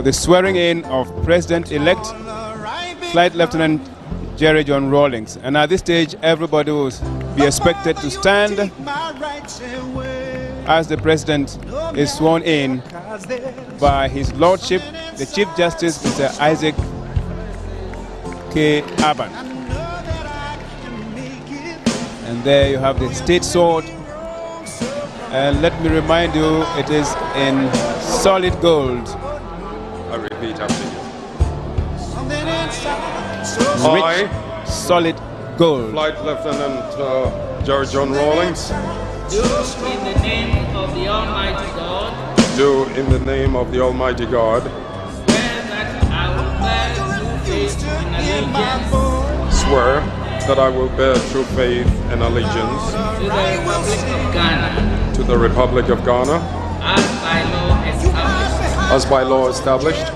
The swearing in of President-elect Flight Lieutenant Jerry John Rawlings. And at this stage, everybody will be expected to stand as the President is sworn in by His Lordship, the Chief Justice, Mr. Isaac K. Aban. And there you have the state sword. And let me remind you, it is in solid gold. I repeat after you. Rich, solid gold. Flight Lieutenant Jerry John Rawlings. Do in the name of the Almighty God. Do in the name of the Almighty God. Swear that I will bear true faith and allegiance. Swear that I will bear true faith and allegiance To the Republic of Ghana. to the Republic of Ghana. As by law established. As by law established.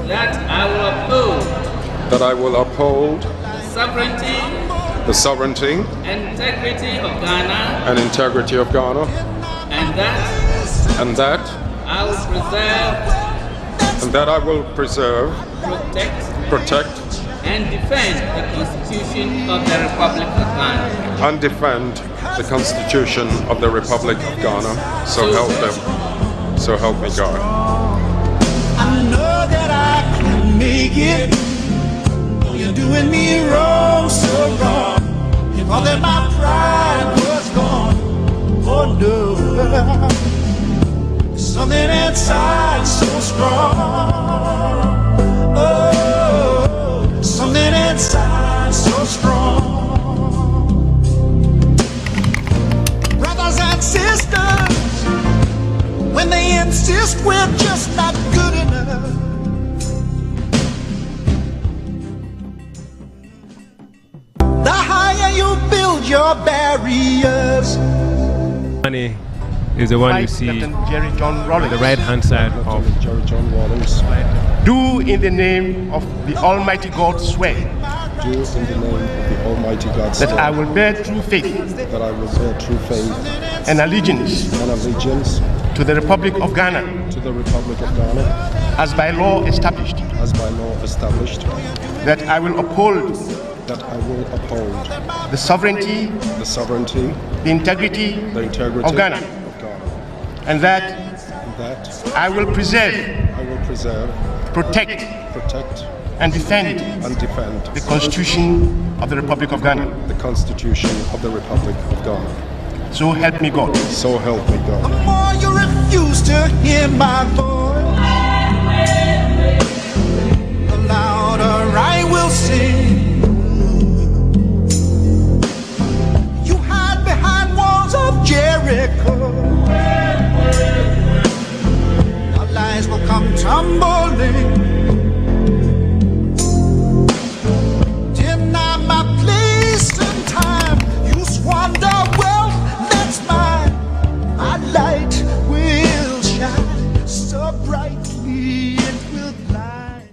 That I will uphold. That I will uphold The sovereignty. the sovereignty And integrity of Ghana. and integrity of Ghana. And that. I will preserve. And that I will preserve. Protect. And defend the Constitution of the Republic of Ghana. And defend the Constitution of the Republic of Ghana. So help them. So help me God. I know that I can make it. Though you're doing me wrong, so wrong. You thought that my pride was gone. Oh no. There's something inside so strong. Oh, something inside so strong. Brothers and sisters, when they insist we're just not good enough. The higher you build your barriers. Money is the one you see Jerry John Rawlings. on the right-hand side of Jerry John Rawlings. Do in the name of the Almighty God swear. Do in the name of the Almighty God swear. That I will bear true faith. That I will bear true faith. And allegiance. And allegiance. To the Republic of Ghana. To the Republic of Ghana. As by law established. As by law established. That I will uphold that I will uphold the sovereignty, the integrity of Ghana, and that I will preserve, protect, and defend the Constitution of the Republic of Ghana. The Constitution of the Republic of Ghana. So help me God. So help me God. The more you refuse to hear my voice, the louder I will sing. You hide behind walls of Jericho. Our lies will come tumbling. Deny my place and time. You squander wealth that's mine. My light will shine so brightly it will blind.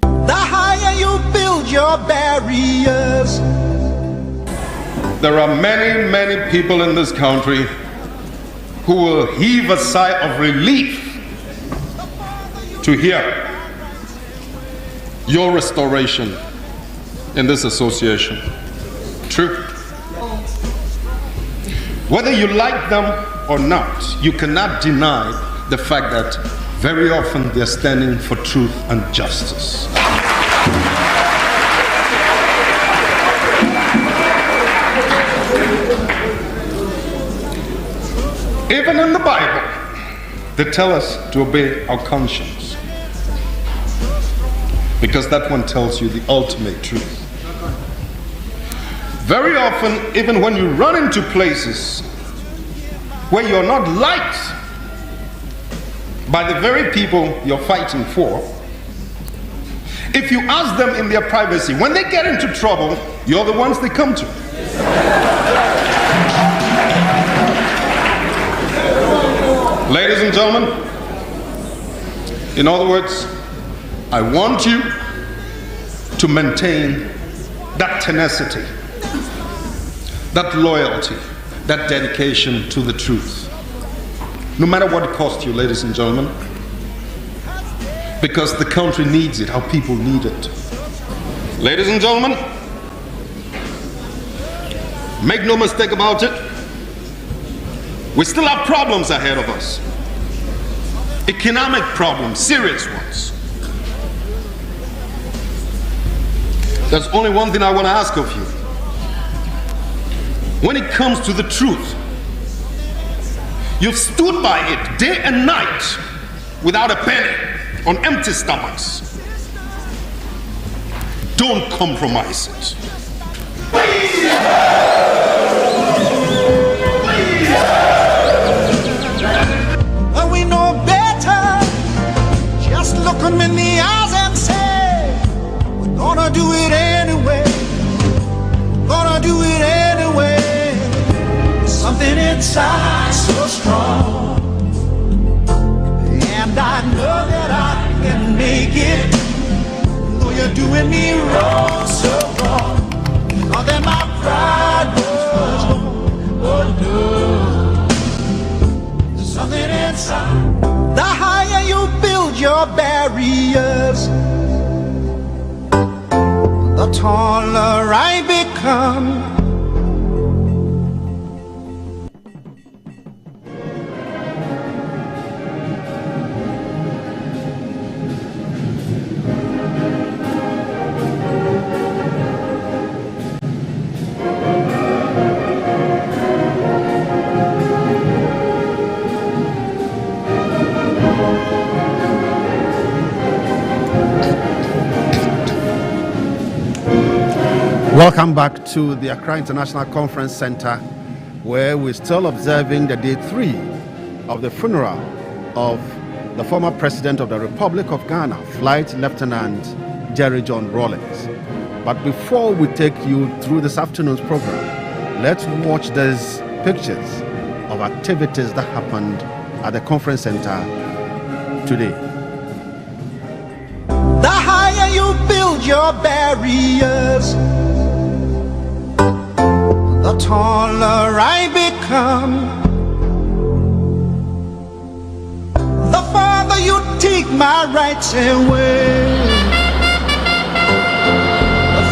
The higher you build your barriers. There are many, many people in this country who will heave a sigh of relief to hear your restoration in this association. True. Whether you like them or not, you cannot deny the fact that very often they're standing for truth and justice. Even in the Bible, they tell us to obey our conscience, because that one tells you the ultimate truth. Very often, even when you run into places where you're not liked by the very people you're fighting for, if you ask them in their privacy, when they get into trouble, you're the ones they come to. Ladies and gentlemen, in other words, I want you to maintain that tenacity, that loyalty, that dedication to the truth, no matter what it costs you, ladies and gentlemen, because the country needs it, our people need it. Ladies and gentlemen, make no mistake about it, we still have problems ahead of us. Economic problems, serious ones. There's only one thing I want to ask of you. When it comes to the truth, you've stood by it day and night without a penny, on empty stomachs. Don't compromise it. We know better. Just look them in the eyes and say, we're gonna do it anyway. Gonna do it anyway. Something inside so strong, and I know that I can make it. Though you're doing me wrong, so wrong. Oh, then my pride was gone. Oh no. Something inside. The higher you build your barriers, the taller I become. Welcome back to the Accra International Conference Center, where we're still observing the day 3 of the funeral of the former President of the Republic of Ghana, Flight Lieutenant Jerry John Rawlings. But before we take you through this afternoon's program, let's watch these pictures of activities that happened at the conference center today. The higher you build your barriers, the taller I become. The farther you take my rights away, the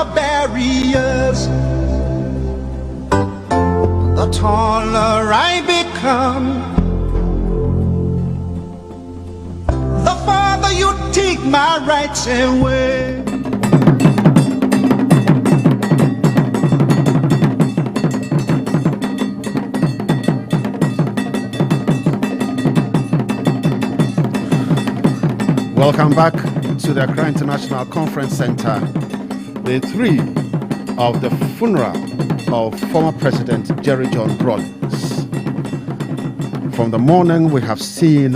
the barriers, the taller I become. The farther you take my rights away. Welcome back to the Accra International Conference Center, day 3 of the funeral of former President Jerry John Rawlings. From the morning, we have seen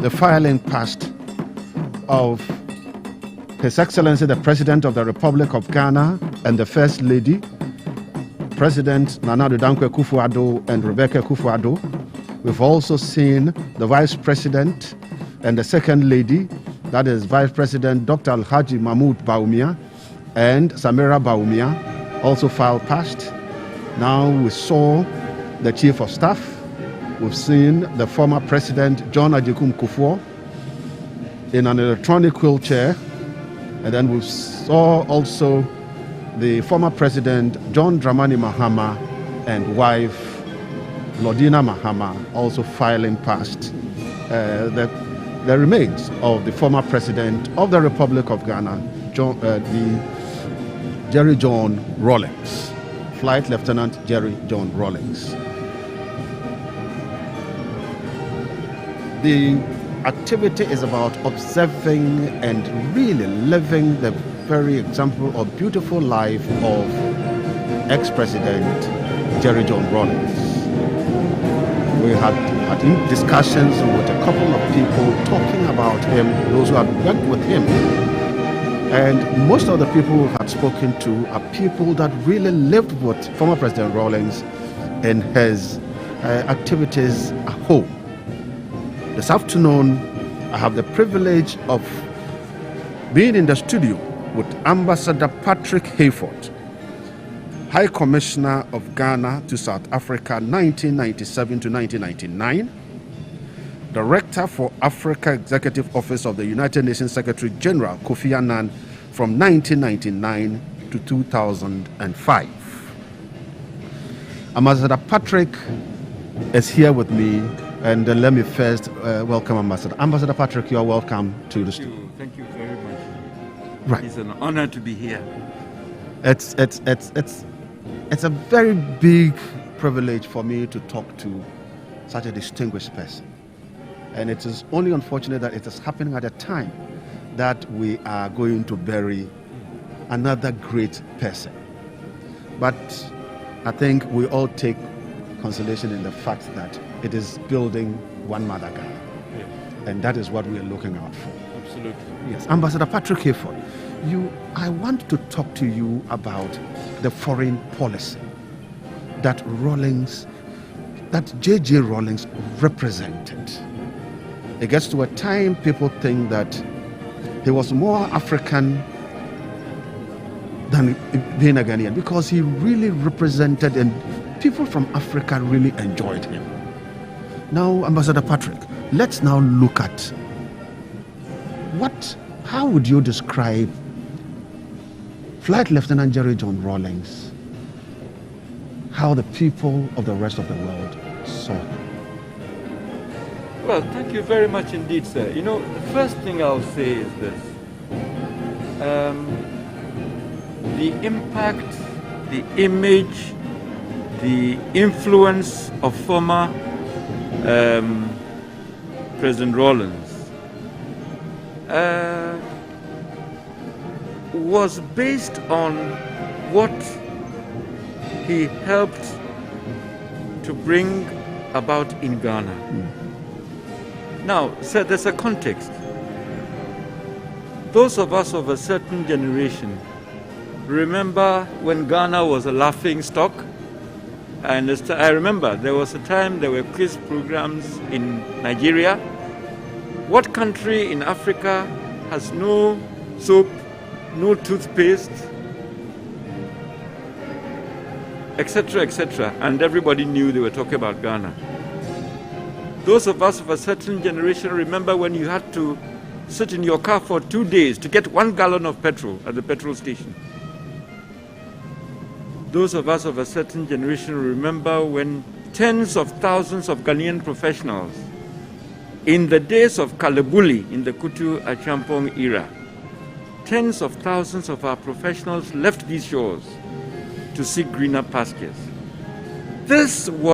the filing past of His Excellency the President of the Republic of Ghana and the First Lady, President Nana Addo Dankwa Akufo-Addo and Rebecca Akufo-Addo. We've also seen the Vice President and the Second Lady, that is Vice President Dr. Alhaji Mahmoud Bawumia and Samira Bawumia, also filed past. Now we saw the Chief of Staff. We've seen the former President John Agyekum Kufuor in an electronic wheelchair. And then we saw also the former President John Dramani Mahama and wife Lordina Mahama also filing past the remains of the former President of the Republic of Ghana, Jerry John Rawlings, Flight Lieutenant Jerry John Rawlings. The activity is about observing and really living the very example of beautiful life of ex-President Jerry John Rawlings. We had discussions with a couple of people talking about him, those who had worked with him. And most of the people who had spoken to are people that really lived with former President Rawlings and his activities at home. This afternoon, I have the privilege of being in the studio with Ambassador Patrick Hayford, High Commissioner of Ghana to South Africa 1997 to 1999, Director for Africa Executive Office of the United Nations Secretary General Kofi Annan from 1999 to 2005. Ambassador Patrick is here with me, and let me first welcome Ambassador. Ambassador Patrick, you are welcome to the studio. Thank you very much. Right. It's an honor to be here. It's a very big privilege for me to talk to such a distinguished person. And it is only unfortunate that it is happening at a time that we are going to bury another great person. But I think we all take consolation in the fact that it is building one mother Ghana. Yeah. And that is what we are looking out for. Absolutely. Yes. Ambassador Patrick Hayford, I want to talk to you about the foreign policy that J.J. Rawlings represented. It gets to a time people think that he was more African than being a Ghanaian because he really represented, and people from Africa really enjoyed him. Now, Ambassador Patrick, let's now look at how would you describe Flight Lieutenant Jerry John Rawlings, how the people of the rest of the world saw him? Well, thank you very much indeed, sir. You know, the first thing I'll say is this. The impact, the image, the influence of former President Rawlings was based on what he helped to bring about in Ghana. Now, sir, there's a context. Those of us of a certain generation remember when Ghana was a laughing stock. I remember there was a time there were quiz programs in Nigeria. What country in Africa has no soap, no toothpaste, etc., etc.? And everybody knew they were talking about Ghana. Those of us of a certain generation remember when you had to sit in your car for 2 days to get 1 gallon of petrol at the petrol station. those of us of a certain generation remember when tens of thousands of Ghanaian professionals, in the days of Kalabuli in the Kutu Achampong era, tens of thousands of our professionals left these shores to seek greener pastures. This was